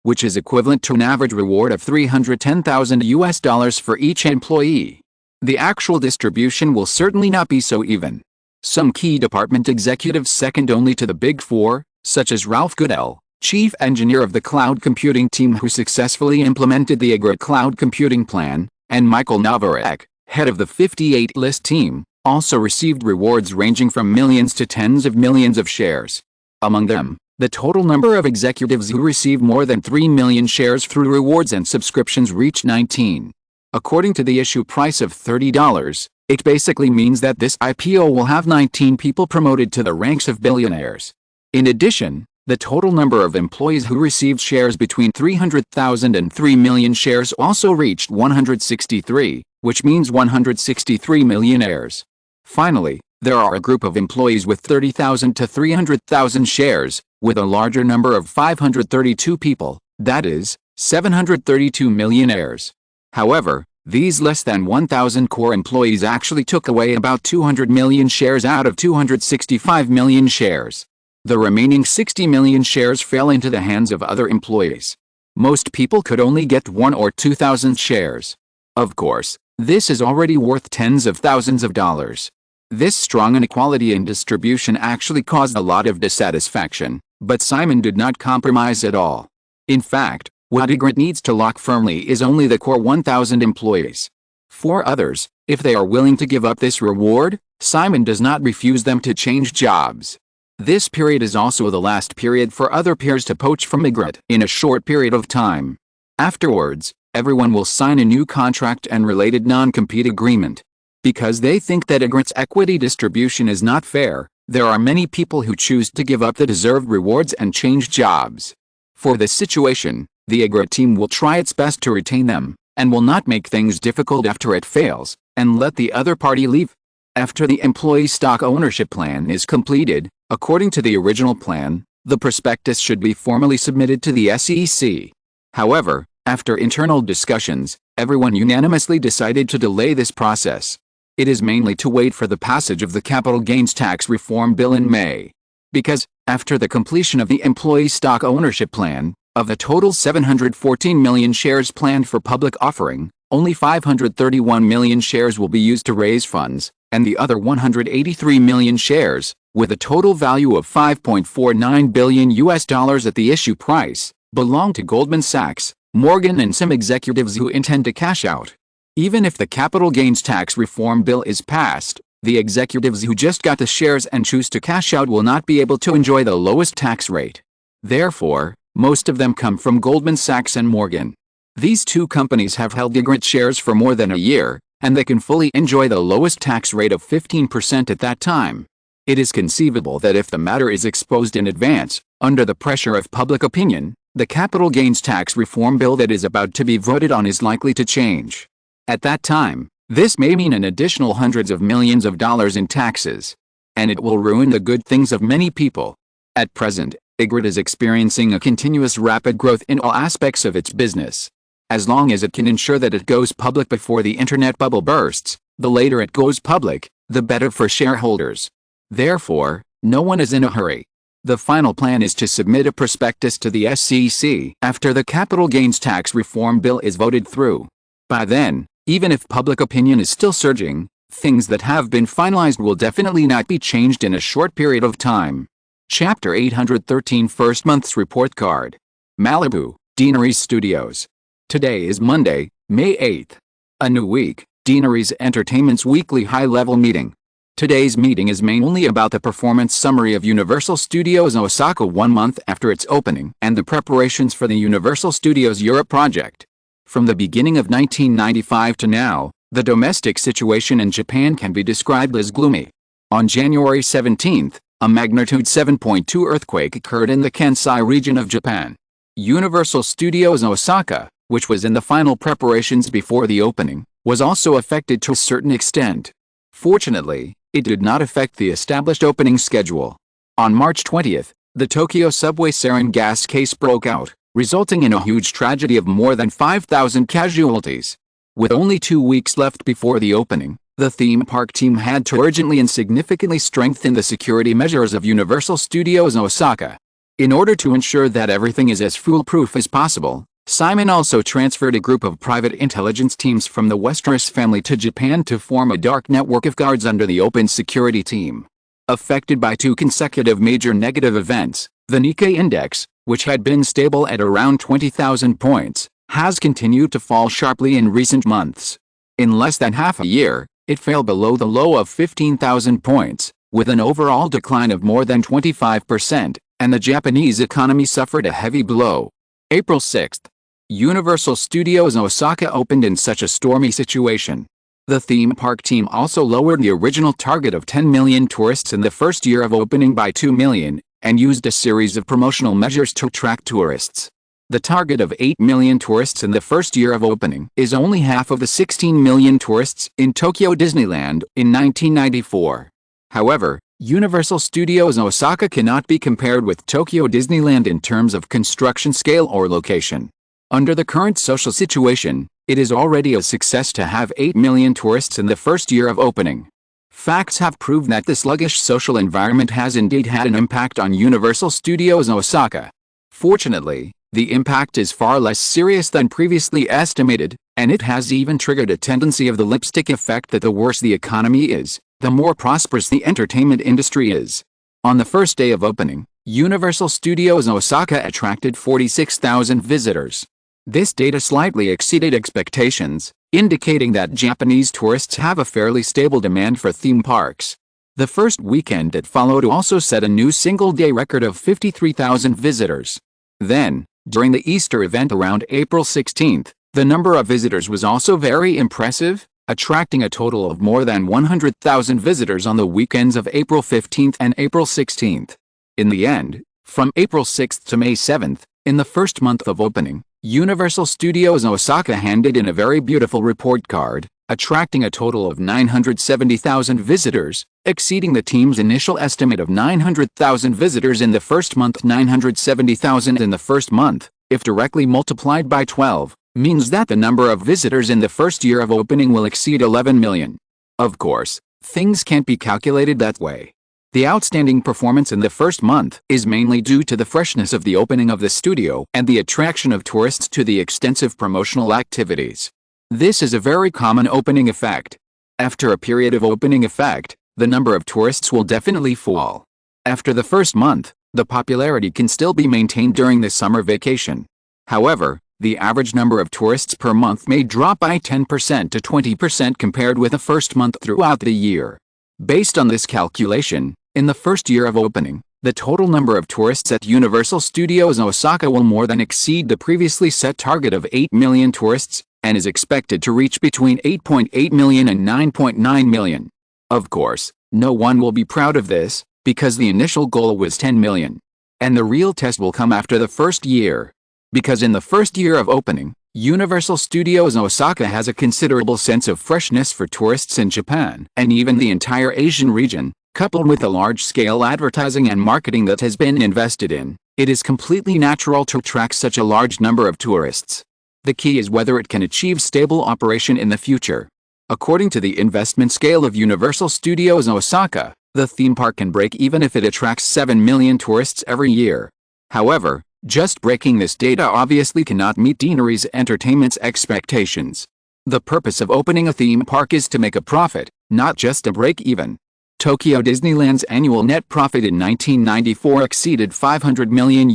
which is equivalent to an average reward of $310,000 for each employee. The actual distribution will certainly not be so even. Some key department executives second only to the Big Four, such as Ralph Goodell, chief engineer of the cloud computing team who successfully implemented the Ygritte cloud computing plan, and Michael Navarrete, head of the 58 List team, also received rewards ranging from millions to tens of millions of shares. Among them, the total number of executives who received more than 3 million shares through rewards and subscriptions reached 19. According to the issue price of $30, it basically means that this IPO will have 19 people promoted to the ranks of billionaires. In addition, the total number of employees who received shares between 300,000 and 3 million shares also reached 163, which means 163 millionaires. Finally, there are a group of employees with 30,000 to 300,000 shares, with a larger number of 532 people, that is, 732 millionaires. However, these less than 1,000 core employees actually took away about 200 million shares out of 265 million shares. The remaining 60 million shares fell into the hands of other employees. Most people could only get 1 or 2,000 shares. Of course, this is already worth tens of thousands of dollars. This strong inequality in distribution actually caused a lot of dissatisfaction, but Simon did not compromise at all. In fact, what Ygritte needs to lock firmly is only the core 1,000 employees. For others, if they are willing to give up this reward, Simon does not refuse them to change jobs. This period is also the last period for other peers to poach from Ygritte in a short period of time. Afterwards, everyone will sign a new contract and related non-compete agreement. Because they think that Ygritte's equity distribution is not fair, there are many people who choose to give up the deserved rewards and change jobs. For this situation, the Ygritte team will try its best to retain them, and will not make things difficult after it fails, and let the other party leave. After the employee stock ownership plan is completed, according to the original plan, the prospectus should be formally submitted to the SEC. However, after internal discussions, everyone unanimously decided to delay this process. It is mainly to wait for the passage of the capital gains tax reform bill in May. Because, after the completion of the employee stock ownership plan, of the total 714 million shares planned for public offering, only 531 million shares will be used to raise funds, and the other 183 million shares, with a total value of $5.49 billion at the issue price, belong to Goldman Sachs, Morgan and some executives who intend to cash out. Even if the capital gains tax reform bill is passed, the executives who just got the shares and choose to cash out will not be able to enjoy the lowest tax rate. Therefore, most of them come from Goldman Sachs and Morgan. These two companies have held Ygritte shares for more than a year, and they can fully enjoy the lowest tax rate of 15% at that time. It is conceivable that if the matter is exposed in advance, under the pressure of public opinion, the capital gains tax reform bill that is about to be voted on is likely to change. At that time, this may mean an additional hundreds of millions of dollars in taxes. And it will ruin the good things of many people. At present, Ygritte is experiencing a continuous rapid growth in all aspects of its business. As long as it can ensure that it goes public before the internet bubble bursts, the later it goes public, the better for shareholders. Therefore, no one is in a hurry. The final plan is to submit a prospectus to the SEC after the capital gains tax reform bill is voted through. By then, even if public opinion is still surging, things that have been finalized will definitely not be changed in a short period of time. Chapter 813 First Month's Report Card. Malibu, Deaneries Studios. Today is Monday, May 8th. A new week, Deaneries Entertainment's weekly high-level meeting. Today's meeting is mainly about the performance summary of Universal Studios Osaka 1 month after its opening and the preparations for the Universal Studios Europe project. From the beginning of 1995 to now, the domestic situation in Japan can be described as gloomy. On January 17th, a magnitude 7.2 earthquake occurred in the Kansai region of Japan. Universal Studios Osaka, which was in the final preparations before the opening, was also affected to a certain extent. Fortunately, it did not affect the established opening schedule. On March 20th, the Tokyo subway sarin gas case broke out, resulting in a huge tragedy of more than 5,000 casualties. With only 2 weeks left before the opening, the theme park team had to urgently and significantly strengthen the security measures of Universal Studios Osaka. In order to ensure that everything is as foolproof as possible, Simon also transferred a group of private intelligence teams from the Westeros family to Japan to form a dark network of guards under the open security team. Affected by 2 consecutive major negative events, the Nikkei index, which had been stable at around 20,000 points, has continued to fall sharply in recent months. In less than half a year, it fell below the low of 15,000 points, with an overall decline of more than 25%, and the Japanese economy suffered a heavy blow. April 6th. Universal Studios Osaka opened in such a stormy situation. The theme park team also lowered the original target of 10 million tourists in the first year of opening by 2 million, and used a series of promotional measures to attract tourists. The target of 8 million tourists in the first year of opening is only half of the 16 million tourists in Tokyo Disneyland in 1994. However, Universal Studios Osaka cannot be compared with Tokyo Disneyland in terms of construction scale or location. Under the current social situation, it is already a success to have 8 million tourists in the first year of opening. Facts have proved that the sluggish social environment has indeed had an impact on Universal Studios Osaka. Fortunately, the impact is far less serious than previously estimated, and it has even triggered a tendency of the lipstick effect that the worse the economy is, the more prosperous the entertainment industry is. On the first day of opening, Universal Studios Osaka attracted 46,000 visitors. This data slightly exceeded expectations, indicating that Japanese tourists have a fairly stable demand for theme parks. The first weekend that followed also set a new single-day record of 53,000 visitors. Then, during the Easter event around April 16, the number of visitors was also very impressive, attracting a total of more than 100,000 visitors on the weekends of April 15 and April 16. In the end, from April 6 to May 7, in the first month of opening, Universal Studios Osaka handed in a very beautiful report card, attracting a total of 970,000 visitors, exceeding the team's initial estimate of 900,000 visitors in the first month. 970,000 in the first month, if directly multiplied by 12, means that the number of visitors in the first year of opening will exceed 11 million. Of course, things can't be calculated that way. The outstanding performance in the first month is mainly due to the freshness of the opening of the studio and the attraction of tourists to the extensive promotional activities. This is a very common opening effect. After a period of opening effect, the number of tourists will definitely fall. After the first month, the popularity can still be maintained during the summer vacation. However, the average number of tourists per month may drop by 10% to 20% compared with the first month throughout the year. Based on this calculation, in the first year of opening, the total number of tourists at Universal Studios Osaka will more than exceed the previously set target of 8 million tourists, and is expected to reach between 8.8 million and 9.9 million. Of course, no one will be proud of this, because the initial goal was 10 million. And the real test will come after the first year. Because in the first year of opening, Universal Studios Osaka has a considerable sense of freshness for tourists in Japan and even the entire Asian region, coupled with the large-scale advertising and marketing that has been invested in. It is completely natural to attract such a large number of tourists. The key is whether it can achieve stable operation in the future. According to the investment scale of Universal Studios Osaka, the theme park can break even if it attracts 7 million tourists every year. However, just breaking this data obviously cannot meet Deaneries Entertainment's expectations. The purpose of opening a theme park is to make a profit, not just a break-even. Tokyo Disneyland's annual net profit in 1994 exceeded $500 million.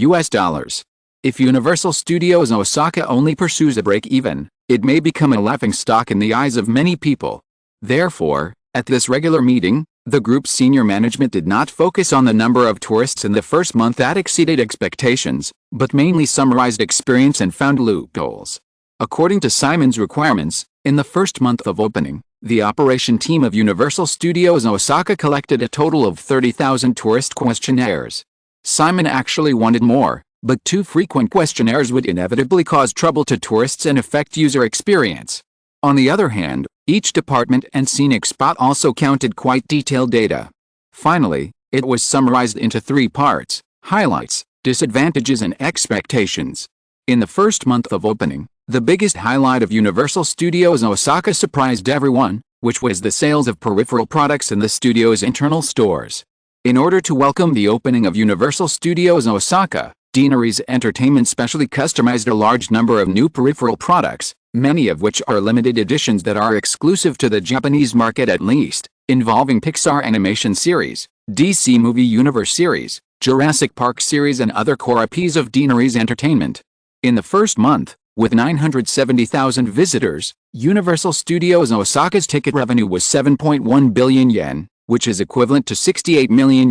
If Universal Studios Osaka only pursues a break-even, it may become a laughingstock in the eyes of many people. Therefore, at this regular meeting, the group's senior management did not focus on the number of tourists in the first month that exceeded expectations, but mainly summarized experience and found loopholes. According to Simon's requirements, in the first month of opening, the operation team of Universal Studios Osaka collected a total of 30,000 tourist questionnaires. Simon actually wanted more, but too frequent questionnaires would inevitably cause trouble to tourists and affect user experience. On the other hand, each department and scenic spot also counted quite detailed data. Finally, it was summarized into 3 parts: highlights, disadvantages and expectations. In the first month of opening, the biggest highlight of Universal Studios Osaka surprised everyone, which was the sales of peripheral products in the studio's internal stores. In order to welcome the opening of Universal Studios Osaka, Deaneries Entertainment specially customized a large number of new peripheral products, many of which are limited editions that are exclusive to the Japanese market at least, involving Pixar animation series, DC Movie Universe series, Jurassic Park series and other core IPs of Deaneries Entertainment. In the first month, with 970,000 visitors, Universal Studios Osaka's ticket revenue was 7.1 billion yen, which is equivalent to $68 million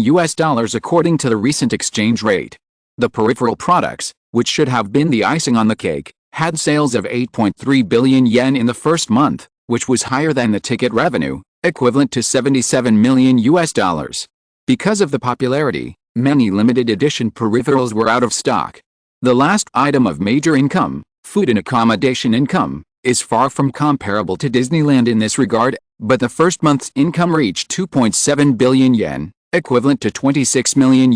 according to the recent exchange rate. The peripheral products, which should have been the icing on the cake, had sales of 8.3 billion yen in the first month, which was higher than the ticket revenue, equivalent to $77 million. Because of the popularity, many limited edition peripherals were out of stock. The last item of major income, food and accommodation income, is far from comparable to Disneyland in this regard, but the first month's income reached 2.7 billion yen, equivalent to $26 million.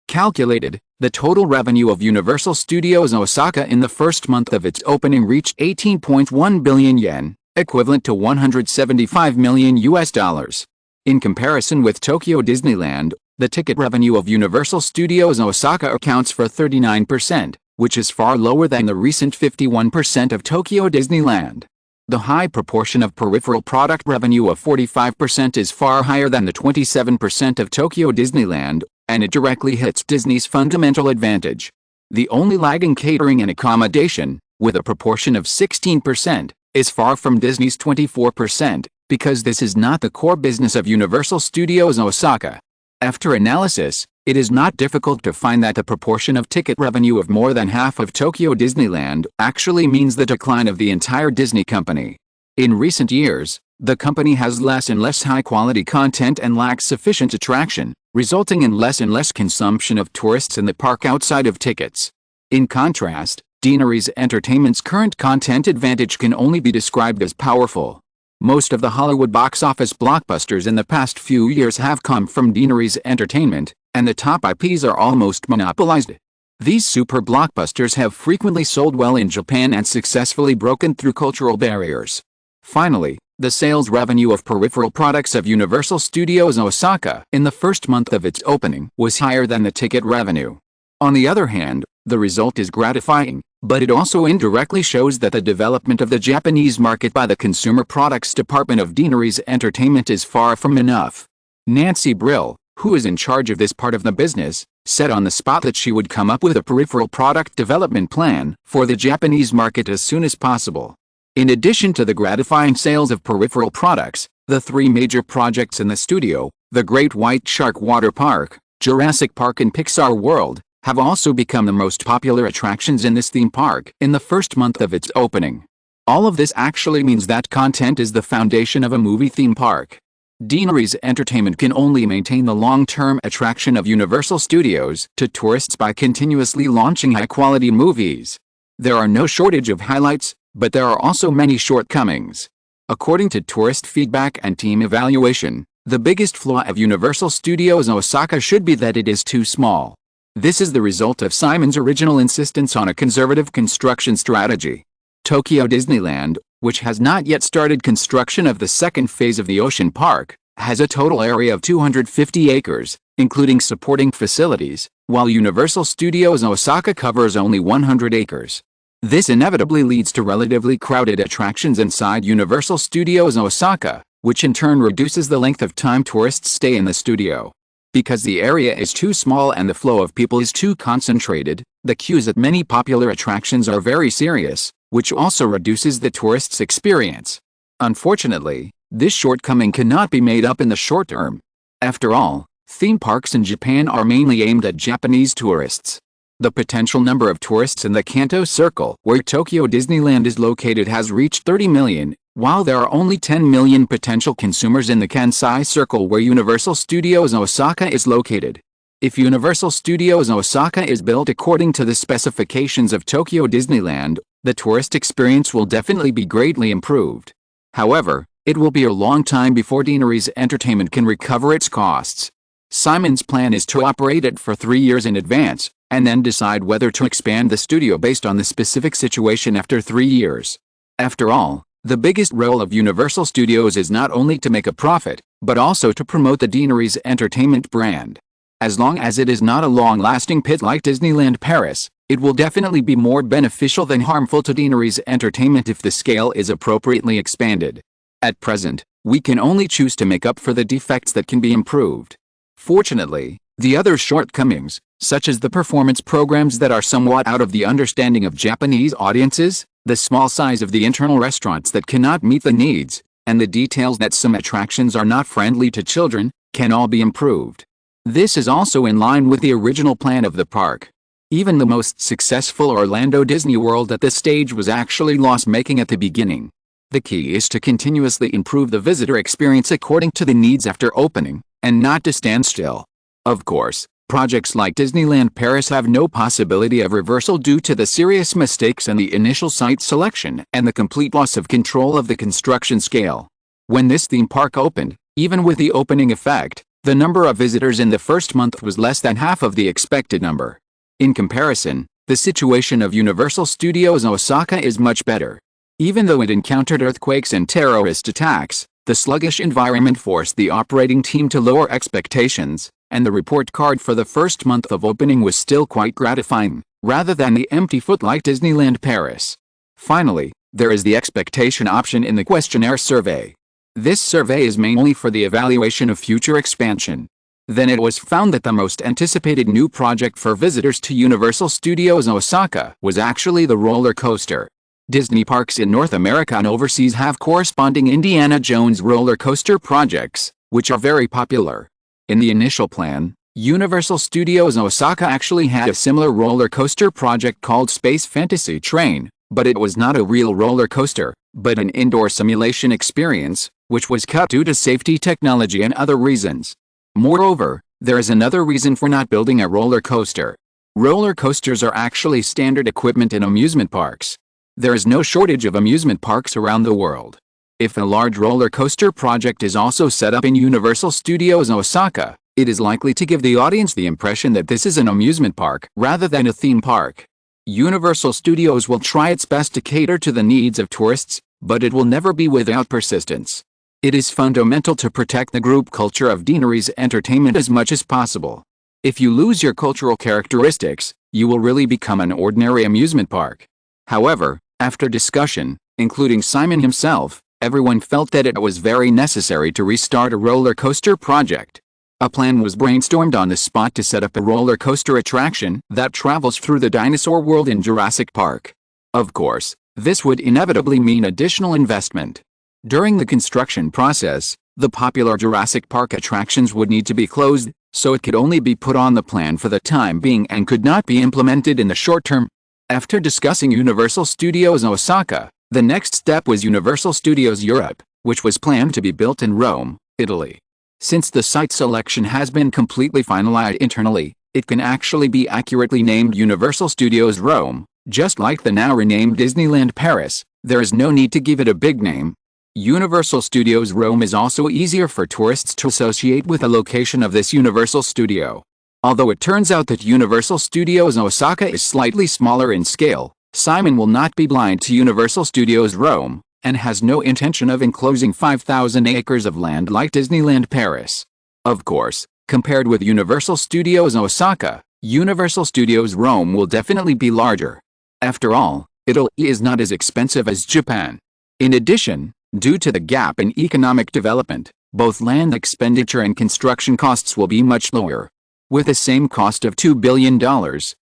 Calculated, the total revenue of Universal Studios Osaka in the first month of its opening reached 18.1 billion yen, equivalent to $175 million US. In comparison with Tokyo Disneyland, the ticket revenue of Universal Studios Osaka accounts for 39%, which is far lower than the recent 51% of Tokyo Disneyland. The high proportion of peripheral product revenue of 45% is far higher than the 27% of Tokyo Disneyland, and it directly hits Disney's fundamental advantage. The only lagging catering and accommodation, with a proportion of 16%, is far from Disney's 24%, because this is not the core business of Universal Studios Osaka. After analysis, it is not difficult to find that the proportion of ticket revenue of more than half of Tokyo Disneyland actually means the decline of the entire Disney company. In recent years, the company has less and less high-quality content and lacks sufficient attraction, resulting in less and less consumption of tourists in the park outside of tickets. In contrast, Deanery's Entertainment's current content advantage can only be described as powerful. Most of the Hollywood box office blockbusters in the past few years have come from Deanery's Entertainment, and the top IPs are almost monopolized. These super blockbusters have frequently sold well in Japan and successfully broken through cultural barriers. Finally, the sales revenue of peripheral products of Universal Studios Osaka in the first month of its opening was higher than the ticket revenue. On the other hand, the result is gratifying, but it also indirectly shows that the development of the Japanese market by the Consumer Products Department of Deanery's Entertainment is far from enough. Nancy Brill, who is in charge of this part of the business, said on the spot that she would come up with a peripheral product development plan for the Japanese market as soon as possible. In addition to the gratifying sales of peripheral products, the three major projects in the studio, the Great White Shark Water Park, Jurassic Park and Pixar World, have also become the most popular attractions in this theme park in the first month of its opening. All of this actually means that content is the foundation of a movie theme park. Deanery's Entertainment can only maintain the long-term attraction of Universal Studios to tourists by continuously launching high-quality movies. There are no shortage of highlights, but there are also many shortcomings. According to tourist feedback and team evaluation, the biggest flaw of Universal Studios Osaka should be that it is too small. This is the result of Simon's original insistence on a conservative construction strategy. Tokyo Disneyland, which has not yet started construction of the second phase of the Ocean Park, has a total area of 250 acres, including supporting facilities, while Universal Studios Osaka covers only 100 acres. This inevitably leads to relatively crowded attractions inside Universal Studios Osaka, which in turn reduces the length of time tourists stay in the studio. Because the area is too small and the flow of people is too concentrated, the queues at many popular attractions are very serious, which also reduces the tourist's experience. Unfortunately, this shortcoming cannot be made up in the short term. After all, theme parks in Japan are mainly aimed at Japanese tourists. The potential number of tourists in the Kanto Circle, where Tokyo Disneyland is located, has reached 30 million, while there are only 10 million potential consumers in the Kansai Circle where Universal Studios Osaka is located. If Universal Studios Osaka is built according to the specifications of Tokyo Disneyland, the tourist experience will definitely be greatly improved. However, it will be a long time before Deanery's Entertainment can recover its costs. Simon's plan is to operate it for 3 years in advance, and then decide whether to expand the studio based on the specific situation after 3 years. After all, the biggest role of Universal Studios is not only to make a profit, but also to promote the Deanery's Entertainment brand. As long as it is not a long-lasting pit like Disneyland Paris, it will definitely be more beneficial than harmful to Deanery's Entertainment if the scale is appropriately expanded. At present, we can only choose to make up for the defects that can be improved. Fortunately, the other shortcomings, such as the performance programs that are somewhat out of the understanding of Japanese audiences, the small size of the internal restaurants that cannot meet the needs, and the details that some attractions are not friendly to children, can all be improved. This is also in line with the original plan of the park. Even the most successful Orlando Disney World at this stage was actually loss-making at the beginning. The key is to continuously improve the visitor experience according to the needs after opening, and not to stand still. Of course, projects like Disneyland Paris have no possibility of reversal due to the serious mistakes in the initial site selection and the complete loss of control of the construction scale. When this theme park opened, even with the opening effect, the number of visitors in the first month was less than half of the expected number. In comparison, the situation of Universal Studios Osaka is much better. Even though it encountered earthquakes and terrorist attacks, the sluggish environment forced the operating team to lower expectations, and the report card for the first month of opening was still quite gratifying, rather than the empty footlight Disneyland Paris. Finally, there is the expectation option in the questionnaire survey. This survey is mainly for the evaluation of future expansion. Then it was found that the most anticipated new project for visitors to Universal Studios Osaka was actually the roller coaster. Disney parks in North America and overseas have corresponding Indiana Jones roller coaster projects, which are very popular. In the initial plan, Universal Studios Osaka actually had a similar roller coaster project called Space Fantasy Train, but it was not a real roller coaster, but an indoor simulation experience, which was cut due to safety technology and other reasons. Moreover, there is another reason for not building a roller coaster. Roller coasters are actually standard equipment in amusement parks. There is no shortage of amusement parks around the world. If a large roller coaster project is also set up in Universal Studios Osaka, it is likely to give the audience the impression that this is an amusement park rather than a theme park. Universal Studios will try its best to cater to the needs of tourists, but it will never be without persistence. It is fundamental to protect the group culture of Deanery's entertainment as much as possible. If you lose your cultural characteristics, you will really become an ordinary amusement park. However, after discussion, including Simon himself, everyone felt that it was very necessary to restart a roller coaster project. A plan was brainstormed on the spot to set up a roller coaster attraction that travels through the dinosaur world in Jurassic Park. Of course, this would inevitably mean additional investment. During the construction process, the popular Jurassic Park attractions would need to be closed, so it could only be put on the plan for the time being and could not be implemented in the short term. After discussing Universal Studios Osaka, the next step was Universal Studios Europe, which was planned to be built in Rome, Italy. Since the site selection has been completely finalized internally, it can actually be accurately named Universal Studios Rome. Just like the now renamed Disneyland Paris, there is no need to give it a big name. Universal Studios Rome is also easier for tourists to associate with the location of this Universal Studio. Although it turns out that Universal Studios Osaka is slightly smaller in scale, Simon will not be blind to Universal Studios Rome, and has no intention of enclosing 5,000 acres of land like Disneyland Paris. Of course, compared with Universal Studios Osaka, Universal Studios Rome will definitely be larger. After all, Italy is not as expensive as Japan. In addition, due to the gap in economic development, both land expenditure and construction costs will be much lower. With the same cost of $2 billion,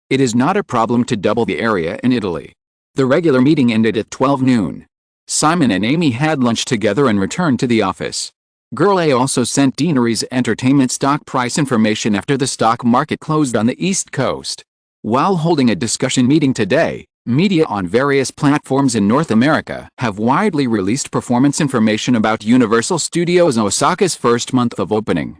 it is not a problem to double the area in Italy. The regular meeting ended at 12 noon. Simon and Amy had lunch together and returned to the office. Girl A also sent Deanery's entertainment stock price information after the stock market closed on the East Coast. While holding a discussion meeting today, media on various platforms in North America have widely released performance information about Universal Studios Osaka's first month of opening.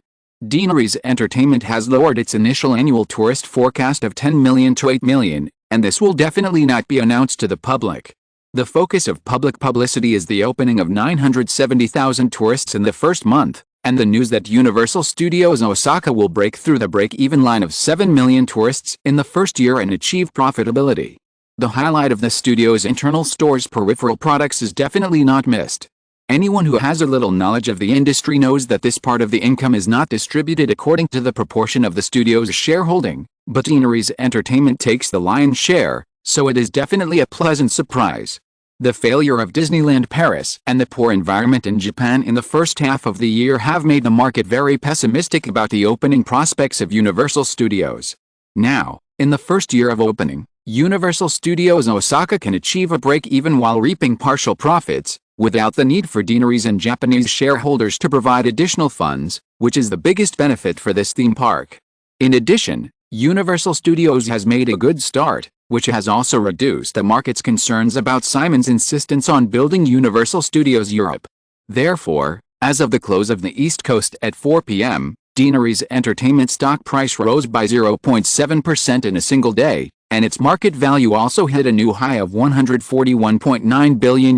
Deanery's Entertainment has lowered its initial annual tourist forecast of 10 million to 8 million, and this will definitely not be announced to the public. The focus of public publicity is the opening of 970,000 tourists in the first month, and the news that Universal Studios Osaka will break through the break-even line of 7 million tourists in the first year and achieve profitability. The highlight of the studio's internal store's peripheral products is definitely not missed. Anyone who has a little knowledge of the industry knows that this part of the income is not distributed according to the proportion of the studio's shareholding, but Deanery's Entertainment takes the lion's share, so it is definitely a pleasant surprise. The failure of Disneyland Paris and the poor environment in Japan in the first half of the year have made the market very pessimistic about the opening prospects of Universal Studios. Now, in the first year of opening, Universal Studios Osaka can achieve a break-even while reaping partial profits, without the need for Deanery's and Japanese shareholders to provide additional funds, which is the biggest benefit for this theme park. In addition, Universal Studios has made a good start, which has also reduced the market's concerns about Simon's insistence on building Universal Studios Europe. Therefore, as of the close of the East Coast at 4 p.m., Deanery's Entertainment stock price rose by 0.7% in a single day, and its market value also hit a new high of $141.9 billion,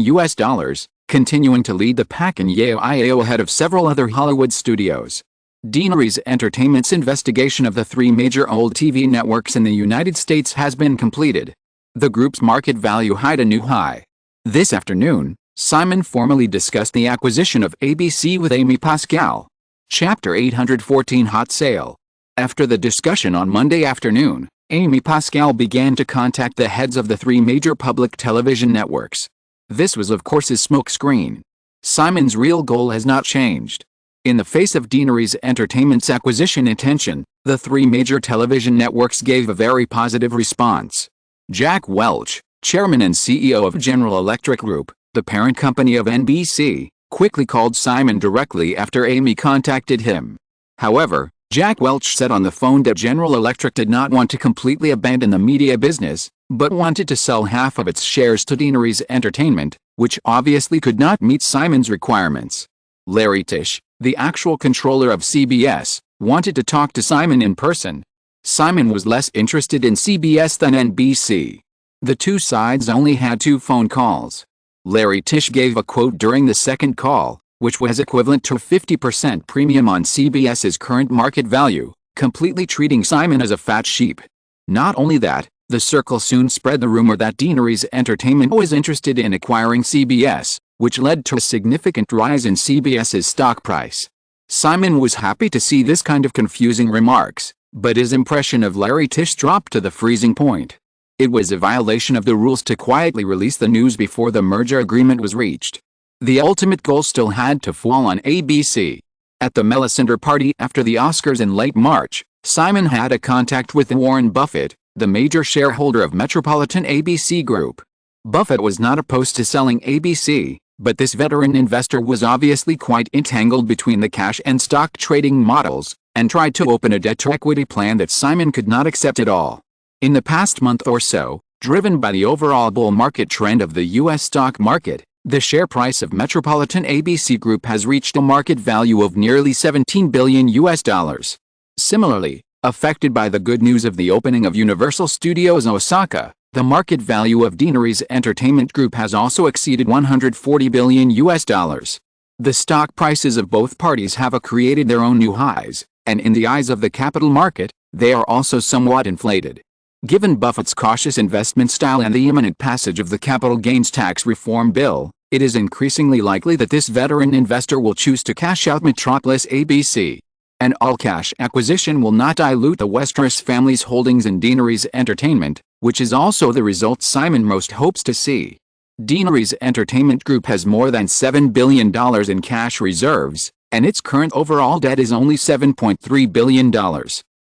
continuing to lead the pack in IAO ahead of several other Hollywood studios. Deanery's Entertainment's investigation of the three major old TV networks in the United States has been completed. The group's market value hit a new high. This afternoon, Simon formally discussed the acquisition of ABC with Amy Pascal. Chapter 814 Hot Sale. After the discussion on Monday afternoon, Amy Pascal began to contact the heads of the three major public television networks. This was of course his smokescreen. Simon's real goal has not changed. In the face of Deaneries Entertainment's acquisition intention, the three major television networks gave a very positive response. Jack Welch, chairman and CEO of General Electric Group, the parent company of NBC, quickly called Simon directly after Amy contacted him. However, Jack Welch said on the phone that General Electric did not want to completely abandon the media business, but wanted to sell half of its shares to Deaneries Entertainment, which obviously could not meet Simon's requirements. Larry Tisch, the actual controller of CBS, wanted to talk to Simon in person. Simon was less interested in CBS than NBC. The two sides only had 2 phone calls. Larry Tisch gave a quote during the second call, which was equivalent to a 50% premium on CBS's current market value, completely treating Simon as a fat sheep. Not only that, the circle soon spread the rumor that Deaneries Entertainment was interested in acquiring CBS, which led to a significant rise in CBS's stock price. Simon was happy to see this kind of confusing remarks, but his impression of Larry Tisch dropped to the freezing point. It was a violation of the rules to quietly release the news before the merger agreement was reached. The ultimate goal still had to fall on ABC. At the Melisandre party after the Oscars in late March, Simon had a contact with Warren Buffett, the major shareholder of Metropolitan ABC Group. Buffett was not opposed to selling ABC, but this veteran investor was obviously quite entangled between the cash and stock trading models, and tried to open a debt-to-equity plan that Simon could not accept at all. In the past month or so, driven by the overall bull market trend of the U.S. stock market, the share price of Metropolitan ABC Group has reached a market value of nearly $17 billion. Similarly, affected by the good news of the opening of Universal Studios Osaka, the market value of Deaneries Entertainment Group has also exceeded $140 billion. The stock prices of both parties have created their own new highs, and in the eyes of the capital market, they are also somewhat inflated. Given Buffett's cautious investment style and the imminent passage of the capital gains tax reform bill, it is increasingly likely that this veteran investor will choose to cash out Metropolis ABC. An all-cash acquisition will not dilute the Westeros family's holdings in Deaneries Entertainment, which is also the result Simon most hopes to see. Deaneries Entertainment Group has more than $7 billion in cash reserves, and its current overall debt is only $7.3 billion.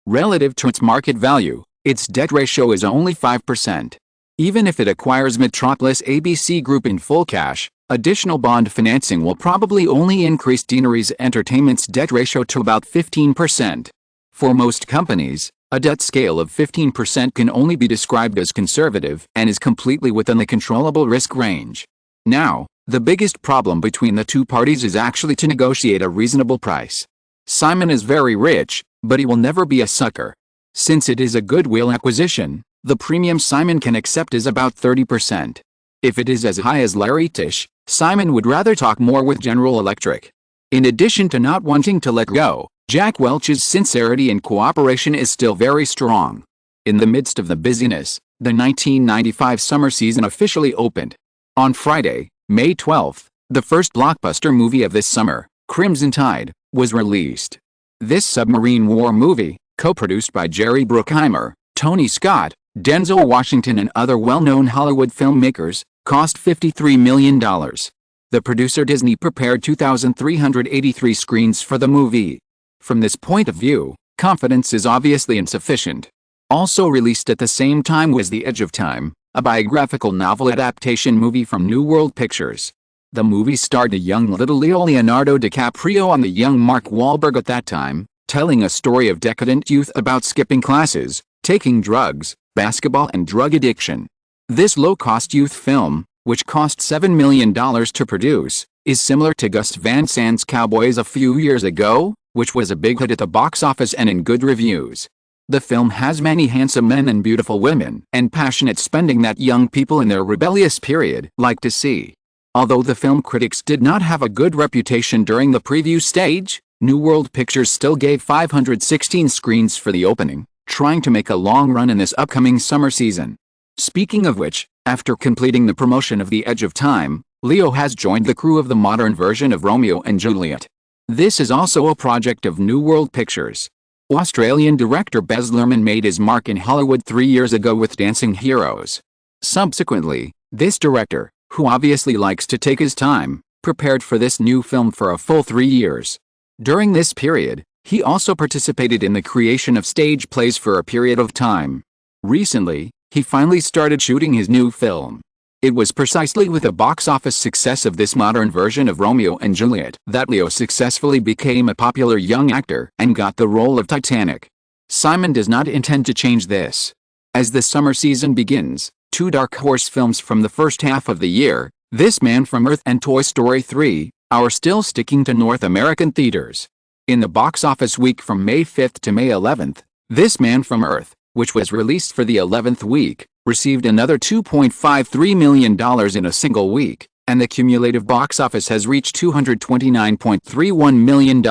Relative to its market value, its debt ratio is only 5%. Even if it acquires Metropolis ABC Group in full cash, additional bond financing will probably only increase Deaneries Entertainment's debt ratio to about 15%. For most companies, a debt scale of 15% can only be described as conservative and is completely within the controllable risk range. Now, the biggest problem between the two parties is actually to negotiate a reasonable price. Simon is very rich, but he will never be a sucker. Since it is a goodwill acquisition, the premium Simon can accept is about 30%. If it is as high as Larry Tisch, Simon would rather talk more with General Electric. In addition to not wanting to let go, Jack Welch's sincerity and cooperation is still very strong. In the midst of the busyness, the 1995 summer season officially opened. On Friday, May 12th, the first blockbuster movie of this summer, Crimson Tide, was released. This submarine war movie, co-produced by Jerry Bruckheimer, Tony Scott, Denzel Washington and other well-known Hollywood filmmakers, cost $53 million. The producer Disney prepared 2,383 screens for the movie. From this point of view, confidence is obviously insufficient. Also released at the same time was The Edge of Time, a biographical novel adaptation movie from New World Pictures. The movie starred a young little Leonardo DiCaprio and the young Mark Wahlberg at that time, telling a story of decadent youth about skipping classes, taking drugs, basketball and drug addiction. This low-cost youth film, which cost $7 million to produce, is similar to Gus Van Sant's Cowboys a few years ago, which was a big hit at the box office and in good reviews. The film has many handsome men and beautiful women, and passionate spending that young people in their rebellious period like to see. Although the film critics did not have a good reputation during the preview stage, New World Pictures still gave 516 screens for the opening, trying to make a long run in this upcoming summer season. Speaking of which, After completing the promotion of The Edge of Time, Leo has joined the crew of the modern version of Romeo and Juliet. This is also a project of New World Pictures. Australian director Baz Luhrmann made his mark in Hollywood 3 years ago with Dancing Heroes. Subsequently, this director, who obviously likes to take his time, prepared for this new film for a full 3 years. During this period, he also participated in the creation of stage plays for a period of time. Recently, he finally started shooting his new film. It was precisely with the box office success of this modern version of Romeo and Juliet that Leo successfully became a popular young actor and got the role of Titanic. Simon does not intend to change this. As the summer season begins, two dark horse films from the first half of the year, This Man from Earth and Toy Story 3, are still sticking to North American theaters. In the box office week from May 5th to May 11th, This Man from Earth, which was released for the 11th week, received another $2.53 million in a single week, and the cumulative box office has reached $229.31 million.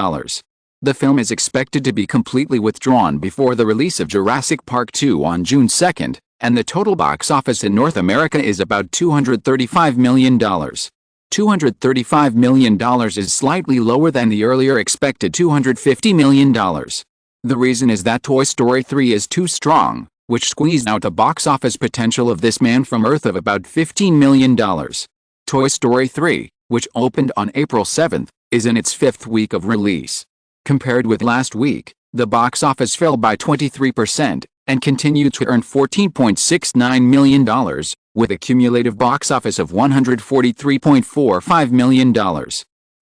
The film is expected to be completely withdrawn before the release of Jurassic Park 2 on June 2nd, and the total box office in North America is about $235 million. $235 million is slightly lower than the earlier expected $250 million. The reason is that Toy Story 3 is too strong, which squeezed out the box office potential of This Man from Earth of about $15 million. Toy Story 3, which opened on April 7th, is in its 5th week of release. Compared with last week, the box office fell by 23%, and continued to earn $14.69 million, with a cumulative box office of $143.45 million.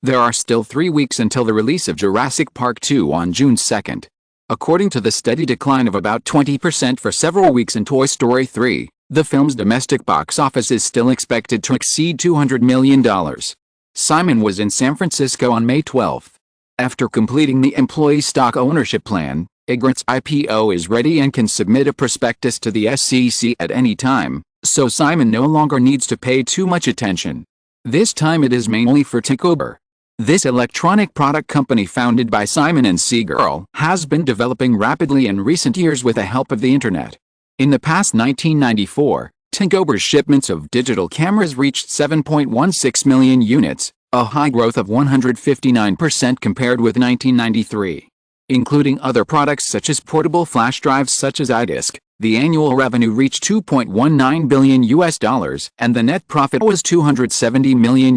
There are still 3 weeks until the release of Jurassic Park 2 on June 2nd. According to the steady decline of about 20% for several weeks in Toy Story 3, the film's domestic box office is still expected to exceed $200 million. Simon was in San Francisco on May 12. After completing the employee stock ownership plan, Egret's IPO is ready and can submit a prospectus to the SEC at any time, so Simon no longer needs to pay too much attention. This time it is mainly for Tinkober. This electronic product company founded by Simon and Seagull has been developing rapidly in recent years with the help of the internet. In the past 1994, Tinkober's shipments of digital cameras reached 7.16 million units, a high growth of 159% compared with 1993. Including other products such as portable flash drives such as iDisk, the annual revenue reached $2.19 billion and the net profit was $270 million.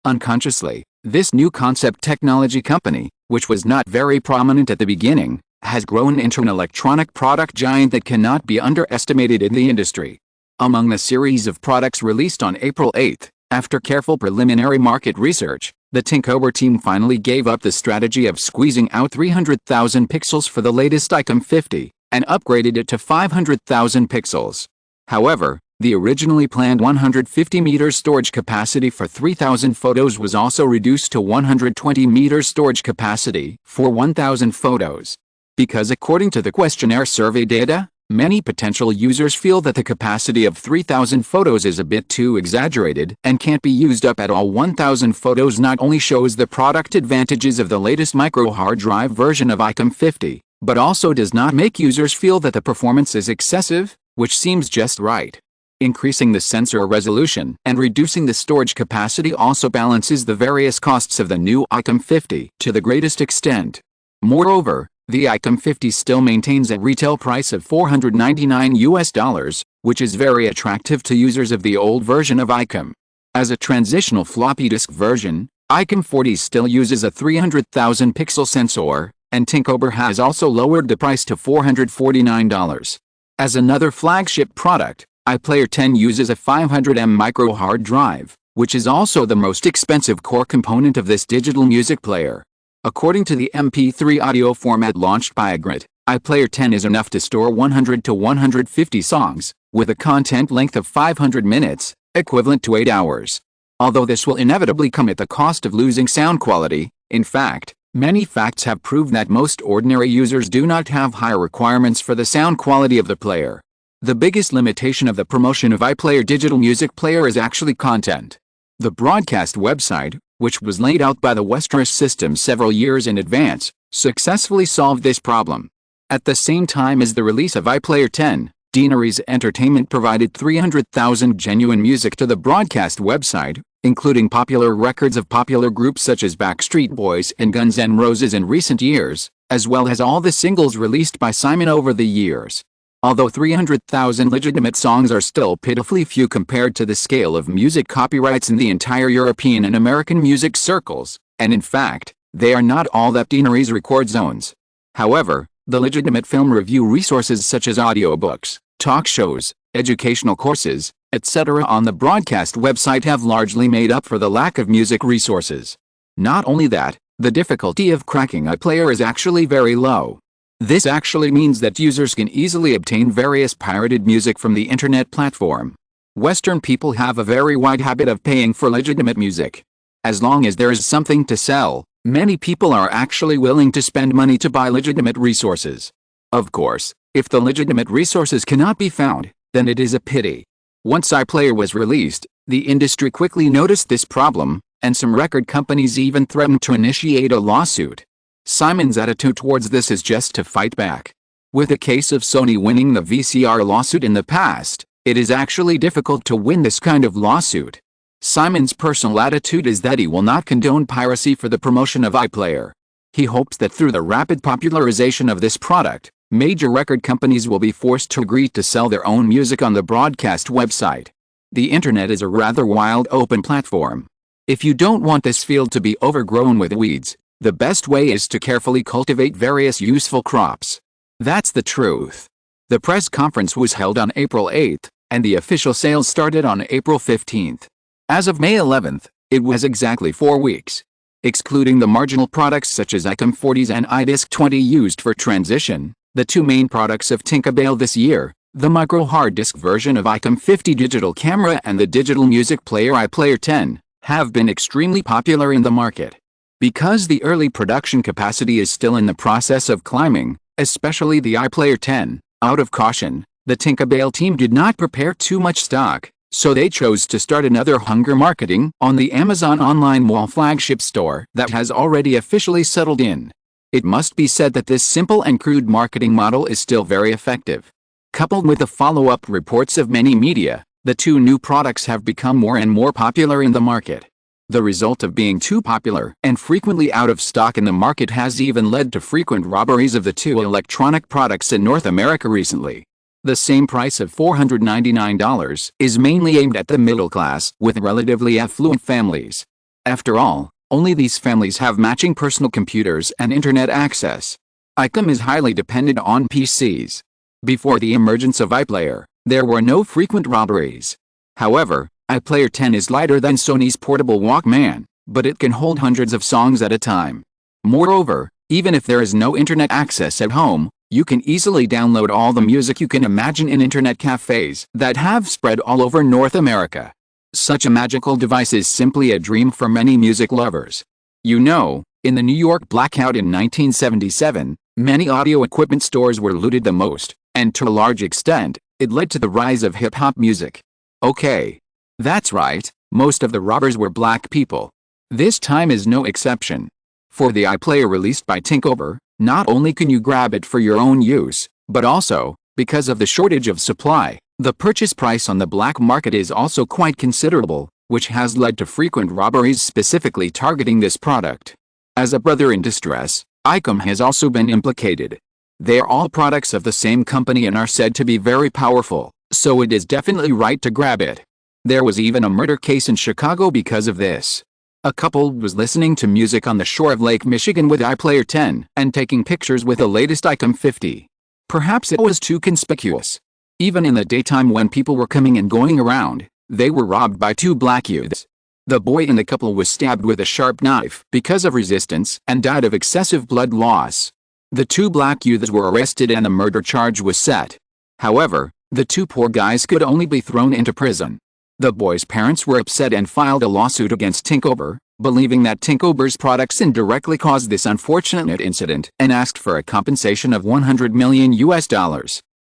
Unconsciously, this new concept technology company, which was not very prominent at the beginning, has grown into an electronic product giant that cannot be underestimated in the industry. Among the series of products released on April 8, after careful preliminary market research, the Tinkober team finally gave up the strategy of squeezing out 300,000 pixels for the latest Item 50, and upgraded it to 500,000 pixels. However, the originally planned 150 meters storage capacity for 3,000 photos was also reduced to 120 meters storage capacity for 1,000 photos. Because according to the questionnaire survey data, many potential users feel that the capacity of 3,000 photos is a bit too exaggerated and can't be used up at all. 1,000 photos not only shows the product advantages of the latest micro hard drive version of Item 50, but also does not make users feel that the performance is excessive, which seems just right. Increasing the sensor resolution and reducing the storage capacity also balances the various costs of the new Item 50 to the greatest extent. Moreover, the Item 50 still maintains a retail price of $499, which is very attractive to users of the old version of Item. As a transitional floppy disk version, Item 40 still uses a 300,000 pixel sensor, and Tinkober has also lowered the price to $449. As another flagship product, iPlayer 10 uses a 500 M micro hard drive, which is also the most expensive core component of this digital music player. According to the MP3 audio format launched by Egret, iPlayer 10 is enough to store 100 to 150 songs, with a content length of 500 minutes, equivalent to 8 hours. Although this will inevitably come at the cost of losing sound quality, in fact, many facts have proved that most ordinary users do not have high requirements for the sound quality of the player. The biggest limitation of the promotion of iPlayer digital music player is actually content. The broadcast website, which was laid out by the Westeros system several years in advance, successfully solved this problem. At the same time as the release of iPlayer 10, Deaneries Entertainment provided 300,000 genuine music to the broadcast website, including popular records of popular groups such as Backstreet Boys and Guns N' Roses in recent years, as well as all the singles released by Simon over the years. Although 300,000 legitimate songs are still pitifully few compared to the scale of music copyrights in the entire European and American music circles, and in fact, they are not all that Deaneries records owns. However, the legitimate film review resources such as audiobooks, talk shows, educational courses, etc. on the broadcast website have largely made up for the lack of music resources. Not only that, the difficulty of cracking iPlayer is actually very low. This actually means that users can easily obtain various pirated music from the internet platform. Western people have a very wide habit of paying for legitimate music. As long as there is something to sell, many people are actually willing to spend money to buy legitimate resources. Of course, if the legitimate resources cannot be found, then it is a pity. Once iPlayer was released, the industry quickly noticed this problem, and some record companies even threatened to initiate a lawsuit. Simon's attitude towards this is just to fight back. With the case of Sony winning the VCR lawsuit in the past, it is actually difficult to win this kind of lawsuit. Simon's personal attitude is that he will not condone piracy for the promotion of iPlayer. He hopes that through the rapid popularization of this product, major record companies will be forced to agree to sell their own music on the broadcast website. The internet is a rather wild open platform. If you don't want this field to be overgrown with weeds, the best way is to carefully cultivate various useful crops. That's the truth. The press conference was held on April 8th, and the official sales started on April 15th. As of May 11th, it was exactly 4 weeks. Excluding the marginal products such as ICOM 40s and iDisc 20 used for transition, the two main products of Tinkerbell this year, the micro hard disk version of ICOM 50 digital camera and the digital music player iPlayer 10, have been extremely popular in the market. Because the early production capacity is still in the process of climbing, especially the iPlayer 10, out of caution, the Tinkerbell team did not prepare too much stock, so they chose to start another hunger marketing on the Amazon online mall flagship store that has already officially settled in. It must be said that this simple and crude marketing model is still very effective. Coupled with the follow-up reports of many media, the two new products have become more and more popular in the market. The result of being too popular and frequently out of stock in the market has even led to frequent robberies of the two electronic products in North America recently. The same price of $499 is mainly aimed at the middle class with relatively affluent families. After all, only these families have matching personal computers and internet access. ICOM is highly dependent on PCs. Before the emergence of iPlayer, there were no frequent robberies. However, iPlayer 10 is lighter than Sony's portable Walkman, but it can hold hundreds of songs at a time. Moreover, even if there is no internet access at home, you can easily download all the music you can imagine in internet cafes that have spread all over North America. Such a magical device is simply a dream for many music lovers. You know, in the New York blackout in 1977, many audio equipment stores were looted the most, and to a large extent, it led to the rise of hip-hop music. Okay. That's right, most of the robbers were black people. This time is no exception. For the iPlayer released by Tinkover, not only can you grab it for your own use, but also, because of the shortage of supply, the purchase price on the black market is also quite considerable, which has led to frequent robberies specifically targeting this product. As a brother in distress, ICOM has also been implicated. They are all products of the same company and are said to be very powerful, so it is definitely right to grab it. There was even a murder case in Chicago because of this. A couple was listening to music on the shore of Lake Michigan with iPlayer 10 and taking pictures with the latest ICOM 50. Perhaps it was too conspicuous. Even in the daytime when people were coming and going around, they were robbed by two black youths. The boy in the couple was stabbed with a sharp knife because of resistance and died of excessive blood loss. The two black youths were arrested and the murder charge was set. However, the two poor guys could only be thrown into prison. The boy's parents were upset and filed a lawsuit against Tinkover, believing that Tinkover's products indirectly caused this unfortunate incident and asked for a compensation of $100 million.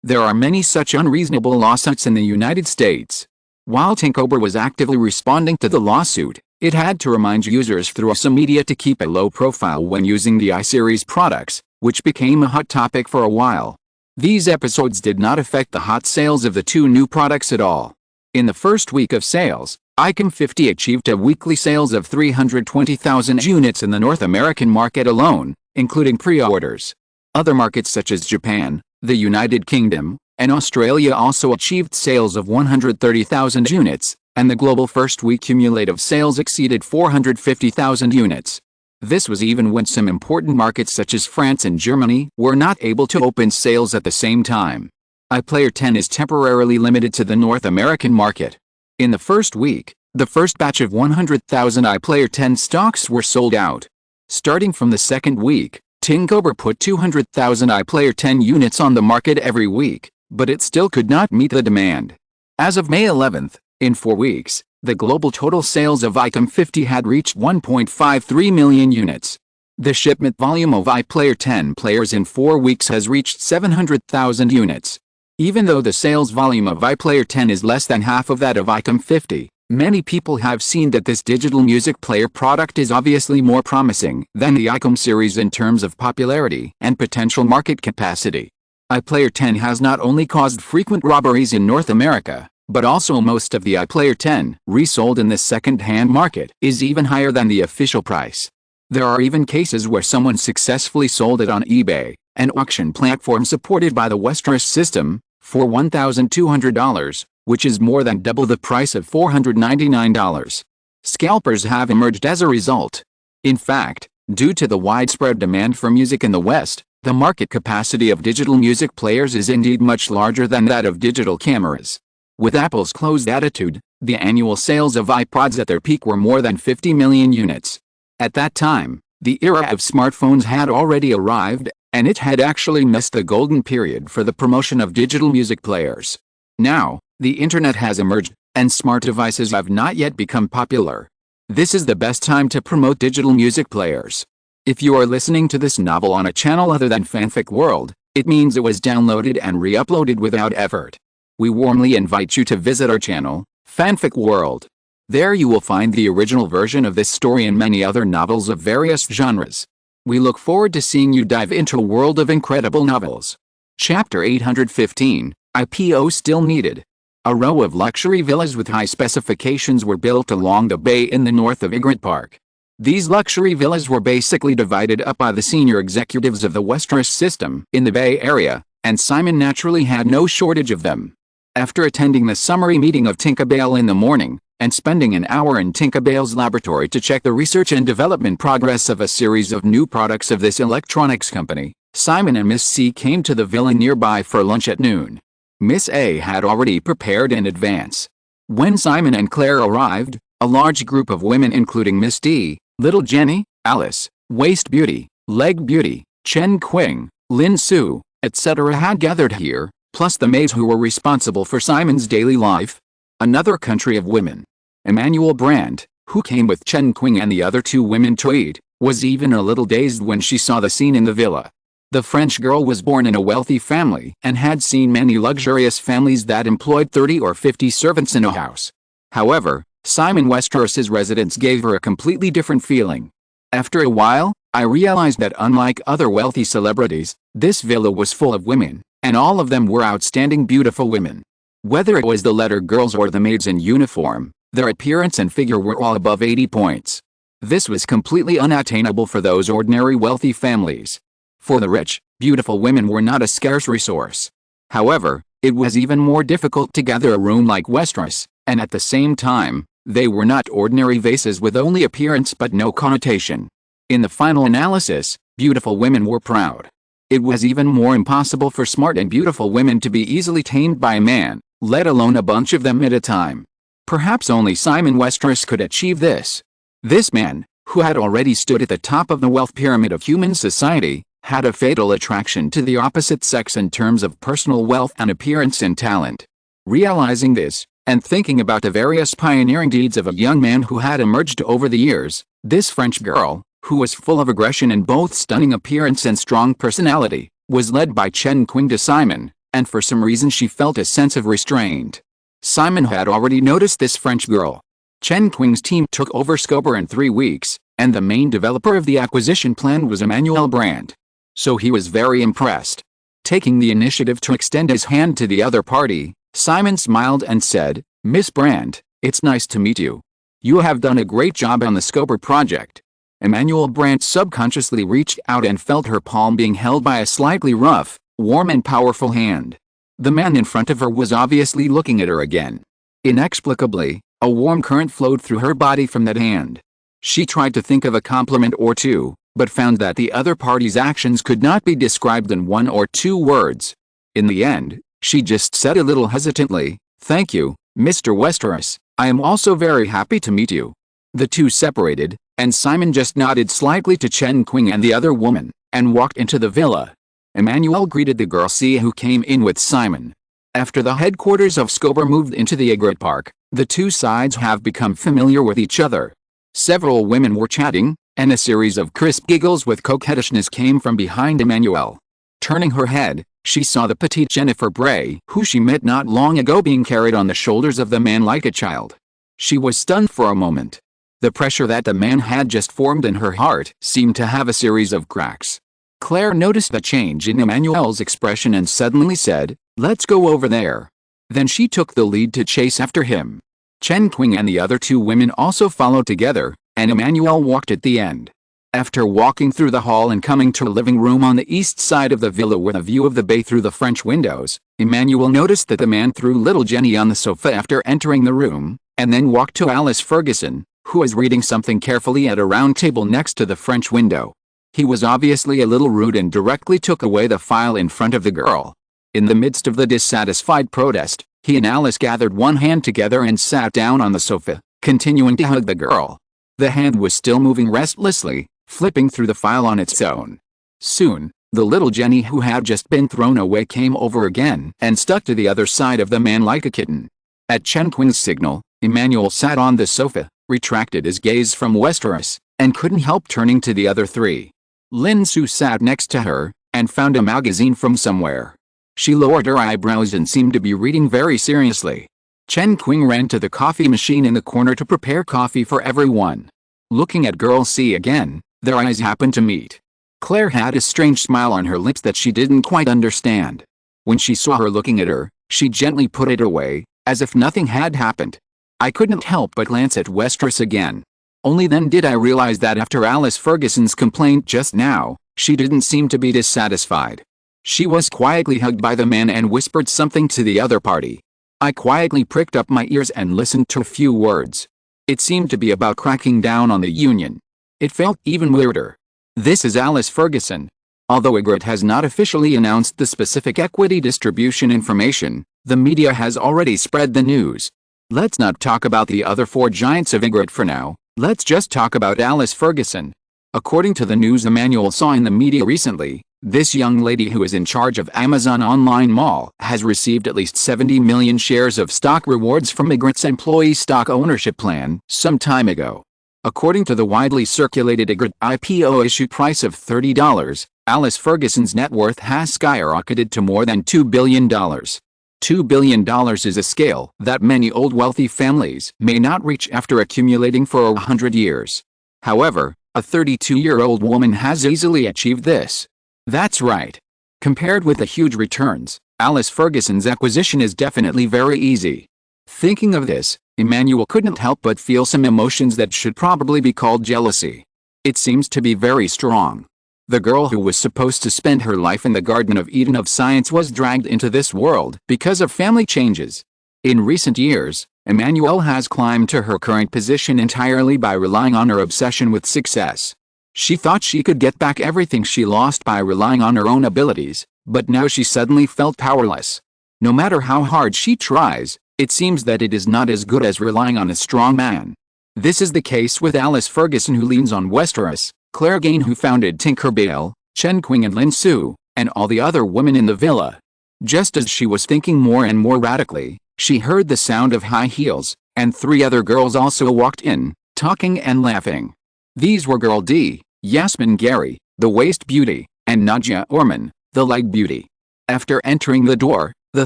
There are many such unreasonable lawsuits in the United States. While Tinkover was actively responding to the lawsuit, it had to remind users through some media to keep a low profile when using the iSeries products, which became a hot topic for a while. These episodes did not affect the hot sales of the two new products at all. In the first week of sales, ICOM 50 achieved a weekly sales of 320,000 units in the North American market alone, including pre-orders. Other markets such as Japan, the United Kingdom, and Australia also achieved sales of 130,000 units, and the global first-week cumulative sales exceeded 450,000 units. This was even when some important markets such as France and Germany were not able to open sales at the same time. iPlayer 10 is temporarily limited to the North American market. In the first week, the first batch of 100,000 iPlayer 10 stocks were sold out. Starting from the second week, Tinkober put 200,000 iPlayer 10 units on the market every week, but it still could not meet the demand. As of May 11th, in 4 weeks, the global total sales of ICOM 50 had reached 1.53 million units. The shipment volume of iPlayer 10 players in 4 weeks has reached 700,000 units. Even though the sales volume of iPlayer 10 is less than half of that of ICOM 50, many people have seen that this digital music player product is obviously more promising than the ICOM series in terms of popularity and potential market capacity. iPlayer 10 has not only caused frequent robberies in North America, but also most of the iPlayer 10 resold in the second-hand market is even higher than the official price. There are even cases where someone successfully sold it on eBay, an auction platform supported by the Westeros system, for $1,200, which is more than double the price of $499. Scalpers have emerged as a result. In fact, due to the widespread demand for music in the West, the market capacity of digital music players is indeed much larger than that of digital cameras. With Apple's closed attitude, the annual sales of iPods at their peak were more than 50 million units. At that time, the era of smartphones had already arrived, and it had actually missed the golden period for the promotion of digital music players. Now, the internet has emerged, and smart devices have not yet become popular. This is the best time to promote digital music players. If you are listening to this novel on a channel other than Fanfic World, it means it was downloaded and re-uploaded without effort. We warmly invite you to visit our channel, Fanfic World. There you will find the original version of this story and many other novels of various genres. We look forward to seeing you dive into a world of incredible novels. Chapter 815, IPO Still Needed. A row of luxury villas with high specifications were built along the bay in the north of Ygritte Park. These luxury villas were basically divided up by the senior executives of the Westeros system in the Bay Area, and Simon naturally had no shortage of them. After attending the summary meeting of Tinkerbell in the morning, and spending an hour in Tinkerbell's laboratory to check the research and development progress of a series of new products of this electronics company, Simon and Miss C came to the villa nearby for lunch at noon. Miss A had already prepared in advance. When Simon and Claire arrived, a large group of women including Miss D, Little Jenny, Alice, Waist Beauty, Leg Beauty, Chen Qing, Lin Su, etc. had gathered here, plus the maids who were responsible for Simon's daily life. Another country of women. Emmanuel Brandt, who came with Chen Qing and the other two women to eat, was even a little dazed when she saw the scene in the villa. The French girl was born in a wealthy family and had seen many luxurious families that employed 30 or 50 servants in a house. However, Simon Westeros's residence gave her a completely different feeling. After a while, I realized that unlike other wealthy celebrities, this villa was full of women, and all of them were outstanding beautiful women. Whether it was the letter girls or the maids in uniform, their appearance and figure were all above 80 points. This was completely unattainable for those ordinary wealthy families. For the rich, beautiful women were not a scarce resource. However, it was even more difficult to gather a room like Westeros, and at the same time, they were not ordinary vases with only appearance but no connotation. In the final analysis, beautiful women were proud. It was even more impossible for smart and beautiful women to be easily tamed by a man, let alone a bunch of them at a time. Perhaps only Simon Westeros could achieve this. This man, who had already stood at the top of the wealth pyramid of human society, had a fatal attraction to the opposite sex in terms of personal wealth and appearance and talent. Realizing this, and thinking about the various pioneering deeds of a young man who had emerged over the years, this French girl, who was full of aggression in both stunning appearance and strong personality, was led by Chen Qing to Simon, and for some reason she felt a sense of restraint. Simon had already noticed this French girl. Chen Qing's team took over Scober in 3 weeks, and the main developer of the acquisition plan was Emmanuel Brandt. So he was very impressed. Taking the initiative to extend his hand to the other party, Simon smiled and said, "Miss Brandt, it's nice to meet you. You have done a great job on the Scoper project." Emmanuel Brandt subconsciously reached out and felt her palm being held by a slightly rough, warm and powerful hand. The man in front of her was obviously looking at her again. Inexplicably, a warm current flowed through her body from that hand. She tried to think of a compliment or two, but found that the other party's actions could not be described in 1 or 2 words. In the end, she just said a little hesitantly, "Thank you, Mr. Westeros. I am also very happy to meet you." The two separated, and Simon just nodded slightly to Chen Qing and the other woman, and walked into the villa. Emmanuel greeted the girl C who came in with Simon. After the headquarters of Scoper moved into the Ygritte Park, the two sides have become familiar with each other. Several women were chatting, and a series of crisp giggles with coquettishness came from behind Emmanuel. Turning her head, she saw the petite Jennifer Bray, who she met not long ago, being carried on the shoulders of the man like a child. She was stunned for a moment. The pressure that the man had just formed in her heart seemed to have a series of cracks. Claire noticed the change in Emmanuel's expression and suddenly said, "Let's go over there." Then she took the lead to chase after him. Chen Qing and the other two women also followed together, and Emmanuel walked at the end. After walking through the hall and coming to a living room on the east side of the villa with a view of the bay through the French windows, Emmanuel noticed that the man threw little Jenny on the sofa after entering the room, and then walked to Alice Ferguson, who was reading something carefully at a round table next to the French window. He was obviously a little rude and directly took away the file in front of the girl. In the midst of the dissatisfied protest, he and Alice gathered one hand together and sat down on the sofa, continuing to hug the girl. The hand was still moving restlessly, flipping through the file on its own. Soon, the little Jenny who had just been thrown away came over again and stuck to the other side of the man like a kitten. At Chen Qing's signal, Emmanuel sat on the sofa, retracted his gaze from Westeros, and couldn't help turning to the other three. Lin Su sat next to her, and found a magazine from somewhere. She lowered her eyebrows and seemed to be reading very seriously. Chen Qing ran to the coffee machine in the corner to prepare coffee for everyone. Looking at Girl C again, their eyes happened to meet. Claire had a strange smile on her lips that she didn't quite understand. When she saw her looking at her, she gently put it away, as if nothing had happened. I couldn't help but glance at Westeros again. Only then did I realize that after Alice Ferguson's complaint just now, she didn't seem to be dissatisfied. She was quietly hugged by the man and whispered something to the other party. I quietly pricked up my ears and listened to a few words. It seemed to be about cracking down on the Union. It felt even weirder. This is Alice Ferguson. Although Ygritte has not officially announced the specific equity distribution information, the media has already spread the news. Let's not talk about the other 4 giants of Ygritte for now. Let's just talk about Alice Ferguson. According to the news Emmanuel saw in the media recently, this young lady who is in charge of Amazon Online Mall has received at least 70 million shares of stock rewards from Ygritte's employee stock ownership plan some time ago. According to the widely circulated Ygritte IPO issue price of $30, Alice Ferguson's net worth has skyrocketed to more than $2 billion. $2 billion is a scale that many old wealthy families may not reach after accumulating for 100 years. However, a 32-year-old woman has easily achieved this. That's right. Compared with the huge returns, Alice Ferguson's acquisition is definitely very easy. Thinking of this, Emmanuel couldn't help but feel some emotions that should probably be called jealousy. It seems to be very strong. The girl who was supposed to spend her life in the Garden of Eden of science was dragged into this world because of family changes. In recent years, Emmanuel has climbed to her current position entirely by relying on her obsession with success. She thought she could get back everything she lost by relying on her own abilities, but now she suddenly felt powerless. No matter how hard she tries, it seems that it is not as good as relying on a strong man. This is the case with Alice Ferguson, who leans on Westeros, Claire Gain, who founded Tinkerbell, Chen Qing and Lin Su, and all the other women in the villa. Just as she was thinking more and more radically, she heard the sound of high heels, and 3 other girls also walked in, talking and laughing. These were Girl D, Yasmin Gary, the Waist Beauty, and Nadia Orman, the Leg Beauty. After entering the door, the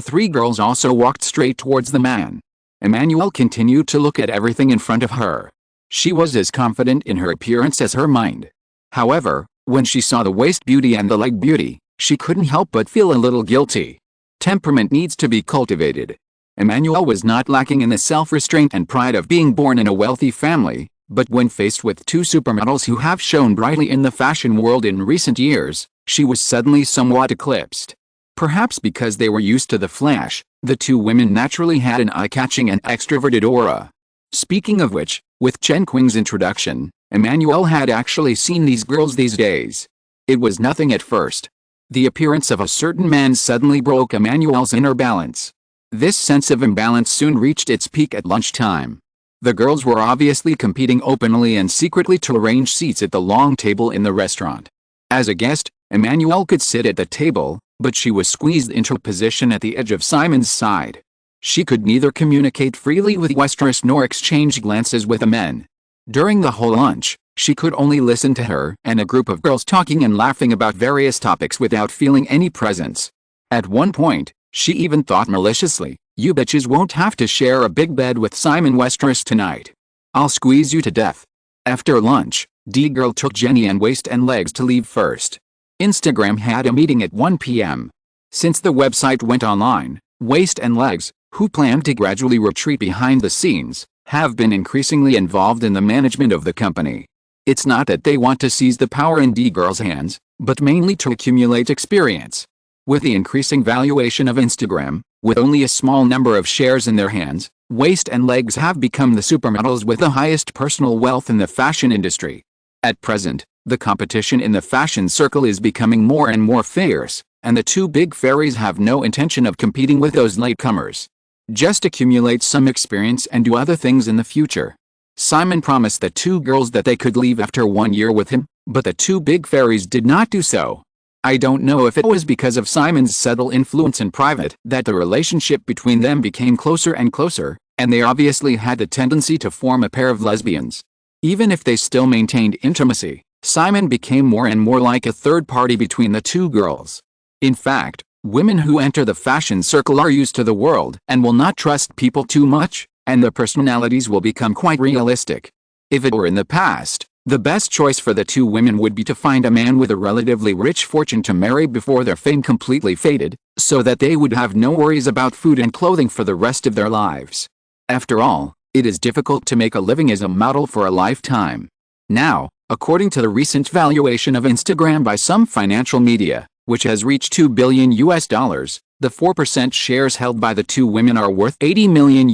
3 girls also walked straight towards the man. Emmanuel continued to look at everything in front of her. She was as confident in her appearance as her mind. However, when she saw the Waist Beauty and the Leg Beauty, she couldn't help but feel a little guilty. Temperament needs to be cultivated. Emmanuel was not lacking in the self-restraint and pride of being born in a wealthy family, but when faced with two supermodels who have shone brightly in the fashion world in recent years, she was suddenly somewhat eclipsed. Perhaps because they were used to the flash, the two women naturally had an eye-catching and extroverted aura. Speaking of which, with Chen Qing's introduction, Emmanuel had actually seen these girls these days. It was nothing at first. The appearance of a certain man suddenly broke Emmanuel's inner balance. This sense of imbalance soon reached its peak at lunchtime. The girls were obviously competing openly and secretly to arrange seats at the long table in the restaurant. As a guest, Emmanuel could sit at the table, but she was squeezed into a position at the edge of Simon's side. She could neither communicate freely with Westeros nor exchange glances with the men. During the whole lunch, she could only listen to her and a group of girls talking and laughing about various topics without feeling any presence. At one point, she even thought maliciously, "You bitches won't have to share a big bed with Simon Westeros tonight. I'll squeeze you to death." After lunch, D-Girl took Jenny and Waist and Legs to leave first. Instagram had a meeting at 1 p.m. Since the website went online, Waist and Legs, who planned to gradually retreat behind the scenes, have been increasingly involved in the management of the company. It's not that they want to seize the power in D-Girl's hands, but mainly to accumulate experience. With the increasing valuation of Instagram, with only a small number of shares in their hands, Waist and Legs have become the supermodels with the highest personal wealth in the fashion industry. At present, the competition in the fashion circle is becoming more and more fierce, and the two big fairies have no intention of competing with those latecomers. Just accumulate some experience and do other things in the future. Simon promised the two girls that they could leave after 1 year with him, but the two big fairies did not do so. I don't know if it was because of Simon's subtle influence in private that the relationship between them became closer and closer, and they obviously had the tendency to form a pair of lesbians. Even if they still maintained intimacy, Simon became more and more like a third party between the two girls. In fact, women who enter the fashion circle are used to the world and will not trust people too much, and their personalities will become quite realistic. If it were in the past, the best choice for the two women would be to find a man with a relatively rich fortune to marry before their fame completely faded, so that they would have no worries about food and clothing for the rest of their lives. After all, it is difficult to make a living as a model for a lifetime. Now, according to the recent valuation of Instagram by some financial media, which has reached $2 billion, the 4% shares held by the two women are worth $80 million.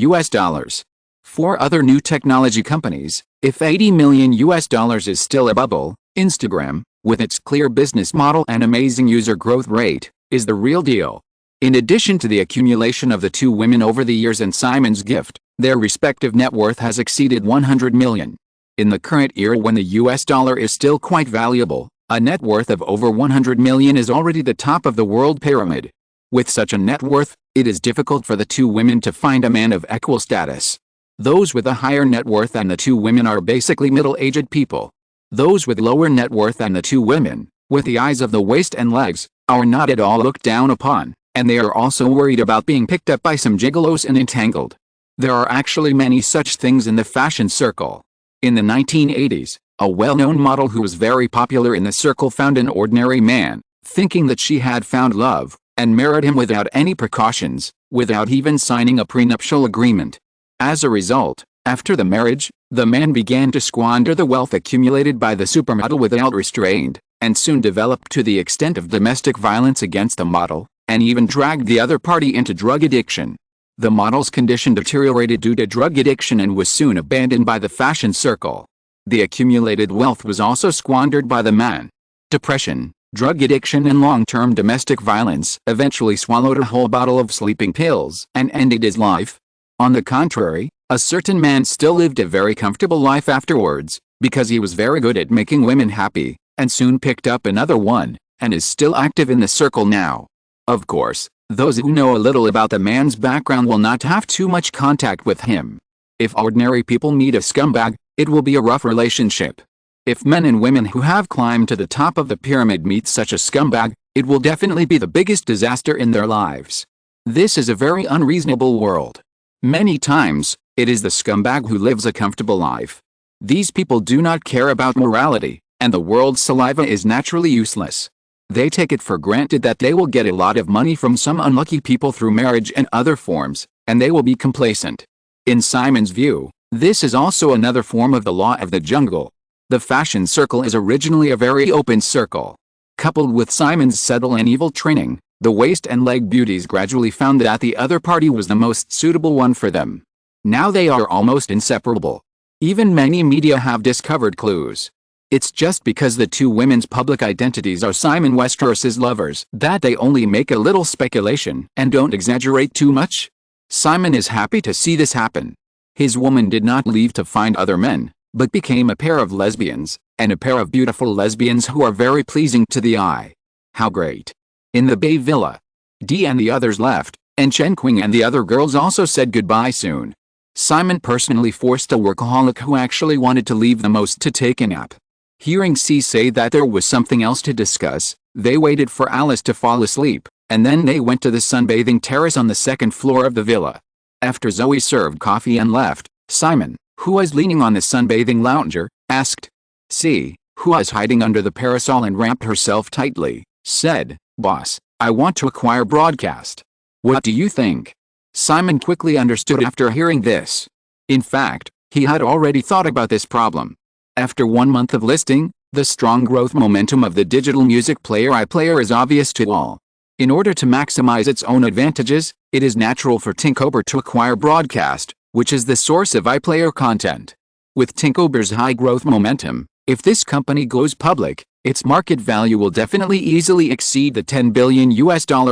For other new technology companies, if $80 million is still a bubble, Instagram, with its clear business model and amazing user growth rate, is the real deal. In addition to the accumulation of the two women over the years and Simon's gift, their respective net worth has exceeded $100 million. In the current era when the US dollar is still quite valuable, a net worth of over $100 million is already the top of the world pyramid. With such a net worth, it is difficult for the two women to find a man of equal status. Those with a higher net worth than the two women are basically middle-aged people. Those with lower net worth than the two women, with the eyes of the Waist and Legs, are not at all looked down upon, and they are also worried about being picked up by some gigolos and entangled. There are actually many such things in the fashion circle. In the 1980s, a well-known model who was very popular in the circle found an ordinary man, thinking that she had found love, and married him without any precautions, without even signing a prenuptial agreement. As a result, after the marriage, the man began to squander the wealth accumulated by the supermodel without restraint, and soon developed to the extent of domestic violence against the model, and even dragged the other party into drug addiction. The model's condition deteriorated due to drug addiction and was soon abandoned by the fashion circle. The accumulated wealth was also squandered by the man. Depression, drug addiction and long-term domestic violence eventually swallowed a whole bottle of sleeping pills and ended his life. On the contrary, a certain man still lived a very comfortable life afterwards, because he was very good at making women happy, and soon picked up another one, and is still active in the circle now. Of course, those who know a little about the man's background will not have too much contact with him. If ordinary people meet a scumbag, it will be a rough relationship. If men and women who have climbed to the top of the pyramid meet such a scumbag, it will definitely be the biggest disaster in their lives. This is a very unreasonable world. Many times, it is the scumbag who lives a comfortable life. These people do not care about morality, and the world's saliva is naturally useless. They take it for granted that they will get a lot of money from some unlucky people through marriage and other forms, and they will be complacent. In Simon's view, this is also another form of the law of the jungle. The fashion circle is originally a very open circle. Coupled with Simon's subtle and evil training, the waist and leg beauties gradually found that the other party was the most suitable one for them. Now they are almost inseparable. Even many media have discovered clues. It's just because the two women's public identities are Simon Westeros's lovers that they only make a little speculation and don't exaggerate too much. Simon is happy to see this happen. His woman did not leave to find other men, but became a pair of lesbians, and a pair of beautiful lesbians who are very pleasing to the eye. How great! In the Bay Villa, Dee and the others left, and Chen Qing and the other girls also said goodbye soon. Simon personally forced a workaholic who actually wanted to leave the most to take a nap. Hearing C say that there was something else to discuss, they waited for Alice to fall asleep, and then they went to the sunbathing terrace on the second floor of the villa. After Zoe served coffee and left, Simon, who was leaning on the sunbathing lounger, asked. C, who was hiding under the parasol and wrapped herself tightly, said, "Boss, I want to acquire broadcast. What do you think?" Simon quickly understood after hearing this. In fact, he had already thought about this problem. After 1 month of listing, the strong growth momentum of the digital music player iPlayer is obvious to all. In order to maximize its own advantages, it is natural for Tinkober to acquire broadcast, which is the source of iPlayer content. With Tinkober's high growth momentum, if this company goes public, its market value will definitely easily exceed the $10 billion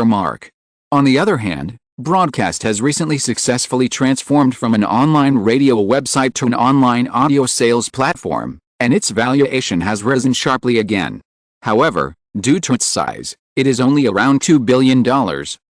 mark. On the other hand, Broadcast has recently successfully transformed from an online radio website to an online audio sales platform, and its valuation has risen sharply again. However, due to its size, it is only around $2 billion,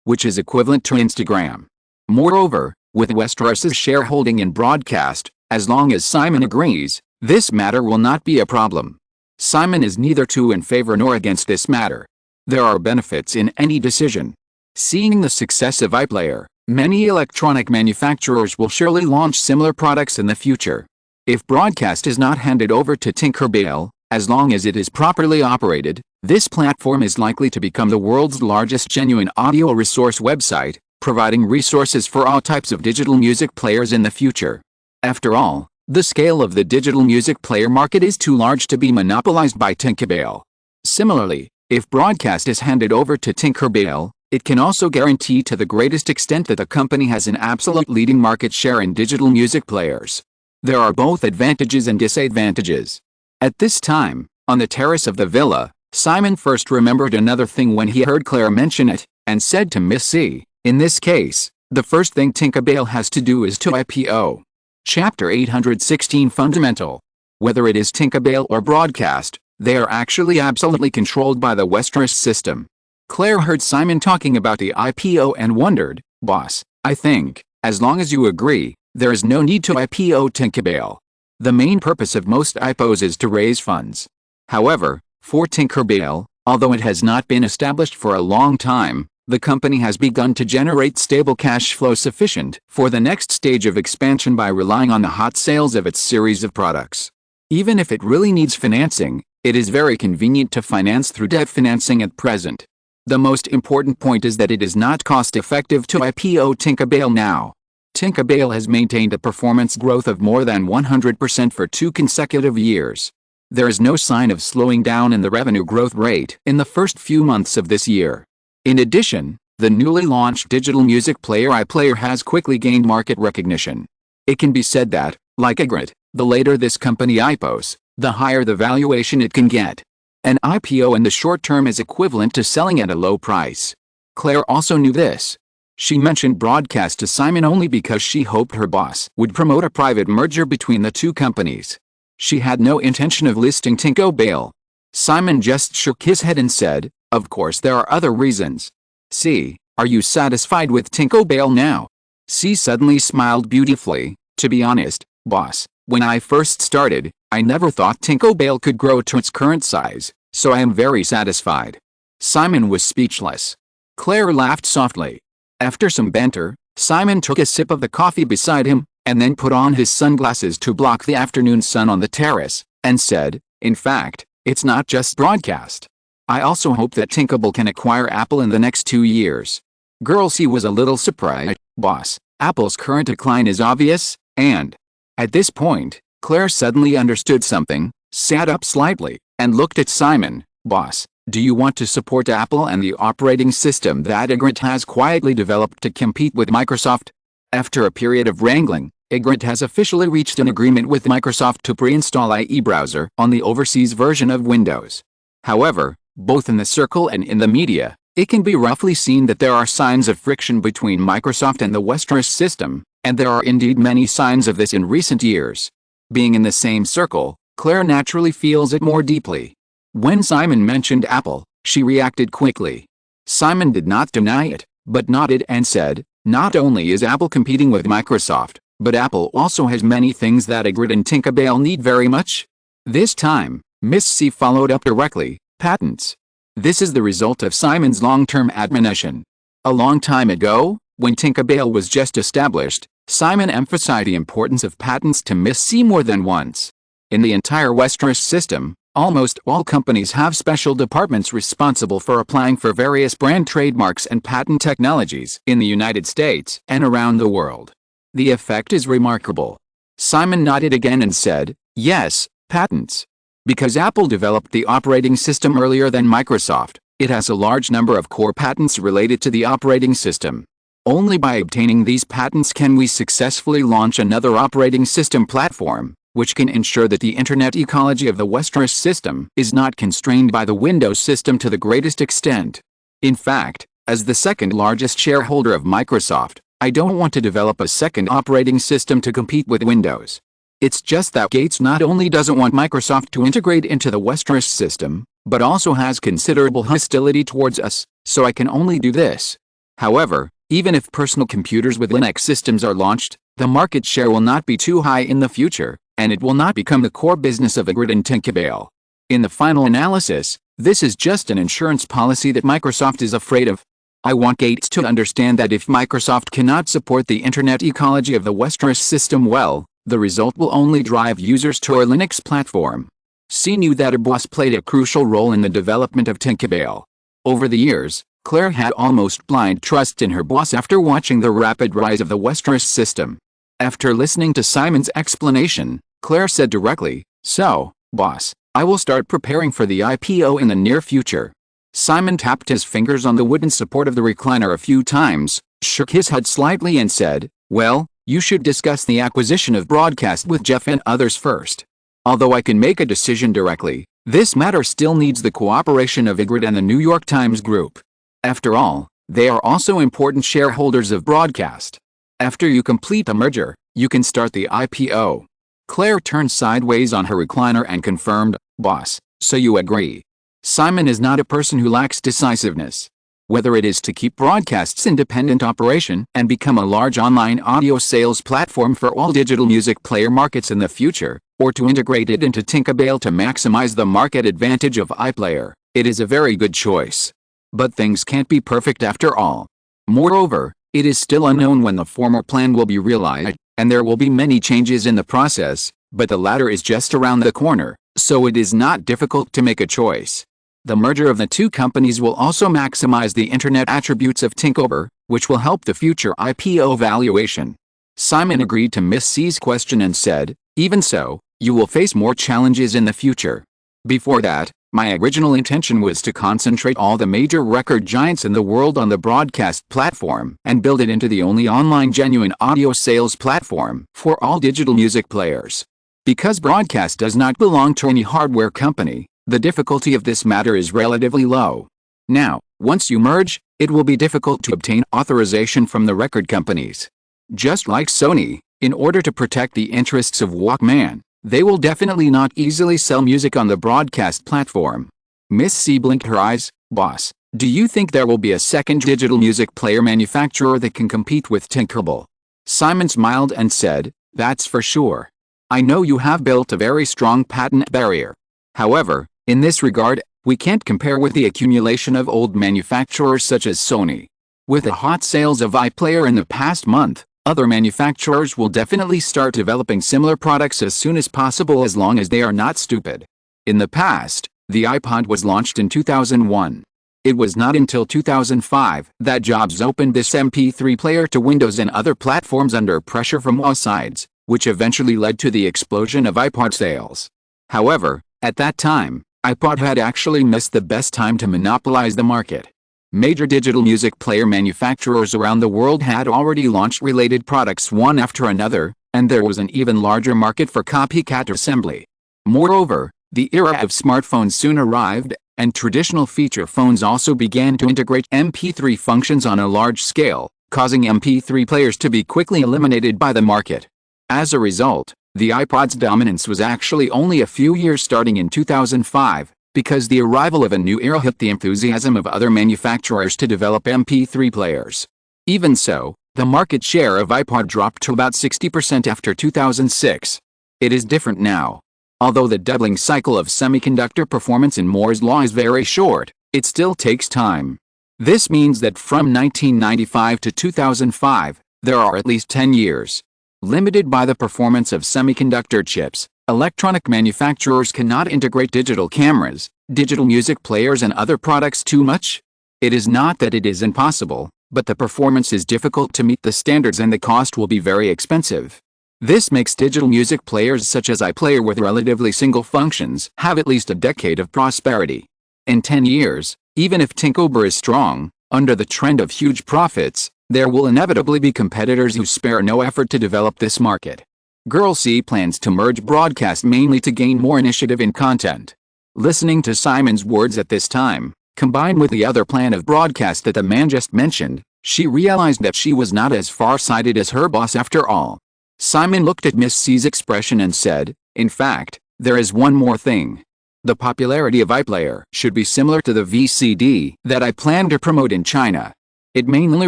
which is equivalent to Instagram. Moreover, with Westeros's shareholding in Broadcast, as long as Simon agrees, this matter will not be a problem. Simon is neither too in favor nor against this matter. There are benefits in any decision. Seeing the success of iPlayer, many electronic manufacturers will surely launch similar products in the future. If Broadcast is not handed over to Tinkerbell, as long as it is properly operated, this platform is likely to become the world's largest genuine audio resource website, providing resources for all types of digital music players in the future. After all, the scale of the digital music player market is too large to be monopolized by Tinkerbell. Similarly, if Broadcast is handed over to Tinkerbell, it can also guarantee to the greatest extent that the company has an absolute leading market share in digital music players. There are both advantages and disadvantages. At this time, on the terrace of the villa, Simon first remembered another thing when he heard Claire mention it, and said to Miss C, "In this case, the first thing Tinkerbell has to do is to IPO." Chapter 816 Fundamental. Whether it is Tinkerbell or Broadcast, they are actually absolutely controlled by the Westeros system. Claire heard Simon talking about the IPO and wondered, "Boss, I think, as long as you agree, there is no need to IPO Tinkerbell. The main purpose of most IPOs is to raise funds. However, for Tinkerbell, although it has not been established for a long time, the company has begun to generate stable cash flow sufficient for the next stage of expansion by relying on the hot sales of its series of products. Even if it really needs financing, it is very convenient to finance through debt financing at present. The most important point is that it is not cost-effective to IPO Tinkerbell now. Tinkerbell has maintained a performance growth of more than 100% for 2 consecutive years. There is no sign of slowing down in the revenue growth rate in the first few months of this year. In addition, the newly launched digital music player iPlayer has quickly gained market recognition. It can be said that, like a grid, the later this company IPOs, the higher the valuation it can get. An IPO in the short term is equivalent to selling at a low price. Claire also knew this. She mentioned Broadcast to Simon only because she hoped her boss would promote a private merger between the two companies. She had no intention of listing Tinkerbell. Simon just shook his head and said, "Of course there are other reasons. C, are you satisfied with Tinkerbell now?" C suddenly smiled beautifully. "To be honest, boss, when I first started, I never thought Tinkerbell could grow to its current size, so I am very satisfied." Simon was speechless. Claire laughed softly. After some banter, Simon took a sip of the coffee beside him, and then put on his sunglasses to block the afternoon sun on the terrace, and said, "In fact, it's not just Broadcast. I also hope that Thinkable can acquire Apple in the next 2 years. Girl C was a little surprised. Boss, Apple's current decline is obvious, and at this point, Claire suddenly understood something, sat up slightly, and looked at Simon. Boss, do you want to support Apple and the operating system that Ygritte has quietly developed to compete with Microsoft? After a period of wrangling, Ygritte has officially reached an agreement with Microsoft to pre-install IE Browser on the overseas version of Windows. However, both in the circle and in the media, it can be roughly seen that there are signs of friction between Microsoft and the Westeros system, and there are indeed many signs of this in recent years. Being in the same circle, Claire naturally feels it more deeply. When Simon mentioned Apple, she reacted quickly. Simon did not deny it, but nodded and said, not only is Apple competing with Microsoft, but Apple also has many things that Ygritte and Tinkerbell need very much. This time, Miss C followed up directly, patents. This is the result of Simon's long-term admonition. A long time ago, when Tinkerbell was just established, Simon emphasized the importance of patents to Miss C more than once. In the entire Westeros system, almost all companies have special departments responsible for applying for various brand trademarks and patent technologies in the United States and around the world. The effect is remarkable. Simon nodded again and said, yes, patents. Because Apple developed the operating system earlier than Microsoft, it has a large number of core patents related to the operating system. Only by obtaining these patents can we successfully launch another operating system platform, which can ensure that the internet ecology of the Westeros system is not constrained by the Windows system to the greatest extent. In fact, as the second largest shareholder of Microsoft, I don't want to develop a second operating system to compete with Windows. It's just that Gates not only doesn't want Microsoft to integrate into the Westeros system, but also has considerable hostility towards us, so I can only do this. However, even if personal computers with Linux systems are launched, the market share will not be too high in the future, and it will not become the core business of Ygritte and Tinkerbell. In the final analysis, this is just an insurance policy that Microsoft is afraid of. I want Gates to understand that if Microsoft cannot support the internet ecology of the Westeros system well, the result will only drive users to our Linux platform. C knew that her boss played a crucial role in the development of Tinkerbell. Over the years, Claire had almost blind trust in her boss after watching the rapid rise of the Westeros system. After listening to Simon's explanation, Claire said directly, so, boss, I will start preparing for the IPO in the near future. Simon tapped his fingers on the wooden support of the recliner a few times, shook his head slightly and said, well, you should discuss the acquisition of Broadcast with Jeff and others first. Although I can make a decision directly, this matter still needs the cooperation of Ygritte and the New York Times Group. After all, they are also important shareholders of Broadcast. After you complete the merger, you can start the IPO. Claire turned sideways on her recliner and confirmed, boss, so you agree. Simon is not a person who lacks decisiveness. Whether it is to keep Broadcast's independent operation and become a large online audio sales platform for all digital music player markets in the future, or to integrate it into Tinkerbell to maximize the market advantage of iPlayer, it is a very good choice. But things can't be perfect after all. Moreover, it is still unknown when the former plan will be realized, and there will be many changes in the process, but the latter is just around the corner, so it is not difficult to make a choice. The merger of the two companies will also maximize the internet attributes of Tinkerbell, which will help the future IPO valuation. Simon agreed to Miss C's question and said, even so, you will face more challenges in the future. Before that, my original intention was to concentrate all the major record giants in the world on the Broadcast platform and build it into the only online genuine audio sales platform for all digital music players. Because Broadcast does not belong to any hardware company, the difficulty of this matter is relatively low. Now, once you merge, it will be difficult to obtain authorization from the record companies. Just like Sony, in order to protect the interests of Walkman, they will definitely not easily sell music on the Broadcast platform. Miss C blinked her eyes, boss, do you think there will be a second digital music player manufacturer that can compete with Tinkerbell? Simon smiled and said, that's for sure. I know you have built a very strong patent barrier. However, in this regard, we can't compare with the accumulation of old manufacturers such as Sony. With the hot sales of iPlayer in the past month, other manufacturers will definitely start developing similar products as soon as possible as long as they are not stupid. In the past, The iPod was launched in 2001. It was not until 2005 that Jobs opened this MP3 player to Windows and other platforms under pressure from all sides, which eventually led to the explosion of iPod sales. However, at that time, iPod had actually missed the best time to monopolize the market. Major digital music player manufacturers around the world had already launched related products one after another, and there was an even larger market for copycat assembly. Moreover, the era of smartphones soon arrived, and traditional feature phones also began to integrate MP3 functions on a large scale, causing MP3 players to be quickly eliminated by the market. As a result, the iPod's dominance was actually only a few years starting in 2005, because the arrival of a new era hit the enthusiasm of other manufacturers to develop MP3 players. Even so, the market share of iPod dropped to about 60% after 2006. It is different now. Although the doubling cycle of semiconductor performance in Moore's law is very short, it still takes time. This means that from 1995 to 2005, there are at least 10 years. Limited by the performance of semiconductor chips, electronic manufacturers cannot integrate digital cameras, digital music players and other products too much. It is not that it is impossible, but the performance is difficult to meet the standards and the cost will be very expensive. This makes digital music players such as iPlayer with relatively single functions have at least a decade of prosperity. In 10 years, even if Tinkober is strong, under the trend of huge profits, there will inevitably be competitors who spare no effort to develop this market. Girl C plans to merge broadcast mainly to gain more initiative in content. Listening to Simon's words at this time, combined with the other plan of broadcast that the man just mentioned, she realized that she was not as far-sighted as her boss after all. Simon looked at Miss C's expression and said, "In fact, there is one more thing. The popularity of iPlayer should be similar to the VCD that I plan to promote in China. It mainly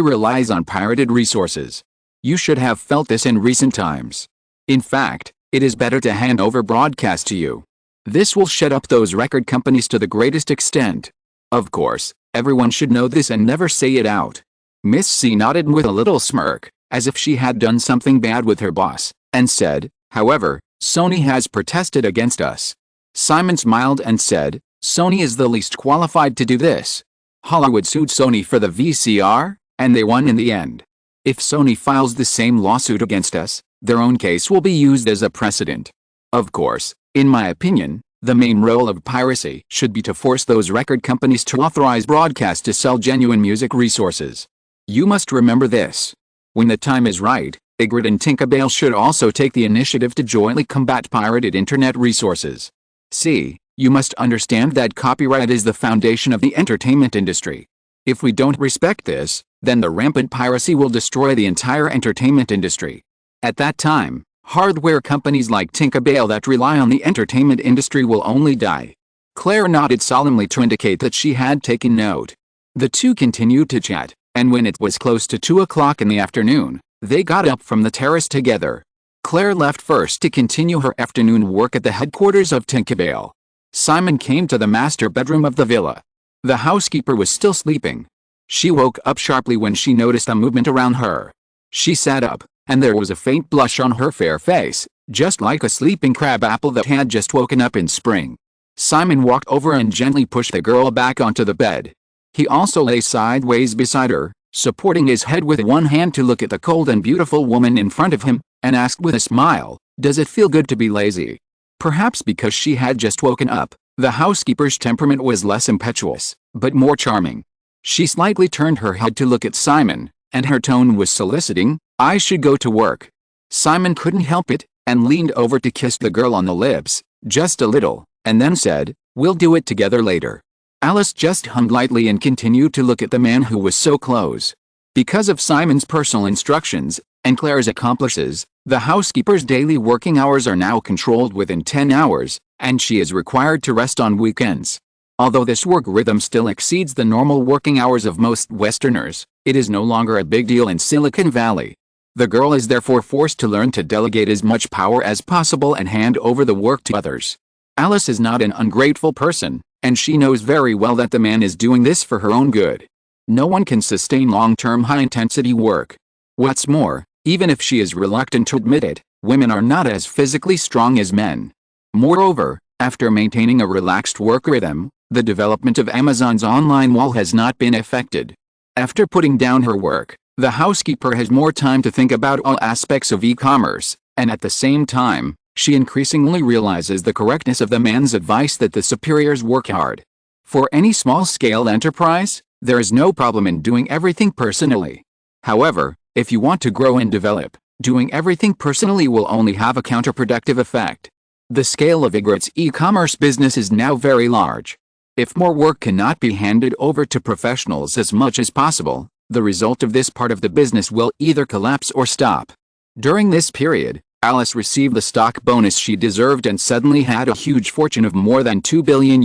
relies on pirated resources. You should have felt this in recent times. In fact, it is better to hand over broadcast to you. This will shut up those record companies to the greatest extent. Of course, everyone should know this and never say it out." Miss C nodded with a little smirk, as if she had done something bad with her boss, and said, "However, Sony has protested against us." Simon smiled and said, "Sony is the least qualified to do this. Hollywood sued Sony for the VCR, and they won in the end. If Sony files the same lawsuit against us, their own case will be used as a precedent. Of course, in my opinion, the main role of piracy should be to force those record companies to authorize broadcast to sell genuine music resources. You must remember this. When the time is right, Ygritte and Tinkerbell should also take the initiative to jointly combat pirated internet resources. See, you must understand that copyright is the foundation of the entertainment industry. If we don't respect this, then the rampant piracy will destroy the entire entertainment industry. At that time, hardware companies like Tinkerbell that rely on the entertainment industry will only die." Claire nodded solemnly to indicate that she had taken note. The two continued to chat, and when it was close to 2 o'clock in the afternoon, they got up from the terrace together. Claire left first to continue her afternoon work at the headquarters of Tinkerbell. Simon came to the master bedroom of the villa. The housekeeper was still sleeping. She woke up sharply when she noticed a movement around her. She sat up, and there was a faint blush on her fair face, just like a sleeping crab apple that had just woken up in spring. Simon walked over and gently pushed the girl back onto the bed. He also lay sideways beside her, supporting his head with one hand to look at the cold and beautiful woman in front of him, and asked with a smile, "Does it feel good to be lazy?" Perhaps because she had just woken up, the housekeeper's temperament was less impetuous, but more charming. She slightly turned her head to look at Simon, and her tone was soliciting. "I should go to work." Simon couldn't help it, and leaned over to kiss the girl on the lips, just a little, and then said, "We'll do it together later." Alice just hummed lightly and continued to look at the man who was so close. Because of Simon's personal instructions, and Claire's accomplices, the housekeeper's daily working hours are now controlled within 10 hours, and she is required to rest on weekends. Although this work rhythm still exceeds the normal working hours of most Westerners, it is no longer a big deal in Silicon Valley. The girl is therefore forced to learn to delegate as much power as possible and hand over the work to others. Alice is not an ungrateful person, and she knows very well that the man is doing this for her own good. No one can sustain long-term high-intensity work. What's more, even if she is reluctant to admit it, women are not as physically strong as men. Moreover, After maintaining a relaxed work rhythm, the development of Amazon's online wall has not been affected. After putting down her work, the housekeeper has more time to think about all aspects of e-commerce, and at the same time, she increasingly realizes the correctness of the man's advice that the superiors work hard. For any small-scale enterprise, there is no problem in doing everything personally. However, if you want to grow and develop, doing everything personally will only have a counterproductive effect. The scale of Ygritte's e-commerce business is now very large. If more work cannot be handed over to professionals as much as possible, the result of this part of the business will either collapse or stop. During this period, Alice received the stock bonus she deserved and suddenly had a huge fortune of more than $2 billion,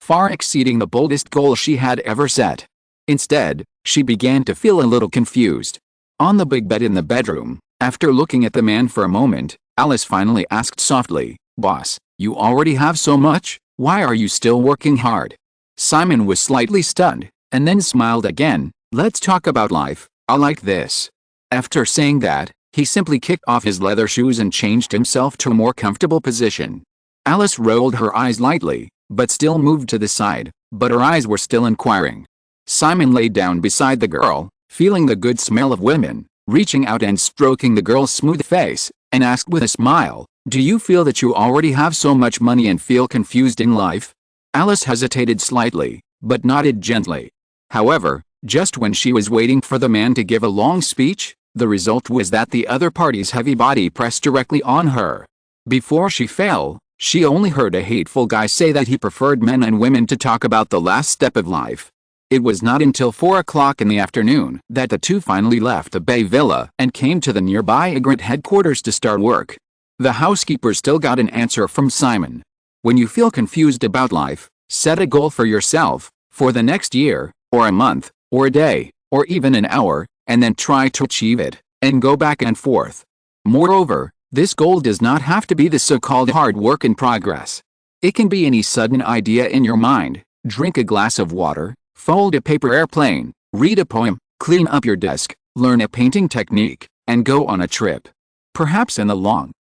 far exceeding the boldest goal she had ever set. Instead, she began to feel a little confused. On the big bed in the bedroom, after looking at the man for a moment, Alice finally asked softly, "Boss, you already have so much, why are you still working hard?" Simon was slightly stunned, and then smiled again. "Let's talk about life, I like this." After saying that, he simply kicked off his leather shoes and changed himself to a more comfortable position. Alice rolled her eyes lightly, but still moved to the side, but her eyes were still inquiring. Simon lay down beside the girl, feeling the good smell of women, reaching out and stroking the girl's smooth face, and asked with a smile, "Do you feel that you already have so much money and feel confused in life?" Alice hesitated slightly, but nodded gently. However, just when she was waiting for the man to give a long speech, the result was that the other party's heavy body pressed directly on her. Before she fell, she only heard a hateful guy say that he preferred men and women to talk about the last step of life. It was not until 4 o'clock in the afternoon that the two finally left the Bay Villa and came to the nearby Ygritte headquarters to start work. The housekeeper still got an answer from Simon. "When you feel confused about life, set a goal for yourself, for the next year, or a month, or a day, or even an hour, and then try to achieve it, and go back and forth. Moreover, this goal does not have to be the so-called hard work in progress. It can be any sudden idea in your mind. Drink a glass of water, fold a paper airplane, read a poem, clean up your desk, learn a painting technique, and go on a trip. Perhaps in the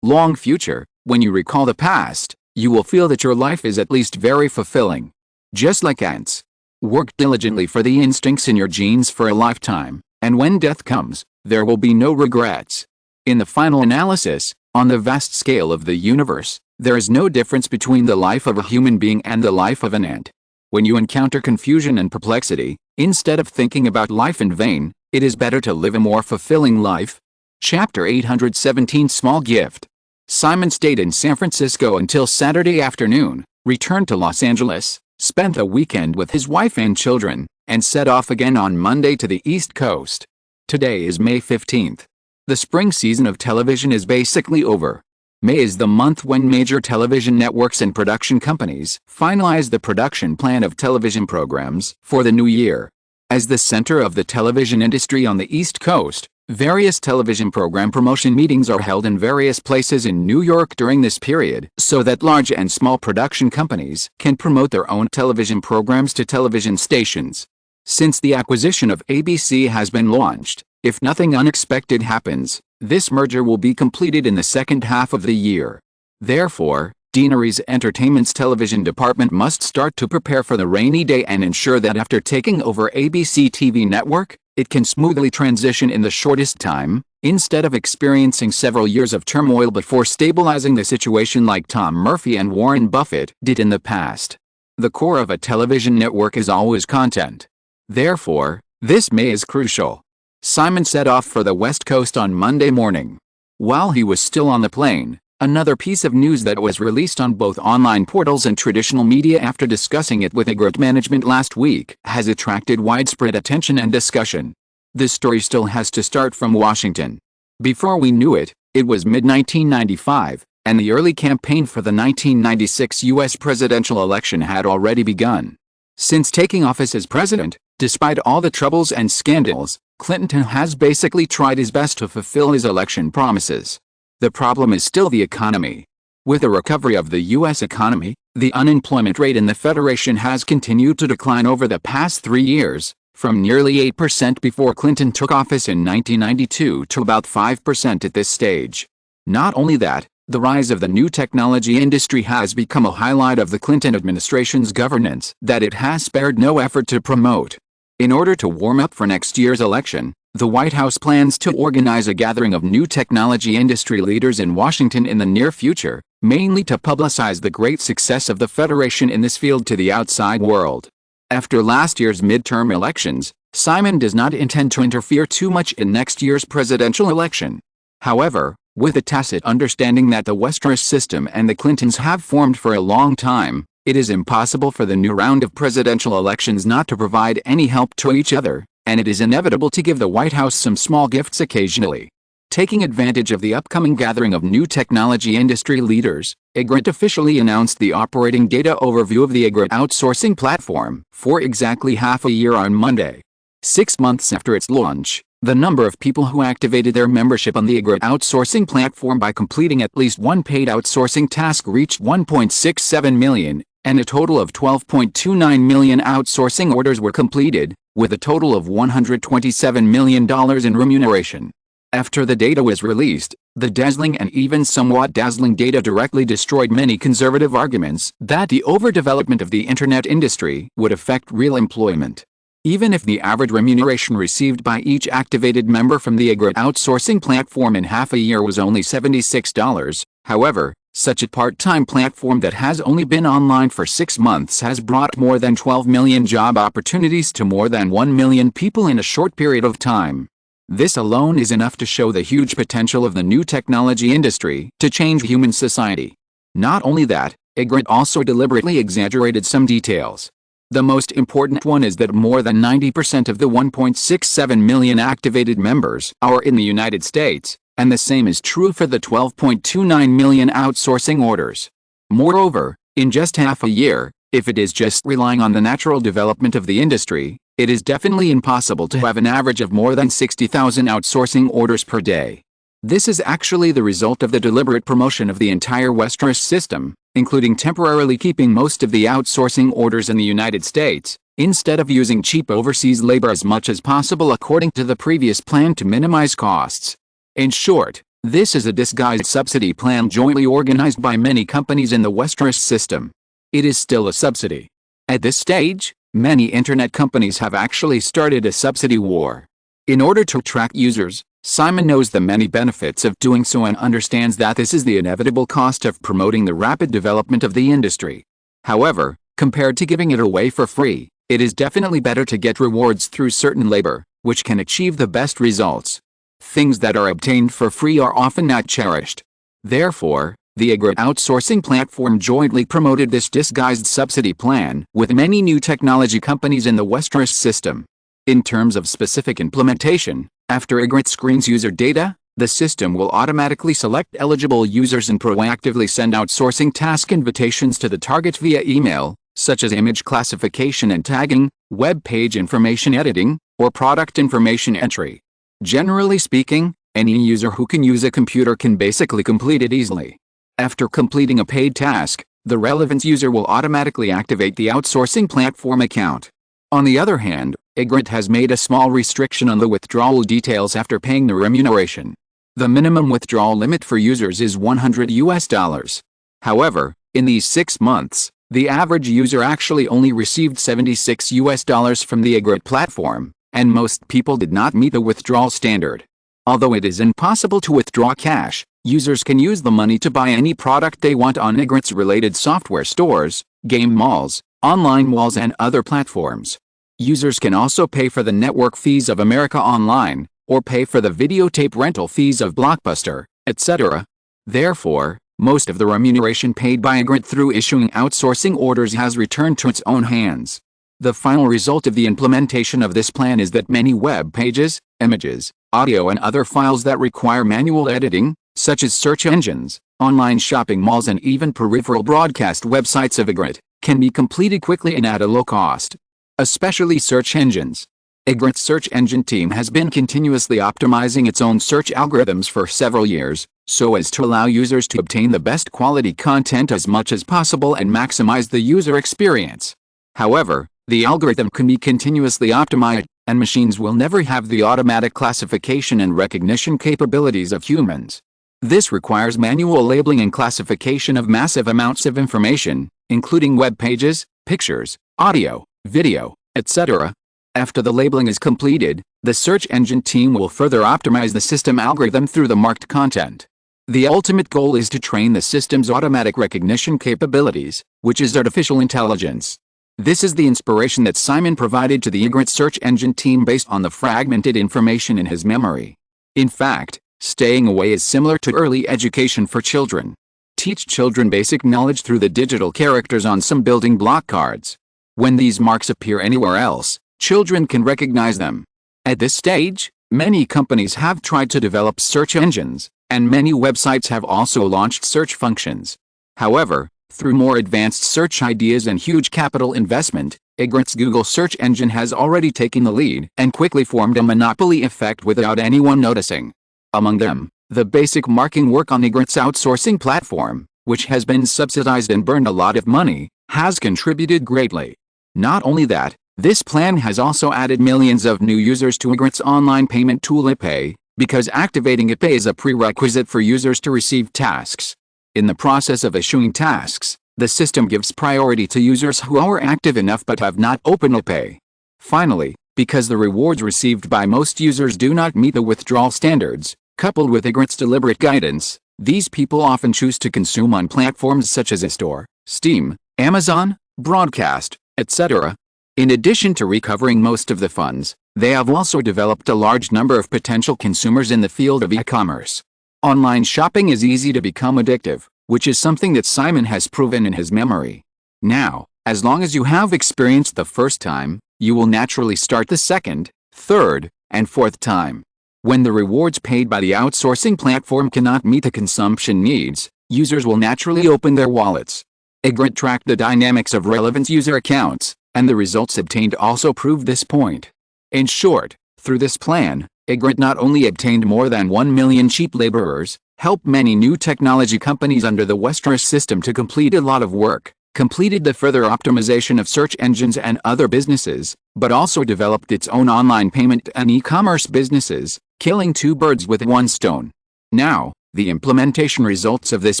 long future, when you recall the past, you will feel that your life is at least very fulfilling. Just like ants. Work diligently for the instincts in your genes for a lifetime, and when death comes, there will be no regrets. In the final analysis, on the vast scale of the universe, there is no difference between the life of a human being and the life of an ant. When you encounter confusion and perplexity, instead of thinking about life in vain, it is better to live a more fulfilling life. Chapter 817 Small Gift. Simon stayed in San Francisco until Saturday afternoon, returned to Los Angeles, spent the weekend with his wife and children, and set off again on Monday to the East Coast. Today is May 15th. The spring season of television is basically over. May is the month when major television networks and production companies finalize the production plan of television programs for the new year. As the center of the television industry on the East Coast, various television program promotion meetings are held in various places in New York during this period so that large and small production companies can promote their own television programs to television stations. Since the acquisition of ABC has been launched, if nothing unexpected happens, this merger will be completed in the second half of the year. Therefore, Deanery's Entertainment's television department must start to prepare for the rainy day and ensure that after taking over ABC TV network, it can smoothly transition in the shortest time, instead of experiencing several years of turmoil before stabilizing the situation like Tom Murphy and Warren Buffett did in the past. The core of a television network is always content. Therefore, this May is crucial. Simon set off for the West Coast on Monday morning. While he was still on the plane, another piece of news that was released on both online portals and traditional media after discussing it with Ygritte management last week has attracted widespread attention and discussion. This story still has to start from Washington. Before we knew it, it was mid-1995, and the early campaign for the 1996 U.S. presidential election had already begun. Since taking office as president, despite all the troubles and scandals, Clinton has basically tried his best to fulfill his election promises. The problem is still the economy. With the recovery of the U.S. economy, the unemployment rate in the Federation has continued to decline over the past 3 years, from nearly 8% before Clinton took office in 1992 to about 5% at this stage. Not only that, The rise of the new technology industry has become a highlight of the Clinton administration's governance that it has spared no effort to promote. In order to warm up for next year's election, the White House plans to organize a gathering of new technology industry leaders in Washington in the near future, mainly to publicize the great success of the Federation in this field to the outside world. After last year's midterm elections, Simon does not intend to interfere too much in next year's presidential election. However, with a tacit understanding that the Westeros system and the Clintons have formed for a long time, it is impossible for the new round of presidential elections not to provide any help to each other, and it is inevitable to give the White House some small gifts occasionally. Taking advantage of the upcoming gathering of new technology industry leaders, Ygritte officially announced the operating data overview of the Ygritte outsourcing platform for exactly half a year on Monday. 6 months after its launch, the number of people who activated their membership on the Ygritte outsourcing platform by completing at least one paid outsourcing task reached 1.67 million, and a total of 12.29 million outsourcing orders were completed, with a total of $127 million in remuneration. After the data was released, the dazzling and even somewhat dazzling data directly destroyed many conservative arguments that the overdevelopment of the internet industry would affect real employment. Even if the average remuneration received by each activated member from the Ygritte outsourcing platform in half a year was only $76, however, such a part-time platform that has only been online for 6 months has brought more than 12 million job opportunities to more than 1 million people in a short period of time. This alone is enough to show the huge potential of the new technology industry to change human society. Not only that, Ygritte also deliberately exaggerated some details. The most important one is that more than 90% of the 1.67 million activated members are in the United States, and the same is true for the 12.29 million outsourcing orders. Moreover, in just half a year, if it is just relying on the natural development of the industry, it is definitely impossible to have an average of more than 60,000 outsourcing orders per day. This is actually the result of the deliberate promotion of the entire Westeros system, including temporarily keeping most of the outsourcing orders in the United States, instead of using cheap overseas labor as much as possible according to the previous plan to minimize costs. In short, this is a disguised subsidy plan jointly organized by many companies in the Westeros system. It is still a subsidy. At this stage, many internet companies have actually started a subsidy war. In order to attract users, Simon knows the many benefits of doing so and understands that this is the inevitable cost of promoting the rapid development of the industry. However, compared to giving it away for free, it is definitely better to get rewards through certain labor, which can achieve the best results. Things that are obtained for free are often not cherished. Therefore, the Ygritte outsourcing platform jointly promoted this disguised subsidy plan with many new technology companies in the Westeros system. In terms of specific implementation, after Ygritte screens user data, the system will automatically select eligible users and proactively send outsourcing task invitations to the target via email, such as image classification and tagging, web page information editing, or product information entry. Generally speaking, any user who can use a computer can basically complete it easily. After completing a paid task, the relevant user will automatically activate the outsourcing platform account. On the other hand, Ygritte has made a small restriction on the withdrawal details after paying the remuneration. The minimum withdrawal limit for users is $100. However, in these 6 months, the average user actually only received $76 from the Ygritte platform, and most people did not meet the withdrawal standard. Although it is impossible to withdraw cash, users can use the money to buy any product they want on Ygritte's related software stores, game malls, online malls and other platforms. Users can also pay for the network fees of America Online, or pay for the videotape rental fees of Blockbuster, etc. Therefore, most of the remuneration paid by Ygritte through issuing outsourcing orders has returned to its own hands. The final result of the implementation of this plan is that many web pages, images, audio and other files that require manual editing, such as search engines, online shopping malls and even peripheral broadcast websites of Ygritte, can be completed quickly and at a low cost. Especially search engines. Ygritte's search engine team has been continuously optimizing its own search algorithms for several years, so as to allow users to obtain the best quality content as much as possible and maximize the user experience. However, the algorithm can be continuously optimized, and machines will never have the automatic classification and recognition capabilities of humans. This requires manual labeling and classification of massive amounts of information, including web pages, pictures, audio, video, etc. After the labeling is completed, the search engine team will further optimize the system algorithm through the marked content. The ultimate goal is to train the system's automatic recognition capabilities, which is artificial intelligence. This is the inspiration that Simon provided to the Ygritte search engine team based on the fragmented information in his memory. In fact, staying away is similar to early education for children. Teach children basic knowledge through the digital characters on some building block cards. When these marks appear anywhere else, children can recognize them. At this stage, many companies have tried to develop search engines, and many websites have also launched search functions. However, through more advanced search ideas and huge capital investment, Ygritte's Google search engine has already taken the lead and quickly formed a monopoly effect without anyone noticing. Among them, the basic marking work on Ygritte's outsourcing platform, which has been subsidized and burned a lot of money, has contributed greatly. Not only that, this plan has also added millions of new users to Ygritte's online payment tool IPay, because activating IPay is a prerequisite for users to receive tasks. In the process of issuing tasks, the system gives priority to users who are active enough but have not opened IPay. Finally, because the rewards received by most users do not meet the withdrawal standards, coupled with Ygritte's deliberate guidance, these people often choose to consume on platforms such as iStore, Steam, Amazon, Broadcast, etc. In addition to recovering most of the funds, they have also developed a large number of potential consumers in the field of e-commerce. Online shopping is easy to become addictive, which is something that Simon has proven in his memory. Now, as long as you have experienced the first time, you will naturally start the second, third, and fourth time. When the rewards paid by the outsourcing platform cannot meet the consumption needs, users will naturally open their wallets. Ygritte tracked the dynamics of relevant user accounts, and the results obtained also proved this point. In short, through this plan, Ygritte not only obtained more than 1 million cheap laborers, helped many new technology companies under the Westeros system to complete a lot of work, completed the further optimization of search engines and other businesses, but also developed its own online payment and e-commerce businesses, killing two birds with one stone. Now, the implementation results of this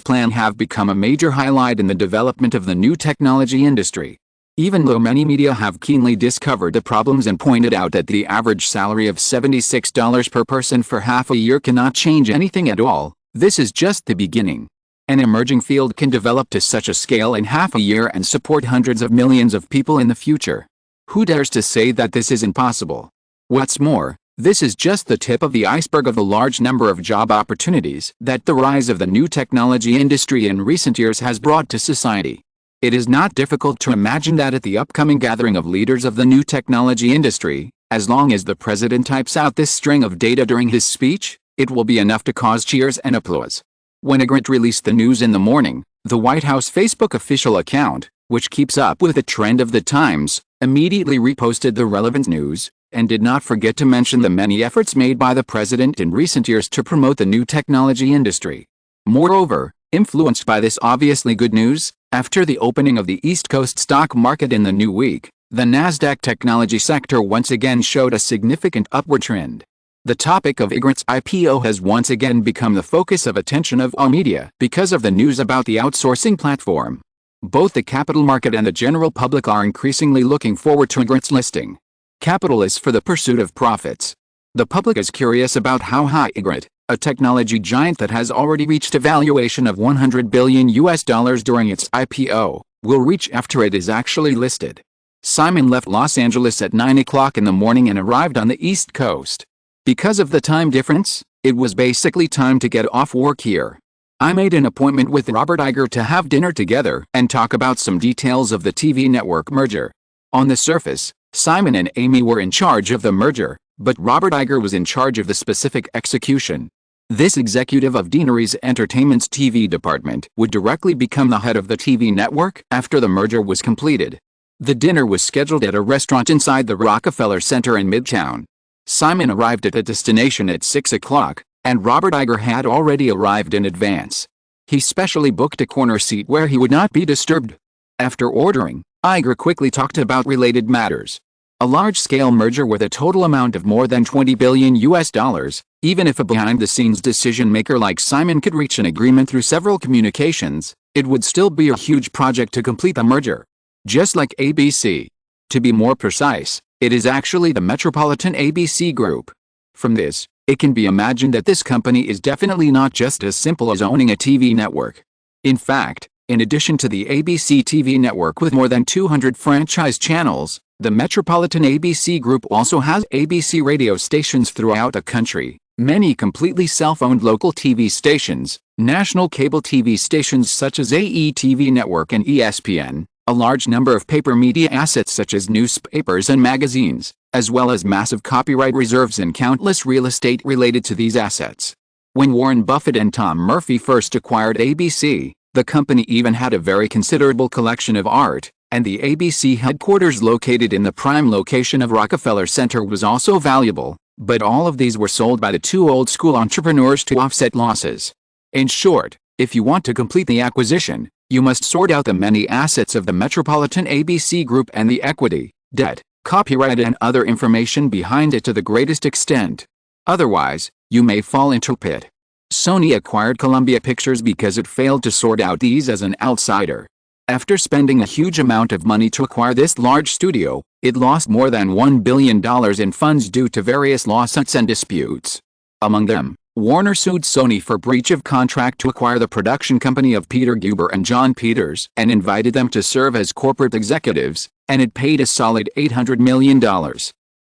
plan have become a major highlight in the development of the new technology industry. Even though many media have keenly discovered the problems and pointed out that the average salary of $76 per person for half a year cannot change anything at all, this is just the beginning. An emerging field can develop to such a scale in half a year and support hundreds of millions of people in the future. Who dares to say that this is impossible? What's more, this is just the tip of the iceberg of the large number of job opportunities that the rise of the new technology industry in recent years has brought to society. It is not difficult to imagine that at the upcoming gathering of leaders of the new technology industry, as long as the president types out this string of data during his speech, it will be enough to cause cheers and applause. When Ygritte released the news in the morning, the White House Facebook official account, which keeps up with the trend of the times, immediately reposted the relevant news, and did not forget to mention the many efforts made by the president in recent years to promote the new technology industry. Moreover, influenced by this obviously good news, after the opening of the East Coast stock market in the new week, the Nasdaq technology sector once again showed a significant upward trend. The topic of Ygritte's IPO has once again become the focus of attention of all media because of the news about the outsourcing platform. Both the capital market and the general public are increasingly looking forward to Ygritte's listing. Capital is for the pursuit of profits. The public is curious about how high Ygritte, a technology giant that has already reached a valuation of $100 billion during its IPO, will reach after it is actually listed. Simon left Los Angeles at 9 o'clock in the morning and arrived on the East Coast. Because of the time difference, it was basically time to get off work here. I made an appointment with Robert Iger to have dinner together and talk about some details of the TV network merger. On the surface, Simon and Amy were in charge of the merger, but Robert Iger was in charge of the specific execution. This executive of Deanery's Entertainment's TV department would directly become the head of the TV network after the merger was completed. The dinner was scheduled at a restaurant inside the Rockefeller Center in Midtown. Simon arrived at the destination at 6 o'clock, and Robert Iger had already arrived in advance. He specially booked a corner seat where he would not be disturbed. After ordering, Iger quickly talked about related matters. A large-scale merger with a total amount of more than $20 billion US, even if a behind-the-scenes decision-maker like Simon could reach an agreement through several communications, it would still be a huge project to complete the merger. Just like ABC. To be more precise, it is actually the Metropolitan ABC Group. From this, it can be imagined that this company is definitely not just as simple as owning a TV network. In fact, in addition to the ABC TV network with more than 200 franchise channels, the Metropolitan ABC Group also has ABC radio stations throughout the country, many completely self-owned local TV stations, national cable TV stations such as AETV Network and ESPN, a large number of paper media assets such as newspapers and magazines, as well as massive copyright reserves and countless real estate related to these assets. When Warren Buffett and Tom Murphy first acquired ABC, the company even had a very considerable collection of art, and the ABC headquarters located in the prime location of Rockefeller Center was also valuable, but all of these were sold by the two old-school entrepreneurs to offset losses. In short, if you want to complete the acquisition, you must sort out the many assets of the Metropolitan ABC Group and the equity, debt, copyright and other information behind it to the greatest extent. Otherwise, you may fall into a pit. Sony acquired Columbia Pictures because it failed to sort out these as an outsider. After spending a huge amount of money to acquire this large studio, it lost more than $1 billion in funds due to various lawsuits and disputes. Among them, Warner sued Sony for breach of contract to acquire the production company of Peter Guber and John Peters and invited them to serve as corporate executives, and it paid a solid $800 million.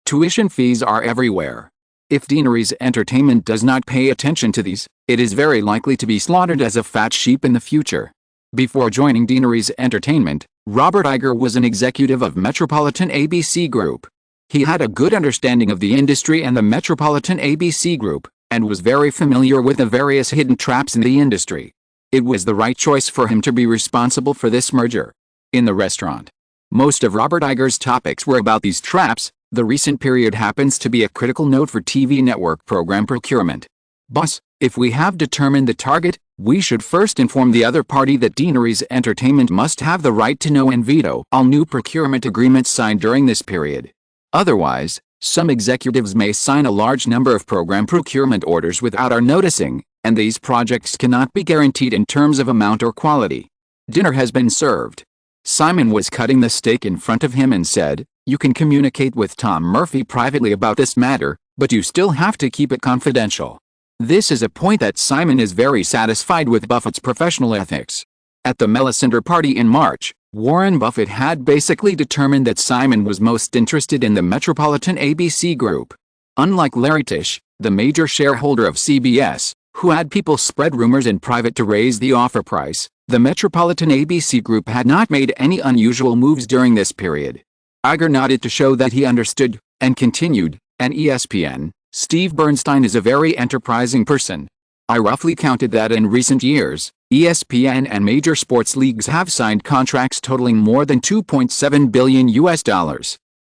Tuition fees are everywhere. If Deaneries Entertainment does not pay attention to these, it is very likely to be slaughtered as a fat sheep in the future. Before joining Deaneries Entertainment, Robert Iger was an executive of Metropolitan ABC Group. He had a good understanding of the industry and the Metropolitan ABC Group, and was very familiar with the various hidden traps in the industry. It was the right choice for him to be responsible for this merger. In the restaurant, most of Robert Iger's topics were about these traps. The recent period happens to be a critical note for TV network program procurement. Boss, if we have determined the target, we should first inform the other party that Deaneries Entertainment must have the right to know and veto all new procurement agreements signed during this period. Otherwise, some executives may sign a large number of program procurement orders without our noticing, and these projects cannot be guaranteed in terms of amount or quality. Dinner has been served. Simon was cutting the steak in front of him and said, "You can communicate with Tom Murphy privately about this matter, but you still have to keep it confidential." This is a point that Simon is very satisfied with Buffett's professional ethics. At the Melisandre party in March, Warren Buffett had basically determined that Simon was most interested in the Metropolitan ABC Group. Unlike Larry Tisch, the major shareholder of CBS, who had people spread rumors in private to raise the offer price, the Metropolitan ABC Group had not made any unusual moves during this period. Iger nodded to show that he understood, and continued, "And ESPN, Steve Bernstein is a very enterprising person. I roughly counted that in recent years, ESPN and major sports leagues have signed contracts totaling more than $2.7 billion US.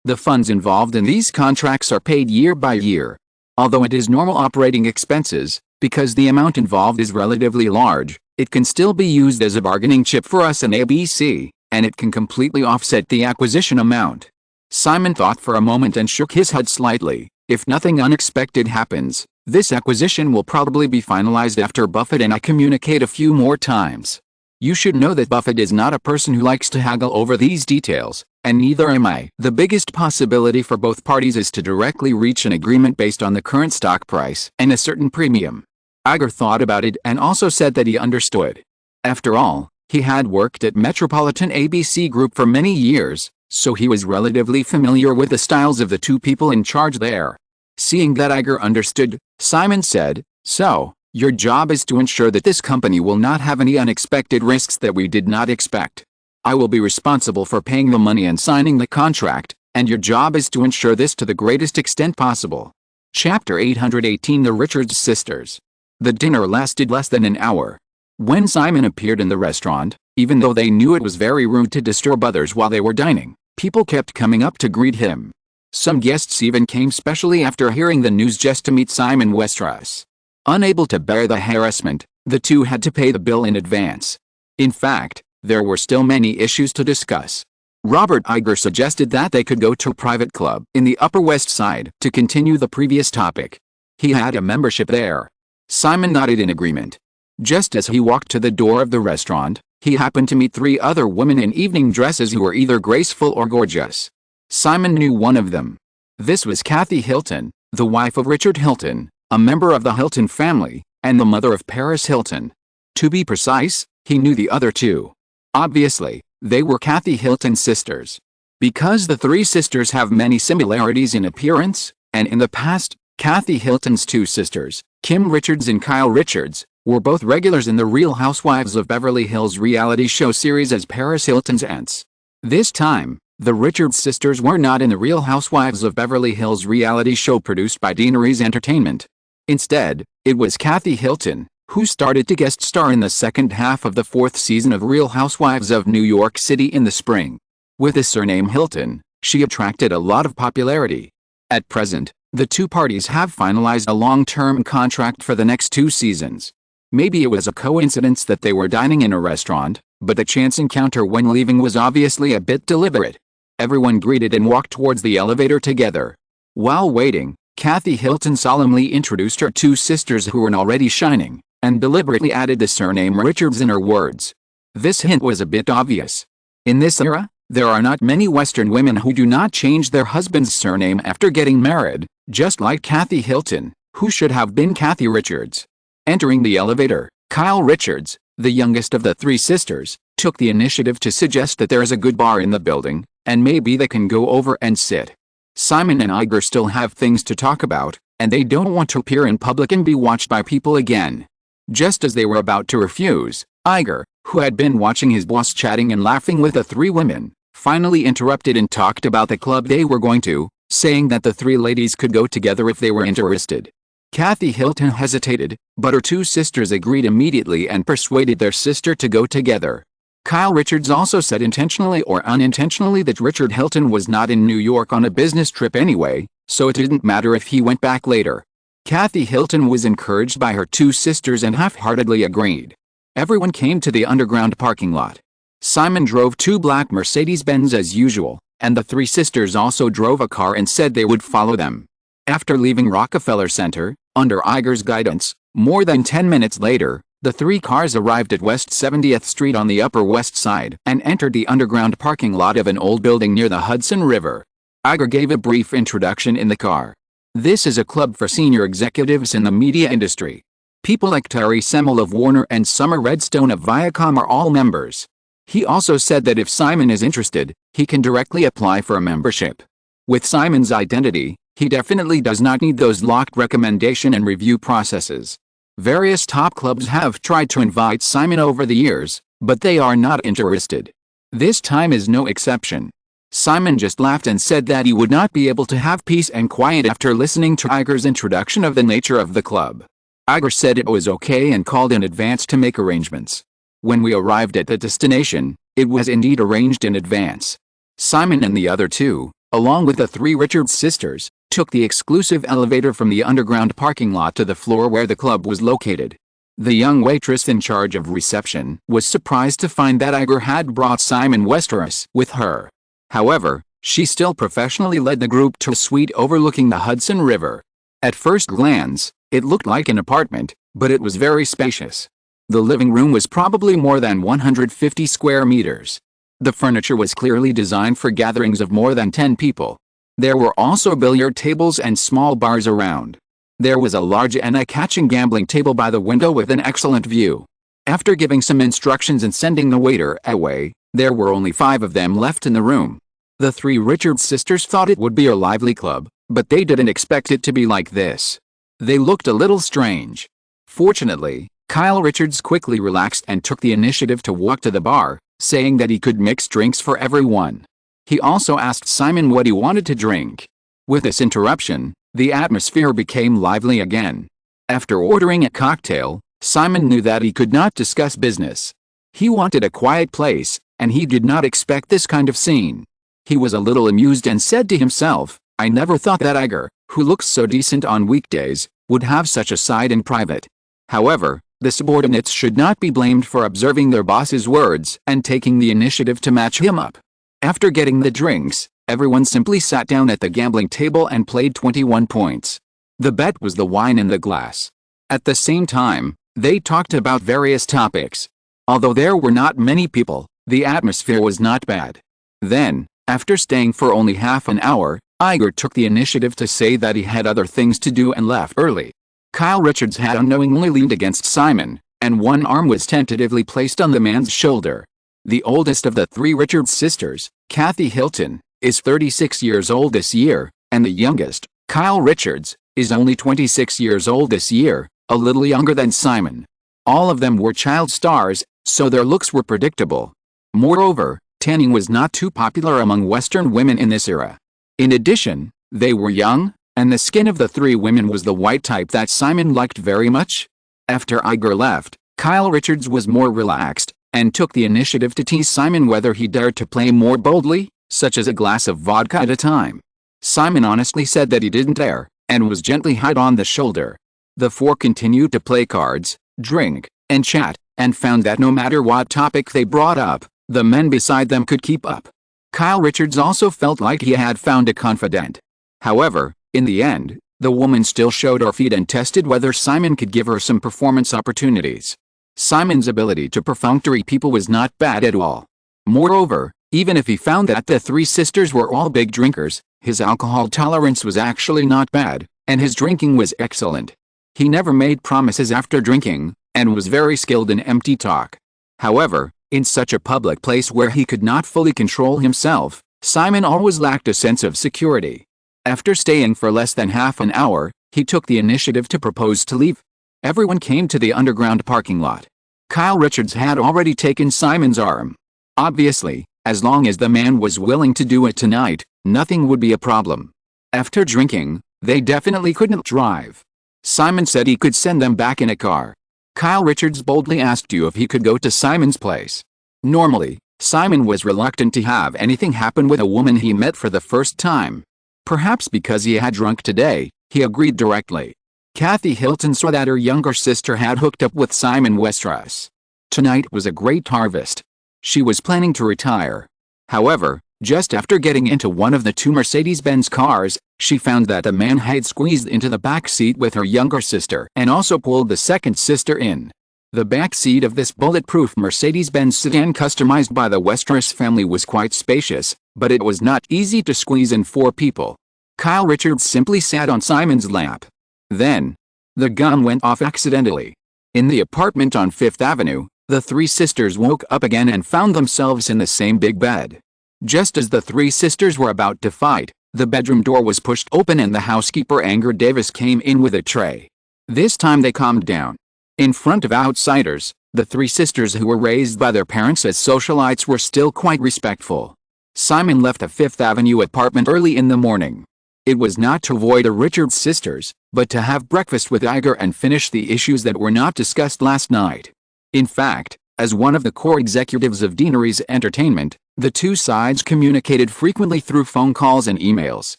The funds involved in these contracts are paid year by year. Although it is normal operating expenses, because the amount involved is relatively large, it can still be used as a bargaining chip for us and ABC, and it can completely offset the acquisition amount." Simon thought for a moment and shook his head slightly. "If nothing unexpected happens, this acquisition will probably be finalized after Buffett and I communicate a few more times. You should know that Buffett is not a person who likes to haggle over these details, and neither am I. The biggest possibility for both parties is to directly reach an agreement based on the current stock price and a certain premium." Iger thought about it and also said that he understood. After all, he had worked at Metropolitan ABC Group for many years, so he was relatively familiar with the styles of the two people in charge there. Seeing that Iger understood, Simon said, "So, your job is to ensure that this company will not have any unexpected risks that we did not expect. I will be responsible for paying the money and signing the contract, and your job is to ensure this to the greatest extent possible." Chapter 818 The Richards Sisters. The dinner lasted less than an hour. When Simon appeared in the restaurant, even though they knew it was very rude to disturb others while they were dining, people kept coming up to greet him. Some guests even came specially after hearing the news just to meet Simon Westeros. Unable to bear the harassment, the two had to pay the bill in advance. In fact, there were still many issues to discuss. Robert Iger suggested that they could go to a private club in the Upper West Side to continue the previous topic. He had a membership there. Simon nodded in agreement. Just as he walked to the door of the restaurant, he happened to meet 3 other women in evening dresses who were either graceful or gorgeous. Simon knew one of them. This was Kathy Hilton, the wife of Richard Hilton, a member of the Hilton family, and the mother of Paris Hilton. To be precise, he knew the other 2. Obviously, they were Kathy Hilton's sisters. Because the 3 sisters have many similarities in appearance, and in the past, Kathy Hilton's 2 sisters, Kim Richards and Kyle Richards, were both regulars in the Real Housewives of Beverly Hills reality show series as Paris Hilton's aunts. This time, the Richards sisters were not in the Real Housewives of Beverly Hills reality show produced by Deaneries Entertainment. Instead, it was Kathy Hilton, who started to guest star in the second half of the 4th season of Real Housewives of New York City in the spring. With the surname Hilton, she attracted a lot of popularity. At present, the 2 parties have finalized a long-term contract for the next 2 seasons. Maybe it was a coincidence that they were dining in a restaurant, but the chance encounter when leaving was obviously a bit deliberate. Everyone greeted and walked towards the elevator together. While waiting, Kathy Hilton solemnly introduced her 2 sisters who were already shining, and deliberately added the surname Richards in her words. This hint was a bit obvious. In this era, there are not many Western women who do not change their husband's surname after getting married, just like Kathy Hilton, who should have been Kathy Richards. Entering the elevator, Kyle Richards, the youngest of the 3 sisters, took the initiative to suggest that there is a good bar in the building, and maybe they can go over and sit. Simon and Iger still have things to talk about, and they don't want to appear in public and be watched by people again. Just as they were about to refuse, Iger, who had been watching his boss chatting and laughing with the 3 women, finally interrupted and talked about the club they were going to, saying that the 3 ladies could go together if they were interested. Kathy Hilton hesitated, but her 2 sisters agreed immediately and persuaded their sister to go together. Kyle Richards also said intentionally or unintentionally that Richard Hilton was not in New York on a business trip anyway, so it didn't matter if he went back later. Kathy Hilton was encouraged by her 2 sisters and half-heartedly agreed. Everyone came to the underground parking lot. Simon drove 2 black Mercedes-Benz as usual, and the 3 sisters also drove a car and said they would follow them. After leaving Rockefeller Center, under Iger's guidance, more than 10 minutes later, the 3 cars arrived at West 70th Street on the Upper West Side and entered the underground parking lot of an old building near the Hudson River. Iger gave a brief introduction in the car. This is a club for senior executives in the media industry. People like Terry Semel of Warner and Summer Redstone of Viacom are all members. He also said that if Simon is interested, he can directly apply for a membership. With Simon's identity, he definitely does not need those locked recommendation and review processes. Various top clubs have tried to invite Simon over the years, but they are not interested. This time is no exception. Simon just laughed and said that he would not be able to have peace and quiet after listening to Iger's introduction of the nature of the club. Iger said it was okay and called in advance to make arrangements. When we arrived at the destination, it was indeed arranged in advance. Simon and the other 2, along with the 3 Richards sisters, took the exclusive elevator from the underground parking lot to the floor where the club was located. The young waitress in charge of reception was surprised to find that Iger had brought Simon Westeros with her. However, she still professionally led the group to a suite overlooking the Hudson River. At first glance, it looked like an apartment, but it was very spacious. The living room was probably more than 150 square meters. The furniture was clearly designed for gatherings of more than 10 people. There were also billiard tables and small bars around. There was a large and eye-catching gambling table by the window with an excellent view. After giving some instructions and sending the waiter away, there were only 5 of them left in the room. The 3 Richards sisters thought it would be a lively club, but they didn't expect it to be like this. They looked a little strange. Fortunately, Kyle Richards quickly relaxed and took the initiative to walk to the bar, saying that he could mix drinks for everyone. He also asked Simon what he wanted to drink. With this interruption, the atmosphere became lively again. After ordering a cocktail, Simon knew that he could not discuss business. He wanted a quiet place, and he did not expect this kind of scene. He was a little amused and said to himself, "I never thought that Iger, who looks so decent on weekdays, would have such a side in private." However, the subordinates should not be blamed for observing their boss's words and taking the initiative to match him up. After getting the drinks, everyone simply sat down at the gambling table and played 21 points. The bet was the wine in the glass. At the same time, they talked about various topics. Although there were not many people, the atmosphere was not bad. Then, after staying for only half an hour, Iger took the initiative to say that he had other things to do and left early. Kyle Richards had unknowingly leaned against Simon, and one arm was tentatively placed on the man's shoulder. The oldest of the three Richards sisters, Kathy Hilton, is 36 years old this year, and the youngest, Kyle Richards, is only 26 years old this year, a little younger than Simon. All of them were child stars, so their looks were predictable. Moreover, tanning was not too popular among Western women in this era. In addition, they were young, and the skin of the three women was the white type that Simon liked very much. After Iger left, Kyle Richards was more relaxed, and took the initiative to tease Simon whether he dared to play more boldly, such as a glass of vodka at a time. Simon honestly said that he didn't dare, and was gently hit on the shoulder. The four continued to play cards, drink, and chat, and found that no matter what topic they brought up, the men beside them could keep up. Kyle Richards also felt like he had found a confidant. However, in the end, the woman still showed her feet and tested whether Simon could give her some performance opportunities. Simon's ability to perfunctory people was not bad at all. Moreover, even if he found that the three sisters were all big drinkers, his alcohol tolerance was actually not bad, and his drinking was excellent. He never made promises after drinking, and was very skilled in empty talk. However, in such a public place where he could not fully control himself, Simon always lacked a sense of security. After staying for less than half an hour, he took the initiative to propose to leave. Everyone came to the underground parking lot. Kyle Richards had already taken Simon's arm. Obviously, as long as the man was willing to do it tonight, nothing would be a problem. After drinking, they definitely couldn't drive. Simon said he could send them back in a car. Kyle Richards boldly asked you if he could go to Simon's place. Normally, Simon was reluctant to have anything happen with a woman he met for the first time. Perhaps because he had drunk today, he agreed directly. Kathy Hilton saw that her younger sister had hooked up with Simon Westeros. Tonight was a great harvest. She was planning to retire. However, just after getting into one of the two Mercedes-Benz cars, she found that the man had squeezed into the back seat with her younger sister and also pulled the second sister in. The back seat of this bulletproof Mercedes-Benz sedan customized by the Westeros family was quite spacious, but it was not easy to squeeze in four people. Kyle Richards simply sat on Simon's lap. Then, the gun went off accidentally. In the apartment on Fifth Avenue, the three sisters woke up again and found themselves in the same big bed. Just as the three sisters were about to fight, the bedroom door was pushed open and the housekeeper Anger Davis came in with a tray. This time they calmed down. In front of outsiders, the three sisters who were raised by their parents as socialites were still quite respectful. Simon left the Fifth Avenue apartment early in the morning. It was not to avoid the Richards sisters, but to have breakfast with Iger and finish the issues that were not discussed last night. In fact, as one of the core executives of Deanery's Entertainment, the two sides communicated frequently through phone calls and emails.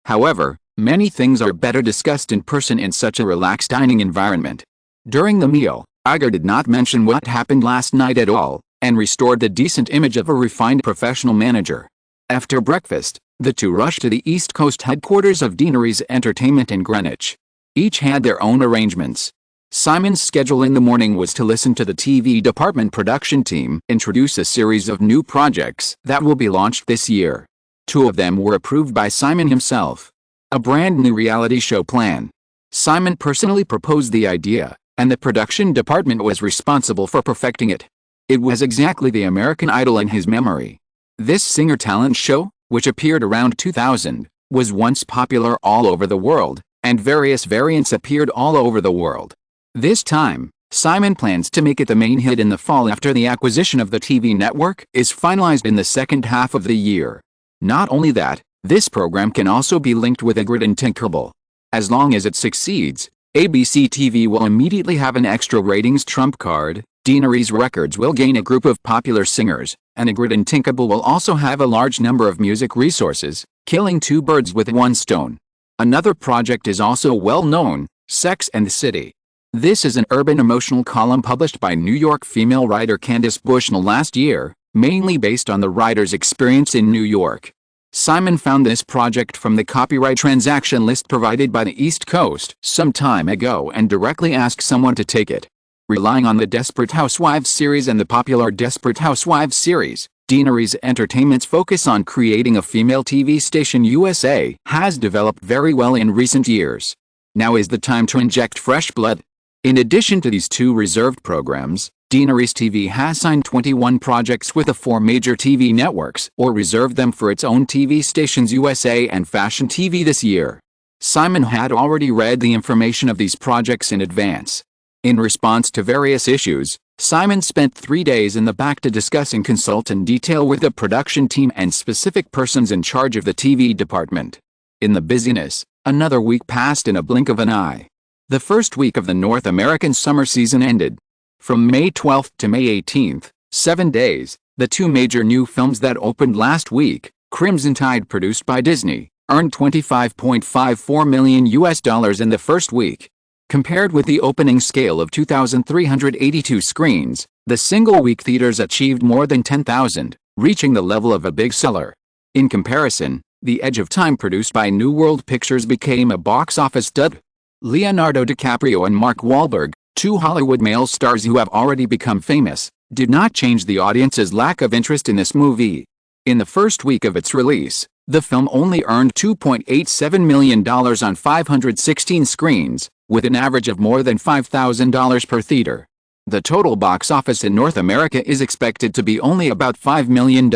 However, many things are better discussed in person in such a relaxed dining environment. During the meal, Iger did not mention what happened last night at all, and restored the decent image of a refined professional manager. After breakfast, the two rushed to the East Coast headquarters of Deanery's Entertainment in Greenwich. Each had their own arrangements. Simon's schedule in the morning was to listen to the TV department production team introduce a series of new projects that will be launched this year. Two of them were approved by Simon himself. A brand new reality show plan. Simon personally proposed the idea, and the production department was responsible for perfecting it. It was exactly the American Idol in his memory. This singer talent show, which appeared around 2000, was once popular all over the world, and various variants appeared all over the world. This time, Simon plans to make it the main hit in the fall after the acquisition of the TV network is finalized in the second half of the year. Not only that, this program can also be linked with Ingrid and Tinkerbell. As long as it succeeds, ABC TV will immediately have an extra ratings trump card, Deanery's Records will gain a group of popular singers, and Ingrid and Tinkerbell will also have a large number of music resources, killing two birds with one stone. Another project is also well known, Sex and the City. This is an urban emotional column published by New York female writer Candace Bushnell last year, mainly based on the writer's experience in New York. Simon found this project from the copyright transaction list provided by the East Coast some time ago and directly asked someone to take it. Relying on the Desperate Housewives series and the popular Desperate Housewives series, Deaneries Entertainment's focus on creating a female TV station USA has developed very well in recent years. Now is the time to inject fresh blood. In addition to these two reserved programs, Deaneries TV has signed 21 projects with the 4 major TV networks or reserved them for its own TV stations USA and Fashion TV this year. Simon had already read the information of these projects in advance. In response to various issues, Simon spent 3 days in the back to discuss and consult in detail with the production team and specific persons in charge of the TV department. In the busyness, another week passed in a blink of an eye. The first week of the North American summer season ended. From May 12th to May 18th, 7 days, the 2 major new films that opened last week, Crimson Tide produced by Disney, earned $25.54 million in the first week. Compared with the opening scale of 2,382 screens, the single-week theaters achieved more than 10,000, reaching the level of a big seller. In comparison, The Edge of Time produced by New World Pictures became a box office dud. Leonardo DiCaprio and Mark Wahlberg, 2 Hollywood male stars who have already become famous, did not change the audience's lack of interest in this movie. In the first week of its release, the film only earned $2.87 million on 516 screens, with an average of more than $5,000 per theater. The total box office in North America is expected to be only about $5 million.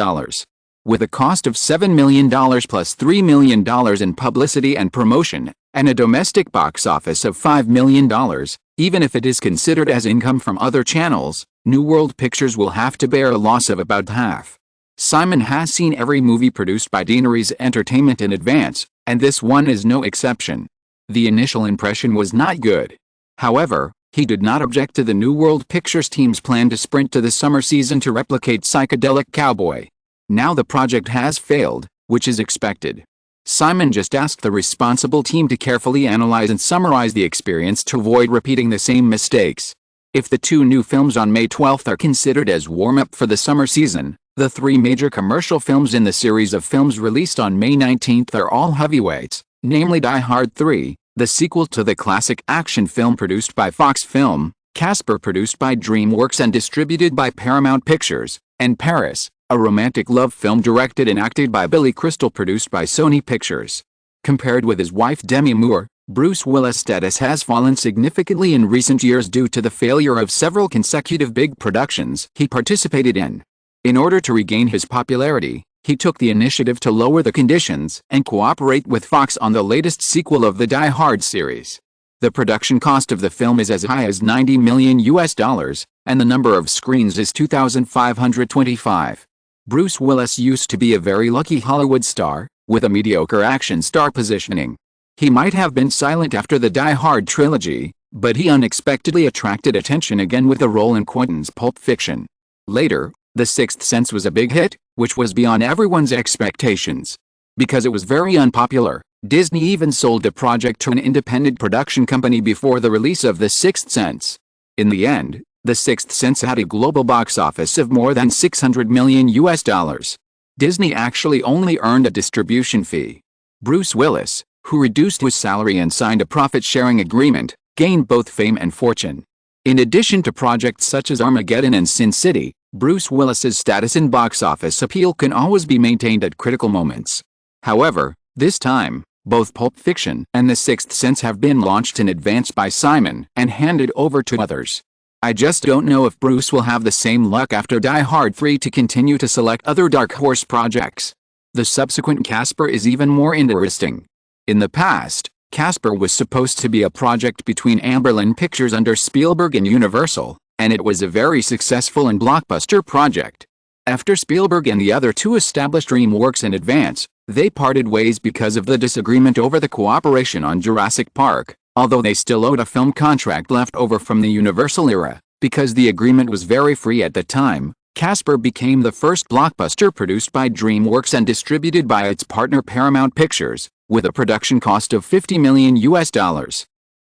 With a cost of $7 million plus $3 million in publicity and promotion, and a domestic box office of $5 million, even if it is considered as income from other channels, New World Pictures will have to bear a loss of about half. Simon has seen every movie produced by Deaneries Entertainment in advance, and this one is no exception. The initial impression was not good. However, he did not object to the New World Pictures team's plan to sprint to the summer season to replicate Psychedelic Cowboy. Now the project has failed, which is expected. Simon just asked the responsible team to carefully analyze and summarize the experience to avoid repeating the same mistakes. If the 2 new films on May 12th are considered as warm-up for the summer season, the 3 major commercial films in the series of films released on May 19th are all heavyweights, namely Die Hard 3, the sequel to the classic action film produced by Fox Film, Casper produced by DreamWorks and distributed by Paramount Pictures, and Paris, a romantic love film directed and acted by Billy Crystal produced by Sony Pictures. Compared with his wife Demi Moore, Bruce Willis' status has fallen significantly in recent years due to the failure of several consecutive big productions he participated in. In order to regain his popularity, he took the initiative to lower the conditions and cooperate with Fox on the latest sequel of the Die Hard series. The production cost of the film is as high as $90 million, and the number of screens is 2,525. Bruce Willis used to be a very lucky Hollywood star, with a mediocre action star positioning. He might have been silent after the Die Hard trilogy, but he unexpectedly attracted attention again with a role in Quentin's Pulp Fiction. Later, The Sixth Sense was a big hit, which was beyond everyone's expectations. Because it was very unpopular, Disney even sold the project to an independent production company before the release of The Sixth Sense. In the end, The Sixth Sense had a global box office of more than $600 million. Disney actually only earned a distribution fee. Bruce Willis, who reduced his salary and signed a profit-sharing agreement, gained both fame and fortune. In addition to projects such as Armageddon and Sin City, Bruce Willis's status in box office appeal can always be maintained at critical moments. However, this time, both Pulp Fiction and The Sixth Sense have been launched in advance by Simon and handed over to others. I just don't know if Bruce will have the same luck after Die Hard 3 to continue to select other dark horse projects. The subsequent Casper is even more interesting. In the past, Casper was supposed to be a project between Amberlin Pictures under Spielberg and Universal, and it was a very successful and blockbuster project. After Spielberg and the other 2 established DreamWorks in advance, they parted ways because of the disagreement over the cooperation on Jurassic Park, although they still owed a film contract left over from the Universal era. Because the agreement was very free at the time, Casper became the first blockbuster produced by DreamWorks and distributed by its partner Paramount Pictures, with a production cost of $50 million.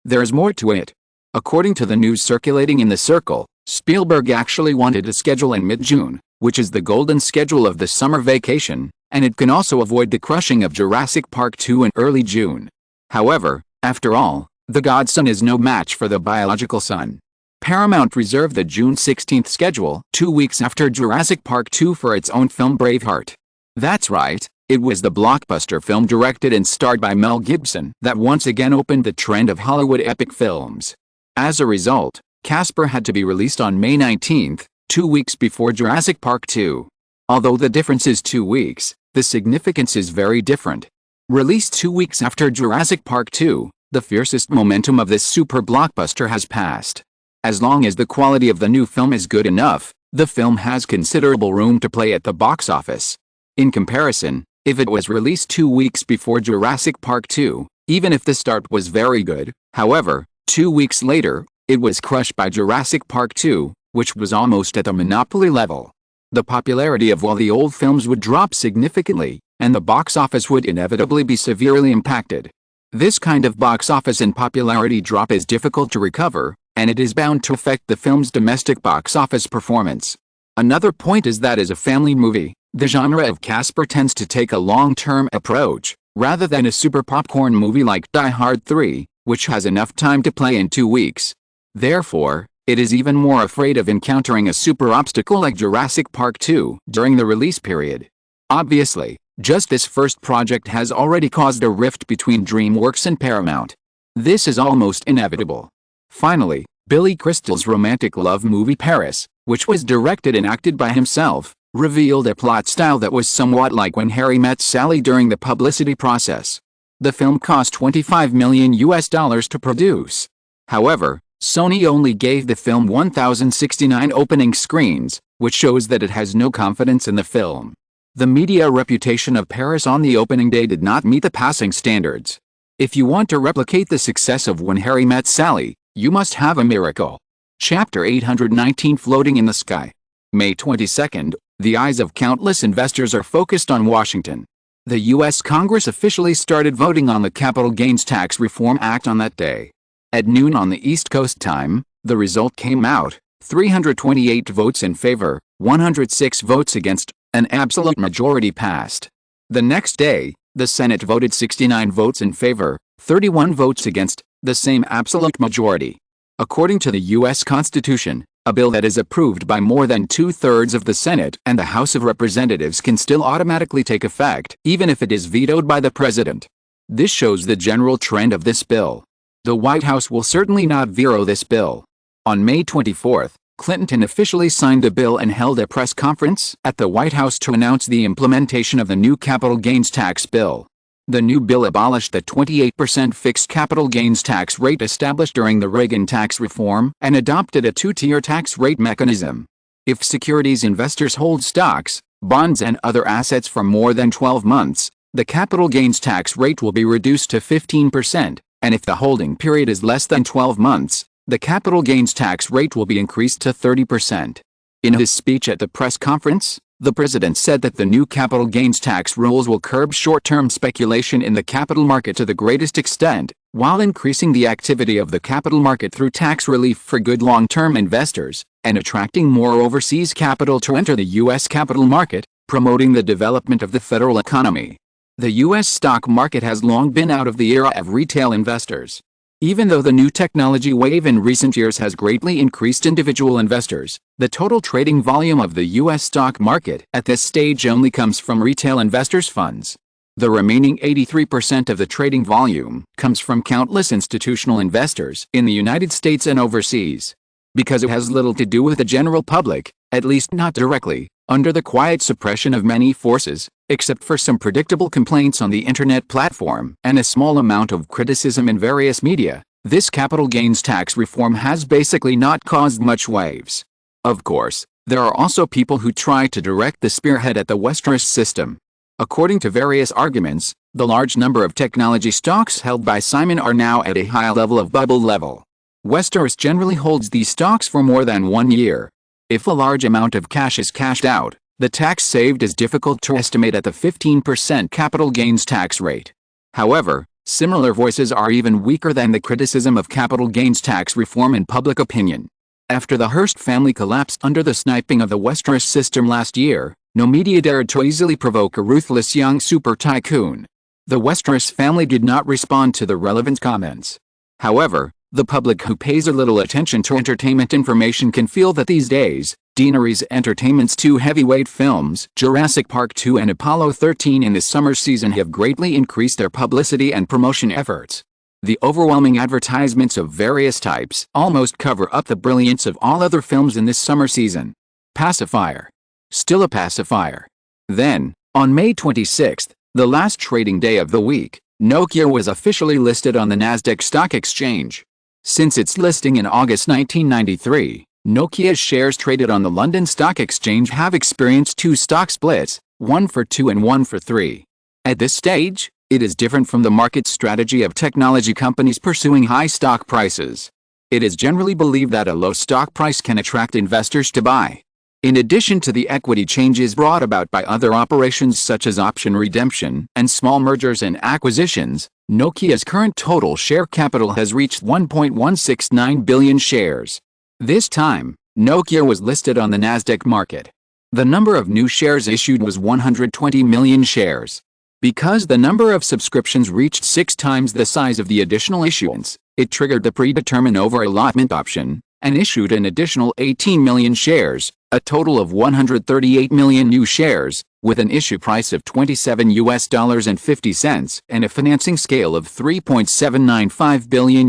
There's more to it. According to the news circulating in the circle, Spielberg actually wanted a schedule in mid-June, which is the golden schedule of the summer vacation, and it can also avoid the crushing of Jurassic Park 2 in early June. However, after all, the godson is no match for the biological son. Paramount reserved the June 16th schedule, 2 weeks after Jurassic Park 2, for its own film Braveheart. That's right, it was the blockbuster film directed and starred by Mel Gibson that once again opened the trend of Hollywood epic films. As a result, Casper had to be released on May 19th, 2 weeks before Jurassic Park 2. Although the difference is 2 weeks, the significance is very different. Released 2 weeks after Jurassic Park 2, the fiercest momentum of this super blockbuster has passed. As long as the quality of the new film is good enough, the film has considerable room to play at the box office. In comparison, if it was released 2 weeks before Jurassic Park 2, even if the start was very good, however, 2 weeks later, it was crushed by Jurassic Park 2, which was almost at the monopoly level. The popularity of all the old films would drop significantly, and the box office would inevitably be severely impacted. This kind of box office and popularity drop is difficult to recover, and it is bound to affect the film's domestic box office performance. Another point is that as a family movie, the genre of Casper tends to take a long-term approach, rather than a super popcorn movie like Die Hard 3, which has enough time to play in 2 weeks. Therefore, it is even more afraid of encountering a super obstacle like Jurassic Park 2 during the release period. Obviously, just this first project has already caused a rift between DreamWorks and Paramount. This is almost inevitable. Finally, Billy Crystal's romantic love movie Paris, which was directed and acted by himself, revealed a plot style that was somewhat like When Harry Met Sally during the publicity process. The film cost $25 million to produce. However, Sony only gave the film 1,069 opening screens, which shows that it has no confidence in the film. The media reputation of Paris on the opening day did not meet the passing standards. If you want to replicate the success of When Harry Met Sally, you must have a miracle. Chapter 819, Floating in the Sky. May 22nd, the eyes of countless investors are focused on Washington. The U.S. Congress officially started voting on the Capital Gains Tax Reform Act on that day. At noon on the East Coast time, the result came out: 328 votes in favor, 106 votes against, an absolute majority passed. The next day, the Senate voted 69 votes in favor, 31 votes against, the same absolute majority. According to the U.S. Constitution, a bill that is approved by more than 2/3 of the Senate and the House of Representatives can still automatically take effect, even if it is vetoed by the President. This shows the general trend of this bill. The White House will certainly not veto this bill. On May 24th, Clinton officially signed the bill and held a press conference at the White House to announce the implementation of the new capital gains tax bill. The new bill abolished the 28% fixed capital gains tax rate established during the Reagan tax reform and adopted a two-tier tax rate mechanism. If securities investors hold stocks, bonds and other assets for more than 12 months, the capital gains tax rate will be reduced to 15%. And if the holding period is less than 12 months, the capital gains tax rate will be increased to 30%. In his speech at the press conference, the president said that the new capital gains tax rules will curb short-term speculation in the capital market to the greatest extent, while increasing the activity of the capital market through tax relief for good long-term investors, and attracting more overseas capital to enter the U.S. capital market, promoting the development of the federal economy. The U.S. stock market has long been out of the era of retail investors. Even though the new technology wave in recent years has greatly increased individual investors, the total trading volume of the U.S. stock market at this stage only comes from retail investors' funds. The remaining 83% of the trading volume comes from countless institutional investors in the United States and overseas. Because it has little to do with the general public, at least not directly, under the quiet suppression of many forces, except for some predictable complaints on the internet platform and a small amount of criticism in various media, this capital gains tax reform has basically not caused much waves. Of course, there are also people who try to direct the spearhead at the Westeros system. According to various arguments, the large number of technology stocks held by Simon are now at a high level of bubble level. Westeros generally holds these stocks for more than 1 year. If a large amount of cash is cashed out, the tax saved is difficult to estimate at the 15% capital gains tax rate. However, similar voices are even weaker than the criticism of capital gains tax reform in public opinion. After the Hearst family collapsed under the sniping of the Westeros system last year, no media dared to easily provoke a ruthless young super tycoon. The Westeros family did not respond to the relevant comments. However, the public who pays a little attention to entertainment information can feel that these days, Daenerys Entertainment's two heavyweight films, Jurassic Park 2 and Apollo 13 in this summer season, have greatly increased their publicity and promotion efforts. The overwhelming advertisements of various types almost cover up the brilliance of all other films in this summer season. Pacifier. Still a pacifier. Then, on May 26th, the last trading day of the week, Nokia was officially listed on the Nasdaq Stock Exchange. Since its listing in August 1993, Nokia's shares traded on the London Stock Exchange have experienced two stock splits, one for 2 and one for 3. At this stage, it is different from the market strategy of technology companies pursuing high stock prices. It is generally believed that a low stock price can attract investors to buy. In addition to the equity changes brought about by other operations such as option redemption and small mergers and acquisitions, Nokia's current total share capital has reached 1.169 billion shares. This time, Nokia was listed on the Nasdaq market. The number of new shares issued was 120 million shares. Because the number of subscriptions reached 6 times the size of the additional issuance, it triggered the predetermined over-allotment option and issued an additional 18 million shares, a total of 138 million new shares, with an issue price of $27.50 and a financing scale of $3.795 billion.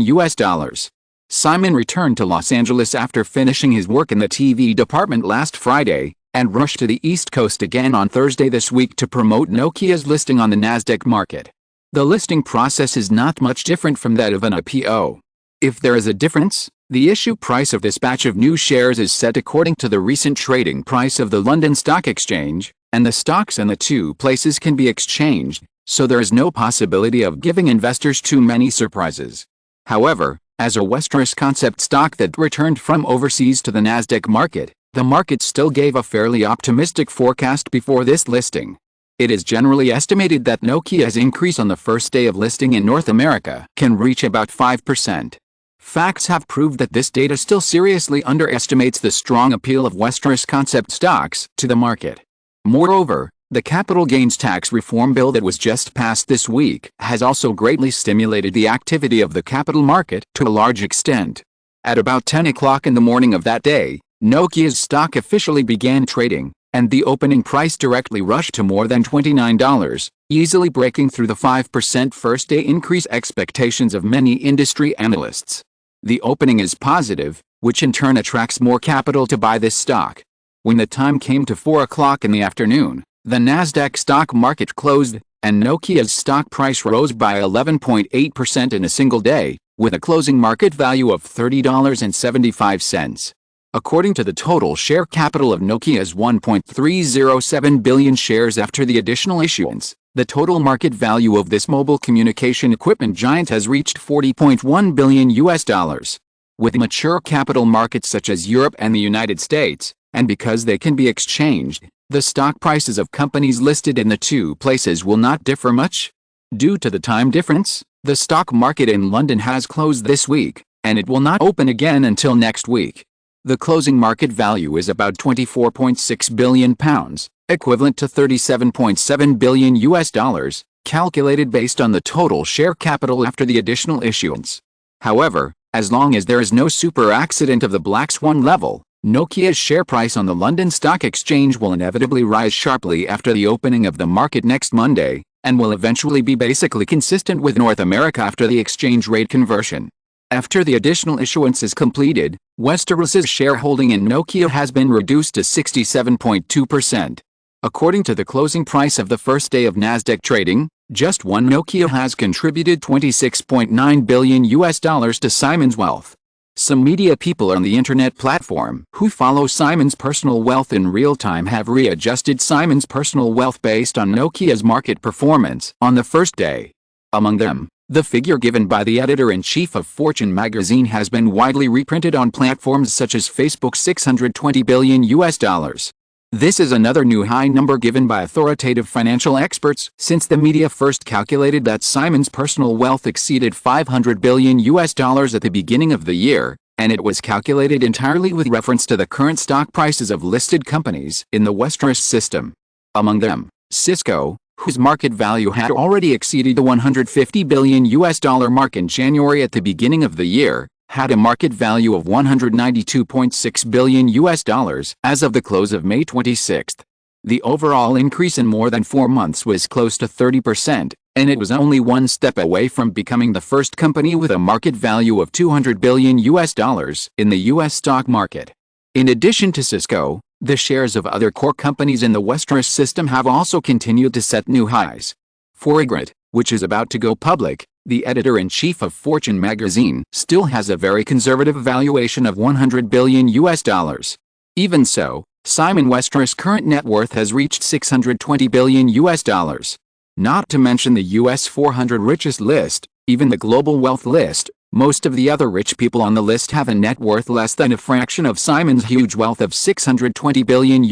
Simon returned to Los Angeles after finishing his work in the TV department last Friday, and rushed to the East Coast again on Thursday this week to promote Nokia's listing on the Nasdaq market. The listing process is not much different from that of an IPO. If there is a difference, the issue price of this batch of new shares is set according to the recent trading price of the London Stock Exchange, and the stocks in the two places can be exchanged, so there is no possibility of giving investors too many surprises. However, as a Westeros concept stock that returned from overseas to the Nasdaq market, the market still gave a fairly optimistic forecast before this listing. It is generally estimated that Nokia's increase on the first day of listing in North America can reach about 5%. Facts have proved that this data still seriously underestimates the strong appeal of Westeros concept stocks to the market. Moreover, the capital gains tax reform bill that was just passed this week has also greatly stimulated the activity of the capital market to a large extent. At about 10 o'clock in the morning of that day, Nokia's stock officially began trading, and the opening price directly rushed to more than $29, easily breaking through the 5% first-day increase expectations of many industry analysts. The opening is positive, which in turn attracts more capital to buy this stock. When the time came to 4 o'clock in the afternoon, the Nasdaq stock market closed, and Nokia's stock price rose by 11.8% in a single day, with a closing market value of $30.75. According to the total share capital of Nokia's 1.307 billion shares after the additional issuance, the total market value of this mobile communication equipment giant has reached $40.1 billion. With mature capital markets such as Europe and the United States, and because they can be exchanged, the stock prices of companies listed in the two places will not differ much. Due to the time difference, the stock market in London has closed this week, and it will not open again until next week. The closing market value is about £24.6 billion, equivalent to $37.7 billion, calculated based on the total share capital after the additional issuance. However, as long as there is no super accident of the black swan level, Nokia's share price on the London Stock Exchange will inevitably rise sharply after the opening of the market next Monday, and will eventually be basically consistent with North America after the exchange rate conversion. After the additional issuance is completed, Westeros's shareholding in Nokia has been reduced to 67.2%. According to the closing price of the first day of Nasdaq trading, just one Nokia has contributed $26.9 billion to Simon's wealth. Some media people on the internet platform who follow Simon's personal wealth in real time have readjusted Simon's personal wealth based on Nokia's market performance on the first day. Among them, the figure given by the editor-in-chief of Fortune magazine has been widely reprinted on platforms such as Facebook, $620 billion. This is another new high number given by authoritative financial experts since the media first calculated that Simon's personal wealth exceeded $500 billion at the beginning of the year, and it was calculated entirely with reference to the current stock prices of listed companies in the Westeros system. Among them, Cisco, whose market value had already exceeded the $150 billion mark in January at the beginning of the year, had a market value of $192.6 billion as of the close of May 26. The overall increase in more than 4 months was close to 30%, and it was only one step away from becoming the first company with a market value of $200 billion in the U.S. stock market. In addition to Cisco, the shares of other core companies in the Westeros system have also continued to set new highs. For Ygritte, which is about to go public, the editor-in-chief of Fortune magazine still has a very conservative valuation of $100 billion. Even so, Simon Westeros' current net worth has reached $620 billion. Not to mention the US 400 richest list, even the global wealth list, most of the other rich people on the list have a net worth less than a fraction of Simon's huge wealth of $620 billion.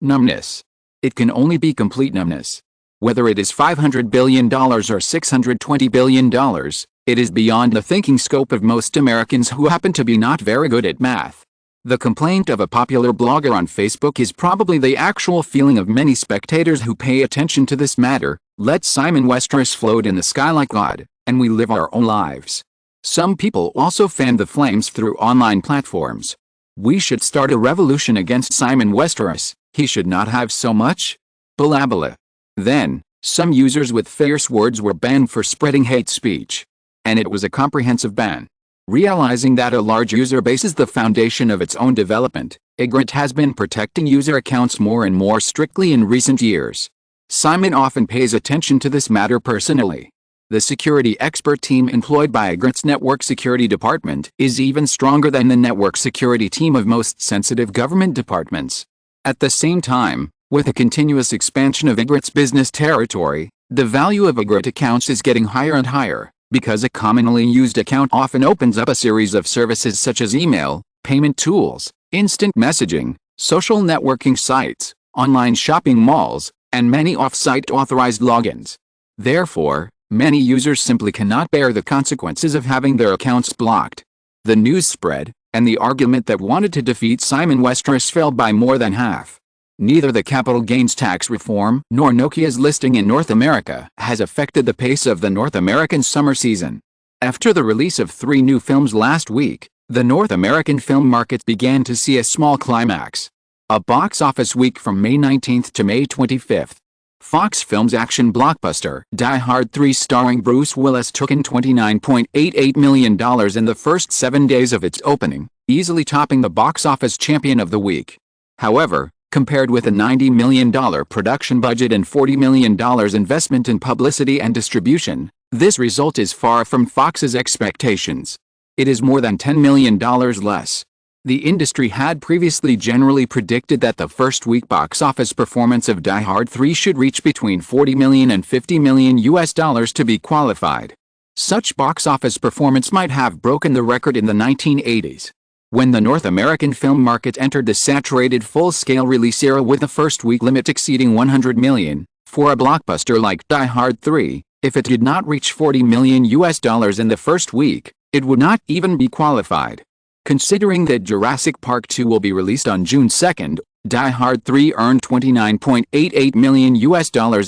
Numbness. It can only be complete numbness. Whether it is $500 billion or $620 billion, it is beyond the thinking scope of most Americans who happen to be not very good at math. The complaint of a popular blogger on Facebook is probably the actual feeling of many spectators who pay attention to this matter. Let Simon Westeros float in the sky like God, and we live our own lives. Some people also fan the flames through online platforms. We should start a revolution against Simon Westeros. He should not have so much. Blah blah. Then, some users with fierce words were banned for spreading hate speech. And it was a comprehensive ban. Realizing that a large user base is the foundation of its own development, Ygritte has been protecting user accounts more and more strictly in recent years. Simon often pays attention to this matter personally. The security expert team employed by Ygritte's network security department is even stronger than the network security team of most sensitive government departments. At the same time, with a continuous expansion of Ygritte's business territory, the value of Ygritte accounts is getting higher and higher, because a commonly used account often opens up a series of services such as email, payment tools, instant messaging, social networking sites, online shopping malls, and many off-site authorized logins. Therefore, many users simply cannot bear the consequences of having their accounts blocked. The news spread, and the argument that wanted to defeat Simon Westeros fell by more than half. Neither the capital gains tax reform nor Nokia's listing in North America has affected the pace of the North American summer season. After the release of 3 new films last week, the North American film market began to see a small climax. A box office week from May 19 to May 25. Fox Films action blockbuster Die Hard 3 starring Bruce Willis took in $29.88 million in the first 7 days of its opening, easily topping the box office champion of the week. However, compared with a $90 million production budget and $40 million investment in publicity and distribution, this result is far from Fox's expectations. It is more than $10 million less. The industry had previously generally predicted that the first week box office performance of Die Hard 3 should reach between $40 million and $50 million to be qualified. Such box office performance might have broken the record in the 1980s. When the North American film market entered the saturated full-scale release era with the first week limit exceeding $100 million, for a blockbuster like Die Hard 3, if it did not reach $40 million in the first week, it would not even be qualified. Considering that Jurassic Park 2 will be released on June 2, Die Hard 3 earned $29.88 million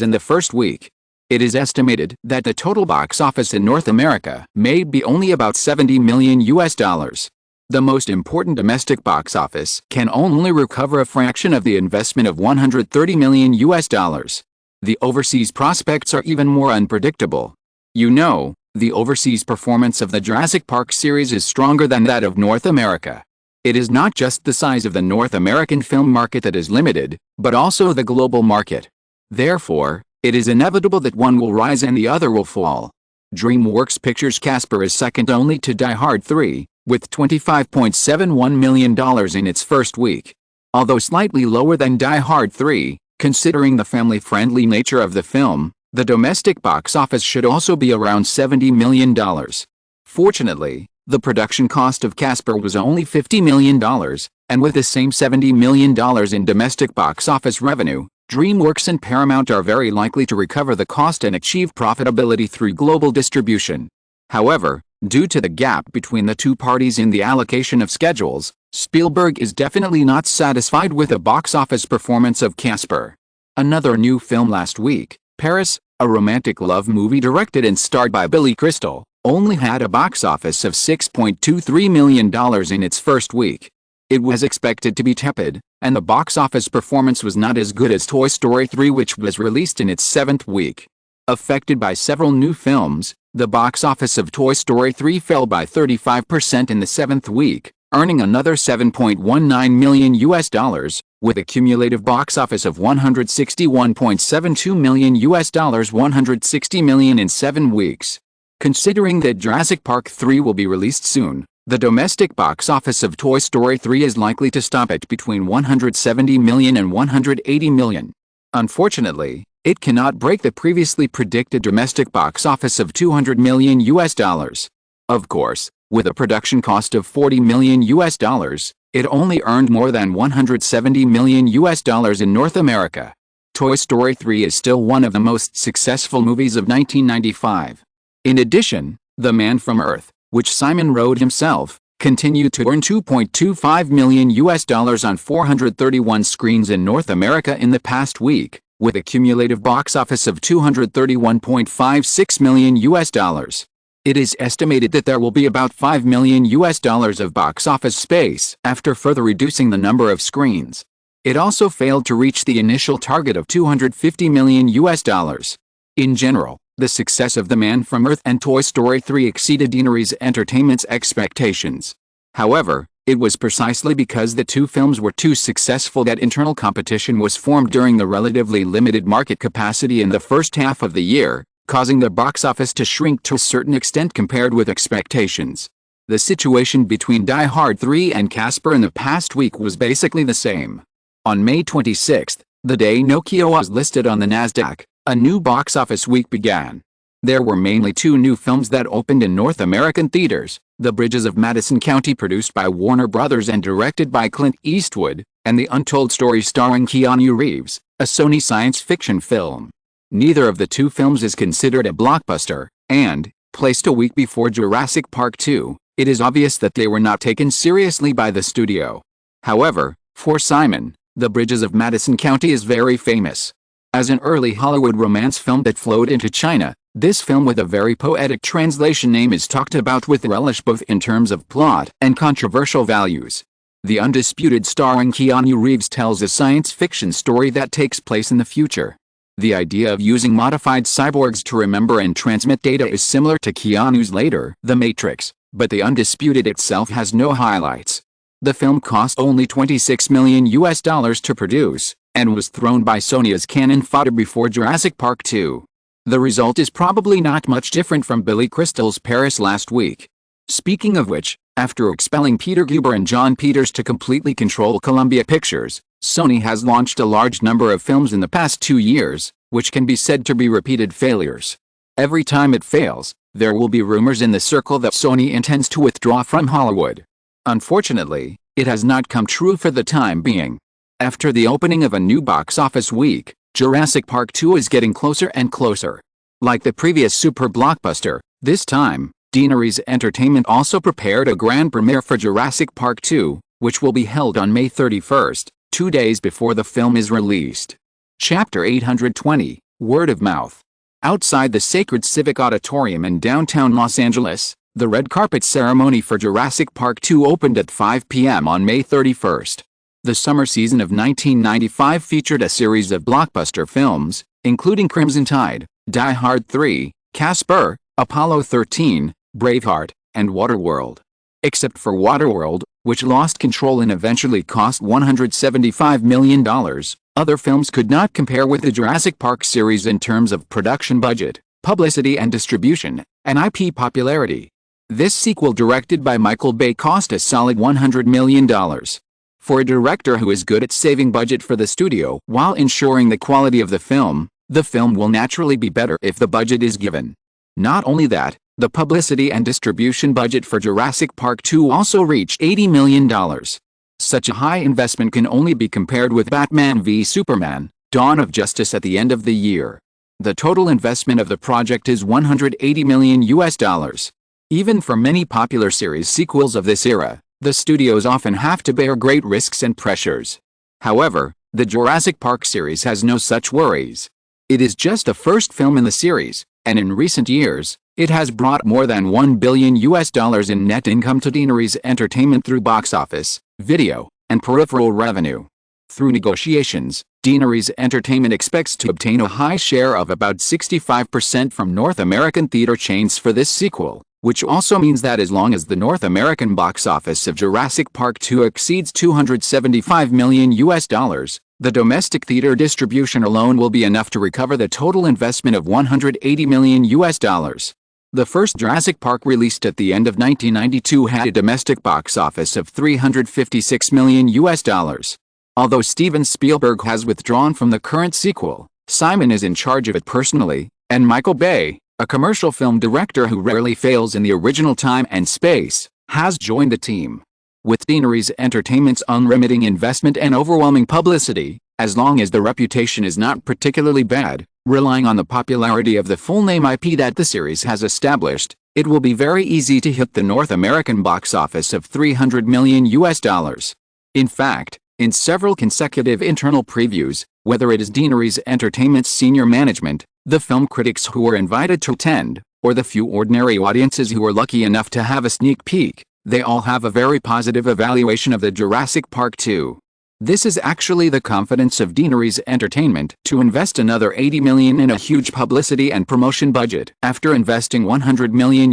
in the first week. It is estimated that the total box office in North America may be only about $70 million. The most important domestic box office can only recover a fraction of the investment of $130 million. The overseas prospects are even more unpredictable. You know, the overseas performance of the Jurassic Park series is stronger than that of North America. It is not just the size of the North American film market that is limited, but also the global market. Therefore, it is inevitable that one will rise and the other will fall. DreamWorks Pictures' Casper is second only to Die Hard 3, with $25.71 million in its first week. Although slightly lower than Die Hard 3, considering the family-friendly nature of the film, the domestic box office should also be around $70 million. Fortunately, the production cost of Casper was only $50 million, and with the same $70 million in domestic box office revenue, DreamWorks and Paramount are very likely to recover the cost and achieve profitability through global distribution. However, due to the gap between the two parties in the allocation of schedules, Spielberg is definitely not satisfied with the box office performance of Casper. Another new film last week, Paris, a romantic love movie directed and starred by Billy Crystal, only had a box office of $6.23 million in its first week. It was expected to be tepid, and the box office performance was not as good as Toy Story 3, which was released in its seventh week. Affected by several new films, the box office of Toy Story 3 fell by 35% in the seventh week, earning another $7.19 million, with a cumulative box office of $161.72 million, $160 million in 7 weeks. Considering that Jurassic Park 3 will be released soon, the domestic box office of Toy Story 3 is likely to stop at between $170 million and $180 million. Unfortunately, it cannot break the previously predicted domestic box office of $200 million. Of course, with a production cost of $40 million, it only earned more than $170 million in North America. Toy Story 3 is still one of the most successful movies of 1995. In addition, The Man from Earth, which Simon wrote himself, continued to earn $2.25 million on 431 screens in North America in the past week, with a cumulative box office of $231.56 million. It is estimated that there will be about $5 million of box office space after further reducing the number of screens. It also failed to reach the initial target of $250 million. In general, the success of The Man from Earth and Toy Story 3 exceeded Deaneries Entertainment's expectations. However, it was precisely because the two films were too successful that internal competition was formed during the relatively limited market capacity in the first half of the year, causing the box office to shrink to a certain extent compared with expectations. The situation between Die Hard 3 and Casper in the past week was basically the same. On May 26, the day Nokia was listed on the Nasdaq, a new box office week began. There were mainly two new films that opened in North American theaters: The Bridges of Madison County, produced by Warner Brothers and directed by Clint Eastwood, and The Untold Story starring Keanu Reeves, a Sony science fiction film. Neither of the two films is considered a blockbuster, and, placed a week before Jurassic Park 2, it is obvious that they were not taken seriously by the studio. However, for Simon, The Bridges of Madison County is very famous. As an early Hollywood romance film that flowed into China, this film with a very poetic translation name is talked about with relish both in terms of plot and controversial values. The Undisputed, starring Keanu Reeves, tells a science fiction story that takes place in the future. The idea of using modified cyborgs to remember and transmit data is similar to Keanu's later The Matrix, but The Undisputed itself has no highlights. The film cost only $26 million to produce, and was thrown by Sony as cannon fodder before Jurassic Park 2. The result is probably not much different from Billy Crystal's Paris last week. Speaking of which, after expelling Peter Guber and John Peters to completely control Columbia Pictures, Sony has launched a large number of films in the past 2 years, which can be said to be repeated failures. Every time it fails, there will be rumors in the circle that Sony intends to withdraw from Hollywood. Unfortunately, it has not come true for the time being. After the opening of a new box office week, Jurassic Park 2 is getting closer and closer. Like the previous super blockbuster, this time, Deaneries Entertainment also prepared a grand premiere for Jurassic Park 2, which will be held on May 31st, 2 days before the film is released. Chapter 820, Word of Mouth. Outside the Sacred Civic Auditorium in downtown Los Angeles, the red carpet ceremony for Jurassic Park 2 opened at 5 p.m. on May 31st. The summer season of 1995 featured a series of blockbuster films, including Crimson Tide, Die Hard 3, Casper, Apollo 13, Braveheart, and Waterworld. Except for Waterworld, which lost control and eventually cost $175 million, other films could not compare with the Jurassic Park series in terms of production budget, publicity and distribution, and IP popularity. This sequel, directed by Michael Bay, cost a solid $100 million. For a director who is good at saving budget for the studio while ensuring the quality of the film will naturally be better if the budget is given. Not only that, the publicity and distribution budget for Jurassic Park 2 also reached $80 million. Such a high investment can only be compared with Batman v Superman, Dawn of Justice at the end of the year. The total investment of the project is $180 million. Even for many popular series sequels of this era, the studios often have to bear great risks and pressures. However, the Jurassic Park series has no such worries. It is just the first film in the series, and in recent years, it has brought more than $1 billion in net income to Deaneries Entertainment through box office, video, and peripheral revenue. Through negotiations, Deaneries Entertainment expects to obtain a high share of about 65% from North American theater chains for this sequel, which also means that as long as the North American box office of Jurassic Park 2 exceeds $275 million, the domestic theater distribution alone will be enough to recover the total investment of $180 million. The first Jurassic Park, released at the end of 1992, had a domestic box office of $356 million. Although Steven Spielberg has withdrawn from the current sequel, Simon is in charge of it personally, and Michael Bay, a commercial film director who rarely fails in the original time and space, has joined the team. With Deaneries Entertainment's unremitting investment and overwhelming publicity, as long as the reputation is not particularly bad, relying on the popularity of the full-name IP that the series has established, it will be very easy to hit the North American box office of $300 million. In fact, in several consecutive internal previews, whether it is Deaneries Entertainment's senior management, the film critics who were invited to attend, or the few ordinary audiences who were lucky enough to have a sneak peek, they all have a very positive evaluation of the Jurassic Park 2. This is actually the confidence of Deaneries Entertainment to invest another $80 million in a huge publicity and promotion budget after investing $100 million.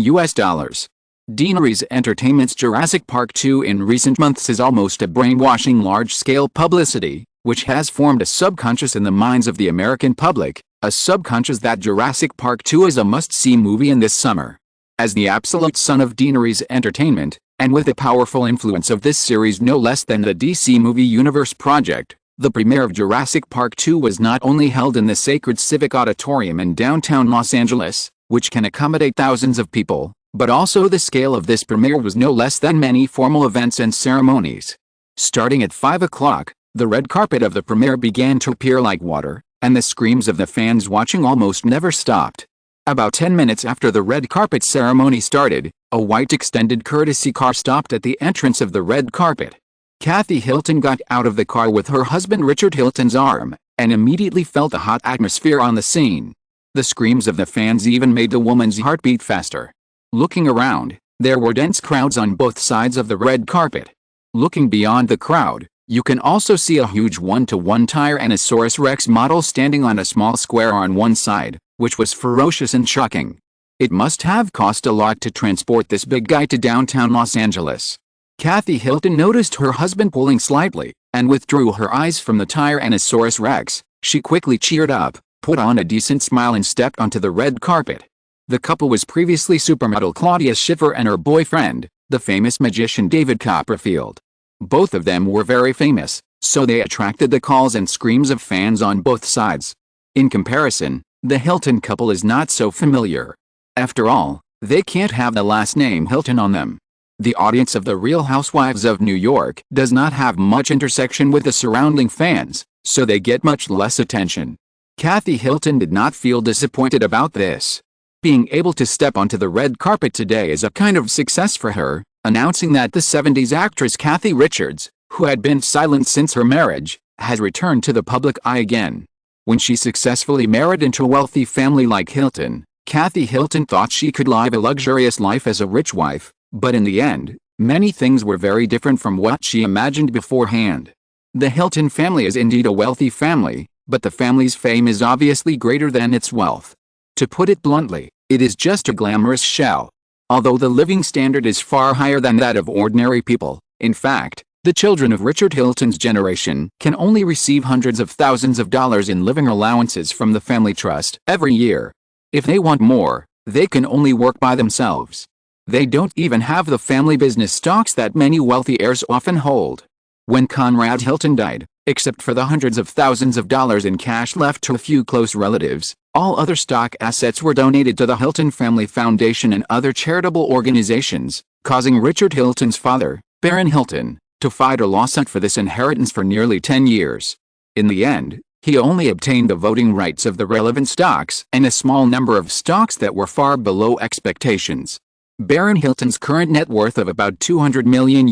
Deaneries Entertainment's Jurassic Park 2 in recent months is almost a brainwashing large-scale publicity, which has formed a subconscious in the minds of the American public, a subconscious that Jurassic Park 2 is a must-see movie in this summer. As the absolute son of Deaneries Entertainment, and with the powerful influence of this series no less than the DC Movie Universe project, the premiere of Jurassic Park 2 was not only held in the Sacred Civic Auditorium in downtown Los Angeles, which can accommodate thousands of people, but also the scale of this premiere was no less than many formal events and ceremonies. Starting at 5 o'clock, the red carpet of the premiere began to appear like water, and the screams of the fans watching almost never stopped. About 10 minutes after the red carpet ceremony started, a white extended courtesy car stopped at the entrance of the red carpet. Kathy Hilton got out of the car with her husband Richard Hilton's arm, and immediately felt a hot atmosphere on the scene. The screams of the fans even made the woman's heart beat faster. Looking around, there were dense crowds on both sides of the red carpet. Looking beyond the crowd, you can also see a huge 1-to-1 Tyrannosaurus Rex model standing on a small square on one side, which was ferocious and shocking. It must have cost a lot to transport this big guy to downtown Los Angeles. Kathy Hilton noticed her husband pulling slightly, and withdrew her eyes from the Tyrannosaurus Rex. She quickly cheered up, put on a decent smile and stepped onto the red carpet. The couple was previously supermodel Claudia Schiffer and her boyfriend, the famous magician David Copperfield. Both of them were very famous, so they attracted the calls and screams of fans on both sides. In comparison, the Hilton couple is not so familiar. After all, they can't have the last name Hilton on them. The audience of The Real Housewives of New York does not have much intersection with the surrounding fans, so they get much less attention. Kathy Hilton did not feel disappointed about this. Being able to step onto the red carpet today is a kind of success for her, announcing that the 70s actress Kathy Richards, who had been silent since her marriage, has returned to the public eye again. When she successfully married into a wealthy family like Hilton, Kathy Hilton thought she could live a luxurious life as a rich wife, but in the end, many things were very different from what she imagined beforehand. The Hilton family is indeed a wealthy family, but the family's fame is obviously greater than its wealth. To put it bluntly, it is just a glamorous shell. Although the living standard is far higher than that of ordinary people, in fact, the children of Richard Hilton's generation can only receive hundreds of thousands of dollars in living allowances from the family trust every year. If they want more, they can only work by themselves. They don't even have the family business stocks that many wealthy heirs often hold. When Conrad Hilton died, except for the hundreds of thousands of dollars in cash left to a few close relatives, all other stock assets were donated to the Hilton Family Foundation and other charitable organizations, causing Richard Hilton's father, Baron Hilton, to fight a lawsuit for this inheritance for nearly 10 years. In the end, he only obtained the voting rights of the relevant stocks and a small number of stocks that were far below expectations. Baron Hilton's current net worth of about $200 million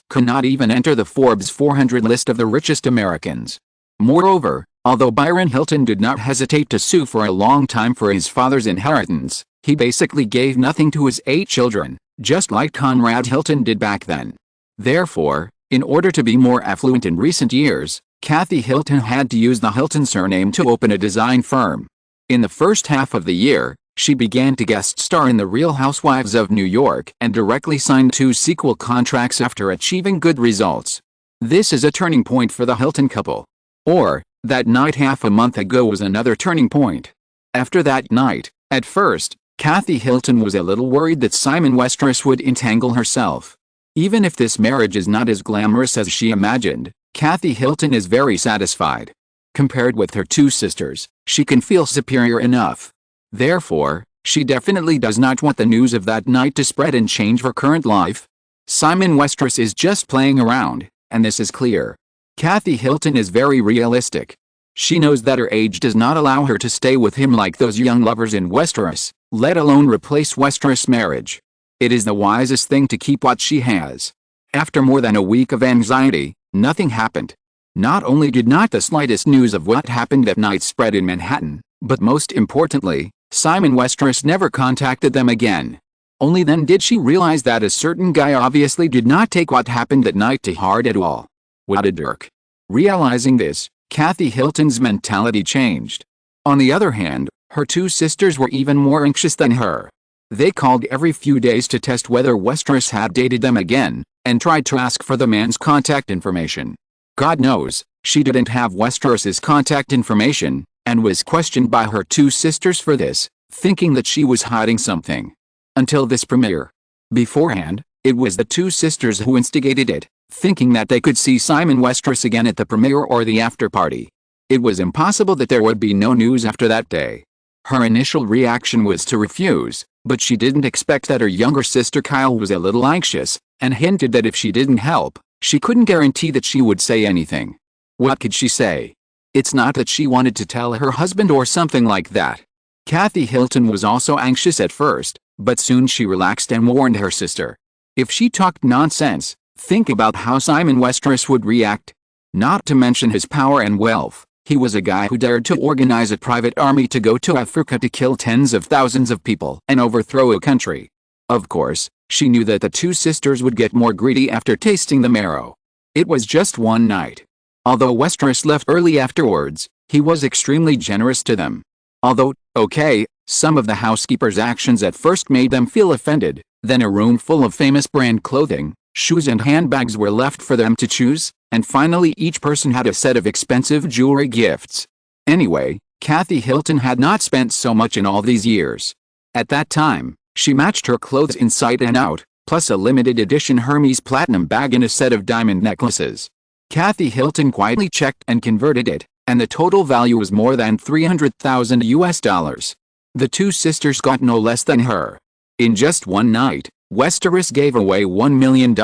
could not even enter the Forbes 400 list of the richest Americans. Moreover, although Baron Hilton did not hesitate to sue for a long time for his father's inheritance, he basically gave nothing to his 8 children, just like Conrad Hilton did back then. Therefore, in order to be more affluent in recent years, Kathy Hilton had to use the Hilton surname to open a design firm. In the first half of the year, she began to guest star in The Real Housewives of New York and directly signed 2 sequel contracts after achieving good results. This is a turning point for the Hilton couple. Or, that night half a month ago was another turning point. After that night, at first, Kathy Hilton was a little worried that Simon Westeros would entangle herself. Even if this marriage is not as glamorous as she imagined, Kathy Hilton is very satisfied. Compared with her 2 sisters, she can feel superior enough. Therefore, she definitely does not want the news of that night to spread and change her current life. Simon Westeros is just playing around, and this is clear. Kathy Hilton is very realistic. She knows that her age does not allow her to stay with him like those young lovers in Westeros, let alone replace Westeros' marriage. It is the wisest thing to keep what she has. After more than a week of anxiety, nothing happened. Not only did not the slightest news of what happened that night spread in Manhattan, but most importantly, Simon Westeros never contacted them again. Only then did she realize that a certain guy obviously did not take what happened that night to heart at all. What a jerk. Realizing this, Kathy Hilton's mentality changed. On the other hand, her 2 sisters were even more anxious than her. They called every few days to test whether Westeros had dated them again, and tried to ask for the man's contact information. God knows, she didn't have Westeros's contact information, and was questioned by her 2 sisters for this, thinking that she was hiding something. Until this premiere. Beforehand, it was the 2 sisters who instigated it, thinking that they could see Simon Westeros again at the premiere or the after party. It was impossible that there would be no news after that day. Her initial reaction was to refuse, but she didn't expect that her younger sister Kyle was a little anxious, and hinted that if she didn't help, she couldn't guarantee that she would say anything. What could she say? It's not that she wanted to tell her husband or something like that. Kathy Hilton was also anxious at first, but soon she relaxed and warned her sister. If she talked nonsense, think about how Simon Westeros would react. Not to mention his power and wealth, he was a guy who dared to organize a private army to go to Africa to kill tens of thousands of people and overthrow a country. Of course, she knew that the 2 sisters would get more greedy after tasting the marrow. It was just one night. Although Westeros left early afterwards, he was extremely generous to them. Although, okay, some of the housekeepers' actions at first made them feel offended, then a room full of famous brand clothing, shoes and handbags were left for them to choose, and finally each person had a set of expensive jewelry gifts. Anyway, Kathy Hilton had not spent so much in all these years. At that time, she matched her clothes inside and out, plus a limited edition Hermes platinum bag and a set of diamond necklaces. Kathy Hilton quietly checked and converted it, and the total value was more than $300,000. The 2 sisters got no less than her. In just one night, Westeros gave away $1 million,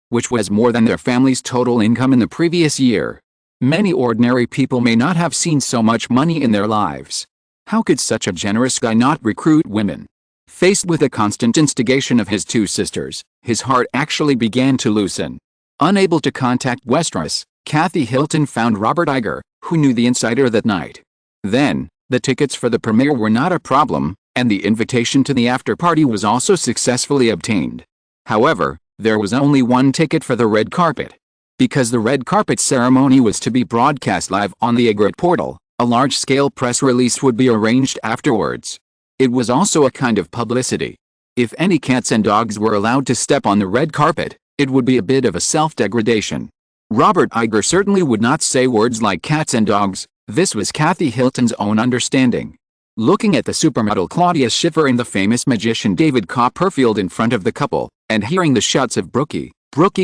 which was more than their family's total income in the previous year. Many ordinary people may not have seen so much money in their lives. How could such a generous guy not recruit women? Faced with the constant instigation of his 2 sisters, his heart actually began to loosen. Unable to contact Westeros, Kathy Hilton found Robert Iger, who knew the insider that night. Then, the tickets for the premiere were not a problem, and the invitation to the after-party was also successfully obtained. However, there was only one ticket for the red carpet. Because the red carpet ceremony was to be broadcast live on the Egret portal, a large-scale press release would be arranged afterwards. It was also a kind of publicity. If any cats and dogs were allowed to step on the red carpet, it would be a bit of a self-degradation. Robert Iger certainly would not say words like cats and dogs. This was Kathy Hilton's own understanding. Looking at the supermodel Claudia Schiffer and the famous magician David Copperfield in front of the couple, and hearing the shots of Brookie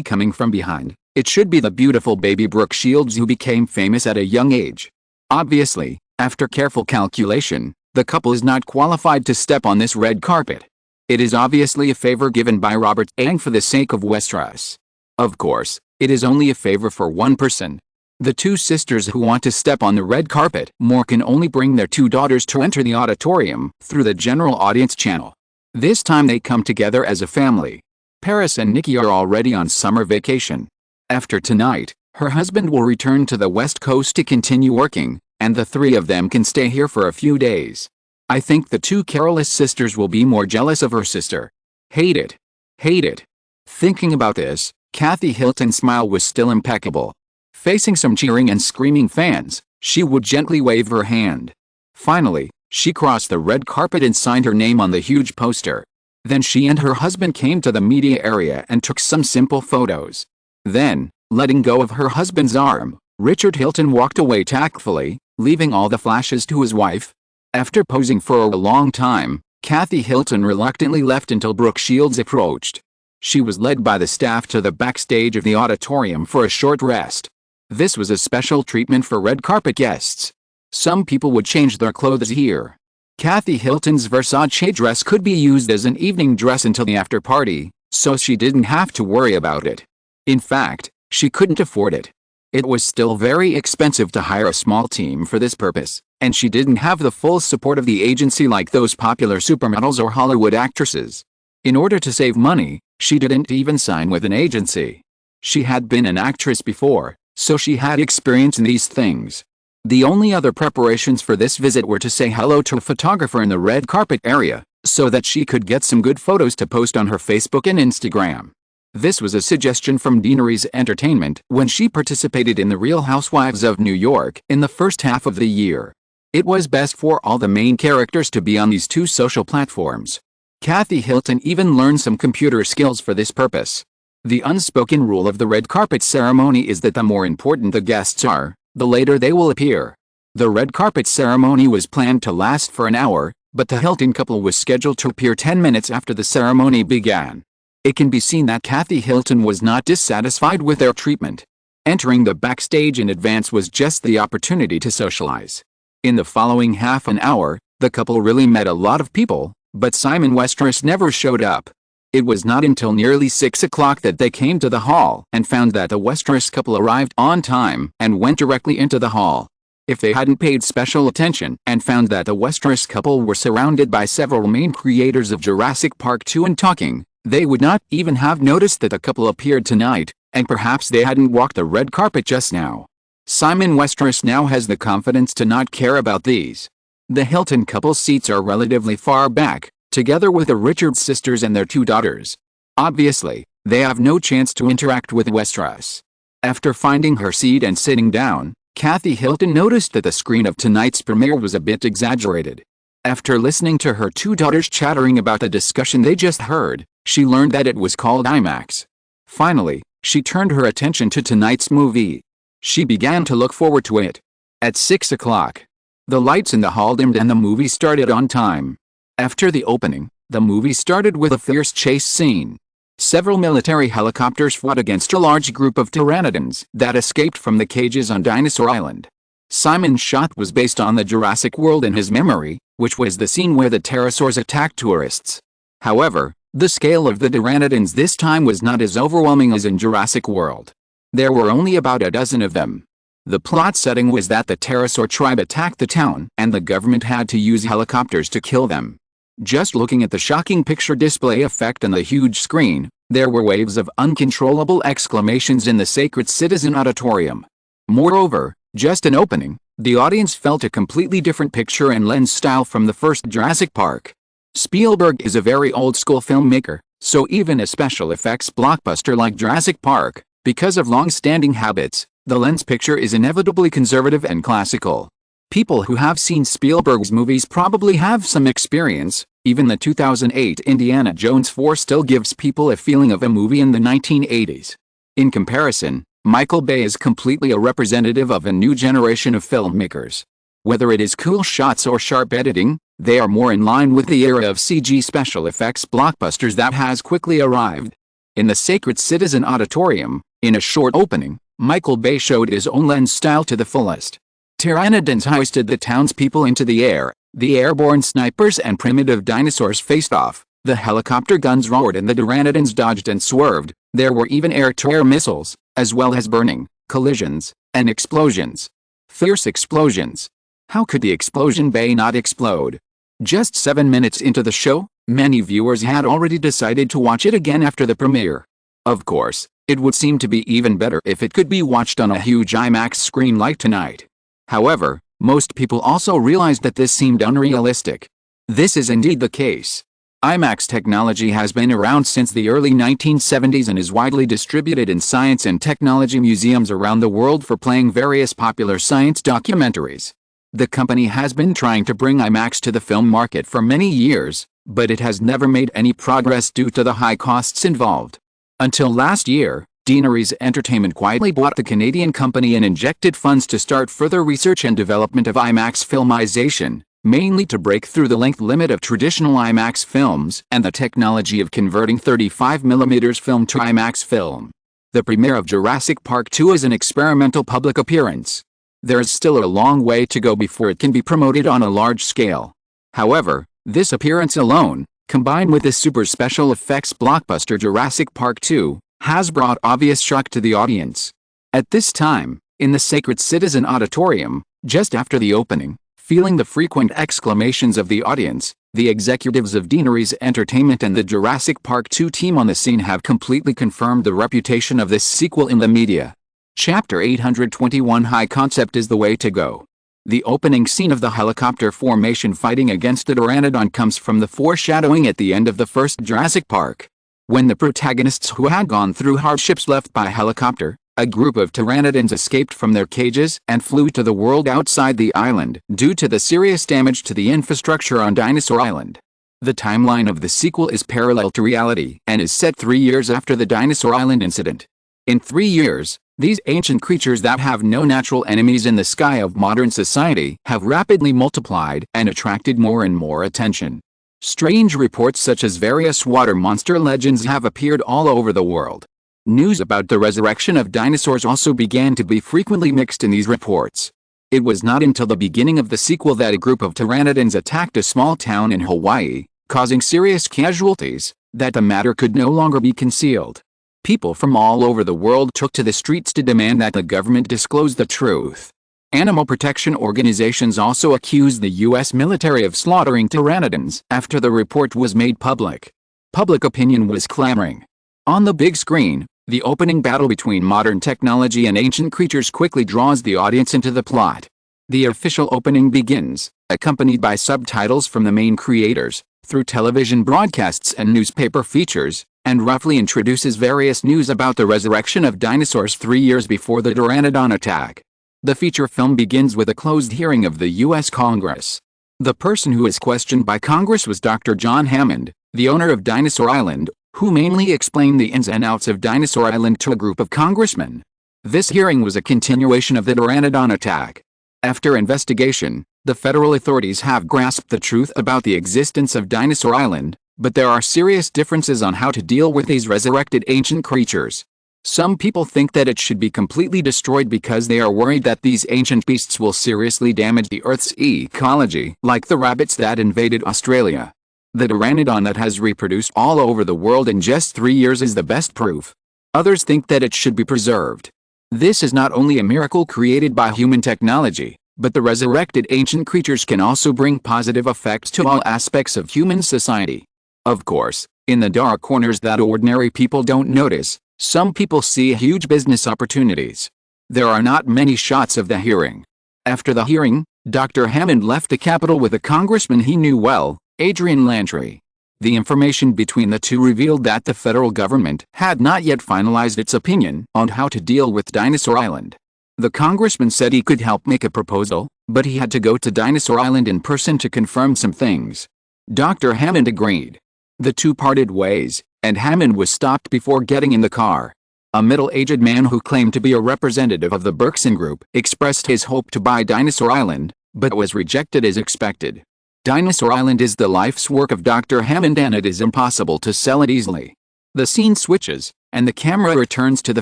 coming from behind, it should be the beautiful baby Brooke Shields who became famous at a young age. Obviously, after careful calculation, the couple is not qualified to step on this red carpet. It is obviously a favor given by Robert Ang for the sake of Westeros. Of course, it is only a favor for one person. The 2 sisters who want to step on the red carpet more can only bring their 2 daughters to enter the auditorium through the general audience channel. This time they come together as a family. Paris and Nikki are already on summer vacation. After tonight, her husband will return to the West Coast to continue working, and the three of them can stay here for a few days. I think the two Carolus sisters will be more jealous of her sister. Hate it. Hate it. Thinking about this, Kathy Hilton's smile was still impeccable. Facing some cheering and screaming fans, she would gently wave her hand. Finally, she crossed the red carpet and signed her name on the huge poster. Then she and her husband came to the media area and took some simple photos. Then, letting go of her husband's arm, Richard Hilton walked away tactfully, leaving all the flashes to his wife. After posing for a long time, Kathy Hilton reluctantly left until Brooke Shields approached. She was led by the staff to the backstage of the auditorium for a short rest. This was a special treatment for red carpet guests. Some people would change their clothes here. Kathy Hilton's Versace dress could be used as an evening dress until the after party, so she didn't have to worry about it. In fact, she couldn't afford it. It was still very expensive to hire a small team for this purpose, and she didn't have the full support of the agency like those popular supermodels or Hollywood actresses. In order to save money, she didn't even sign with an agency. She had been an actress before, so she had experience in these things. The only other preparations for this visit were to say hello to a photographer in the red carpet area, so that she could get some good photos to post on her Facebook and Instagram. This was a suggestion from Deanery's Entertainment when she participated in The Real Housewives of New York in the first half of the year. It was best for all the main characters to be on these two social platforms. Kathy Hilton even learned some computer skills for this purpose. The unspoken rule of the red carpet ceremony is that the more important the guests are, the later they will appear. The red carpet ceremony was planned to last for an hour, but the Hilton couple was scheduled to appear 10 minutes after the ceremony began. It can be seen that Kathy Hilton was not dissatisfied with their treatment. Entering the backstage in advance was just the opportunity to socialize. In the following half an hour, the couple really met a lot of people, but Simon Westeros never showed up. It was not until nearly 6 o'clock that they came to the hall and found that the Westeros couple arrived on time and went directly into the hall. If they hadn't paid special attention and found that the Westeros couple were surrounded by several main creators of Jurassic Park 2 and talking, they would not even have noticed that the couple appeared tonight, and perhaps they hadn't walked the red carpet just now. Simon Westeros now has the confidence to not care about these. The Hilton couple's seats are relatively far back, together with the Richards sisters and their two daughters. Obviously, they have no chance to interact with Westeros. After finding her seat and sitting down, Kathy Hilton noticed that the screen of tonight's premiere was a bit exaggerated. After listening to her two daughters chattering about the discussion they just heard, she learned that it was called IMAX. Finally, she turned her attention to tonight's movie. She began to look forward to it. At 6 o'clock, the lights in the hall dimmed and the movie started on time. After the opening, the movie started with a fierce chase scene. Several military helicopters fought against a large group of pteranodons that escaped from the cages on Dinosaur Island. Simon's shot was based on the Jurassic World in his memory, which was the scene where the pterosaurs attacked tourists. However, the scale of the pteranodons this time was not as overwhelming as in Jurassic World. There were only about a dozen of them. The plot setting was that the pterosaur tribe attacked the town and the government had to use helicopters to kill them. Just looking at the shocking picture display effect on the huge screen, there were waves of uncontrollable exclamations in the Sacred Citizen Auditorium. Moreover, just in opening, the audience felt a completely different picture and lens style from the first Jurassic Park. Spielberg is a very old-school filmmaker, so even a special effects blockbuster like Jurassic Park, because of long-standing habits, the lens picture is inevitably conservative and classical. People who have seen Spielberg's movies probably have some experience. Even the 2008 Indiana Jones 4 still gives people a feeling of a movie in the 1980s. In comparison, Michael Bay is completely a representative of a new generation of filmmakers. Whether it is cool shots or sharp editing, they are more in line with the era of CG special effects blockbusters that has quickly arrived. In the Sacred Citizen Auditorium, in a short opening, Michael Bay showed his own lens style to the fullest. Pteranodons hoisted the townspeople into the air, the airborne snipers and primitive dinosaurs faced off, the helicopter guns roared and the pteranodons dodged and swerved. There were even air-to-air missiles, as well as burning, collisions, and explosions. Fierce explosions. How could the explosion bay not explode? Just 7 minutes into the show, Many viewers had already decided to watch it again after the premiere. Of course, it would seem to be even better if it could be watched on a huge IMAX screen like tonight. However, most people also realized that this seemed unrealistic. This is indeed the case. IMAX technology has been around since the early 1970s and is widely distributed in science and technology museums around the world for playing various popular science documentaries. The company has been trying to bring IMAX to the film market for many years, but it has never made any progress due to the high costs involved. Until last year, Deaneries Entertainment quietly bought the Canadian company and injected funds to start further research and development of IMAX filmization, mainly to break through the length limit of traditional IMAX films and the technology of converting 35mm film to IMAX film. The premiere of Jurassic Park 2 is an experimental public appearance. There is still a long way to go before it can be promoted on a large scale. However, this appearance alone, combined with the super special effects blockbuster Jurassic Park 2, has brought obvious shock to the audience. At this time, in the Sacred Citizen Auditorium, just after the opening, feeling the frequent exclamations of the audience, the executives of Deaneries Entertainment and the Jurassic Park 2 team on the scene have completely confirmed the reputation of this sequel in the media. Chapter 821 High concept is the way to go. The opening scene of the helicopter formation fighting against the Pteranodon comes from the foreshadowing at the end of the first Jurassic Park. When the protagonists who had gone through hardships left by helicopter, a group of pteranodons escaped from their cages and flew to the world outside the island due to the serious damage to the infrastructure on Dinosaur Island. The timeline of the sequel is parallel to reality and is set 3 years after the Dinosaur Island incident. In 3 years, these ancient creatures that have no natural enemies in the sky of modern society have rapidly multiplied and attracted more and more attention. Strange reports such as various water monster legends have appeared all over the world. News about the resurrection of dinosaurs also began to be frequently mixed in these reports. It was not until the beginning of the sequel that a group of pteranodons attacked a small town in Hawaii, causing serious casualties, that the matter could no longer be concealed. People from all over the world took to the streets to demand that the government disclose the truth. Animal protection organizations also accused the U.S. military of slaughtering pteranodons after the report was made public. Public opinion was clamoring. On the big screen, the opening battle between modern technology and ancient creatures quickly draws the audience into the plot. The official opening begins, accompanied by subtitles from the main creators, through television broadcasts and newspaper features, and roughly introduces various news about the resurrection of dinosaurs 3 years before the Pteranodon attack. The feature film begins with a closed hearing of the U.S. Congress. The person who is questioned by Congress was Dr. John Hammond, the owner of Dinosaur Island, who mainly explained the ins and outs of Dinosaur Island to a group of congressmen. This hearing was a continuation of the Pteranodon attack. After investigation, the federal authorities have grasped the truth about the existence of Dinosaur Island, but there are serious differences on how to deal with these resurrected ancient creatures. Some people think that it should be completely destroyed because they are worried that these ancient beasts will seriously damage the Earth's ecology, like the rabbits that invaded Australia. The pteranodon that has reproduced all over the world in just 3 years is the best proof. Others think that it should be preserved. This is not only a miracle created by human technology, but the resurrected ancient creatures can also bring positive effects to all aspects of human society. Of course, in the dark corners that ordinary people don't notice, some people see huge business opportunities. There are not many shots of the hearing. After the hearing, Dr. Hammond left the Capitol with a congressman he knew well, Adrian Lantry. The information between the two revealed that the federal government had not yet finalized its opinion on how to deal with Dinosaur Island. The congressman said he could help make a proposal, but he had to go to Dinosaur Island in person to confirm some things. Dr. Hammond agreed. The two parted ways, and Hammond was stopped before getting in the car. A middle-aged man who claimed to be a representative of the Berkson Group expressed his hope to buy Dinosaur Island, but was rejected as expected. Dinosaur Island is the life's work of Dr. Hammond and it is impossible to sell it easily. The scene switches, and the camera returns to the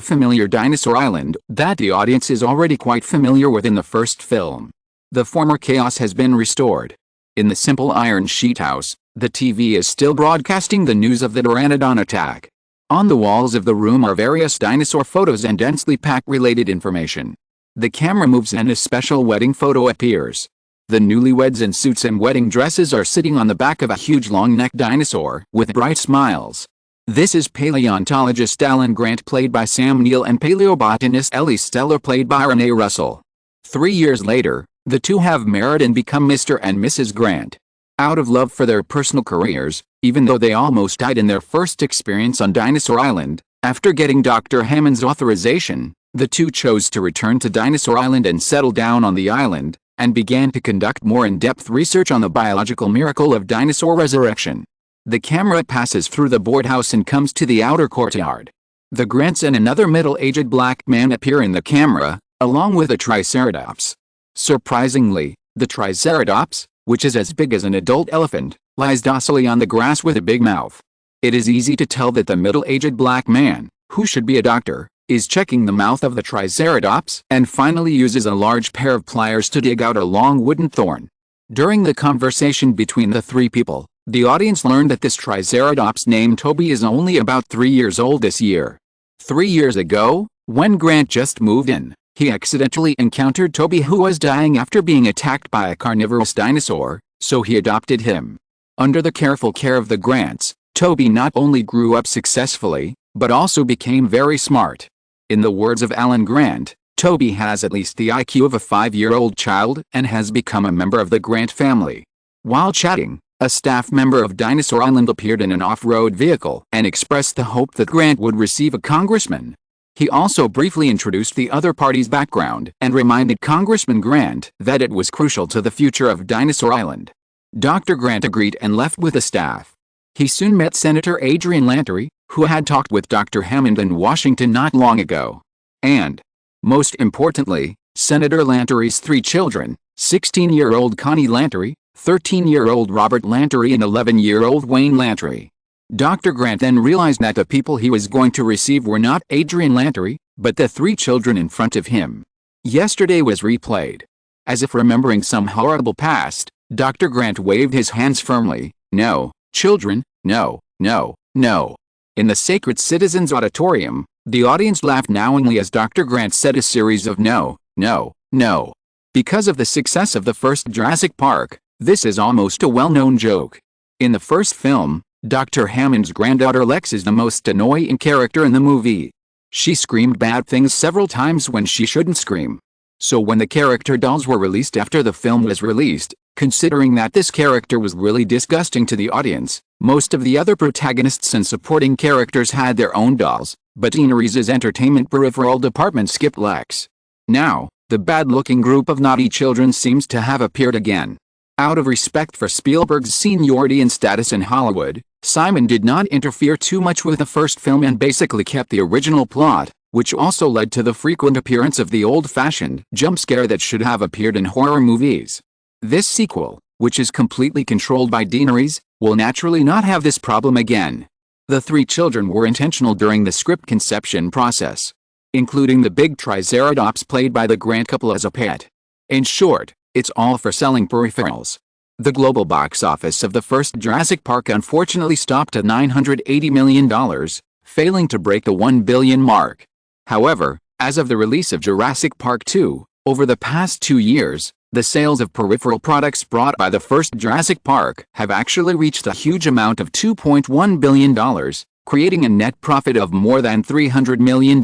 familiar Dinosaur Island that the audience is already quite familiar with in the first film. The former chaos has been restored. In the simple iron sheet house, the TV is still broadcasting the news of the Pteranodon attack. On the walls of the room are various dinosaur photos and densely packed related information. The camera moves and a special wedding photo appears. The newlyweds in suits and wedding dresses are sitting on the back of a huge long-necked dinosaur with bright smiles. This is paleontologist Alan Grant played by Sam Neill and paleobotanist Ellie Steller played by Renee Russell. 3 years later, the two have married and become Mr. and Mrs. Grant. Out of love for their personal careers, even though they almost died in their first experience on Dinosaur Island, after getting Dr. Hammond's authorization, the two chose to return to Dinosaur Island and settle down on the island, and began to conduct more in-depth research on the biological miracle of dinosaur resurrection. The camera passes through the boardhouse and comes to the outer courtyard. The Grants and another middle-aged black man appear in the camera, along with a triceratops. Surprisingly, the triceratops, which is as big as an adult elephant, lies docilely on the grass with a big mouth. It is easy to tell that the middle-aged black man, who should be a doctor, is checking the mouth of the triceratops and finally uses a large pair of pliers to dig out a long wooden thorn. During the conversation between the three people, the audience learned that this triceratops named Toby is only about 3 years old this year. 3 years ago, when Grant just moved in, he accidentally encountered Toby who was dying after being attacked by a carnivorous dinosaur, so he adopted him. Under the careful care of the Grants, Toby not only grew up successfully, but also became very smart. In the words of Alan Grant, Toby has at least the IQ of a 5-year-old child and has become a member of the Grant family. While chatting, a staff member of Dinosaur Island appeared in an off-road vehicle and expressed the hope that Grant would receive a congressman. He also briefly introduced the other party's background and reminded Congressman Grant that it was crucial to the future of Dinosaur Island. Dr. Grant agreed and left with the staff. He soon met Senator Adrian Lantery, who had talked with Dr. Hammond in Washington not long ago. And, most importantly, Senator Lantery's 3 children, 16-year-old Connie Lantery, 13-year-old Robert Lantery and 11-year-old Wayne Lantery. Dr. Grant then realized that the people he was going to receive were not Adrian Lantery, but the 3 children in front of him. Yesterday was replayed. As if remembering some horrible past, Dr. Grant waved his hands firmly. No, children, no, no, no. In the Sacred Citizens Auditorium, the audience laughed knowingly as Dr. Grant said a series of no, no, no. Because of the success of the first Jurassic Park, this is almost a well-known joke. In the first film, Dr. Hammond's granddaughter Lex is the most annoying character in the movie. She screamed bad things several times when she shouldn't scream. So when the character dolls were released after the film was released, considering that this character was really disgusting to the audience, most of the other protagonists and supporting characters had their own dolls, but Deanery's entertainment peripheral department skipped Lex. Now, the bad-looking group of naughty children seems to have appeared again. Out of respect for Spielberg's seniority and status in Hollywood, Simon did not interfere too much with the first film and basically kept the original plot, which also led to the frequent appearance of the old-fashioned jump scare that should have appeared in horror movies. This sequel, which is completely controlled by Deanery's, will naturally not have this problem again. The 3 children were intentional during the script conception process, including the big triceratops played by the Grant couple as a pet. In short, it's all for selling peripherals. The global box office of the first Jurassic Park unfortunately stopped at $980 million, failing to break the $1 billion mark. However, as of the release of Jurassic Park 2, over the past 2 years, the sales of peripheral products brought by the first Jurassic Park have actually reached a huge amount of $2.1 billion, creating a net profit of more than $300 million,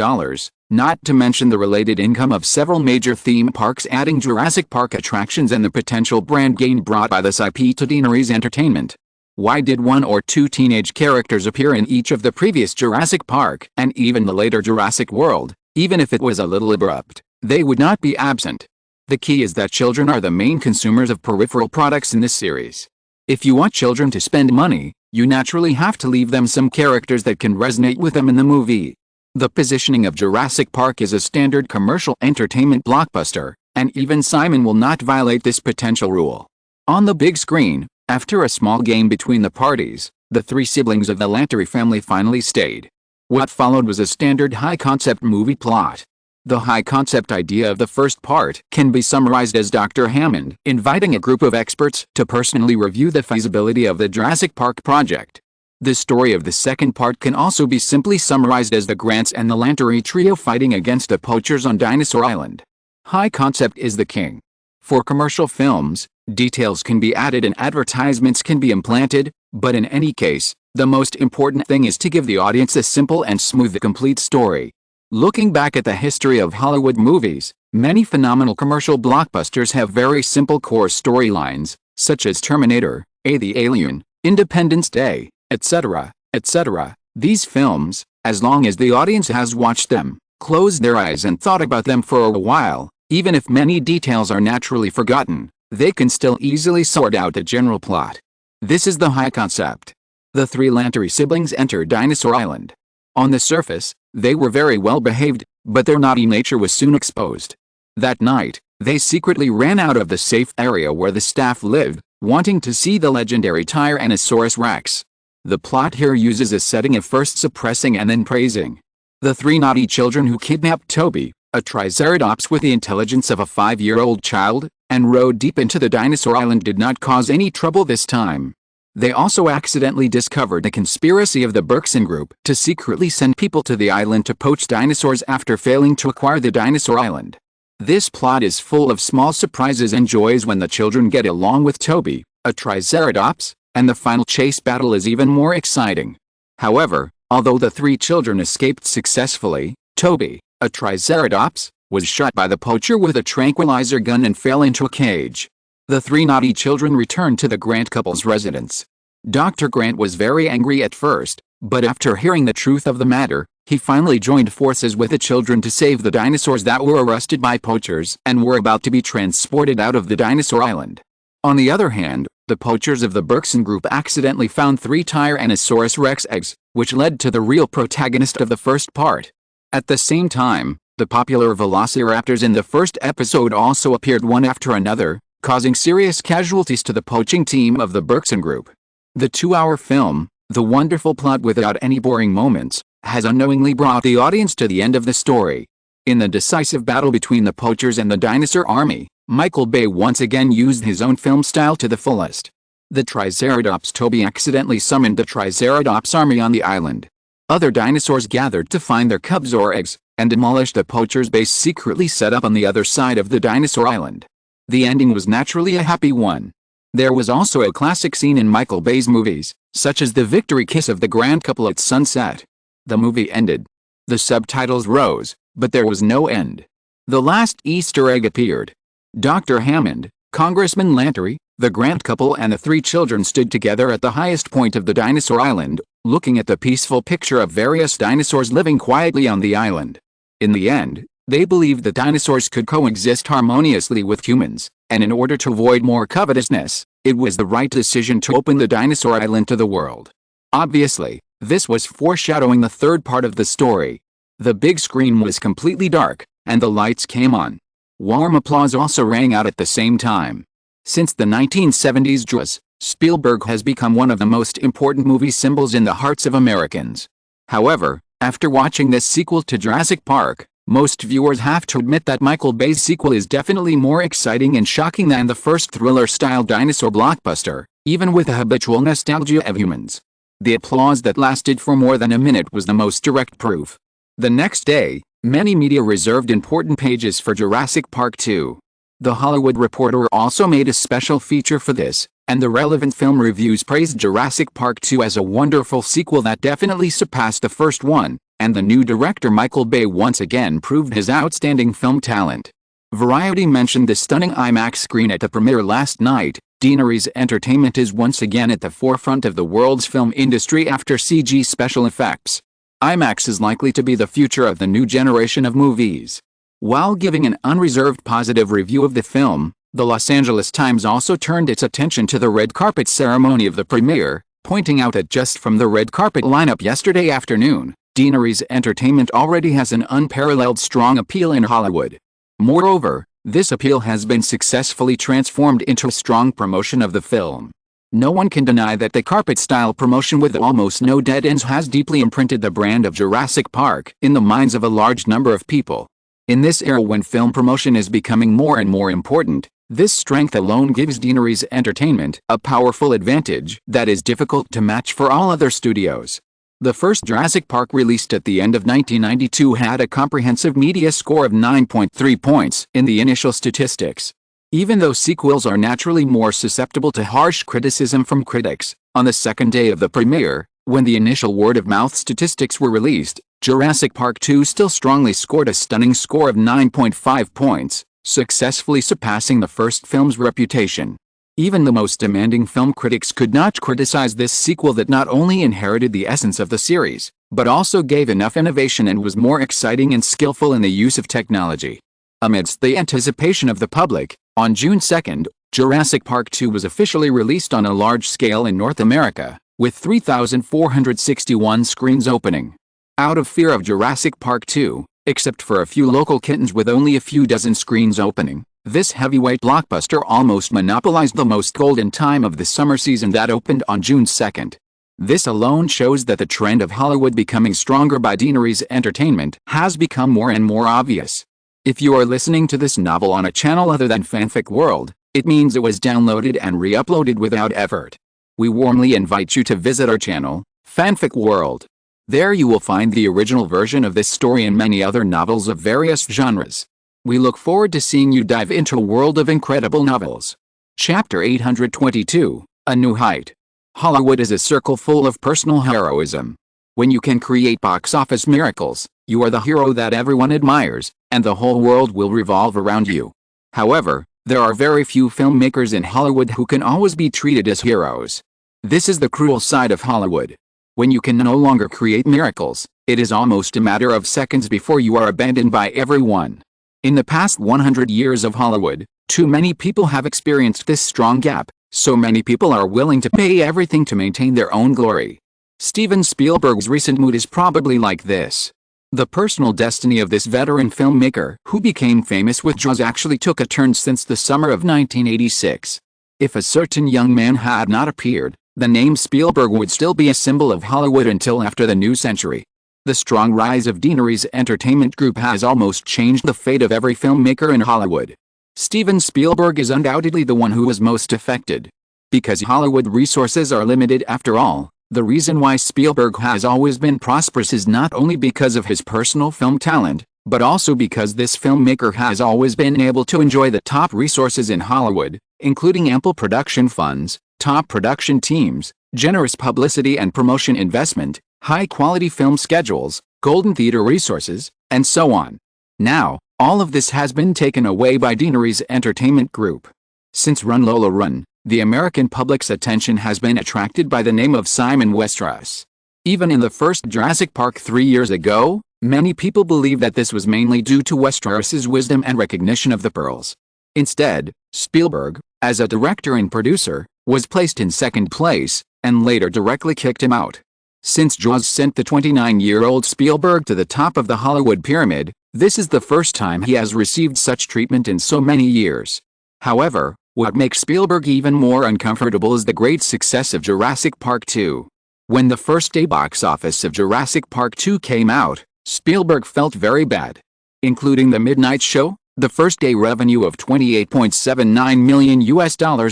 not to mention the related income of several major theme parks adding Jurassic Park attractions and the potential brand gain brought by this IP to Deanery's entertainment. Why did 1 or 2 teenage characters appear in each of the previous Jurassic Park and even the later Jurassic World? Even if it was a little abrupt, they would not be absent. The key is that children are the main consumers of peripheral products in this series. If you want children to spend money, you naturally have to leave them some characters that can resonate with them in the movie. The positioning of Jurassic Park is a standard commercial entertainment blockbuster, and even Simon will not violate this potential rule. On the big screen, after a small game between the parties, the 3 siblings of the Lantery family finally stayed. What followed was a standard high-concept movie plot. The high-concept idea of the first part can be summarized as Dr. Hammond inviting a group of experts to personally review the feasibility of the Jurassic Park project. The story of the second part can also be simply summarized as the Grants and the Lantery trio fighting against the poachers on Dinosaur Island. High concept is the king. For commercial films, Details can be added and advertisements can be implanted, but in any case, the most important thing is to give the audience a simple and smooth complete story. Looking back at the history of Hollywood movies, many phenomenal commercial blockbusters have very simple core storylines, such as Terminator, The Alien, Independence Day, etc., etc. These films, as long as the audience has watched them, closed their eyes and thought about them for a while, even if many details are naturally forgotten, they can still easily sort out the general plot. This is the high concept. The three Lantry siblings enter Dinosaur Island. On the surface, they were very well behaved, but their naughty nature was soon exposed. That night, they secretly ran out of the safe area where the staff lived, wanting to see the legendary Tyrannosaurus Rex. The plot here uses a setting of first suppressing and then praising. The three naughty children who kidnapped Toby, a triceratops with the intelligence of a 5-year-old child, and rode deep into the dinosaur island did not cause any trouble this time. They also accidentally discovered the conspiracy of the Berkson Group to secretly send people to the island to poach dinosaurs after failing to acquire the dinosaur island. This plot is full of small surprises and joys when the children get along with Toby, a triceratops, and the final chase battle is even more exciting. However, although the three children escaped successfully, Toby, a triceratops, was shot by the poacher with a tranquilizer gun and fell into a cage. The three naughty children returned to the Grant couple's residence. Dr. Grant was very angry at first, but after hearing the truth of the matter, he finally joined forces with the children to save the dinosaurs that were arrested by poachers and were about to be transported out of the dinosaur island. On the other hand, the poachers of the Berkson Group accidentally found 3 Tyrannosaurus Rex eggs, which led to the real protagonist of the first part. At the same time, the popular velociraptors in the first episode also appeared one after another, causing serious casualties to the poaching team of the Berkson Group. The 2-hour film, the wonderful plot without any boring moments, has unknowingly brought the audience to the end of the story. In the decisive battle between the poachers and the dinosaur army, Michael Bay once again used his own film style to the fullest. The Triceratops Toby accidentally summoned the Triceratops army on the island. Other dinosaurs gathered to find their cubs or eggs, and demolished the poachers' base secretly set up on the other side of the dinosaur island. The ending was naturally a happy one. There was also a classic scene in Michael Bay's movies, such as the victory kiss of the Grant couple at sunset. The movie ended. The subtitles rose, but there was no end. The last Easter egg appeared. Dr. Hammond, Congressman Lantry, the Grant couple and the 3 children stood together at the highest point of the dinosaur island, looking at the peaceful picture of various dinosaurs living quietly on the island. In the end, they believed that dinosaurs could coexist harmoniously with humans, and in order to avoid more covetousness, it was the right decision to open the dinosaur island to the world. Obviously, this was foreshadowing the third part of the story. The big screen was completely dark, and the lights came on. Warm applause also rang out at the same time. Since the 1970s, Jaws, Spielberg has become one of the most important movie symbols in the hearts of Americans. However, after watching this sequel to Jurassic Park, most viewers have to admit that Michael Bay's sequel is definitely more exciting and shocking than the first thriller-style dinosaur blockbuster, even with the habitual nostalgia of humans. The applause that lasted for more than a minute was the most direct proof. The next day, many media reserved important pages for Jurassic Park 2. The Hollywood Reporter also made a special feature for this, and the relevant film reviews praised Jurassic Park 2 as a wonderful sequel that definitely surpassed the first one, and the new director Michael Bay once again proved his outstanding film talent. Variety mentioned the stunning IMAX screen at the premiere last night. Deaneries Entertainment is once again at the forefront of the world's film industry after CG special effects. IMAX is likely to be the future of the new generation of movies. While giving an unreserved positive review of the film, the Los Angeles Times also turned its attention to the red carpet ceremony of the premiere, pointing out that just from the red carpet lineup yesterday afternoon, Deaneries Entertainment already has an unparalleled strong appeal in Hollywood. Moreover, this appeal has been successfully transformed into a strong promotion of the film. No one can deny that the carpet-style promotion with almost no dead ends has deeply imprinted the brand of Jurassic Park in the minds of a large number of people. In this era when film promotion is becoming more and more important, this strength alone gives Deaneries Entertainment a powerful advantage that is difficult to match for all other studios. The first Jurassic Park released at the end of 1992 had a comprehensive media score of 9.3 points in the initial statistics. Even though sequels are naturally more susceptible to harsh criticism from critics, on the second day of the premiere, when the initial word-of-mouth statistics were released, Jurassic Park 2 still strongly scored a stunning score of 9.5 points, successfully surpassing the first film's reputation. Even the most demanding film critics could not criticize this sequel that not only inherited the essence of the series, but also gave enough innovation and was more exciting and skillful in the use of technology. Amidst the anticipation of the public, on June 2, Jurassic Park 2 was officially released on a large scale in North America, with 3,461 screens opening. Out of fear of Jurassic Park 2, except for a few local kittens with only a few dozen screens opening, this heavyweight blockbuster almost monopolized the most golden time of the summer season that opened on June 2. This alone shows that the trend of Hollywood becoming stronger by Deanery's entertainment has become more and more obvious. If you are listening to this novel on a channel other than Fanfic World, it means it was downloaded and re-uploaded without effort. We warmly invite you to visit our channel, Fanfic World. There you will find the original version of this story and many other novels of various genres. We look forward to seeing you dive into a world of incredible novels. Chapter 822, A New Height. Hollywood is a circle full of personal heroism. When you can create box office miracles, you are the hero that everyone admires, and the whole world will revolve around you. However, there are very few filmmakers in Hollywood who can always be treated as heroes. This is the cruel side of Hollywood. When you can no longer create miracles, it is almost a matter of seconds before you are abandoned by everyone. In the past 100 years of Hollywood, too many people have experienced this strong gap, so many people are willing to pay everything to maintain their own glory. Steven Spielberg's recent mood is probably like this. The personal destiny of this veteran filmmaker who became famous with Jaws actually took a turn since the summer of 1986. If a certain young man had not appeared, the name Spielberg would still be a symbol of Hollywood until after the new century. The strong rise of Deanery's entertainment group has almost changed the fate of every filmmaker in Hollywood. Steven Spielberg is undoubtedly the one who was most affected. Because Hollywood resources are limited after all, the reason why Spielberg has always been prosperous is not only because of his personal film talent, but also because this filmmaker has always been able to enjoy the top resources in Hollywood, including ample production funds, top production teams, generous publicity and promotion investment, high-quality film schedules, golden theater resources, and so on. Now, all of this has been taken away by Deanery's entertainment group. Since Lola Run, the American public's attention has been attracted by the name of Simon Westeros. Even in the first Jurassic Park 3 years ago, many people believe that this was mainly due to Westeros's wisdom and recognition of the pearls. Instead, Spielberg, as a director and producer, was placed in second place, and later directly kicked him out. Since Jaws sent the 29-year-old Spielberg to the top of the Hollywood pyramid, this is the first time he has received such treatment in so many years. However, what makes Spielberg even more uncomfortable is the great success of Jurassic Park 2. When the first day box office of Jurassic Park 2 came out, Spielberg felt very bad. Including the midnight show, the first day revenue of $28.79 million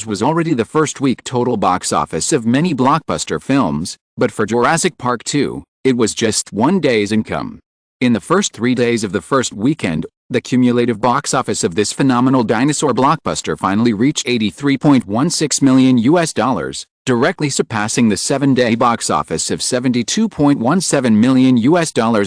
was already the first week total box office of many blockbuster films, but for Jurassic Park 2, it was just one day's income. In the first 3 days of the first weekend, the cumulative box office of this phenomenal dinosaur blockbuster finally reached $83.16 million, directly surpassing the 7-day box office of $72.17 million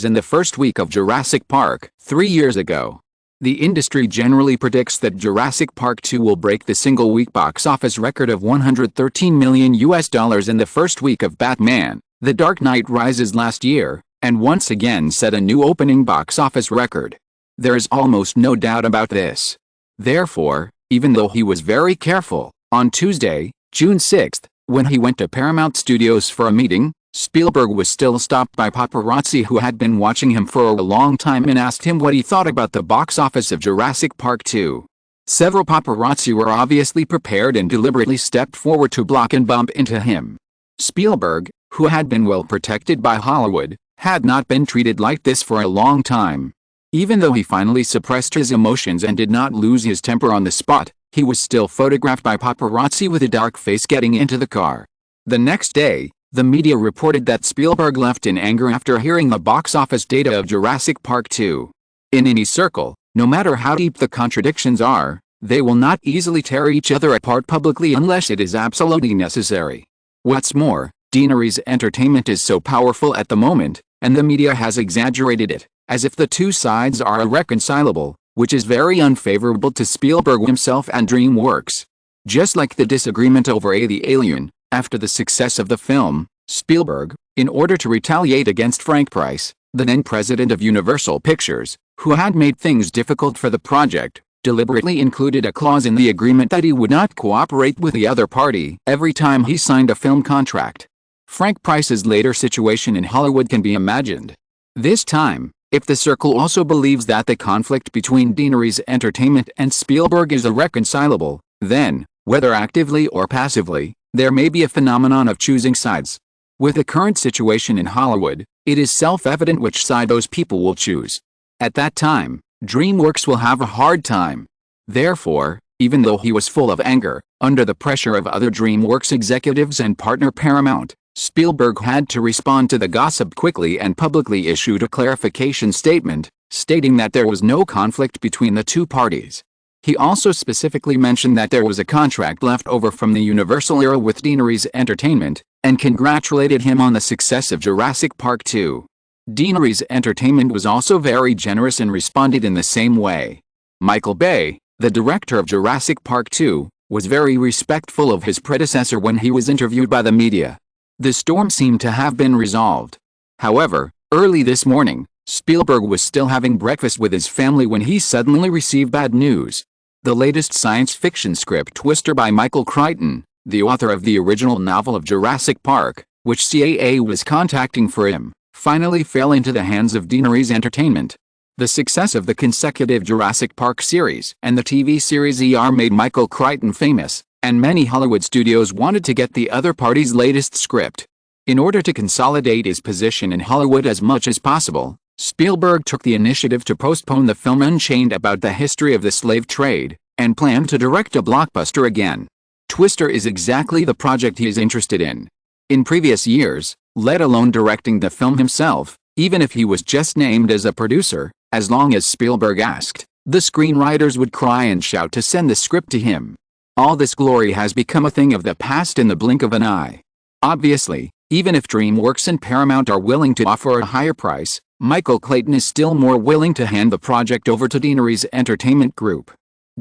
in the first week of Jurassic Park 3 years ago. The industry generally predicts that Jurassic Park 2 will break the single-week box office record of $113 million in the first week of Batman: The Dark Knight Rises last year, and once again set a new opening box office record. There is almost no doubt about this. Therefore, even though he was very careful, on Tuesday, June 6, when he went to Paramount Studios for a meeting, Spielberg was still stopped by paparazzi who had been watching him for a long time and asked him what he thought about the box office of Jurassic Park 2. Several paparazzi were obviously prepared and deliberately stepped forward to block and bump into him. Spielberg, who had been well protected by Hollywood, had not been treated like this for a long time. Even though he finally suppressed his emotions and did not lose his temper on the spot, he was still photographed by paparazzi with a dark face getting into the car. The next day, the media reported that Spielberg left in anger after hearing the box office data of Jurassic Park 2. In any circle, no matter how deep the contradictions are, They will not easily tear each other apart publicly unless it is absolutely necessary. What's more, Deaneries Entertainment is so powerful at the moment, and the media has exaggerated it, as if the two sides are irreconcilable, which is very unfavorable to Spielberg himself and DreamWorks. Just like the disagreement over The Alien, after the success of the film, Spielberg, in order to retaliate against Frank Price, the then president of Universal Pictures, who had made things difficult for the project, deliberately included a clause in the agreement that he would not cooperate with the other party every time he signed a film contract. Frank Price's later situation in Hollywood can be imagined. This time, if the circle also believes that the conflict between Deaneries Entertainment and Spielberg is irreconcilable, then, whether actively or passively, there may be a phenomenon of choosing sides. With the current situation in Hollywood, it is self-evident which side those people will choose. At that time, DreamWorks will have a hard time. Therefore, even though he was full of anger, under the pressure of other DreamWorks executives and partner Paramount, Spielberg had to respond to the gossip quickly and publicly issued a clarification statement, stating that there was no conflict between the two parties. He also specifically mentioned that there was a contract left over from the Universal era with Deaneries Entertainment, and congratulated him on the success of Jurassic Park 2. Deaneries Entertainment was also very generous and responded in the same way. Michael Bay, the director of Jurassic Park 2, was very respectful of his predecessor when he was interviewed by the media. The storm seemed to have been resolved. However, early this morning, Spielberg was still having breakfast with his family when he suddenly received bad news. The latest science fiction script Twister by Michael Crichton, the author of the original novel of Jurassic Park, which CAA was contacting for him, finally fell into the hands of Deaneries Entertainment. The success of the consecutive Jurassic Park series and the TV series ER made Michael Crichton famous, and many Hollywood studios wanted to get the other party's latest script. In order to consolidate his position in Hollywood as much as possible, Spielberg took the initiative to postpone the film Unchained about the history of the slave trade, and planned to direct a blockbuster again. Twister is exactly the project he is interested in. In previous years, let alone directing the film himself, even if he was just named as a producer, as long as Spielberg asked, the screenwriters would cry and shout to send the script to him. All this glory has become a thing of the past in the blink of an eye. Obviously, even if DreamWorks and Paramount are willing to offer a higher price, Michael Clayton is still more willing to hand the project over to Deaneries Entertainment Group.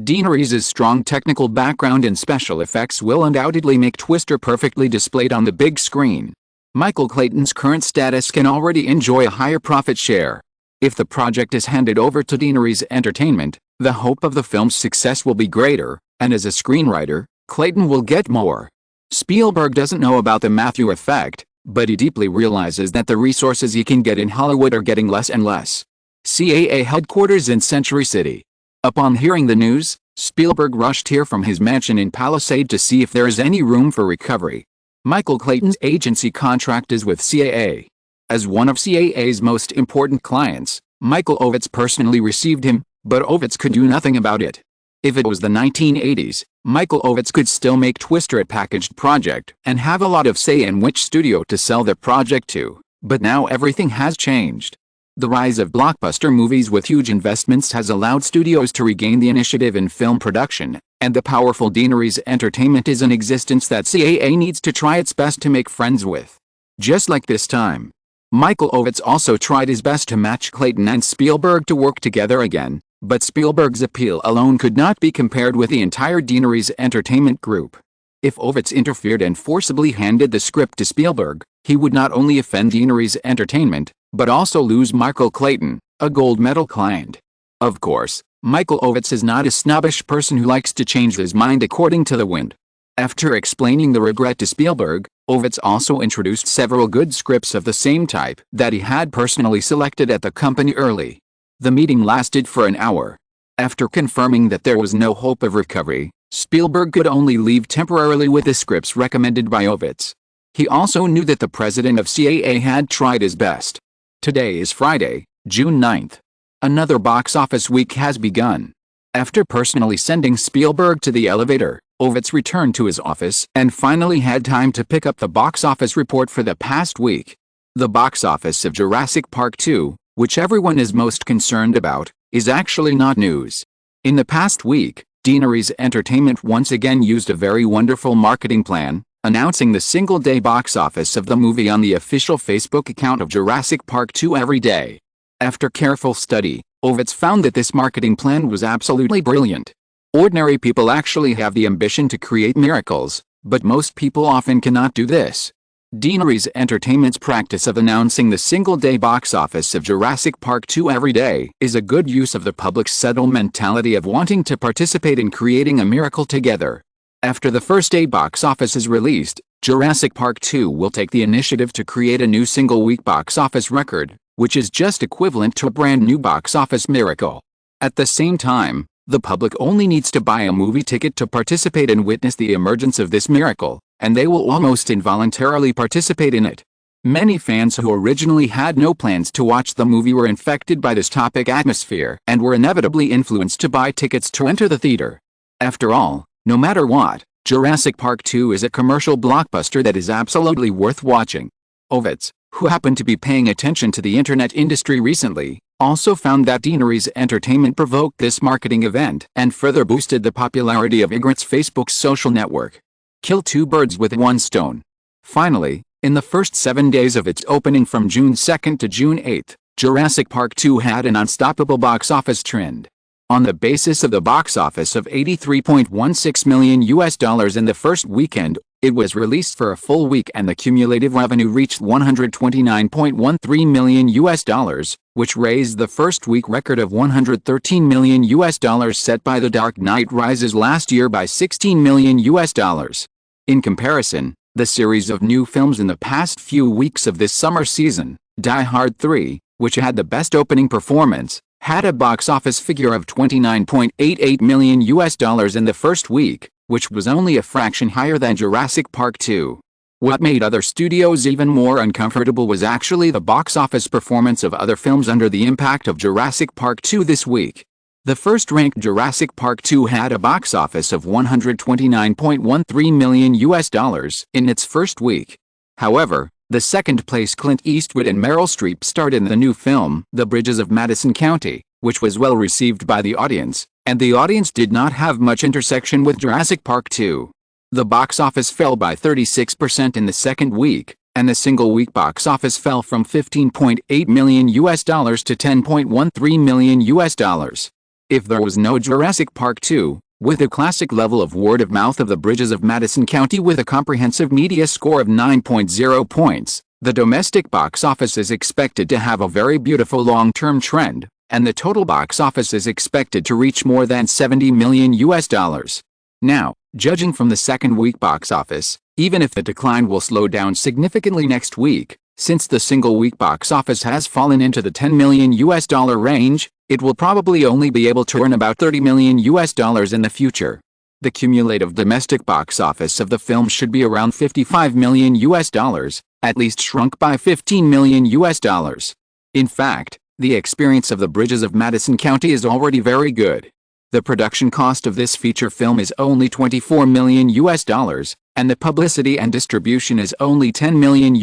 Deaneries' strong technical background in special effects will undoubtedly make Twister perfectly displayed on the big screen. Michael Clayton's current status can already enjoy a higher profit share. If the project is handed over to Deaneries Entertainment, the hope of the film's success will be greater, and as a screenwriter, Clayton will get more. Spielberg doesn't know about the Matthew effect, but he deeply realizes that the resources he can get in Hollywood are getting less and less. CAA headquarters in Century City. Upon hearing the news, Spielberg rushed here from his mansion in Palisade to see if there is any room for recovery. Michael Clayton's agency contract is with CAA. As one of CAA's most important clients, Michael Ovitz personally received him, but Ovitz could do nothing about it. If it was the 1980s, Michael Ovitz could still make Twister a packaged project and have a lot of say in which studio to sell the project to, but now everything has changed. The rise of blockbuster movies with huge investments has allowed studios to regain the initiative in film production, and the powerful Deaneries Entertainment is an existence that CAA needs to try its best to make friends with. Just like this time, Michael Ovitz also tried his best to match Clayton and Spielberg to work together again, but Spielberg's appeal alone could not be compared with the entire Deaneries Entertainment Group. If Ovitz interfered and forcibly handed the script to Spielberg, he would not only offend Deaneries Entertainment, but also lose Michael Clayton, a gold medal client. Of course, Michael Ovitz is not a snobbish person who likes to change his mind according to the wind. After explaining the regret to Spielberg, Ovitz also introduced several good scripts of the same type that he had personally selected at the company early. The meeting lasted for an hour. After confirming that there was no hope of recovery, Spielberg could only leave temporarily with the scripts recommended by Ovitz. He also knew that the president of CAA had tried his best. Today is Friday, June 9th. Another box office week has begun. After personally sending Spielberg to the elevator, Ovitz returned to his office and finally had time to pick up the box office report for the past week. The box office of Jurassic Park 2, which everyone is most concerned about, is actually not news. In the past week, Deaneries Entertainment once again used a very wonderful marketing plan, announcing the single-day box office of the movie on the official Facebook account of Jurassic Park 2 every day. After careful study, Ovitz found that this marketing plan was absolutely brilliant. Ordinary people actually have the ambition to create miracles, but most people often cannot do this. Deaneries Entertainment's practice of announcing the single-day box office of Jurassic Park 2 every day is a good use of the public's subtle mentality of wanting to participate in creating a miracle together. After the first day box office is released, Jurassic Park 2 will take the initiative to create a new single-week box office record, which is just equivalent to a brand new box office miracle. At the same time, the public only needs to buy a movie ticket to participate and witness the emergence of this miracle, and they will almost involuntarily participate in it. Many fans who originally had no plans to watch the movie were infected by this topic atmosphere and were inevitably influenced to buy tickets to enter the theater. After all, no matter what, Jurassic Park 2 is a commercial blockbuster that is absolutely worth watching. Ovitz, who happened to be paying attention to the internet industry recently, also found that Deaneries Entertainment provoked this marketing event and further boosted the popularity of Ygritte's Facebook's social network. Kill two birds with one stone. Finally, in the first 7 days of its opening from June 2nd to June 8th, Jurassic Park 2 had an unstoppable box office trend. On the basis of the box office of $83.16 million in the first weekend, it was released for a full week and the cumulative revenue reached $129.13 million, which raised the first week record of $113 million set by The Dark Knight Rises last year by $16 million. In comparison, the series of new films in the past few weeks of this summer season, Die Hard 3, which had the best opening performance, had a box office figure of $29.88 million in the first week, which was only a fraction higher than Jurassic Park 2. What made other studios even more uncomfortable was actually the box office performance of other films under the impact of Jurassic Park 2 this week. The first-ranked Jurassic Park 2 had a box office of $129.13 million in its first week. However, the second-place Clint Eastwood and Meryl Streep starred in the new film, The Bridges of Madison County, which was well received by the audience, and the audience did not have much intersection with Jurassic Park 2. The box office fell by 36% in the second week, and the single-week box office fell from $15.8 million to $10.13 million. If there was no Jurassic Park 2, with a classic level of word-of-mouth of The Bridges of Madison County with a comprehensive media score of 9.0 points, the domestic box office is expected to have a very beautiful long-term trend, and the total box office is expected to reach more than $70 million. Now, judging from the second-week box office, even if the decline will slow down significantly next week, since the single-week box office has fallen into the $10 million range, it will probably only be able to earn about $30 million in the future. The cumulative domestic box office of the film should be around $55 million, at least shrunk by $15 million. In fact, the experience of The Bridges of Madison County is already very good. The production cost of this feature film is only $24 million, and the publicity and distribution is only $10 million.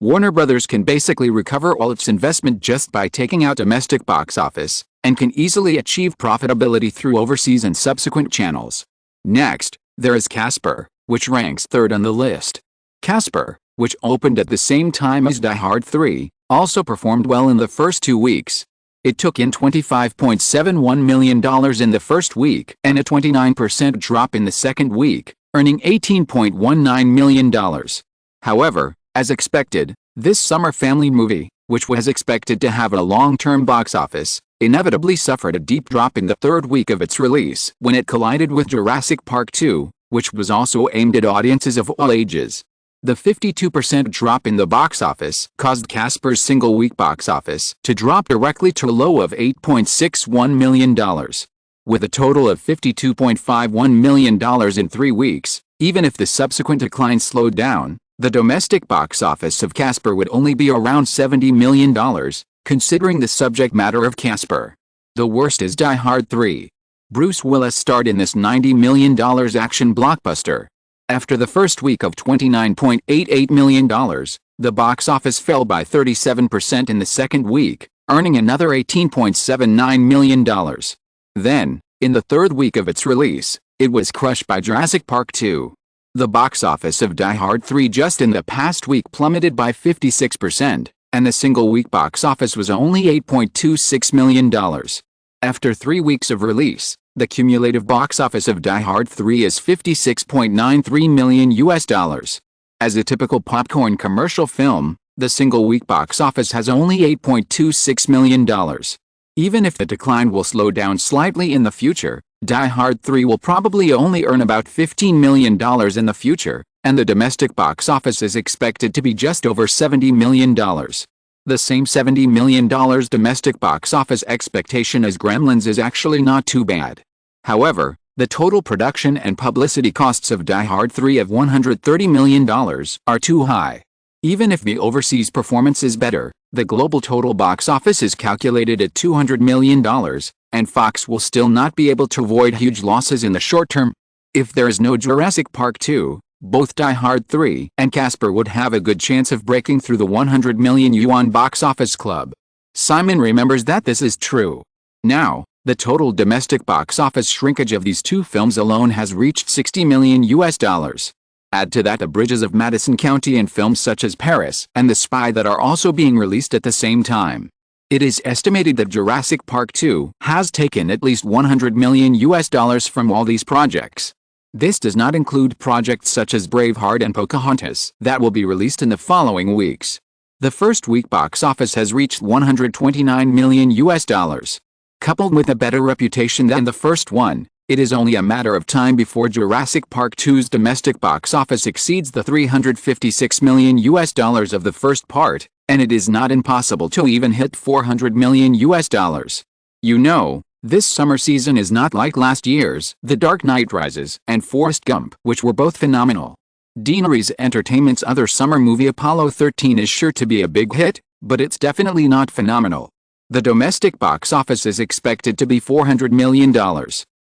Warner Brothers can basically recover all its investment just by taking out domestic box office, and can easily achieve profitability through overseas and subsequent channels. Next, there is Casper, which ranks third on the list. Casper, which opened at the same time as Die Hard 3, also performed well in the first 2 weeks. It took in $25.71 million in the first week and a 29% drop in the second week, earning $18.19 million. However, as expected, this summer family movie, which was expected to have a long-term box office, inevitably suffered a deep drop in the third week of its release when it collided with Jurassic Park 2, which was also aimed at audiences of all ages. The 52% drop in the box office caused Casper's single-week box office to drop directly to a low of $8.61 million. With a total of $52.51 million in 3 weeks, even if the subsequent decline slowed down, the domestic box office of Casper would only be around $70 million, considering the subject matter of Casper. The worst is Die Hard 3. Bruce Willis starred in this $90 million action blockbuster. After the first week of $29.88 million, the box office fell by 37% in the second week, earning another $18.79 million. Then, In the third week of its release, it was crushed by Jurassic Park 2. The box office of Die Hard 3 just in the past week plummeted by 56%, and the single-week box office was only $8.26 million. After 3 weeks of release, the cumulative box office of Die Hard 3 is $56.93 million. As a typical popcorn commercial film, the single-week box office has only $8.26 million. Even if the decline will slow down slightly in the future, Die Hard 3 will probably only earn about $15 million in the future, and the domestic box office is expected to be just over $70 million. The same $70 million domestic box office expectation as Gremlins is actually not too bad. However, the total production and publicity costs of Die Hard 3 of $130 million are too high. Even if the overseas performance is better, the global total box office is calculated at $200 million, and Fox will still not be able to avoid huge losses in the short term. If there is no Jurassic Park 2, both Die Hard 3 and Casper would have a good chance of breaking through the 100 million yuan box office club. Simon remembers that this is true. Now, the total domestic box office shrinkage of these two films alone has reached $60 million. Add to that the Bridges of Madison County and films such as Paris and The Spy that are also being released at the same time. It is estimated that Jurassic Park 2 has taken at least $100 million from all these projects. This does not include projects such as Braveheart and Pocahontas that will be released in the following weeks. The first week box office has reached $129 million. Coupled with a better reputation than the first one, it is only a matter of time before Jurassic Park 2's domestic box office exceeds the $356 million of the first part, and it is not impossible to even hit $400 million. You know, this summer season is not like last year's The Dark Knight Rises and Forrest Gump, which were both phenomenal. Deaneries Entertainment's other summer movie Apollo 13 is sure to be a big hit, but it's definitely not phenomenal. The domestic box office is expected to be $400 million.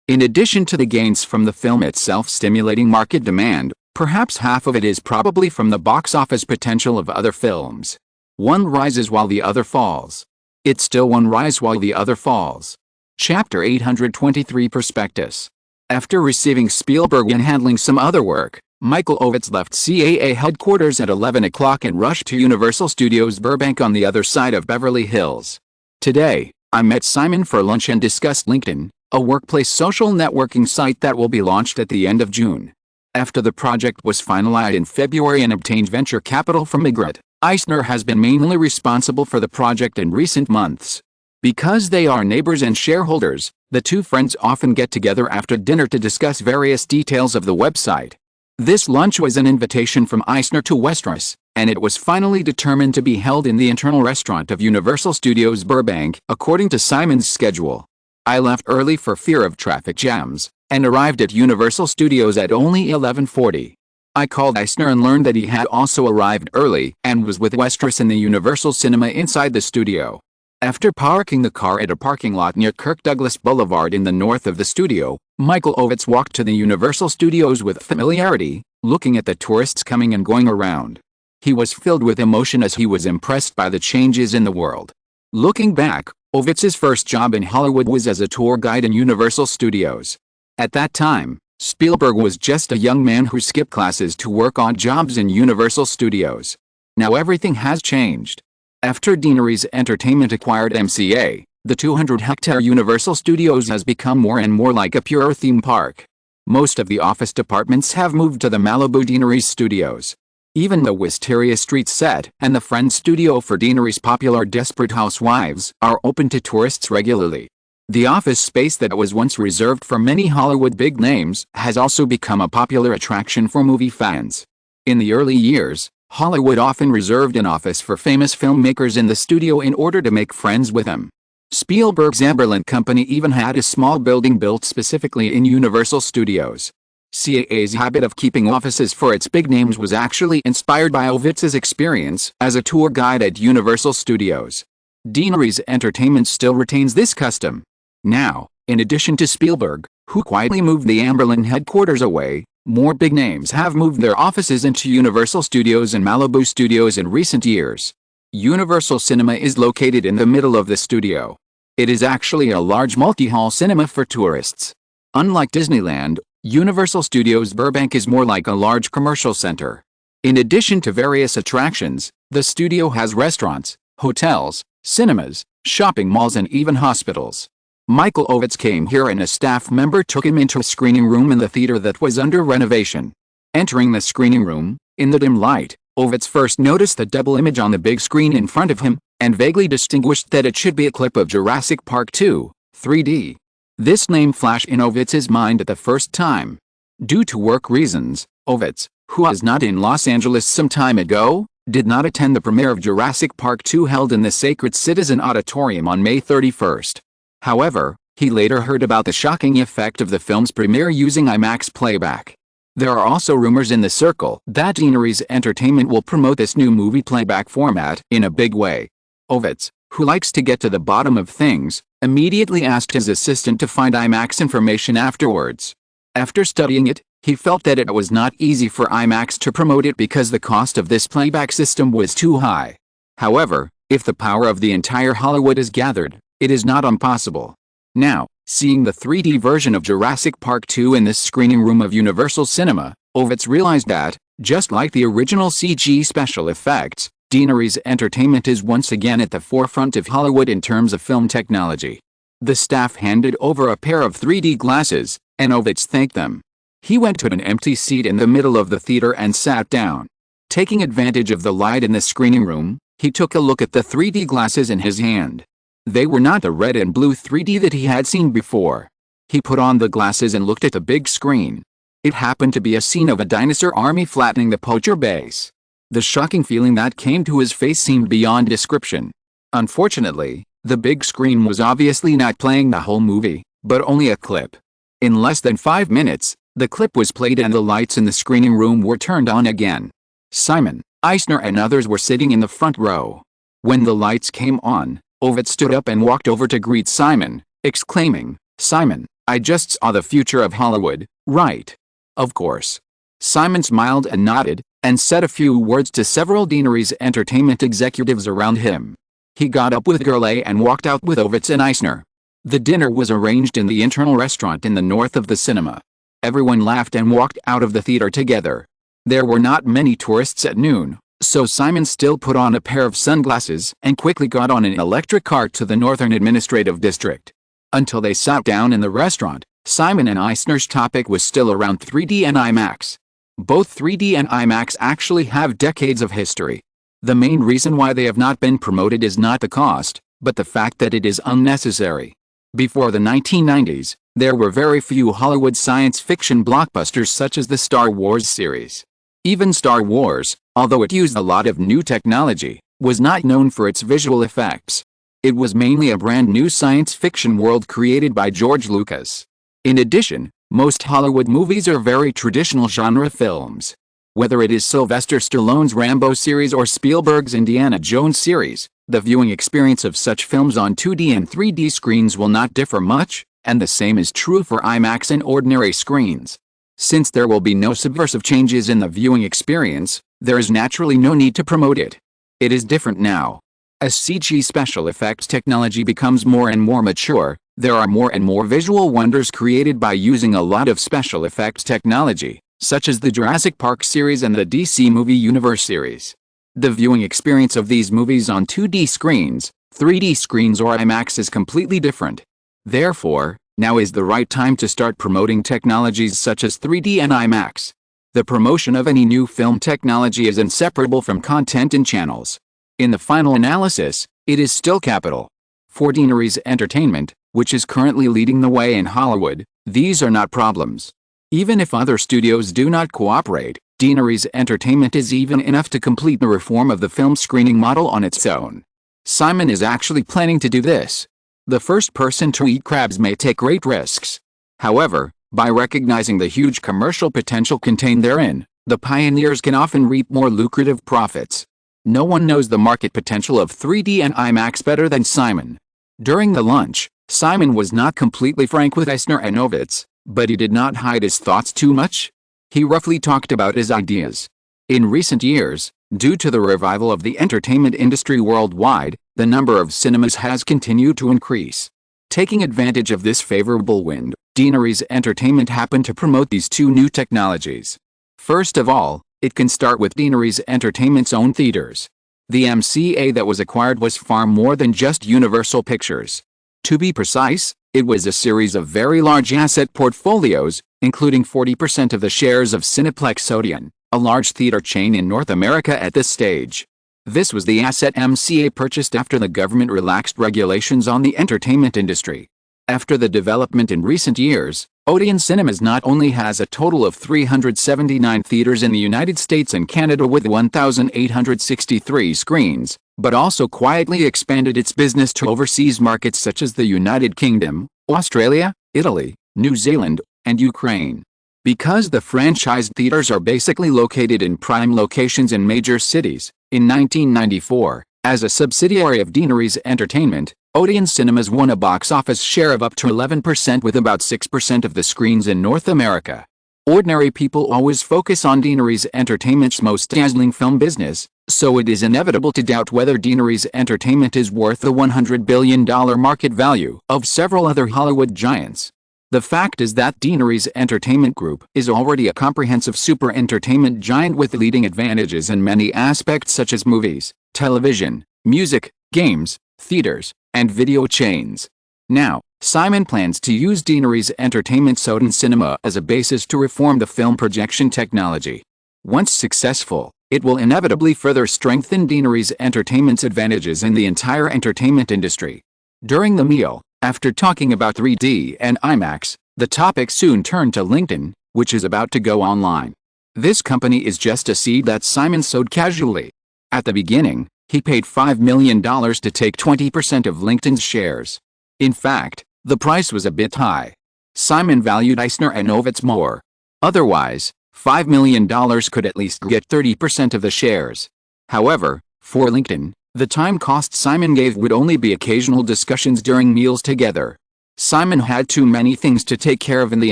In addition to the gains from the film itself stimulating market demand, perhaps half of it is probably from the box office potential of other films. One rises while the other falls. It's still one rise while the other falls. Chapter 823 Prospectus. After receiving Spielberg and handling some other work, Michael Ovitz left CAA headquarters at 11 o'clock and rushed to Universal Studios Burbank on the other side of Beverly Hills. Today, I met Simon for lunch and discussed LinkedIn, a workplace social networking site that will be launched at the end of June. After the project was finalized in February and obtained venture capital from Margaret, Eisner has been mainly responsible for the project in recent months. Because they are neighbors and shareholders, the two friends often get together after dinner to discuss various details of the website. This lunch was an invitation from Eisner to Westeros, and it was finally determined to be held in the internal restaurant of Universal Studios Burbank, according to Simon's schedule. I left early for fear of traffic jams, and arrived at Universal Studios at only 11:40. I called Eisner and learned that he had also arrived early and was with Westeros in the Universal Cinema inside the studio. After parking the car at a parking lot near Kirk Douglas Boulevard in the north of the studio, Michael Ovitz walked to the Universal Studios with familiarity, looking at the tourists coming and going around. He was filled with emotion as he was impressed by the changes in the world. Looking back, Ovitz's first job in Hollywood was as a tour guide in Universal Studios. At that time, Spielberg was just a young man who skipped classes to work odd jobs in Universal Studios. Now everything has changed. After Deaneries Entertainment acquired MCA, the 200-hectare Universal Studios has become more and more like a pure theme park. Most of the office departments have moved to the Malibu Deaneries Studios. Even the Wisteria Street set and the Friends studio for Deaneries' popular Desperate Housewives are open to tourists regularly. The office space that was once reserved for many Hollywood big names has also become a popular attraction for movie fans. In the early years, Hollywood often reserved an office for famous filmmakers in the studio in order to make friends with them. Spielberg's Amberland Company even had a small building built specifically in Universal Studios. CAA's habit of keeping offices for its big names was actually inspired by Ovitz's experience as a tour guide at Universal Studios. Deaneries Entertainment still retains this custom. Now, in addition to Spielberg, who quietly moved the Amberland headquarters away, more big names have moved their offices into Universal Studios and Malibu Studios in recent years. Universal Cinema is located in the middle of the studio. It is actually a large multi-hall cinema for tourists. Unlike Disneyland, Universal Studios Burbank is more like a large commercial center. In addition to various attractions, the studio has restaurants, hotels, cinemas, shopping malls and even hospitals. Michael Ovitz came here and a staff member took him into a screening room in the theater that was under renovation. Entering the screening room, in the dim light, Ovitz first noticed the double image on the big screen in front of him, and vaguely distinguished that it should be a clip of Jurassic Park 2, 3D. This name flashed in Ovitz's mind at the first time. Due to work reasons, Ovitz, who was not in Los Angeles some time ago, did not attend the premiere of Jurassic Park 2 held in the Sacred Citizen Auditorium on May 31st. However, he later heard about the shocking effect of the film's premiere using IMAX playback. There are also rumors in the circle that Deaneries Entertainment will promote this new movie playback format in a big way. Ovitz, who likes to get to the bottom of things, immediately asked his assistant to find IMAX information afterwards. After studying it, he felt that it was not easy for IMAX to promote it because the cost of this playback system was too high. However, if the power of the entire Hollywood is gathered, it is not impossible. Now, seeing the 3D version of Jurassic Park 2 in this screening room of Universal Cinema, Ovitz realized that, just like the original CG special effects, Deaneries Entertainment is once again at the forefront of Hollywood in terms of film technology. The staff handed over a pair of 3D glasses, and Ovitz thanked them. He went to an empty seat in the middle of the theater and sat down. Taking advantage of the light in the screening room, he took a look at the 3D glasses in his hand. They were not the red and blue 3D that he had seen before. He put on the glasses and looked at the big screen. It happened to be a scene of a dinosaur army flattening the poacher base. The shocking feeling that came to his face seemed beyond description. Unfortunately, the big screen was obviously not playing the whole movie, but only a clip. In less than 5 minutes, the clip was played and the lights in the screening room were turned on again. Simon, Eisner and others were sitting in the front row. When the lights came on, Ovitz stood up and walked over to greet Simon, exclaiming, "Simon, I just saw the future of Hollywood, right?" "Of course." Simon smiled and nodded, and said a few words to several Deaneries Entertainment executives around him. He got up with Gurley and walked out with Ovitz and Eisner. The dinner was arranged in the internal restaurant in the north of the cinema. Everyone laughed and walked out of the theater together. There were not many tourists at noon, so Simon still put on a pair of sunglasses and quickly got on an electric cart to the Northern Administrative District. Until they sat down in the restaurant, Simon and Eisner's topic was still around 3D and IMAX. Both 3D and IMAX actually have decades of history. The main reason why they have not been promoted is not the cost, but the fact that it is unnecessary. Before the 1990s, there were very few Hollywood science fiction blockbusters such as the Star Wars series. Even Star Wars, although it used a lot of new technology, was not known for its visual effects. It was mainly a brand new science fiction world created by George Lucas. In addition, most Hollywood movies are very traditional genre films. Whether it is Sylvester Stallone's Rambo series or Spielberg's Indiana Jones series, the viewing experience of such films on 2D and 3D screens will not differ much, and the same is true for IMAX and ordinary screens. Since there will be no subversive changes in the viewing experience, there is naturally no need to promote it. It is different now. As CG special effects technology becomes more and more mature, there are more and more visual wonders created by using a lot of special effects technology, such as the Jurassic Park series and the DC Movie Universe series. The viewing experience of these movies on 2D screens, 3D screens or IMAX is completely different. Therefore, now is the right time to start promoting technologies such as 3D and IMAX. The promotion of any new film technology is inseparable from content and channels. In the final analysis, it is still capital. For Deaneries Entertainment, which is currently leading the way in Hollywood, these are not problems. Even if other studios do not cooperate, Deaneries Entertainment is even enough to complete the reform of the film screening model on its own. Simon is actually planning to do this. The first person to eat crabs may take great risks. However, by recognizing the huge commercial potential contained therein, the pioneers can often reap more lucrative profits. No one knows the market potential of 3D and IMAX better than Simon. During the lunch, Simon was not completely frank with Eisner and Ovitz, but he did not hide his thoughts too much. He roughly talked about his ideas. In recent years, due to the revival of the entertainment industry worldwide, the number of cinemas has continued to increase. Taking advantage of this favorable wind, Deaneries Entertainment happened to promote these two new technologies. First of all, it can start with Deaneries Entertainment's own theaters. The MCA that was acquired was far more than just Universal Pictures. To be precise, it was a series of very large asset portfolios, including 40% of the shares of Cineplex Odeon, a large theater chain in North America at this stage. This was the asset MCA purchased after the government relaxed regulations on the entertainment industry. After the development in recent years, Odeon Cinemas not only has a total of 379 theaters in the United States and Canada with 1,863 screens, but also quietly expanded its business to overseas markets such as the United Kingdom, Australia, Italy, New Zealand, and Ukraine. Because the franchised theaters are basically located in prime locations in major cities, in 1994, as a subsidiary of Deaneries Entertainment, Odeon Cinemas won a box office share of up to 11% with about 6% of the screens in North America. Ordinary people always focus on Deaneries Entertainment's most dazzling film business, so it is inevitable to doubt whether Deaneries Entertainment is worth the $100 billion market value of several other Hollywood giants. The fact is that Deaneries Entertainment Group is already a comprehensive super entertainment giant with leading advantages in many aspects such as movies, television, music, games, theaters, and video chains. Now, Simon plans to use Deaneries Entertainment's Odeon Cinema as a basis to reform the film projection technology. Once successful, it will inevitably further strengthen Deaneries Entertainment's advantages in the entire entertainment industry. During the meal, after talking about 3D and IMAX, the topic soon turned to LinkedIn, which is about to go online. This company is just a seed that Simon sowed casually. At the beginning, he paid $5 million to take 20% of LinkedIn's shares. In fact, the price was a bit high. Simon valued Eisner and Ovitz more. Otherwise, $5 million could at least get 30% of the shares. However, for LinkedIn, the time cost Simon gave would only be occasional discussions during meals together. Simon had too many things to take care of in the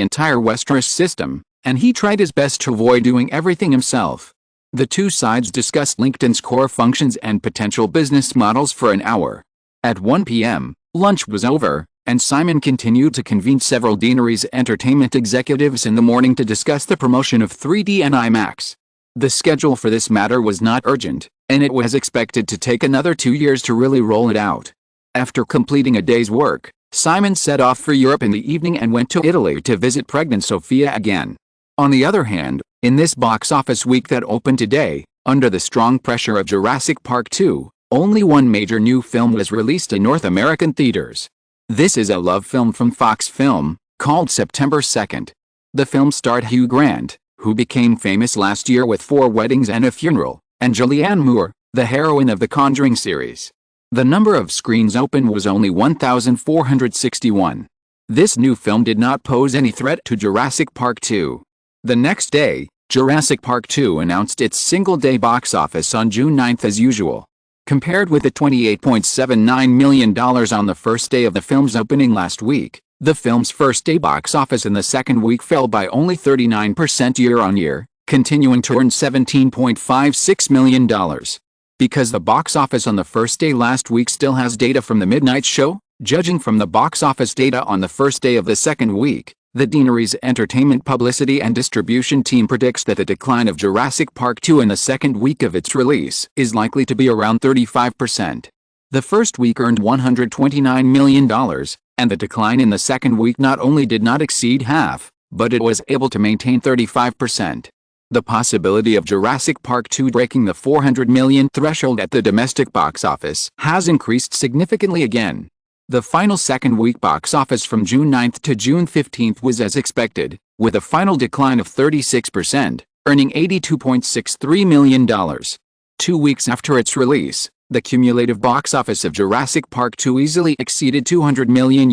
entire Westeros system, and he tried his best to avoid doing everything himself. The two sides discussed LinkedIn's core functions and potential business models for an hour. At 1 p.m., lunch was over, and Simon continued to convene several Deaneries Entertainment executives in the morning to discuss the promotion of 3D and IMAX. The schedule for this matter was not urgent, and it was expected to take another 2 years to really roll it out. After completing a day's work, Simon set off for Europe in the evening and went to Italy to visit pregnant Sophia again. On the other hand, in this box office week that opened today, under the strong pressure of Jurassic Park 2, only one major new film was released in North American theaters. This is a love film from Fox Film, called September 2nd. The film starred Hugh Grant, who became famous last year with 4 Weddings and a Funeral, and Julianne Moore, the heroine of the Conjuring series. The number of screens open was only 1,461. This new film did not pose any threat to Jurassic Park 2. The next day, Jurassic Park 2 announced its single-day box office on June 9th as usual. Compared with the $28.79 million on the first day of the film's opening last week, the film's first-day box office in the second week fell by only 39% year-on-year, continuing to earn $17.56 million. Because the box office on the first day last week still has data from the midnight show, judging from the box office data on the first day of the second week, the Deaneries Entertainment publicity and distribution team predicts that the decline of Jurassic Park 2 in the second week of its release is likely to be around 35%. The first week earned $129 million, and the decline in the second week not only did not exceed half, but it was able to maintain 35%. The possibility of Jurassic Park 2 breaking the $400 million threshold at the domestic box office has increased significantly again. The final second week box office from June 9th to June 15th was as expected, with a final decline of 36%, earning $82.63 million. 2 weeks after its release, the cumulative box office of Jurassic Park 2 easily exceeded $200 million,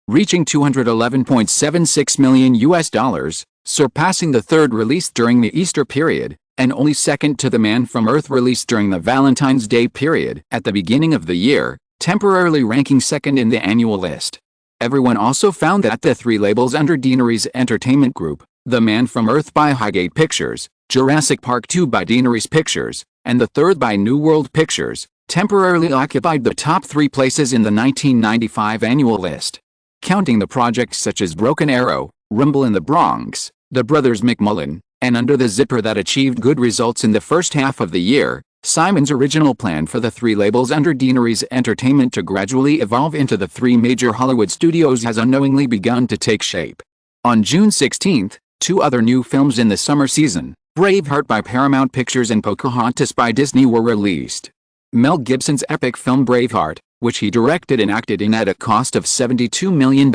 reaching $211.76 million, surpassing the third release during the Easter period, and only second to The Man from Earth released during the Valentine's Day period at the beginning of the year, temporarily ranking second in the annual list. Everyone also found that the 3 labels under Deaneries Entertainment Group, The Man from Earth by Highgate Pictures, Jurassic Park 2 by Deaneries Pictures, and the third by New World Pictures, temporarily occupied the top 3 places in the 1995 annual list. Counting the projects such as Broken Arrow, Rumble in the Bronx, The Brothers McMullen, and Under the Zipper that achieved good results in the first half of the year, Simon's original plan for the 3 labels under Deaneries Entertainment to gradually evolve into the 3 major Hollywood studios has unknowingly begun to take shape. On June 16, 2 other new films in the summer season, Braveheart by Paramount Pictures and Pocahontas by Disney, were released. Mel Gibson's epic film Braveheart, which he directed and acted in at a cost of $72 million,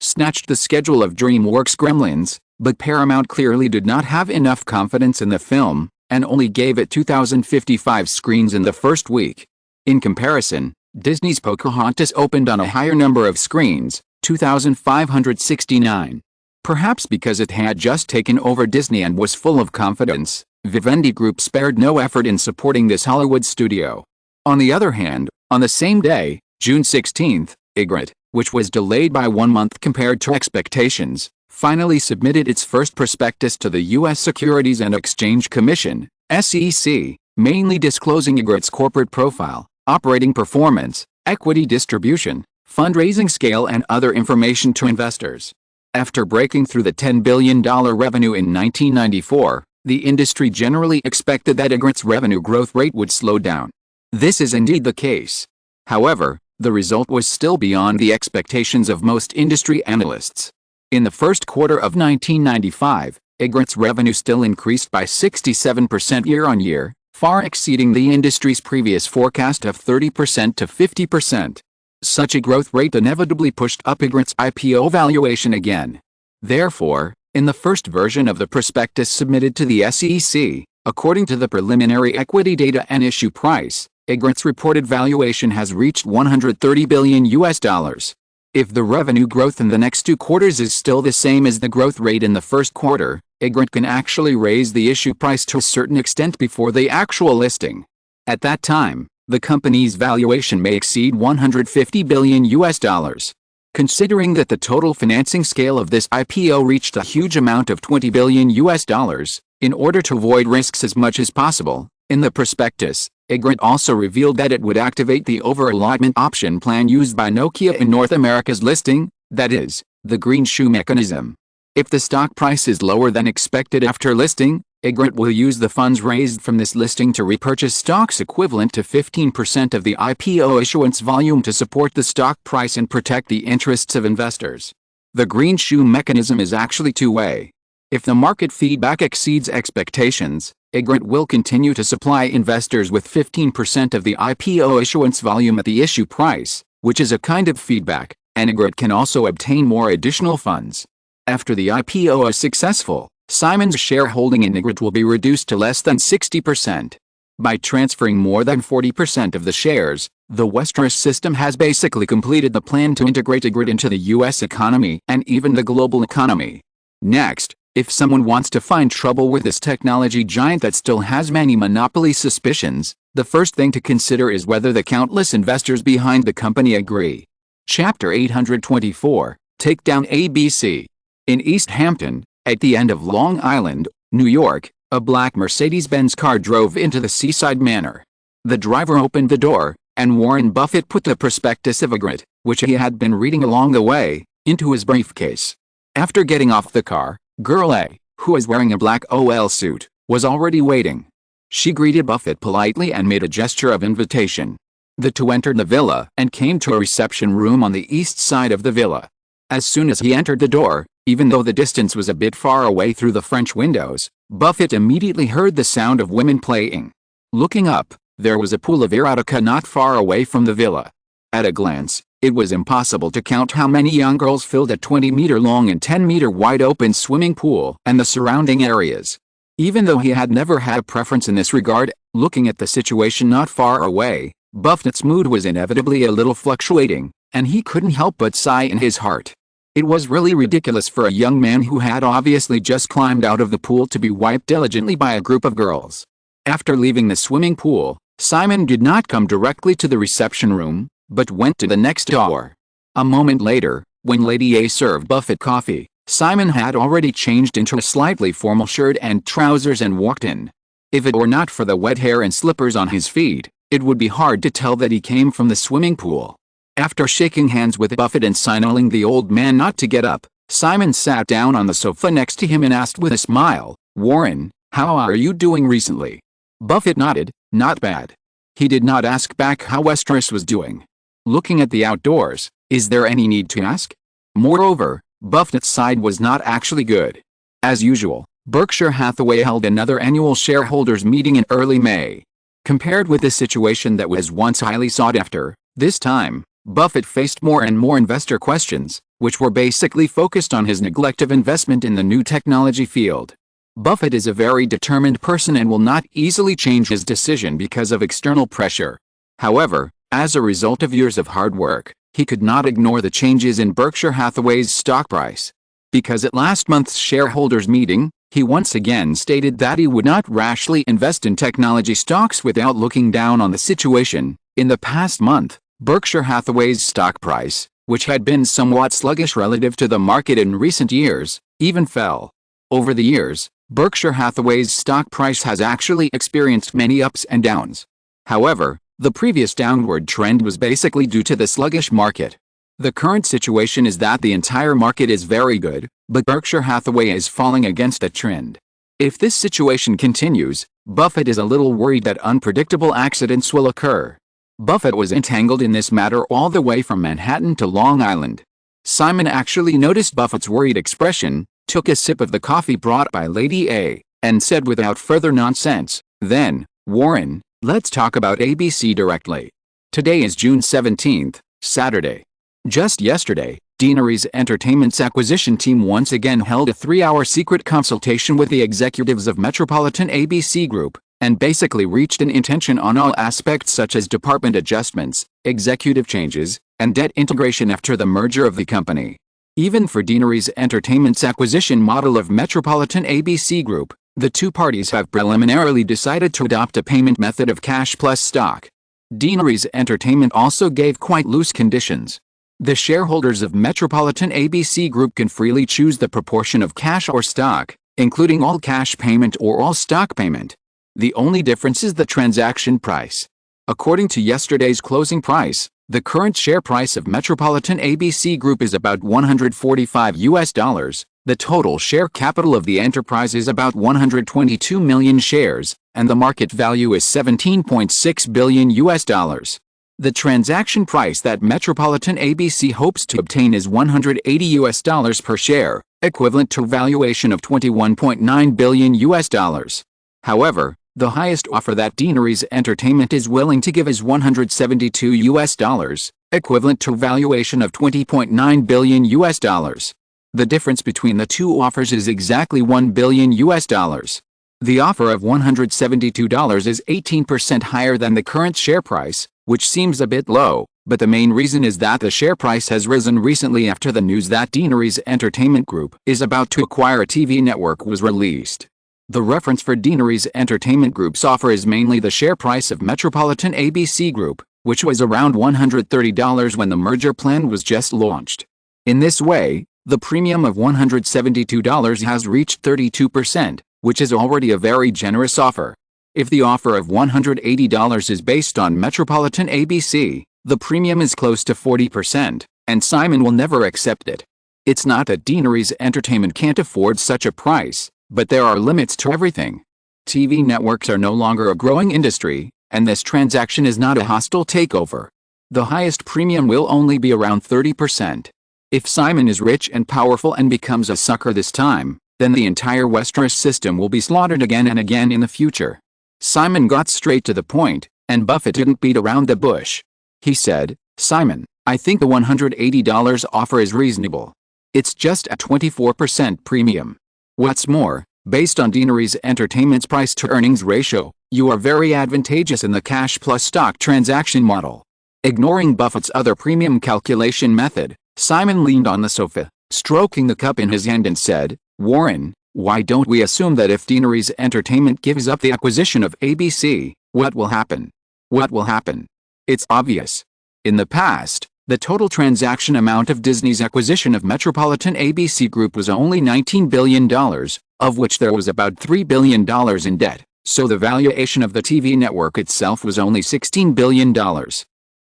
snatched the schedule of DreamWorks' Gremlins, but Paramount clearly did not have enough confidence in the film, and only gave it 2,055 screens in the first week. In comparison, Disney's Pocahontas opened on a higher number of screens, 2,569. Perhaps because it had just taken over Disney and was full of confidence, Vivendi Group spared no effort in supporting this Hollywood studio. On the other hand, on the same day, June 16, Ygritte, which was delayed by 1 month compared to expectations, finally submitted its first prospectus to the U.S. Securities and Exchange Commission, SEC, mainly disclosing Ygritte's corporate profile, operating performance, equity distribution, fundraising scale, and other information to investors. After breaking through the $10 billion revenue in 1994, the industry generally expected that Ygritte's revenue growth rate would slow down. This is indeed the case. However, the result was still beyond the expectations of most industry analysts. In the first quarter of 1995, Ygritte's revenue still increased by 67% year-on-year, far exceeding the industry's previous forecast of 30% to 50%. Such a growth rate inevitably pushed up Ygritte's IPO valuation again. Therefore, in the first version of the prospectus submitted to the SEC, according to the preliminary equity data and issue price, Ygritte's reported valuation has reached $130 billion. If the revenue growth in the next 2 quarters is still the same as the growth rate in the first quarter, Ygritte can actually raise the issue price to a certain extent before the actual listing. At that time, the company's valuation may exceed $150 billion. Considering that the total financing scale of this IPO reached a huge amount of $20 billion, in order to avoid risks as much as possible, in the prospectus, Ygritte also revealed that it would activate the over-allotment option plan used by Nokia in North America's listing, that is, the green shoe mechanism. If the stock price is lower than expected after listing, Ygritte will use the funds raised from this listing to repurchase stocks equivalent to 15% of the IPO issuance volume to support the stock price and protect the interests of investors. The green shoe mechanism is actually two-way. If the market feedback exceeds expectations, Ygritte will continue to supply investors with 15% of the IPO issuance volume at the issue price, which is a kind of feedback, and Ygritte can also obtain more additional funds. After the IPO is successful, Simon's shareholding in Ygritte will be reduced to less than 60%. By transferring more than 40% of the shares, the Westeros system has basically completed the plan to integrate Ygritte into the US economy and even the global economy. Next, if someone wants to find trouble with this technology giant that still has many monopoly suspicions, the first thing to consider is whether the countless investors behind the company agree. Chapter 824, Take Down ABC. In East Hampton, at the end of Long Island, New York, a black Mercedes-Benz car drove into the Seaside Manor. The driver opened the door, and Warren Buffett put the prospectus of Ygritte, which he had been reading along the way, into his briefcase. After getting off the car, Girl A, who was wearing a black OL suit, was already waiting. She greeted Buffett politely and made a gesture of invitation. The two entered the villa and came to a reception room on the east side of the villa. As soon as he entered the door, even though the distance was a bit far away through the French windows, Buffett immediately heard the sound of women playing. Looking up, there was a pool of erotica not far away from the villa. At a glance, it was impossible to count how many young girls filled a 20-meter-long and 10-meter-wide open swimming pool and the surrounding areas. Even though he had never had a preference in this regard, looking at the situation not far away, Buffett's mood was inevitably a little fluctuating, and he couldn't help but sigh in his heart. It was really ridiculous for a young man who had obviously just climbed out of the pool to be wiped diligently by a group of girls. After leaving the swimming pool, Simon did not come directly to the reception room, but went to the next door. A moment later, when Lady A served Buffett coffee, Simon had already changed into a slightly formal shirt and trousers and walked in. If it were not for the wet hair and slippers on his feet, It would be hard to tell that he came from the swimming pool. After shaking hands with Buffett and signaling the old man not to get up, Simon sat down on the sofa next to him and asked with a smile, "Warren, how are you doing recently?" Buffett nodded, "Not bad." He did not ask back how Westeros was doing. Looking at the outdoors, is there any need to ask? Moreover, Buffett's side was not actually good. As usual, Berkshire Hathaway held another annual shareholders meeting in early May. Compared with the situation that was once highly sought after, this time, Buffett faced more and more investor questions, which were basically focused on his neglect of investment in the new technology field. Buffett is a very determined person and will not easily change his decision because of external pressure. However, as a result of years of hard work, he could not ignore the changes in Berkshire Hathaway's stock price. Because at last month's shareholders meeting, he once again stated that he would not rashly invest in technology stocks without looking down on the situation. In the past month, Berkshire Hathaway's stock price, which had been somewhat sluggish relative to the market in recent years, even fell. Over the years, Berkshire Hathaway's stock price has actually experienced many ups and downs. However, the previous downward trend was basically due to the sluggish market. The current situation is that the entire market is very good, but Berkshire Hathaway is falling against a trend. If this situation continues, Buffett is a little worried that unpredictable accidents will occur. Buffett was entangled in this matter all the way from Manhattan to Long Island. Simon actually noticed Buffett's worried expression, took a sip of the coffee brought by Lady A, and said without further nonsense, "Then, Warren, let's talk about ABC directly. Today is June 17th, Saturday. Just yesterday, Deanery's Entertainment's acquisition team once again held a 3-hour secret consultation with the executives of Metropolitan ABC Group, and basically reached an intention on all aspects such as department adjustments, executive changes, and debt integration after the merger of the company. Even for Deanery's Entertainment's acquisition model of Metropolitan ABC Group, the two parties have preliminarily decided to adopt a payment method of cash plus stock. Deanery's Entertainment also gave quite loose conditions. The shareholders of Metropolitan ABC Group can freely choose the proportion of cash or stock, including all cash payment or all stock payment. The only difference is the transaction price. According to yesterday's closing price, the current share price of Metropolitan ABC Group is about $145. The total share capital of the enterprise is about 122 million shares, and the market value is $17.6 billion. The transaction price that Metropolitan ABC hopes to obtain is $180 per share, equivalent to a valuation of $21.9 billion. However, the highest offer that Deanery's Entertainment is willing to give is $172, equivalent to a valuation of $20.9 billion. The difference between the two offers is exactly $1 billion. The offer of $172 is 18% higher than the current share price, which seems a bit low, but the main reason is that the share price has risen recently after the news that Deanery's Entertainment Group is about to acquire a TV network was released. The reference for Deanery's Entertainment Group's offer is mainly the share price of Metropolitan ABC Group, which was around $130 when the merger plan was just launched. In this way, the premium of $172 has reached 32%, which is already a very generous offer. If the offer of $180 is based on Metropolitan ABC, the premium is close to 40%, and Simon will never accept it. It's not that Deanery's Entertainment can't afford such a price, but there are limits to everything. TV networks are no longer a growing industry, and this transaction is not a hostile takeover. The highest premium will only be around 30%. If Simon is rich and powerful and becomes a sucker this time, then the entire Westeros system will be slaughtered again and again in the future. Simon got straight to the point, and Buffett didn't beat around the bush. He said, "Simon, I think the $180 offer is reasonable. It's just a 24% premium. What's more, based on Deanery's Entertainment's price-to-earnings ratio, you are very advantageous in the cash plus stock transaction model." Ignoring Buffett's other premium calculation method, Simon leaned on the sofa, stroking the cup in his hand and said, "Warren, why don't we assume that if Deanery's Entertainment gives up the acquisition of ABC, what will happen? What will happen? It's obvious. In the past, the total transaction amount of Disney's acquisition of Metropolitan ABC Group was only $19 billion, of which there was about $3 billion in debt. so the valuation of the TV network itself was only $16 billion.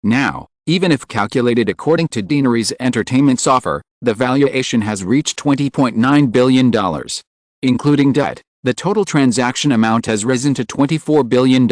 Now, even if calculated according to Deanery's Entertainment's offer, the valuation has reached $20.9 billion. Including debt, the total transaction amount has risen to $24 billion.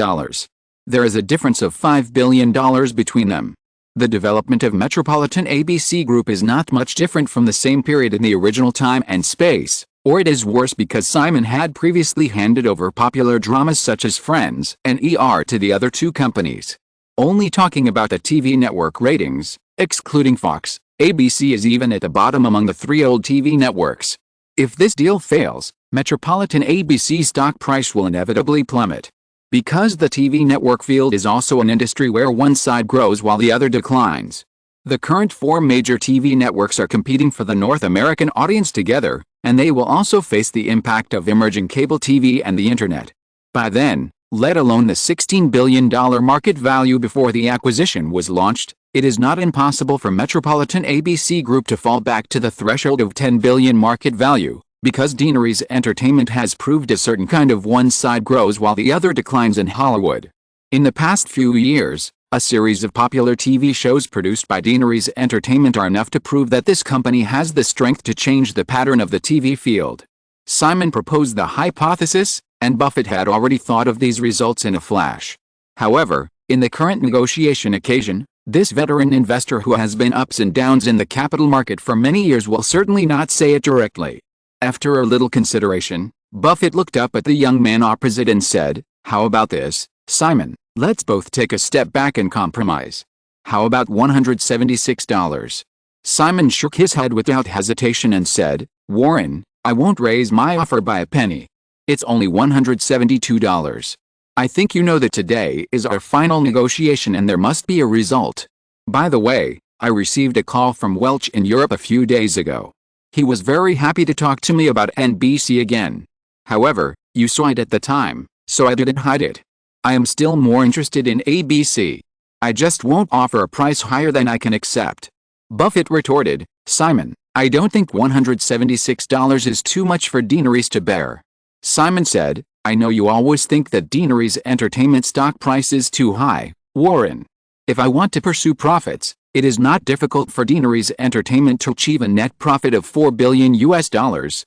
There is a difference of $5 billion between them. The development of Metropolitan ABC Group is not much different from the same period in the original time and space, or it is worse because Simon had previously handed over popular dramas such as Friends and ER to the other two companies. Only talking about the TV network ratings, excluding Fox, ABC is even at the bottom among the three old TV networks. If this deal fails, Metropolitan ABC stock price will inevitably plummet. Because the TV network field is also an industry where one side grows while the other declines. The current four major TV networks are competing for the North American audience together, and they will also face the impact of emerging cable TV and the internet. By then, let alone the $16 billion market value before the acquisition was launched, it is not impossible for Metropolitan ABC Group to fall back to the threshold of $10 billion market value, because Deanery's Entertainment has proved a certain kind of one side grows while the other declines in Hollywood. In the past few years, a series of popular TV shows produced by Deanery's Entertainment are enough to prove that this company has the strength to change the pattern of the TV field. Simon proposed the hypothesis, and Buffett had already thought of these results in a flash. However, in the current negotiation occasion, this veteran investor who has been ups and downs in the capital market for many years will certainly not say it directly. After a little consideration, Buffett looked up at the young man opposite and said, "How about this, Simon? Let's both take a step back and compromise. How about $176? Simon shook his head without hesitation and said, "Warren, I won't raise my offer by a penny. It's only $172. I think you know that today is our final negotiation and there must be a result. By the way, I received a call from Welch in Europe a few days ago. He was very happy to talk to me about NBC again. However, you saw it at the time, so I didn't hide it. I am still more interested in ABC. I just won't offer a price higher than I can accept." Buffett retorted, "Simon, I don't think $176 is too much for Deanery's to bear." Simon said, "I know you always think that Deanery's Entertainment stock price is too high, Warren. If I want to pursue profits, it is not difficult for Deanery's Entertainment to achieve a net profit of $4 billion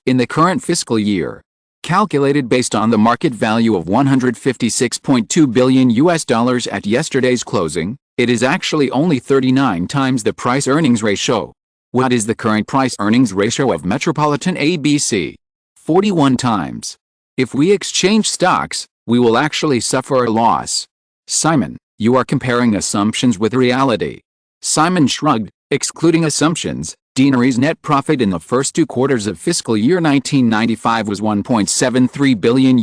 in the current fiscal year. Calculated based on the market value of $156.2 billion at yesterday's closing, it is actually only 39 times the price-earnings ratio. What is the current price-earnings ratio of Metropolitan ABC? 41 times. If we exchange stocks, we will actually suffer a loss." "Simon, you are comparing assumptions with reality." Simon shrugged. Excluding assumptions, Deanery's net profit in the first two quarters of fiscal year 1995 was $1.73 billion,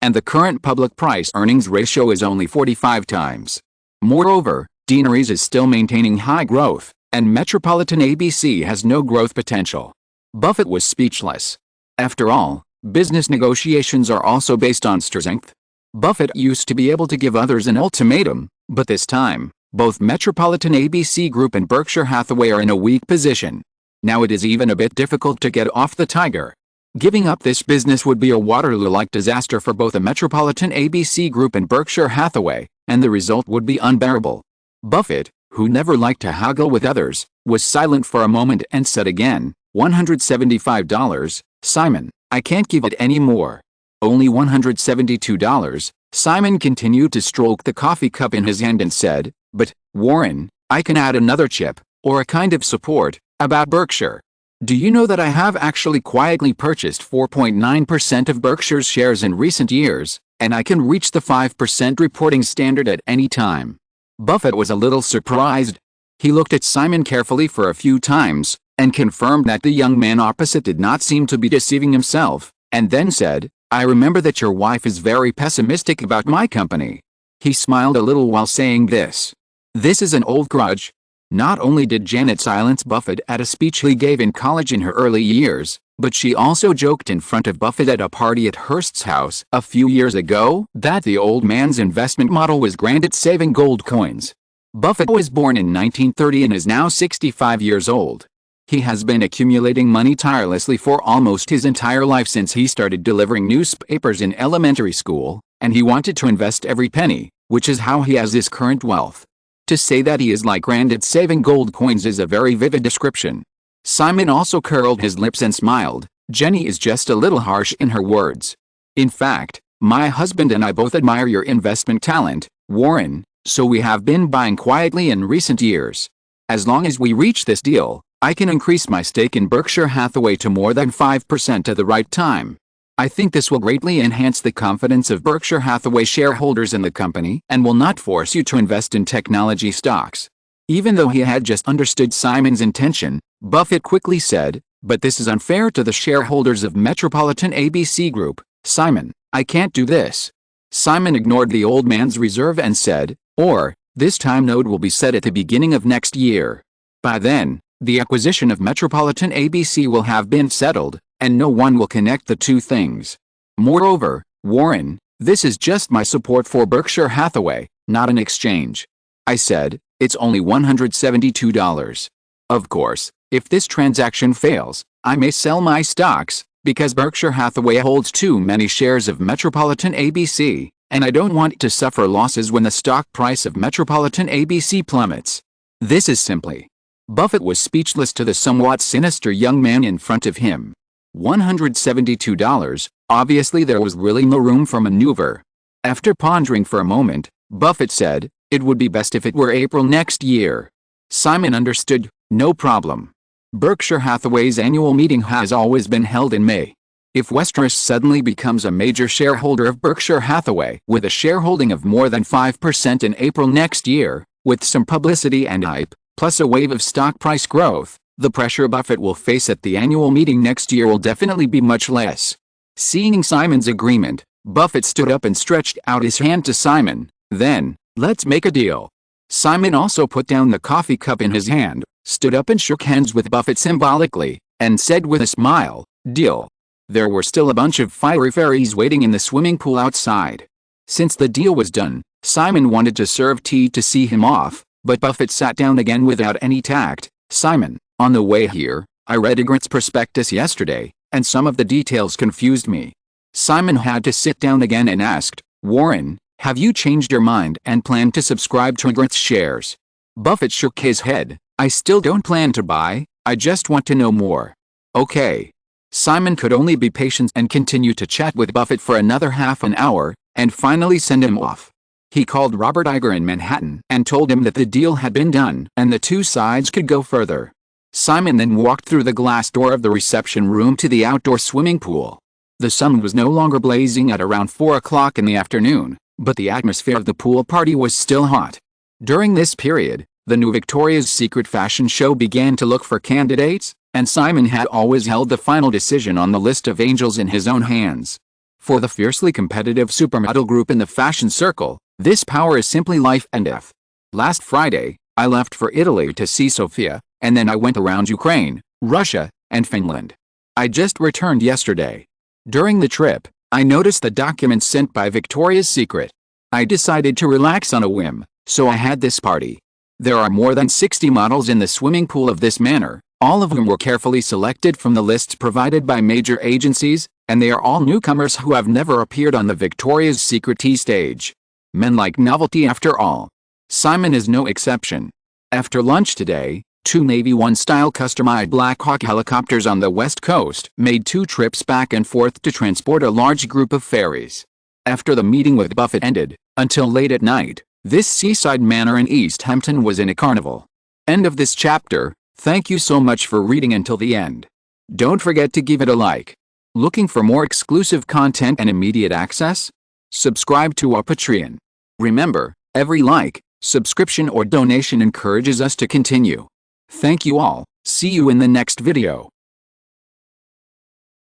and the current public price-earnings ratio is only 45 times. Moreover, Deanery's is still maintaining high growth, and Metropolitan ABC has no growth potential. Buffett was speechless. After all, business negotiations are also based on strength. Buffett used to be able to give others an ultimatum, but this time, both Metropolitan ABC Group and Berkshire Hathaway are in a weak position. Now it is even a bit difficult to get off the tiger. Giving up this business would be a Waterloo-like disaster for both the Metropolitan ABC Group and Berkshire Hathaway, and the result would be unbearable. Buffett, who never liked to haggle with others, was silent for a moment and said again, $175, Simon, I can't give it any more. Only $172. Simon continued to stroke the coffee cup in his hand and said, "But, Warren, I can add another chip, or a kind of support, about Berkshire. Do you know that I have actually quietly purchased 4.9% of Berkshire's shares in recent years, and I can reach the 5% reporting standard at any time?" Buffett was a little surprised. He looked at Simon carefully for a few times, and confirmed that the young man opposite did not seem to be deceiving himself, and then said, "I remember that your wife is very pessimistic about my company." He smiled a little while saying this. This is an old grudge. Not only did Janet silence Buffett at a speech he gave in college in her early years, but she also joked in front of Buffett at a party at Hearst's house a few years ago that the old man's investment model was granted saving gold coins. Buffett was born in 1930 and is now 65 years old. He has been accumulating money tirelessly for almost his entire life since he started delivering newspapers in elementary school, and he wanted to invest every penny, which is how he has his current wealth. To say that he is like Grandad saving gold coins is a very vivid description. Simon also curled his lips and smiled. Jenny is just a little harsh in her words. In fact, my husband and I both admire your investment talent, Warren, so we have been buying quietly in recent years. As long as we reach this deal, I can increase my stake in Berkshire Hathaway to more than 5% at the right time. I think this will greatly enhance the confidence of Berkshire Hathaway shareholders in the company and will not force you to invest in technology stocks. Even though he had just understood Simon's intention, Buffett quickly said, "But this is unfair to the shareholders of Metropolitan ABC Group, Simon. I can't do this." Simon ignored the old man's reserve and said, "Or, this time node will be set at the beginning of next year. By then, the acquisition of Metropolitan ABC will have been settled, and no one will connect the two things. Moreover, Warren, this is just my support for Berkshire Hathaway, not an exchange." I said, "It's only $172. Of course, if this transaction fails, I may sell my stocks, because Berkshire Hathaway holds too many shares of Metropolitan ABC, and I don't want to suffer losses when the stock price of Metropolitan ABC plummets." This is simply. Buffett was speechless to the somewhat sinister young man in front of him. $172, obviously there was really no room for maneuver. After pondering for a moment, Buffett said, "It would be best if it were April next year." Simon understood, no problem. Berkshire Hathaway's annual meeting has always been held in May. If Westeros suddenly becomes a major shareholder of Berkshire Hathaway with a shareholding of more than 5% in April next year, with some publicity and hype, plus a wave of stock price growth, the pressure Buffett will face at the annual meeting next year will definitely be much less. Seeing Simon's agreement, Buffett stood up and stretched out his hand to Simon. "Then, let's make a deal." Simon also put down the coffee cup in his hand, stood up and shook hands with Buffett symbolically, and said with a smile, "Deal." There were still a bunch of fiery fairies waiting in the swimming pool outside. Since the deal was done, Simon wanted to serve tea to see him off, but Buffett sat down again without any tact. "Simon, on the way here, I read Igrit's prospectus yesterday, and some of the details confused me." Simon had to sit down again and asked, "Warren, have you changed your mind and plan to subscribe to Igrit's shares?" Buffett shook his head. "I still don't plan to buy, I just want to know more." "Okay." Simon could only be patient and continue to chat with Buffett for another half an hour, and finally send him off. He called Robert Iger in Manhattan and told him that the deal had been done and the two sides could go further. Simon then walked through the glass door of the reception room to the outdoor swimming pool. The sun was no longer blazing at around 4 o'clock in the afternoon, but the atmosphere of the pool party was still hot. During this period, the new Victoria's Secret fashion show began to look for candidates, and Simon had always held the final decision on the list of angels in his own hands. For the fiercely competitive supermodel group in the fashion circle, this power is simply life and death. Last Friday, I left for Italy to see Sofia, and then I went around Ukraine, Russia, and Finland. I just returned yesterday. During the trip, I noticed the documents sent by Victoria's Secret. I decided to relax on a whim, so I had this party. There are more than 60 models in the swimming pool of this manor, all of whom were carefully selected from the lists provided by major agencies, and they are all newcomers who have never appeared on the Victoria's Secret Tea stage. Men like novelty after all. Simon is no exception. After lunch today, 2 Navy One-style customized Black Hawk helicopters on the West Coast made 2 trips back and forth to transport a large group of fairies. After the meeting with Buffett ended, until late at night, this seaside manor in East Hampton was in a carnival. End of this chapter. Thank you so much for reading until the end. Don't forget to give it a like. Looking for more exclusive content and immediate access? Subscribe to our Patreon. Remember, every like, subscription or donation encourages us to continue. Thank you all. See you in the next video.